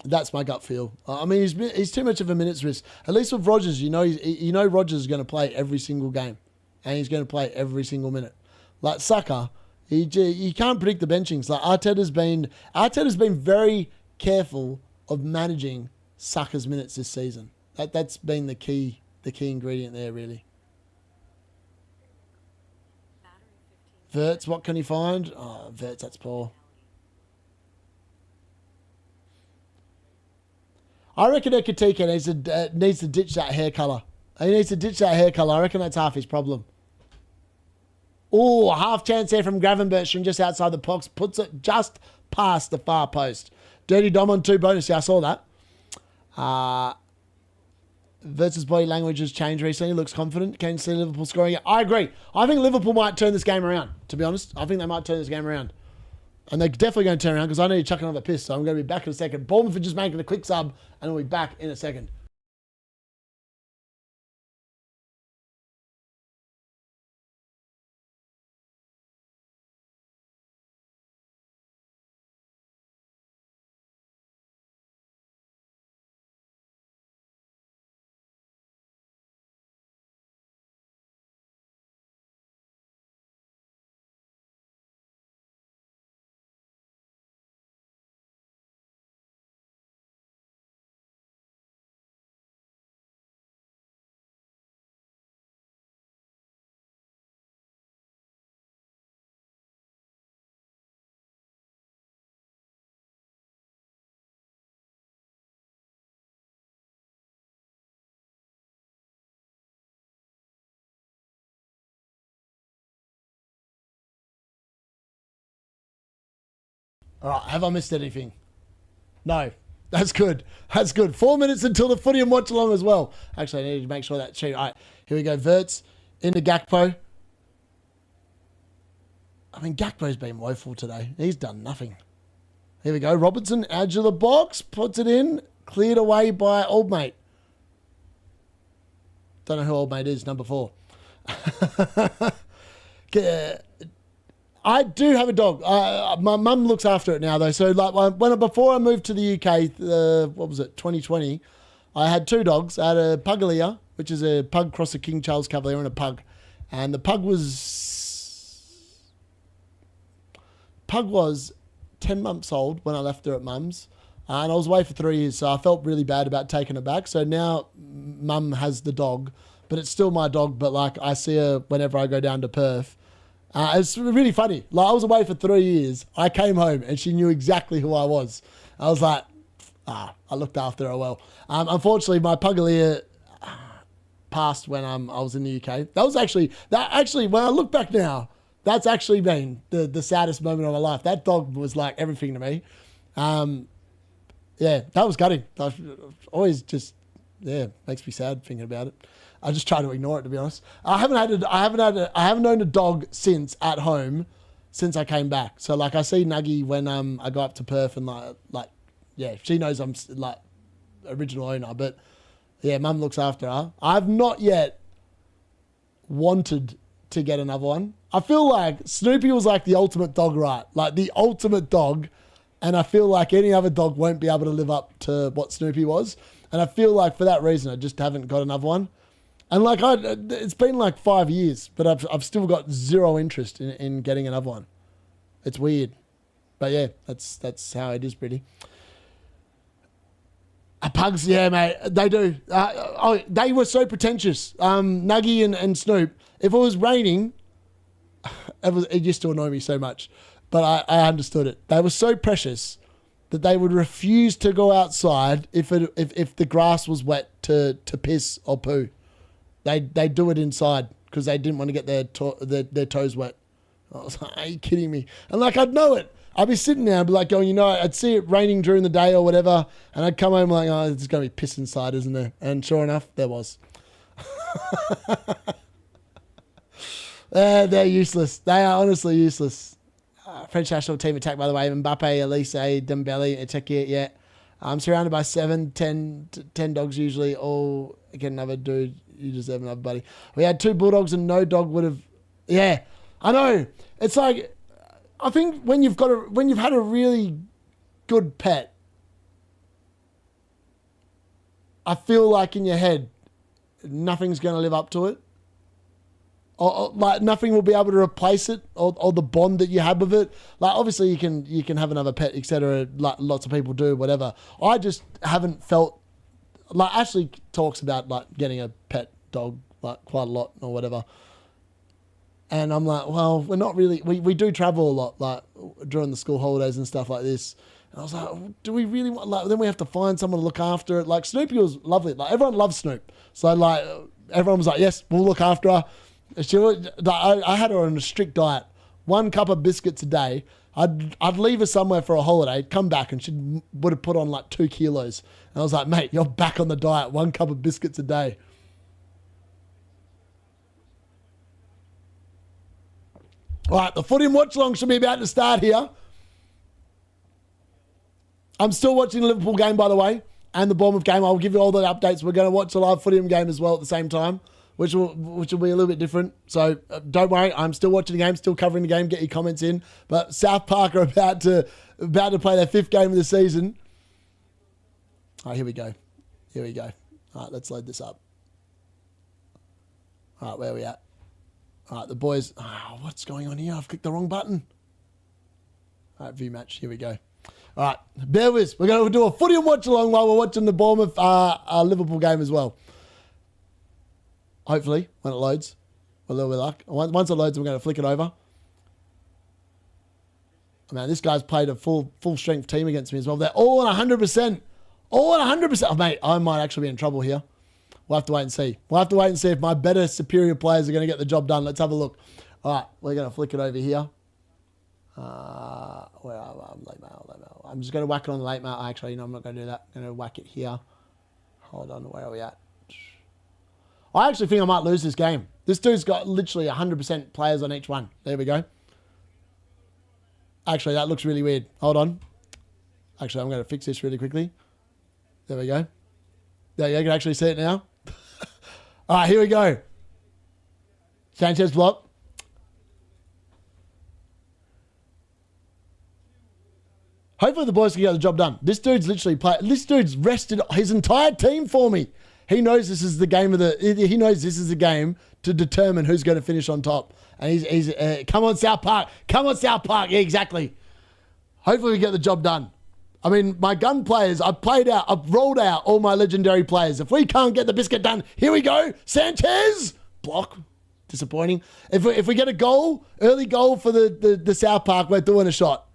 That's my gut feel. I mean, he's too much of a minute's risk. At least with Rodgers, you know Rodgers is going to play every single game, and he's going to play every single minute. Like Saka, you can't predict the benchings. Like Arteta's been very careful of managing Saka's minutes this season. That's been the key ingredient there, really. Verts, what can he find? Oh, Verts, that's poor. I reckon Ekitike needs to ditch that hair colour. He needs to ditch that hair colour. I reckon that's half his problem. Oh, half chance there from Gravenberch from just outside the box. Puts it just past the far post. Dirty Dom on 2 bonus. Yeah, I saw that. Versus body language has changed recently. Looks confident. Can you see Liverpool scoring? I agree. I think Liverpool might turn this game around, to be honest. I think they might turn this game around. And they're definitely going to turn around because I need to chuck another piss. So I'm going to be back in a second. Bournemouth are just making a quick sub and I'll be back in a second. All right, have I missed anything? No. That's good. That's good. 4 minutes until the footy and watch along as well. Actually, I need to make sure that's cheap. All right, here we go. Verts into Gakpo. I mean, Gakpo's been woeful today. He's done nothing. Here we go. Robertson, edge of the box. Puts it in. Cleared away by Old Mate. Don't know who Old Mate is. Number 4. I do have a dog. My mum looks after it now, though. So, like, before I moved to the UK, what was it, 2020, I had 2 dogs. I had a Puggalia, which is a pug cross a King Charles Cavalier and a pug. And the pug was 10 months old when I left her at mum's. And I was away for 3 years, so I felt really bad about taking her back. So now mum has the dog, but it's still my dog. But, like, I see her whenever I go down to Perth. It's really funny. Like, I was away for 3 years. I came home and she knew exactly who I was. I was like, I looked after her well. Unfortunately, my Puggalia passed when I was in the UK. That actually, when I look back now, that's actually been the saddest moment of my life. That dog was like everything to me. Yeah, that was gutting. Always just, makes me sad thinking about it. I just try to ignore it, to be honest. I haven't owned a dog since at home since I came back. So, like, I see Nuggie when I go up to Perth and like she knows I'm like original owner, but yeah, mum looks after her. I've not yet wanted to get another one. I feel like Snoopy was like the ultimate dog, right? Like the ultimate dog, and I feel like any other dog won't be able to live up to what Snoopy was. And I feel like for that reason, I just haven't got another one. And like it's been like 5 years, but I've still got zero interest in getting another one. It's weird, but yeah, that's how it is, pretty. Pugs, yeah, mate, they do. They were so pretentious. Nuggie and Snoop. If it was raining, it used to annoy me so much, but I understood it. They were so precious that they would refuse to go outside if the grass was wet to piss or poo. They do it inside because they didn't want to get their toes wet. I was like, are you kidding me? And like, I'd know it. I'd be sitting there, I'd be like going, you know, I'd see it raining during the day or whatever, and I'd come home like, oh, there's going to be piss inside, isn't there? And sure enough, there was. They're useless. They are honestly useless. French national team attack, by the way. Mbappe, Elise, Dembele, Eteke, yeah. I'm surrounded by 10 dogs usually. All get another dude. You deserve another buddy. We had 2 bulldogs and no dog would have. Yeah, I know. It's like, I think when you've had a really good pet, I feel like in your head, nothing's going to live up to it. Or like nothing will be able to replace it, or the bond that you have with it. Like obviously you can have another pet, etc. Like lots of people do, whatever. I just haven't felt like Ashley talks about like getting a pet dog like quite a lot or whatever. And I'm like, well, we're not really. We do travel a lot, like during the school holidays and stuff like this. And I was like, do we really want? Like, then we have to find someone to look after it. Like Snoopy was lovely. Like everyone loves Snoop, so like everyone was like, yes, we'll look after her. I had her on a strict diet. 1 cup of biscuits a day. I'd leave her somewhere for a holiday, come back, and she would have put on like 2 kilos. And I was like, mate, you're back on the diet. 1 cup of biscuits a day. All right, the footy and watch along should be about to start here. I'm still watching the Liverpool game, by the way, and the Bournemouth game. I'll give you all the updates. We're going to watch the live footy game as well at the same time, which will be a little bit different. So don't worry, I'm still watching the game, still covering the game. Get your comments in. But South Park are about to play their 5th game of the season. All right, here we go. All right, let's load this up. All right, where are we at? All right, the boys. Oh, what's going on here? I've clicked the wrong button. All right, view match. Here we go. All right, bear with us. We're going to do a footy and watch along while we're watching the Bournemouth Liverpool game as well. Hopefully, when it loads, with a little bit of luck. Once it loads, we're going to flick it over. Oh, man, this guy's played a full strength team against me as well. They're all on 100%. All on 100%. Oh, mate, I might actually be in trouble here. We'll have to wait and see. We'll have to wait and see if my better, superior players are going to get the job done. Let's have a look. All right, we're going to flick it over here. Where are late mail. I'm just going to whack it on the late mail. Actually, no, I'm not going to do that. I'm going to whack it here. Hold on, where are we at? I actually think I might lose this game. This dude's got literally 100% players on each one. There we go. Actually, that looks really weird. Hold on. Actually, I'm going to fix this really quickly. There we go. There you go. You can actually see it now. All right, here we go. Sanchez block. Hopefully the boys can get the job done. This dude's literally this dude's rested his entire team for me. He knows this is the game he knows this is the game to determine who's going to finish on top. And he's come on South Park. Come on South Park. Yeah, exactly. Hopefully we get the job done. I mean, my gun players, I've rolled out all my legendary players. If we can't get the biscuit done, here we go. Sanchez! Block. Disappointing. If we get a goal, early goal for the South Park, we're doing a shot.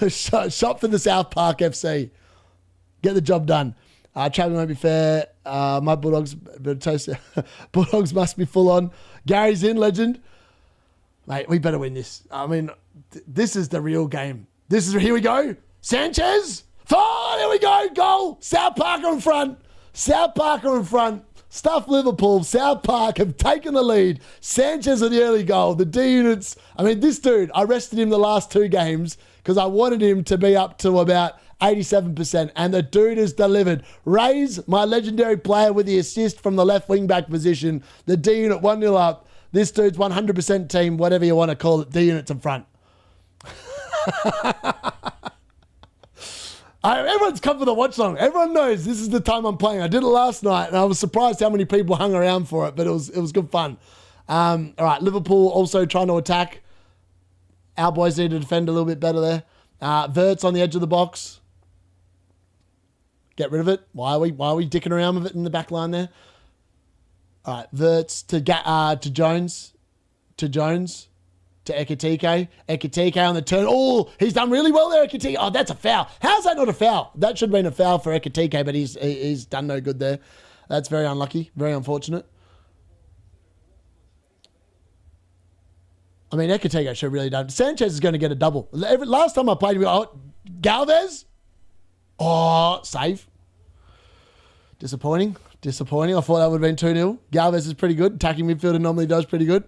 Shot for the South Park FC. Get the job done. Travelling won't be fair. My Bulldogs must be full on. Gary's in, legend. Mate, we better win this. I mean, this is the real game. Here we go. Sanchez. Oh, there we go. Goal. South Park are in front. South Park are in front. Stuff Liverpool. South Park have taken the lead. Sanchez with the early goal. The D-Units. I mean, this dude, I rested him the last 2 games because I wanted him to be up to about 87%, and the dude has delivered. Ray's my legendary player with the assist from the left wing-back position. The D-Unit 1-0 up. This dude's 100% team, whatever you want to call it. D-Unit's in front. Everyone's come for the watch long. Everyone knows this is the time I'm playing. I did it last night, and I was surprised how many people hung around for it, but it was good fun. All right, Liverpool also trying to attack. Our boys need to defend a little bit better there. Verts on the edge of the box. Get rid of it. Why are we dicking around with it in the back line there? All right, Verts to Jones. To Ekitike. Ekitike on the turn. Oh, he's done really well there, Ekitike. Oh, that's a foul. How's that not a foul? That should have been a foul for Ekitike, but he's done no good there. That's very unlucky. Very unfortunate. I mean, Ekatego should have really done. Sanchez is going to get a double. Last time I played, Galvez. Oh, save. Disappointing. I thought that would have been 2-0. Galvez is pretty good. Attacking midfielder normally does pretty good.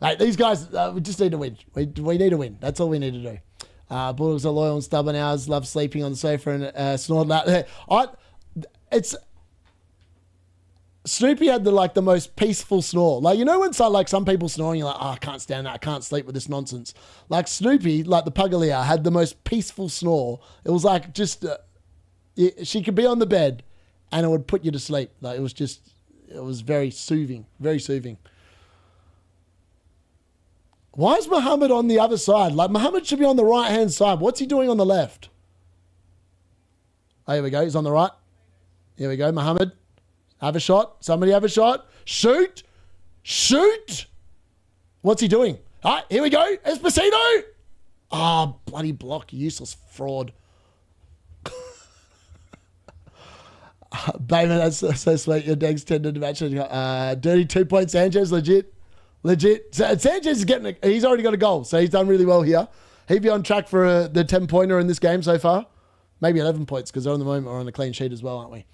Hey, these guys, we just need to win. We need to win. That's all we need to do. Bulldogs are loyal and stubborn. Ours love sleeping on the sofa and snoring loud. Snoopy had the most peaceful snore. Like, you know when some people snoring, you're like, oh, I can't stand that. I can't sleep with this nonsense. Like Snoopy, like the Pugalier, had the most peaceful snore. It was like just, she could be on the bed and it would put you to sleep. Like it was very soothing, very soothing. Why is Muhammad on the other side? Like, Muhammad should be on the right-hand side. What's he doing on the left? Oh, here we go. He's on the right. Here we go, Muhammad. Have a shot. Somebody have a shot. Shoot. Shoot. What's he doing? All right, here we go. Esposito. Oh, bloody block. Useless fraud. Bowen, that's so sweet. Your Degs tended to match. Dirty 2-point Sanchez, legit. Sanchez is he's already got a goal, so he's done really well here. He'd be on track for the 10-pointer in this game so far. Maybe 11 points because on the moment we're on a clean sheet as well, aren't we?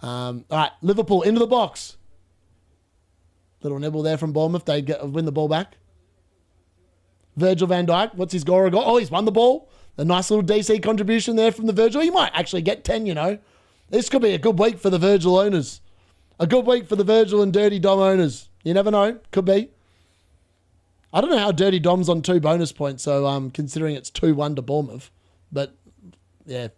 All right, Liverpool into the box. Little nibble there from Bournemouth. They win the ball back. Virgil van Dijk, what's his goal? Oh, he's won the ball. A nice little DC contribution there from the Virgil. He might actually get 10, you know. This could be a good week for the Virgil owners. A good week for the Virgil and Dirty Dom owners. You never know. Could be. I don't know how Dirty Dom's on 2 bonus points, so considering it's 2-1 to Bournemouth. But, yeah,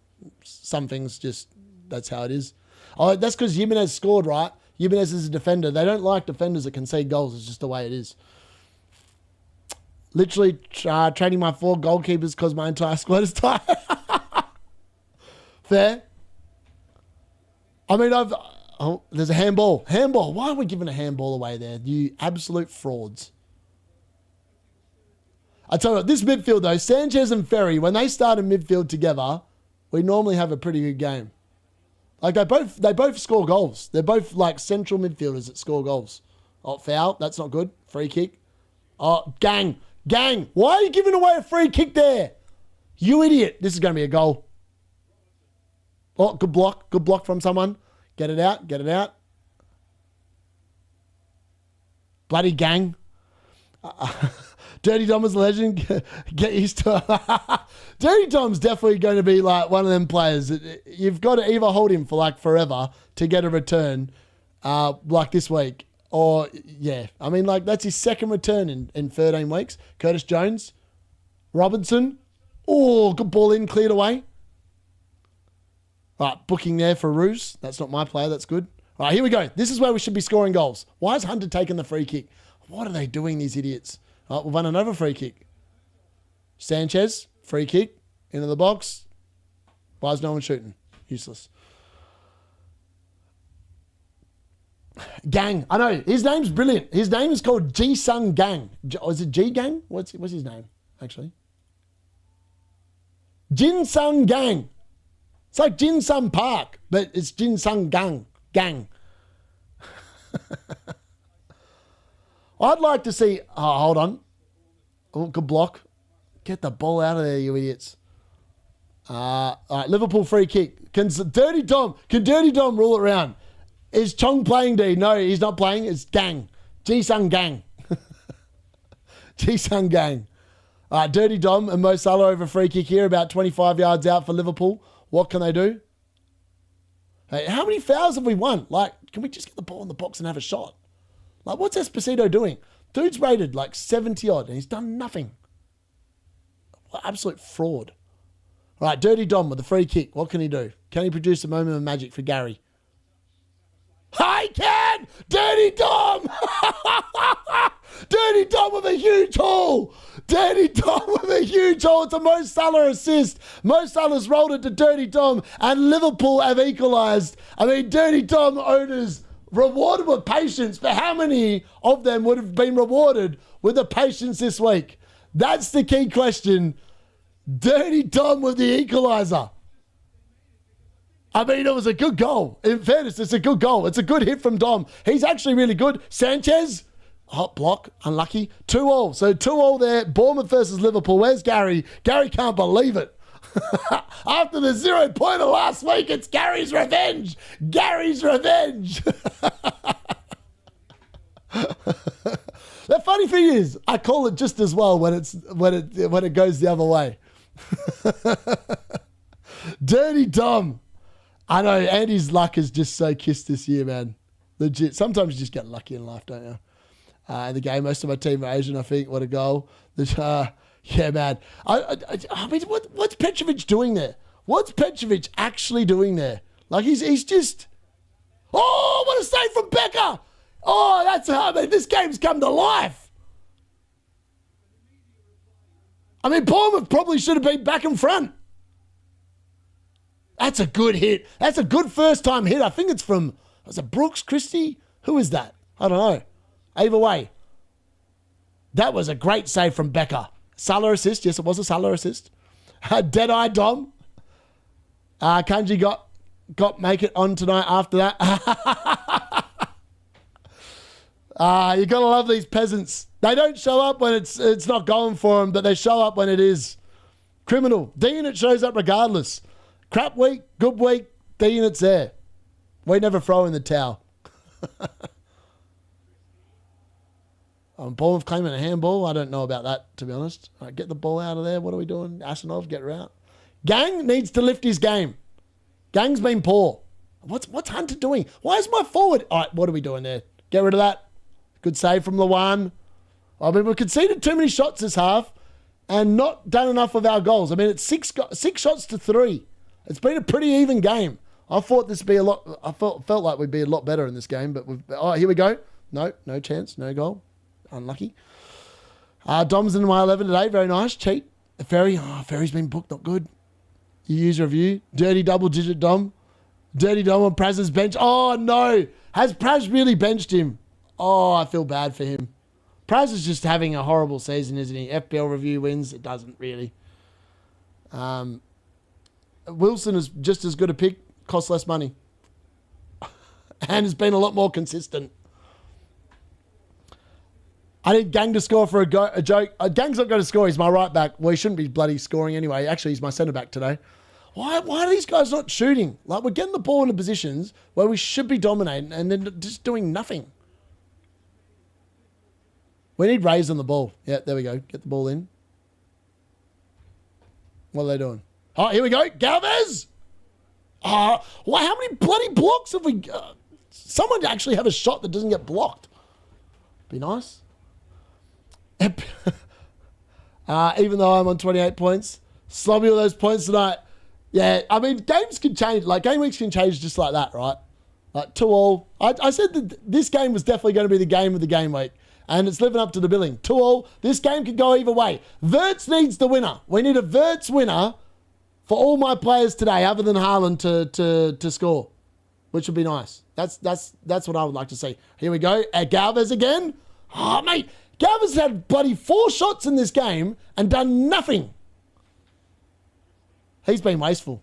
some things just, that's how it is. Oh, that's because Jimenez scored, right? Jimenez is a defender. They don't like defenders that concede goals. It's just the way it is. Literally trading my 4 goalkeepers because my entire squad is tired. Fair. I mean, there's a handball. Handball. Why are we giving a handball away there? You absolute frauds. I tell you what, this midfield though, Sanchez and Ferry, when they start in midfield together, we normally have a pretty good game. Like they both score goals. They're both like central midfielders that score goals. Oh, foul. That's not good. Free kick. Oh, gang. Why are you giving away a free kick there? You idiot. This is going to be a goal. Oh, good block. Good block from someone. Get it out. Bloody gang. Dirty Dom is a legend. Get used to it. Dirty Dom's definitely going to be like one of them players. You've got to either hold him for like forever to get a return like this week. Or, yeah. I mean, like that's his second return in 13 weeks. Curtis Jones. Robinson. Oh, good ball in. Cleared away. All right, booking there for Roos. That's not my player. That's good. All right, here we go. This is where we should be scoring goals. Why is Hunter taking the free kick? What are they doing, these idiots? Oh, we've won another free kick. Sanchez, free kick, into the box. Why is no one shooting? Useless. Gang. I know. His name's brilliant. His name is called Ji-Sung Gang. Is it G-Gang? What's his name, actually? Jin-Sung Gang. It's like Jin-Sung Park, but it's Jin-Sung Gang. I'd like to see... Oh, hold on. Oh, good block. Get the ball out of there, you idiots. All right, Liverpool free kick. Can Dirty Dom rule it around? Is Chong playing, D? No, he's not playing. It's Gang. Ji-Sung Gang. Ji-Sung Gang. All right, Dirty Dom and Mo Salah over free kick here, about 25 yards out for Liverpool. What can they do? Hey, how many fouls have we won? Like, can we just get the ball in the box and have a shot? Like, what's Esposito doing? Dude's rated like 70-odd and he's done nothing. What absolute fraud. All right, Dirty Dom with the free kick. What can he do? Can he produce a moment of magic for Gary? I can! Dirty Dom! Dirty Dom with a huge haul! Dirty Dom with a huge haul. It's a Mo Salah assist. Mo Salah's rolled it to Dirty Dom and Liverpool have equalised. I mean, Dirty Dom owners rewarded with patience, but how many of them would have been rewarded with the patience this week? That's the key question. Dirty Dom with the equaliser. I mean, it was a good goal. In fairness, it's a good goal. It's a good hit from Dom. He's actually really good. Sanchez, hot block, unlucky. 2-2. So 2-2 there. Bournemouth versus Liverpool. Where's Gary? Gary can't believe it. After the 0 pointer last week, it's Gary's revenge. Gary's revenge. The funny thing is, I call it just as well when it goes the other way. Dirty Dom. I know Andy's luck is just so kissed this year, man. Legit. Sometimes you just get lucky in life, don't you? In the game, most of my team are Asian, I think. What a goal. Yeah, man. I mean, what's Petrovic doing there? What's Petrovic actually doing there? Like, he's just... Oh, what a save from Becker! Oh, that's how... I mean, this game's come to life. I mean, Bournemouth probably should have been back in front. That's a good hit. That's a good first-time hit. I think it's from... Was it Brooks, Christie? Who is that? I don't know. Either way, that was a great save from Becker. Salah assist. Yes, it was a Salah assist. Dead-eye Dom. Kanji got make it on tonight after that. You got to love these peasants. They don't show up when it's not going for them, but they show up when it is. Criminal. D-Unit shows up regardless. Crap week, good week, D-Unit's there. We never throw in the towel. Bournemouth claiming a handball. I don't know about that, to be honest. All right, get the ball out of there. What are we doing? Asanov, get her out. Gang needs to lift his game. Gang's been poor. What's Hunter doing? Why is my forward... All right, what are we doing there? Get rid of that. Good save from Lawan. I mean, we conceded too many shots this half and not done enough of our goals. I mean, it's six shots to 3. It's been a pretty even game. I thought this would be a lot... I felt like we'd be a lot better in this game, but we've... Oh, here we go. No chance. No goal. Unlucky. Dom's in my 11 today. Very nice. Cheat. Ferry's been booked. Not good. Use review. Dirty double-digit Dom. Dirty Dom on Praz's bench. Oh, no. Has Praz really benched him? Oh, I feel bad for him. Praz is just having a horrible season, isn't he? FPL review wins. It doesn't really. Wilson is just as good a pick. Costs less money. And has been a lot more consistent. I need Gang to score for a joke. Gang's not going to score. He's my right back. Well, he shouldn't be bloody scoring anyway. Actually, he's my centre back today. Why are these guys not shooting? Like, we're getting the ball into positions where we should be dominating and then just doing nothing. We need Rays on the ball. Yeah, there we go. Get the ball in. What are they doing? Oh, here we go. Galvez! How many bloody blocks have we... someone actually have a shot that doesn't get blocked. Be nice. Even though I'm on 28 points, slobby all those points tonight. Yeah, I mean, games can change. Like, game weeks can change just like that, right? Like, 2-2. I said that this game was definitely going to be the game of the game week, and it's living up to the billing. 2-2. This game could go either way. Wirtz needs the winner. We need a Wirtz winner for all my players today, other than Haaland to score, which would be nice. That's what I would like to see. Here we go. Galvez again. Oh, mate. Galvez had bloody 4 shots in this game and done nothing. He's been wasteful.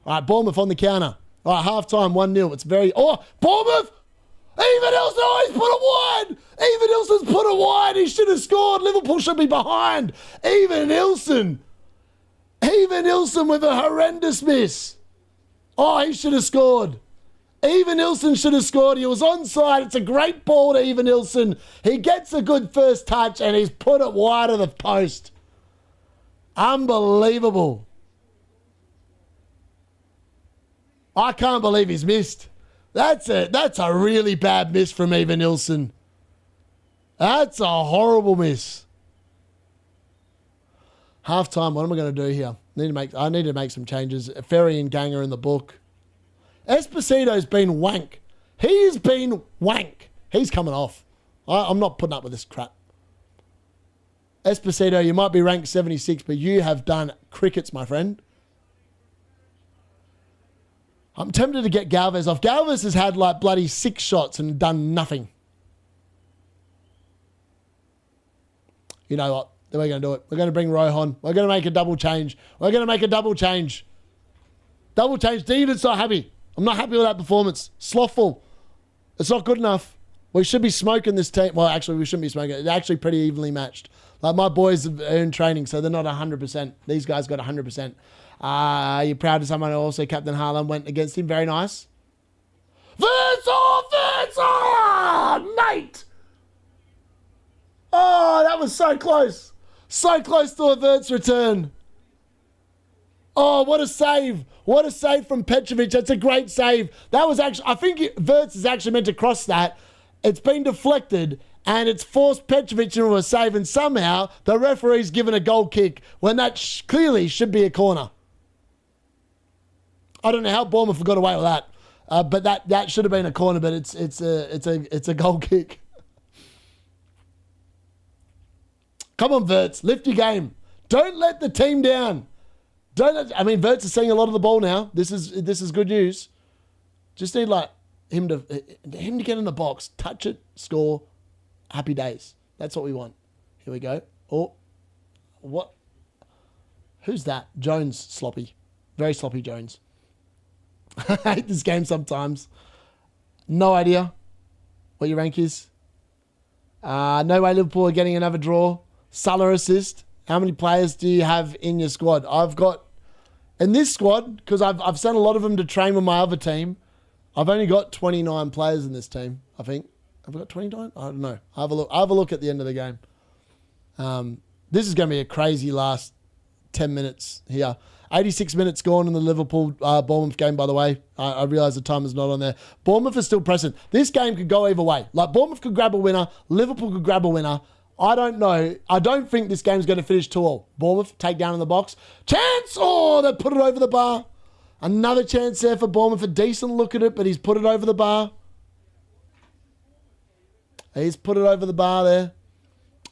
All right, Bournemouth on the counter. All right, half-time, 1-0. It's very... Oh, Bournemouth! Even Nilsson, oh, he's put it wide! Even Nilsson's put it wide. He should have scored. Liverpool should be behind. Even Nilsson with a horrendous miss. Oh, he should have scored. Even Nilsson should have scored. He was onside. It's a great ball to Even Nilsson. He gets a good first touch and he's put it wide of the post. Unbelievable. I can't believe he's missed. That's a really bad miss from Even Nilsson. That's a horrible miss. Half time, what am I going to do here? I need to make some changes. Ferry and Gang are in the book. Esposito's been wank. He's been wank. He's coming off. I'm not putting up with this crap. Esposito, you might be ranked 76, but you have done crickets, my friend. I'm tempted to get Galvez off. Galvez has had like bloody 6 shots and done nothing. You know what? Then we're going to do it. We're going to bring Rohan. We're going to make a double change. Double change. D-Unit's not happy. I'm not happy with that performance. Slothful. It's not good enough. We should be smoking this team. Well, actually, we shouldn't be smoking it. It's actually pretty evenly matched. Like, my boys are in training, so they're not 100%. These guys got 100%. You're proud of someone who also Captain Haaland went against him. Very nice. Verts, mate! Oh, that was so close. So close to a Verts return. Oh, what a save. What a save from Petrovic. That's a great save. That was actually, I think Verts is actually meant to cross that. It's been deflected and it's forced Petrovic into a save, and somehow the referee's given a goal kick when that clearly should be a corner. I don't know how Bournemouth got away with that, but that should have been a corner, but it's a goal kick. Come on, Verts, lift your game. Don't let the team down. Verts is seeing a lot of the ball now. This is good news. Just need him to get in the box, touch it, score, happy days. That's what we want. Here we go. Oh, what? Who's that? Jones, sloppy. Very sloppy Jones. I hate this game sometimes. No idea what your rank is. No way Liverpool are getting another draw. Salah assist. How many players do you have in your squad? I've got, in this squad, because I've sent a lot of them to train with my other team, I've only got 29 players in this team, I think. Have I got 29? I don't know. I'll have a look at the end of the game. This is going to be a crazy last 10 minutes here. 86 minutes gone in the Liverpool Bournemouth game, by the way. I realise the time is not on there. Bournemouth is still present. This game could go either way. Like, Bournemouth could grab a winner. Liverpool could grab a winner. I don't know. I don't think this game's going to finish 2-2. Bournemouth, take down in the box. Chance! Oh, they put it over the bar. Another chance there for Bournemouth. A decent look at it, but he's put it over the bar. He's put it over the bar there.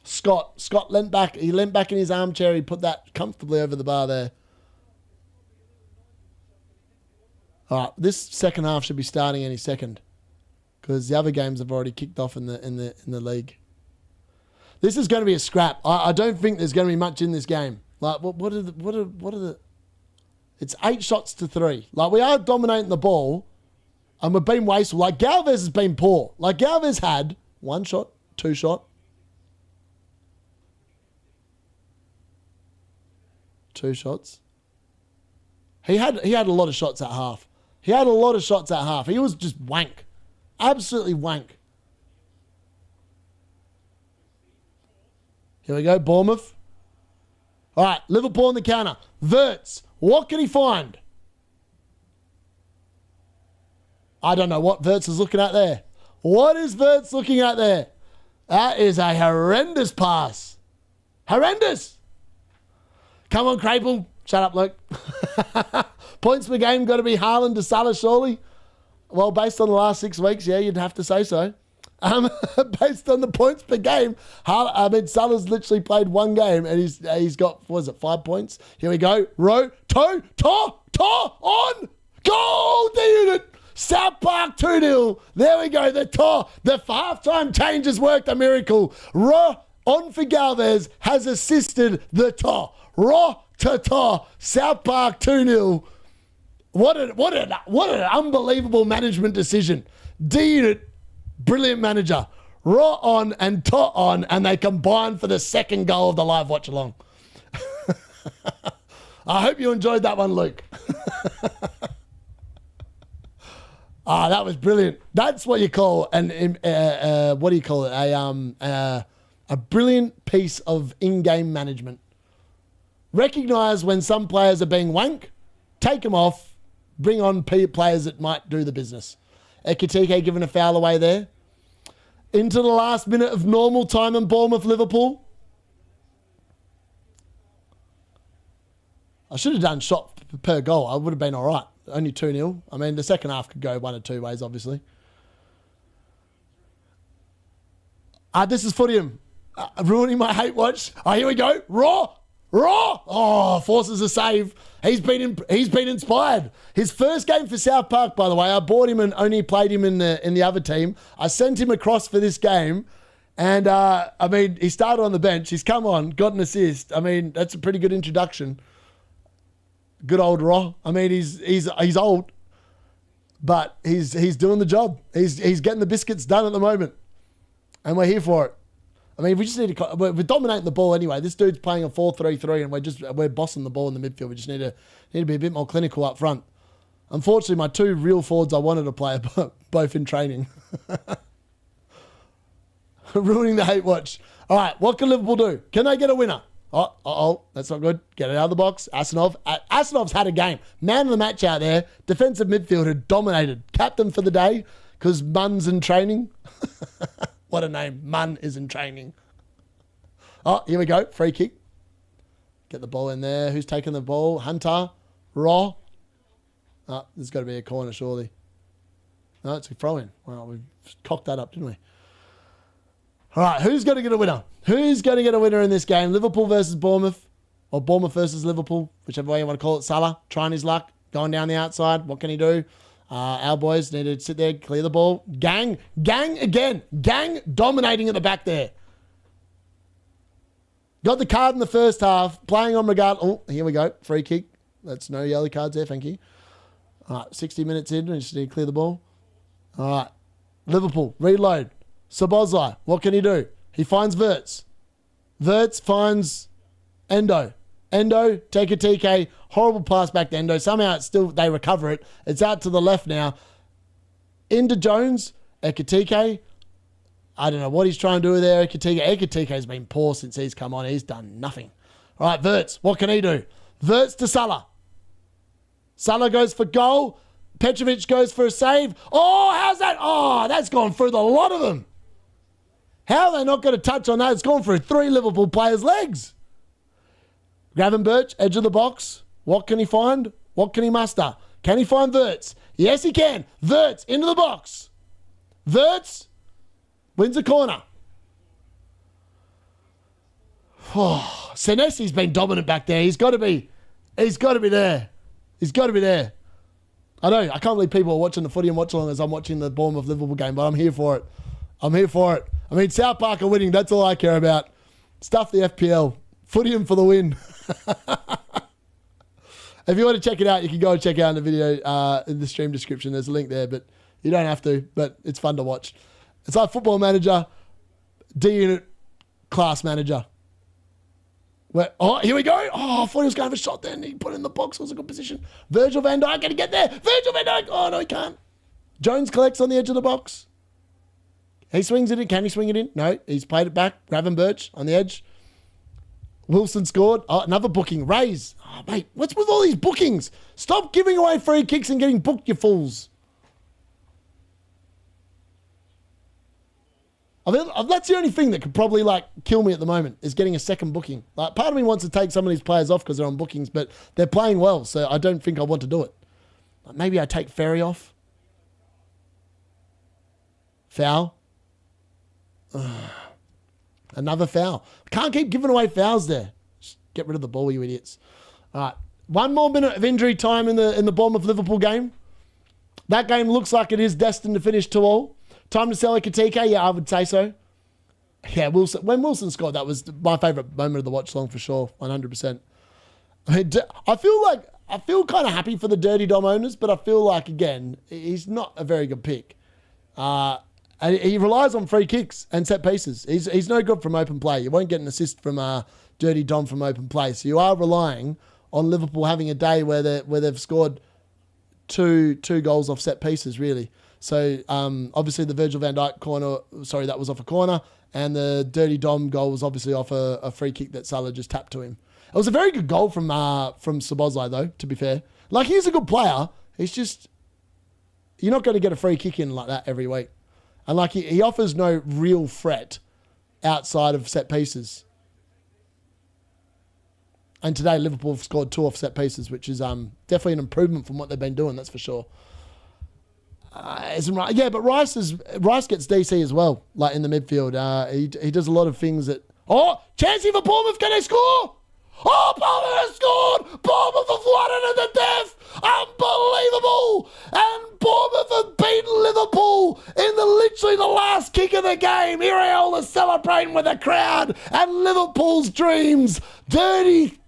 Scott leant back. He leant back in his armchair. He put that comfortably over the bar there. All right, this second half should be starting any second because the other games have already kicked off in the league. This is going to be a scrap. I don't think there's going to be much in this game. Like, what are the? It's 8 shots to 3. Like, we are dominating the ball, and we've been wasteful. Like, Galvez has been poor. Like, Galvez had 1 shot, 2 shot, 2 shots. He had a lot of shots at half. He had a lot of shots at half. He was just wank. Absolutely wank. Here we go, Bournemouth. All right, Liverpool on the counter. Verts, what can he find? I don't know what Verts is looking at there. What is Verts looking at there? That is a horrendous pass. Horrendous. Come on, Crapel. Shut up, Luke. Points per game got to be Haaland to Salah, surely? Well, based on the last 6 weeks, yeah, you'd have to say so. Based on the points per game, Salah's literally played 1 game and he's got, what is it, 5 points? Here we go. On! Goal, D-Unit! South Park 2-0. There we go. The halftime change has worked a miracle. On for Galvez has assisted the South Park 2-0. What an unbelievable management decision. D-Unit, brilliant manager. On and on, and they combine for the second goal of the live watch along. I hope you enjoyed that one, Luke. That was brilliant. That's what you call a brilliant piece of in-game management. Recognise when some players are being wank, take them off, bring on players that might do the business. Ekitike giving a foul away there. Into the last minute of normal time in Bournemouth, Liverpool. I should have done shot per goal. I would have been all right. Only 2-0. I mean, the second half could go 1 or 2 ways, obviously. This is footium. Ruining my hate watch. Here we go. Raw. Oh, forces a save. He's been inspired. His first game for South Park, by the way. I bought him and only played him in the other team. I sent him across for this game. And, he started on the bench. He's come on, got an assist. I mean, that's a pretty good introduction. Good old Raw. I mean, he's old, but he's doing the job. He's getting the biscuits done at the moment, and we're here for it. I mean, we just need to. We're dominating the ball anyway. This dude's playing a 4-3-3, and we're bossing the ball in the midfield. We just need to be a bit more clinical up front. Unfortunately, my two real forwards I wanted to play are both in training. Ruining the hate watch. All right, what can Liverpool do? Can they get a winner? Oh, that's not good. Get it out of the box. Asinov's had a game. Man of the match out there. Defensive midfielder, dominated. Captain for the day because Munn's in training. What a name. Munn is in training. Oh, here we go. Free kick. Get the ball in there. Who's taking the ball? Hunter. Raw. Oh, there's got to be a corner, surely. No, it's a throw-in. Well, we cocked that up, didn't we? All right, who's going to get a winner? Who's going to get a winner in this game? Liverpool versus Bournemouth, or Bournemouth versus Liverpool, whichever way you want to call it. Salah, trying his luck, going down the outside. What can he do? Our boys need to sit there, clear the ball. Gang again. Gang dominating at the back there. Got the card in the first half, playing on regard. Oh, here we go. Free kick. That's no yellow cards there, thank you. All right, 60 minutes in, we just need to clear the ball. All right, Liverpool, reload. Szoboszlai, what can he do? He finds Wirtz. Wirtz finds Endo. Endo, take a TK, horrible pass back to Endo. Somehow they recover it. It's out to the left now. Into Jones, Ekitike. I don't know what he's trying to do there, Ekitike. Ekitike's been poor since he's come on. He's done nothing. All right, Wirtz, what can he do? Wirtz to Salah. Salah goes for goal. Petrovic goes for a save. Oh, how's that? Oh, that's gone through the lot of them. How are they not going to touch on that? It's gone through 3 Liverpool players' legs. Gravenberch, edge of the box. What can he find? What can he muster? Can he find Wirtz? Yes, he can. Wirtz into the box. Wirtz wins a corner. Oh, Senesi's been dominant back there. He's got to be there. He's got to be there. I know. I can't believe people are watching the footy and watch along as I'm watching the Bournemouth Liverpool game, but I'm here for it. I mean, South Park are winning. That's all I care about. Stuff the FPL. Footium for the win. If you want to check it out, you can go and check out the video in the stream description. There's a link there, but you don't have to. But it's fun to watch. It's like Football Manager, D-Unit, Class Manager. Oh, here we go. Oh, I thought he was going to have a shot there and he put it in the box. It was a good position. Virgil van Dijk, can he get there? Virgil van Dijk. Oh, no, he can't. Jones collects on the edge of the box. He swings it in. Can he swing it in? No, he's played it back. Gravenberch on the edge. Wilson scored. Oh, another booking. Rays. Oh, mate, what's with all these bookings? Stop giving away free kicks and getting booked, you fools. I mean, that's the only thing that could probably kill me at the moment is getting a second booking. Part of me wants to take some of these players off because they're on bookings, but they're playing well, so I don't think I want to do it. Maybe I take Ferry off. Foul. Another foul. Can't keep giving away fouls there. Just get rid of the ball, you idiots. All right. 1 more minute of injury time in the Bournemouth-Liverpool game. That game looks like it is destined to finish 2-2. Time to sell Ekitike? Yeah, I would say so. Yeah, Wilson. When Wilson scored, that was my favourite moment of the watch long for sure, 100%. I mean, I feel kind of happy for the Dirty Dom owners, but I feel like, again, he's not a very good pick. And he relies on free kicks and set pieces. He's no good from open play. You won't get an assist from Dirty Dom from open play. So you are relying on Liverpool having a day where they've scored two goals off set pieces, really. So obviously the Virgil van Dijk corner, that was off a corner, and the Dirty Dom goal was obviously off a free kick that Salah just tapped to him. It was a very good goal from Szoboszlai, though, to be fair. He's a good player. He's just, you're not going to get a free kick in like that every week. And he offers no real threat outside of set pieces. And today Liverpool have scored 2 off set pieces, which is definitely an improvement from what they've been doing, that's for sure. Isn't right? Yeah, but Rice gets DC as well, in the midfield. He does a lot of things that... Oh, chancey for Bournemouth, can they score? Oh, Bournemouth has scored! Bournemouth have won it at the death! Unbelievable! And Bournemouth have beaten Liverpool in literally the last kick of the game. Iraola celebrating with the crowd and Liverpool's dreams. Dirty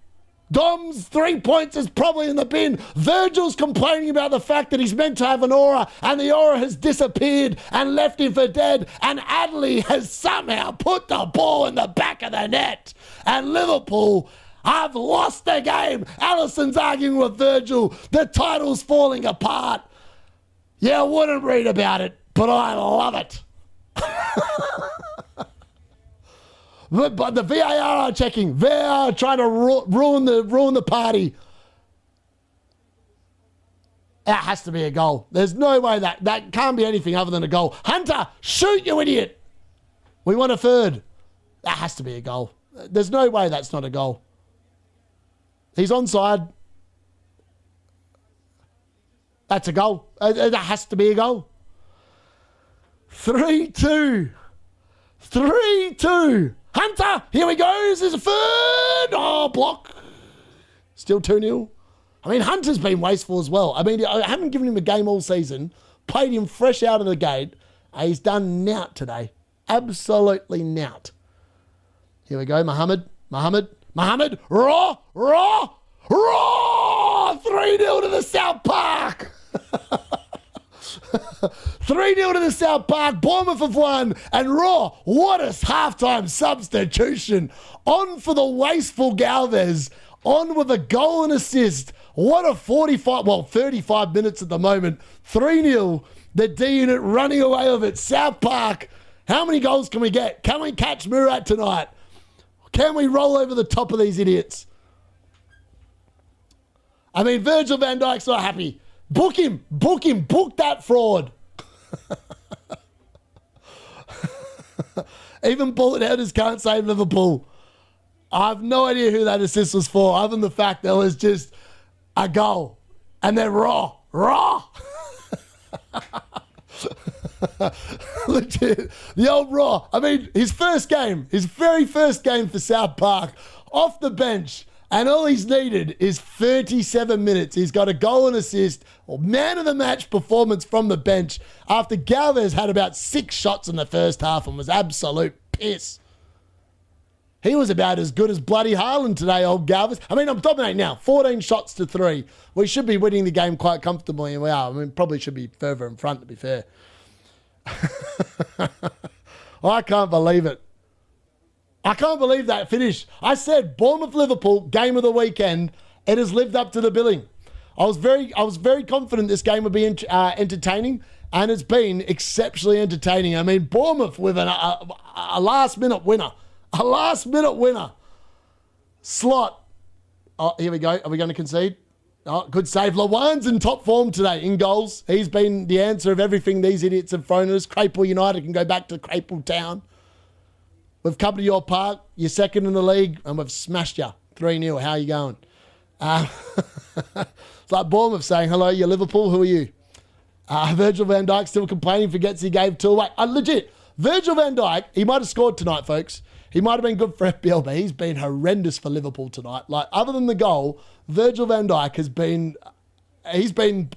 Dom's 3 points is probably in the bin. Virgil's complaining about the fact that he's meant to have an aura and the aura has disappeared and left him for dead. And Adley has somehow put the ball in the back of the net. And Liverpool have lost the game. Allison's arguing with Virgil. The title's falling apart. Yeah, I wouldn't read about it, but I love it. But the VAR are checking. VAR are trying to ruin the party. That has to be a goal. There's no way that can't be anything other than a goal. Hunter, shoot, you idiot. We want a third. That has to be a goal. There's no way that's not a goal. He's onside. That's a goal. That has to be a goal. 3-2. 3-2. Hunter, here we go. This is a third. Oh, block. Still 2-0. I mean, Hunter's been wasteful as well. I mean, I haven't given him a game all season. Played him fresh out of the gate. He's done nout today. Absolutely nout. Here we go. Mohammed. Raw. 3-0 to the South Park. 3-0 to the South Park. Bournemouth have won. And Raw, what a halftime substitution. On for the wasteful Galvez. On with a goal and assist. What a 35 minutes at the moment. 3-0. The D-Unit running away with it. South Park. How many goals can we get? Can we catch Murat tonight? Can we roll over the top of these idiots? I mean, Virgil van Dijk's not happy. Book him. Book that fraud. Even bullet headers can't save Liverpool. I have no idea who that assist was for, other than the fact there was just a goal. And then raw. Legit. The old Raw. I mean, his very first game for South Park, off the bench, and all he's needed is 37 minutes. He's got a goal and assist, or man of the match performance from the bench, after Galvez had about 6 shots in the first half and was absolute piss. He was about as good as bloody Haaland today, old Galvez. I mean, I'm dominating now. 14 shots to 3. We should be winning the game quite comfortably, and we are. I mean, probably should be further in front, to be fair. I can't believe it. I can't believe that finish. I said Bournemouth-Liverpool, game of the weekend. It has lived up to the billing. I was very confident this game would be entertaining, and it's been exceptionally entertaining. I mean, Bournemouth with a last-minute winner. A last-minute winner. Slot. Oh, here we go. Are we going to concede? Oh, good save. Lawan's in top form today in goals. He's been the answer of everything these idiots have thrown at us. Crapel United can go back to Crapel Town. We've come to your park. You're second in the league, and we've smashed you. 3-0. How are you going? It's like Bournemouth saying, hello, you're Liverpool. Who are you? Virgil van Dijk still complaining, forgets he gave 2 away. Legit. Virgil van Dijk, he might have scored tonight, folks. He might have been good for FPL, but he's been horrendous for Liverpool tonight. Like, other than the goal, Virgil van Dijk has been, he's been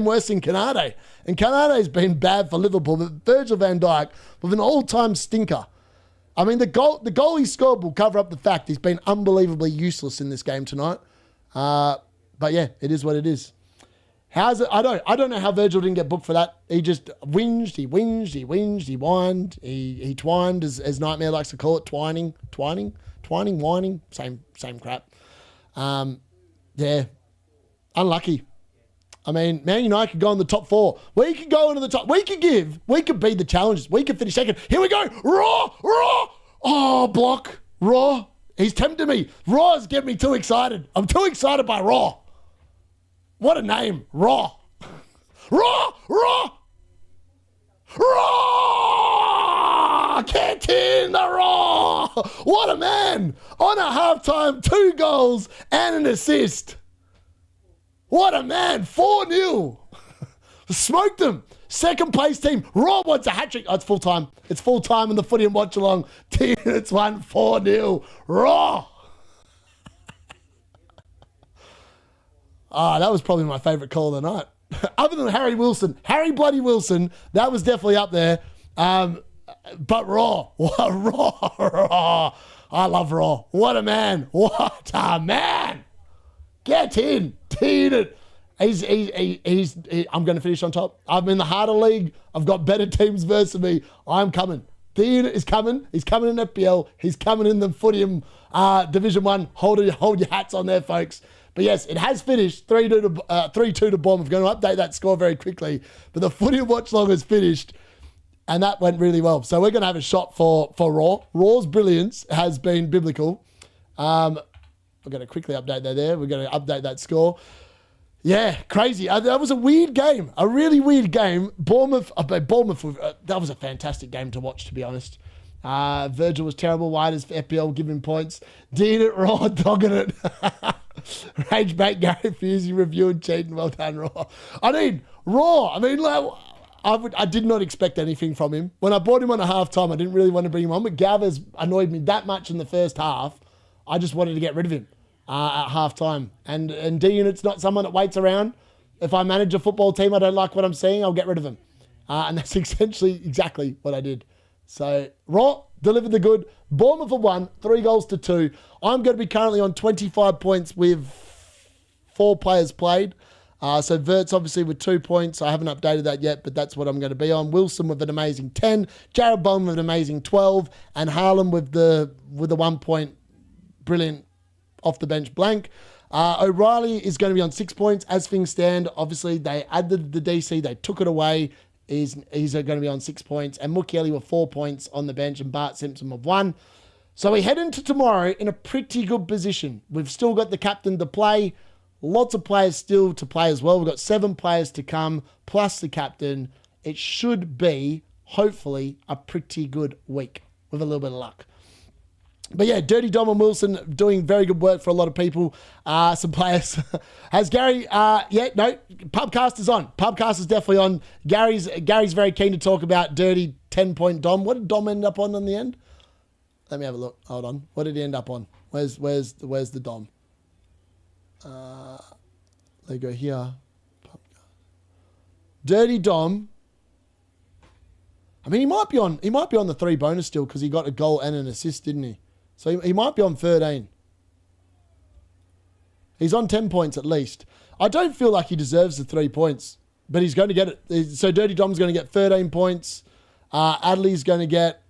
worse than Canade. And Canade's been bad for Liverpool, but Virgil van Dijk with an all-time stinker. I mean, the goal he scored will cover up the fact he's been unbelievably useless in this game tonight. But yeah, it is what it is. How's it? I don't know how Virgil didn't get booked for that. He just whinged, he whined, he twined, as Nightmare likes to call it, twining, whining, same crap. Yeah, unlucky. I mean, Man United could go in the top 4. We could go into the top. We could be the challengers. We could finish second. Here we go. Raw. Oh, block. Raw. He's tempted me. Raw is getting me too excited. I'm too excited by Raw. What a name. Raw. Raw. Get in the Raw. What a man. On a halftime, 2 goals and an assist. What a man. 4-0. Smoked them. Second place team. Raw wants a hat-trick. Oh, it's full time. It's full time in the footy and watch along. It's won 4-0. Raw. That was probably my favourite call of the night. Other than Harry bloody Wilson, that was definitely up there. But Raw. Raw. I love Raw. What a man. What a man. Get in. D-Unit. I'm going to finish on top. I'm in the harder league. I've got better teams versus me. I'm coming. D-Unit is coming. He's coming in FPL. He's coming in the footium Division 1. Hold your hats on there, folks. But yes, it has finished 3-2 to Bournemouth. I'm going to update that score very quickly. But the footium watch long has finished. And that went really well. So we're going to have a shot for Raw. Raw's brilliance has been biblical. We're going to quickly update that there. We're going to update that score. Yeah, crazy. That was a weird game. A really weird game. Bournemouth, that was a fantastic game to watch, to be honest. Virgil was terrible. Why does FPL give him points? D-Unit, Raw, dogging it. Rage Mate, Gary Fusey, review and cheating. Well done, Raw. Raw. I did not expect anything from him. When I bought him on a half-time, I didn't really want to bring him on, but Gavers annoyed me that much in the first half. I just wanted to get rid of him at half-time. And D-Unit's not someone that waits around. If I manage a football team, I don't like what I'm seeing, I'll get rid of him. And that's essentially exactly what I did. So, Raw delivered the good. Bournemouth have won, 3-2. I'm going to be currently on 25 points with 4 players played. So Vert's obviously with 2 points. I haven't updated that yet, but that's what I'm going to be on. Wilson with an amazing 10, Jared Bowen with an amazing 12, and Haaland with the 1 point brilliant off the bench blank. O'Reilly is going to be on 6 points. As things stand, obviously they added the DC, they took it away. He's going to be on 6 points, and Mukiele with 4 points on the bench, and Bart Simpson with 1. So we head into tomorrow in a pretty good position. We've still got the captain to play. Lots of players still to play as well. We've got 7 players to come, plus the captain. It should be, hopefully, a pretty good week with a little bit of luck. But yeah, Dirty Dom and Wilson doing very good work for a lot of people. Some players. Has Gary, Pubcast is on. Pubcast is definitely on. Gary's very keen to talk about Dirty 10-point Dom. What did Dom end up on in the end? Let me have a look. Hold on. What did he end up on? Where's the Dom? They go here. Dirty Dom. I mean, he might be on the 3 bonus still because he got a goal and an assist, didn't he? So he might be on 13. He's on 10 points at least. I don't feel like he deserves the 3 points, but he's going to get it. So Dirty Dom's going to get 13 points. Adley's going to get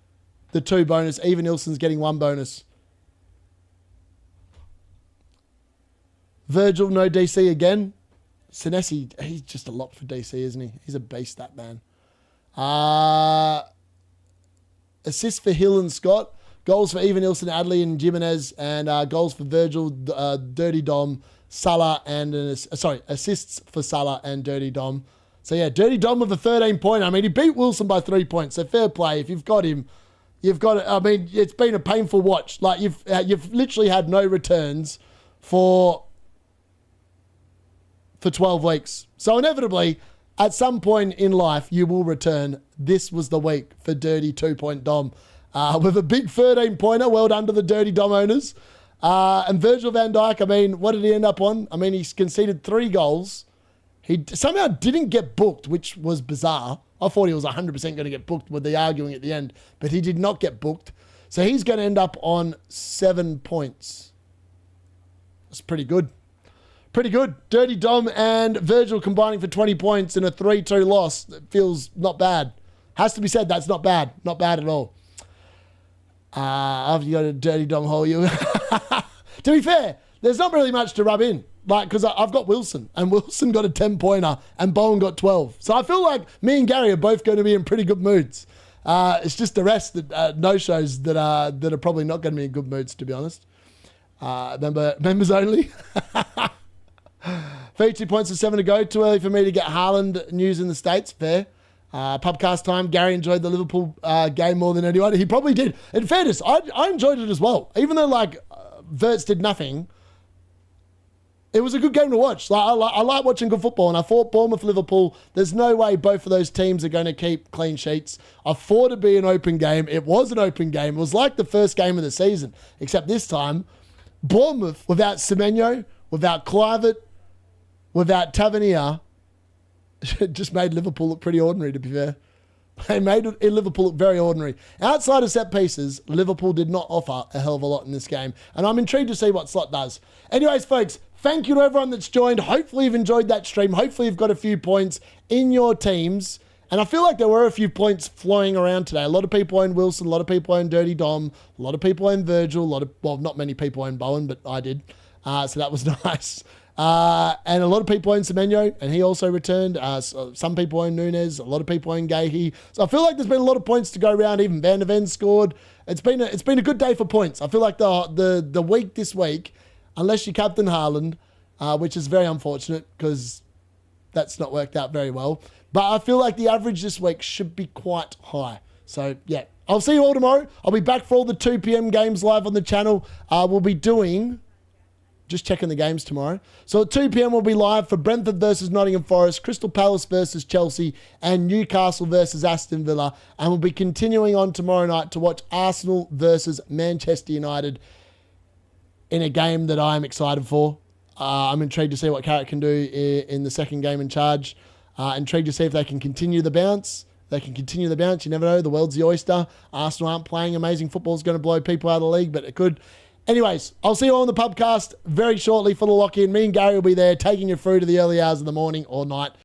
the 2 bonus. Even Nilsson's getting 1 bonus. Virgil, no DC again. Senesi, he's just a lot for DC, isn't he? He's a beast, that man. Assists for Hill and Scott. Goals for Even Nilsson, Adley and Jimenez. And goals for Virgil, Dirty Dom, Salah, and... assists for Salah and Dirty Dom. So yeah, Dirty Dom with a 13-point. I mean, he beat Wilson by 3 points. So fair play. If you've got him, you've got it. I mean, it's been a painful watch. Like, you've literally had no returns for 12 weeks. So inevitably, at some point in life, you will return. This was the week for Dirty 2-point Dom. With a big 13-pointer. Well done to the Dirty Dom owners. And Virgil van Dijk, I mean, what did he end up on? I mean, he's conceded 3 goals. He somehow didn't get booked, which was bizarre. I thought he was 100% going to get booked with the arguing at the end, but he did not get booked. So he's going to end up on 7 points. That's pretty good. Pretty good. Dirty Dom and Virgil combining for 20 points in a 3-2 loss. It feels not bad. Has to be said, that's not bad. Not bad at all. After you got a Dirty Dom hole, you... To be fair, there's not really much to rub in. Like, because I've got Wilson, and Wilson got a 10-pointer, and Bowen got 12. So I feel like me and Gary are both going to be in pretty good moods. It's just the rest that no-shows that are probably not going to be in good moods, to be honest. Members only. 32 points and 7 to go. Too early for me to get Haaland news in the States. Fair. Pubcast time. Gary enjoyed the Liverpool game more than anyone. He probably did. In fairness, I enjoyed it as well. Even though, Verts did nothing, it was a good game to watch. I like watching good football, and I thought Bournemouth-Liverpool, there's no way both of those teams are going to keep clean sheets. I thought it'd be an open game. It was an open game. It was like the first game of the season, except this time, Bournemouth, without Semenyo, without Kluivert, without Tavernier, just made Liverpool look pretty ordinary, to be fair. They made Liverpool look very ordinary. Outside of set pieces, Liverpool did not offer a hell of a lot in this game. And I'm intrigued to see what Slot does. Anyways, folks, thank you to everyone that's joined. Hopefully you've enjoyed that stream. Hopefully you've got a few points in your teams. And I feel like there were a few points flowing around today. A lot of people own Wilson, a lot of people own Dirty Dom, a lot of people own Virgil, not many people own Bowen, but I did. So that was nice. And a lot of people own Semenyo, and he also returned. So some people own Nunes, a lot of people own Gahey. So I feel like there's been a lot of points to go around. Even Van der Ven scored. It's been a good day for points. I feel like the week this week, unless you captain Haaland, which is very unfortunate because that's not worked out very well. But I feel like the average this week should be quite high. So, yeah. I'll see you all tomorrow. I'll be back for all the 2 p.m. games live on the channel. We'll be doing... Just checking the games tomorrow. So at 2 p.m. we'll be live for Brentford versus Nottingham Forest, Crystal Palace versus Chelsea, and Newcastle versus Aston Villa. And we'll be continuing on tomorrow night to watch Arsenal versus Manchester United in a game that I'm excited for. I'm intrigued to see what Carrot can do in the second game in charge. Intrigued to see if they can continue the bounce. You never know. The world's the oyster. Arsenal aren't playing amazing football. It's going to blow people out of the league, but it could. Anyways, I'll see you all on the pubcast very shortly for the lock-in. Me and Gary will be there taking you through to the early hours of the morning or night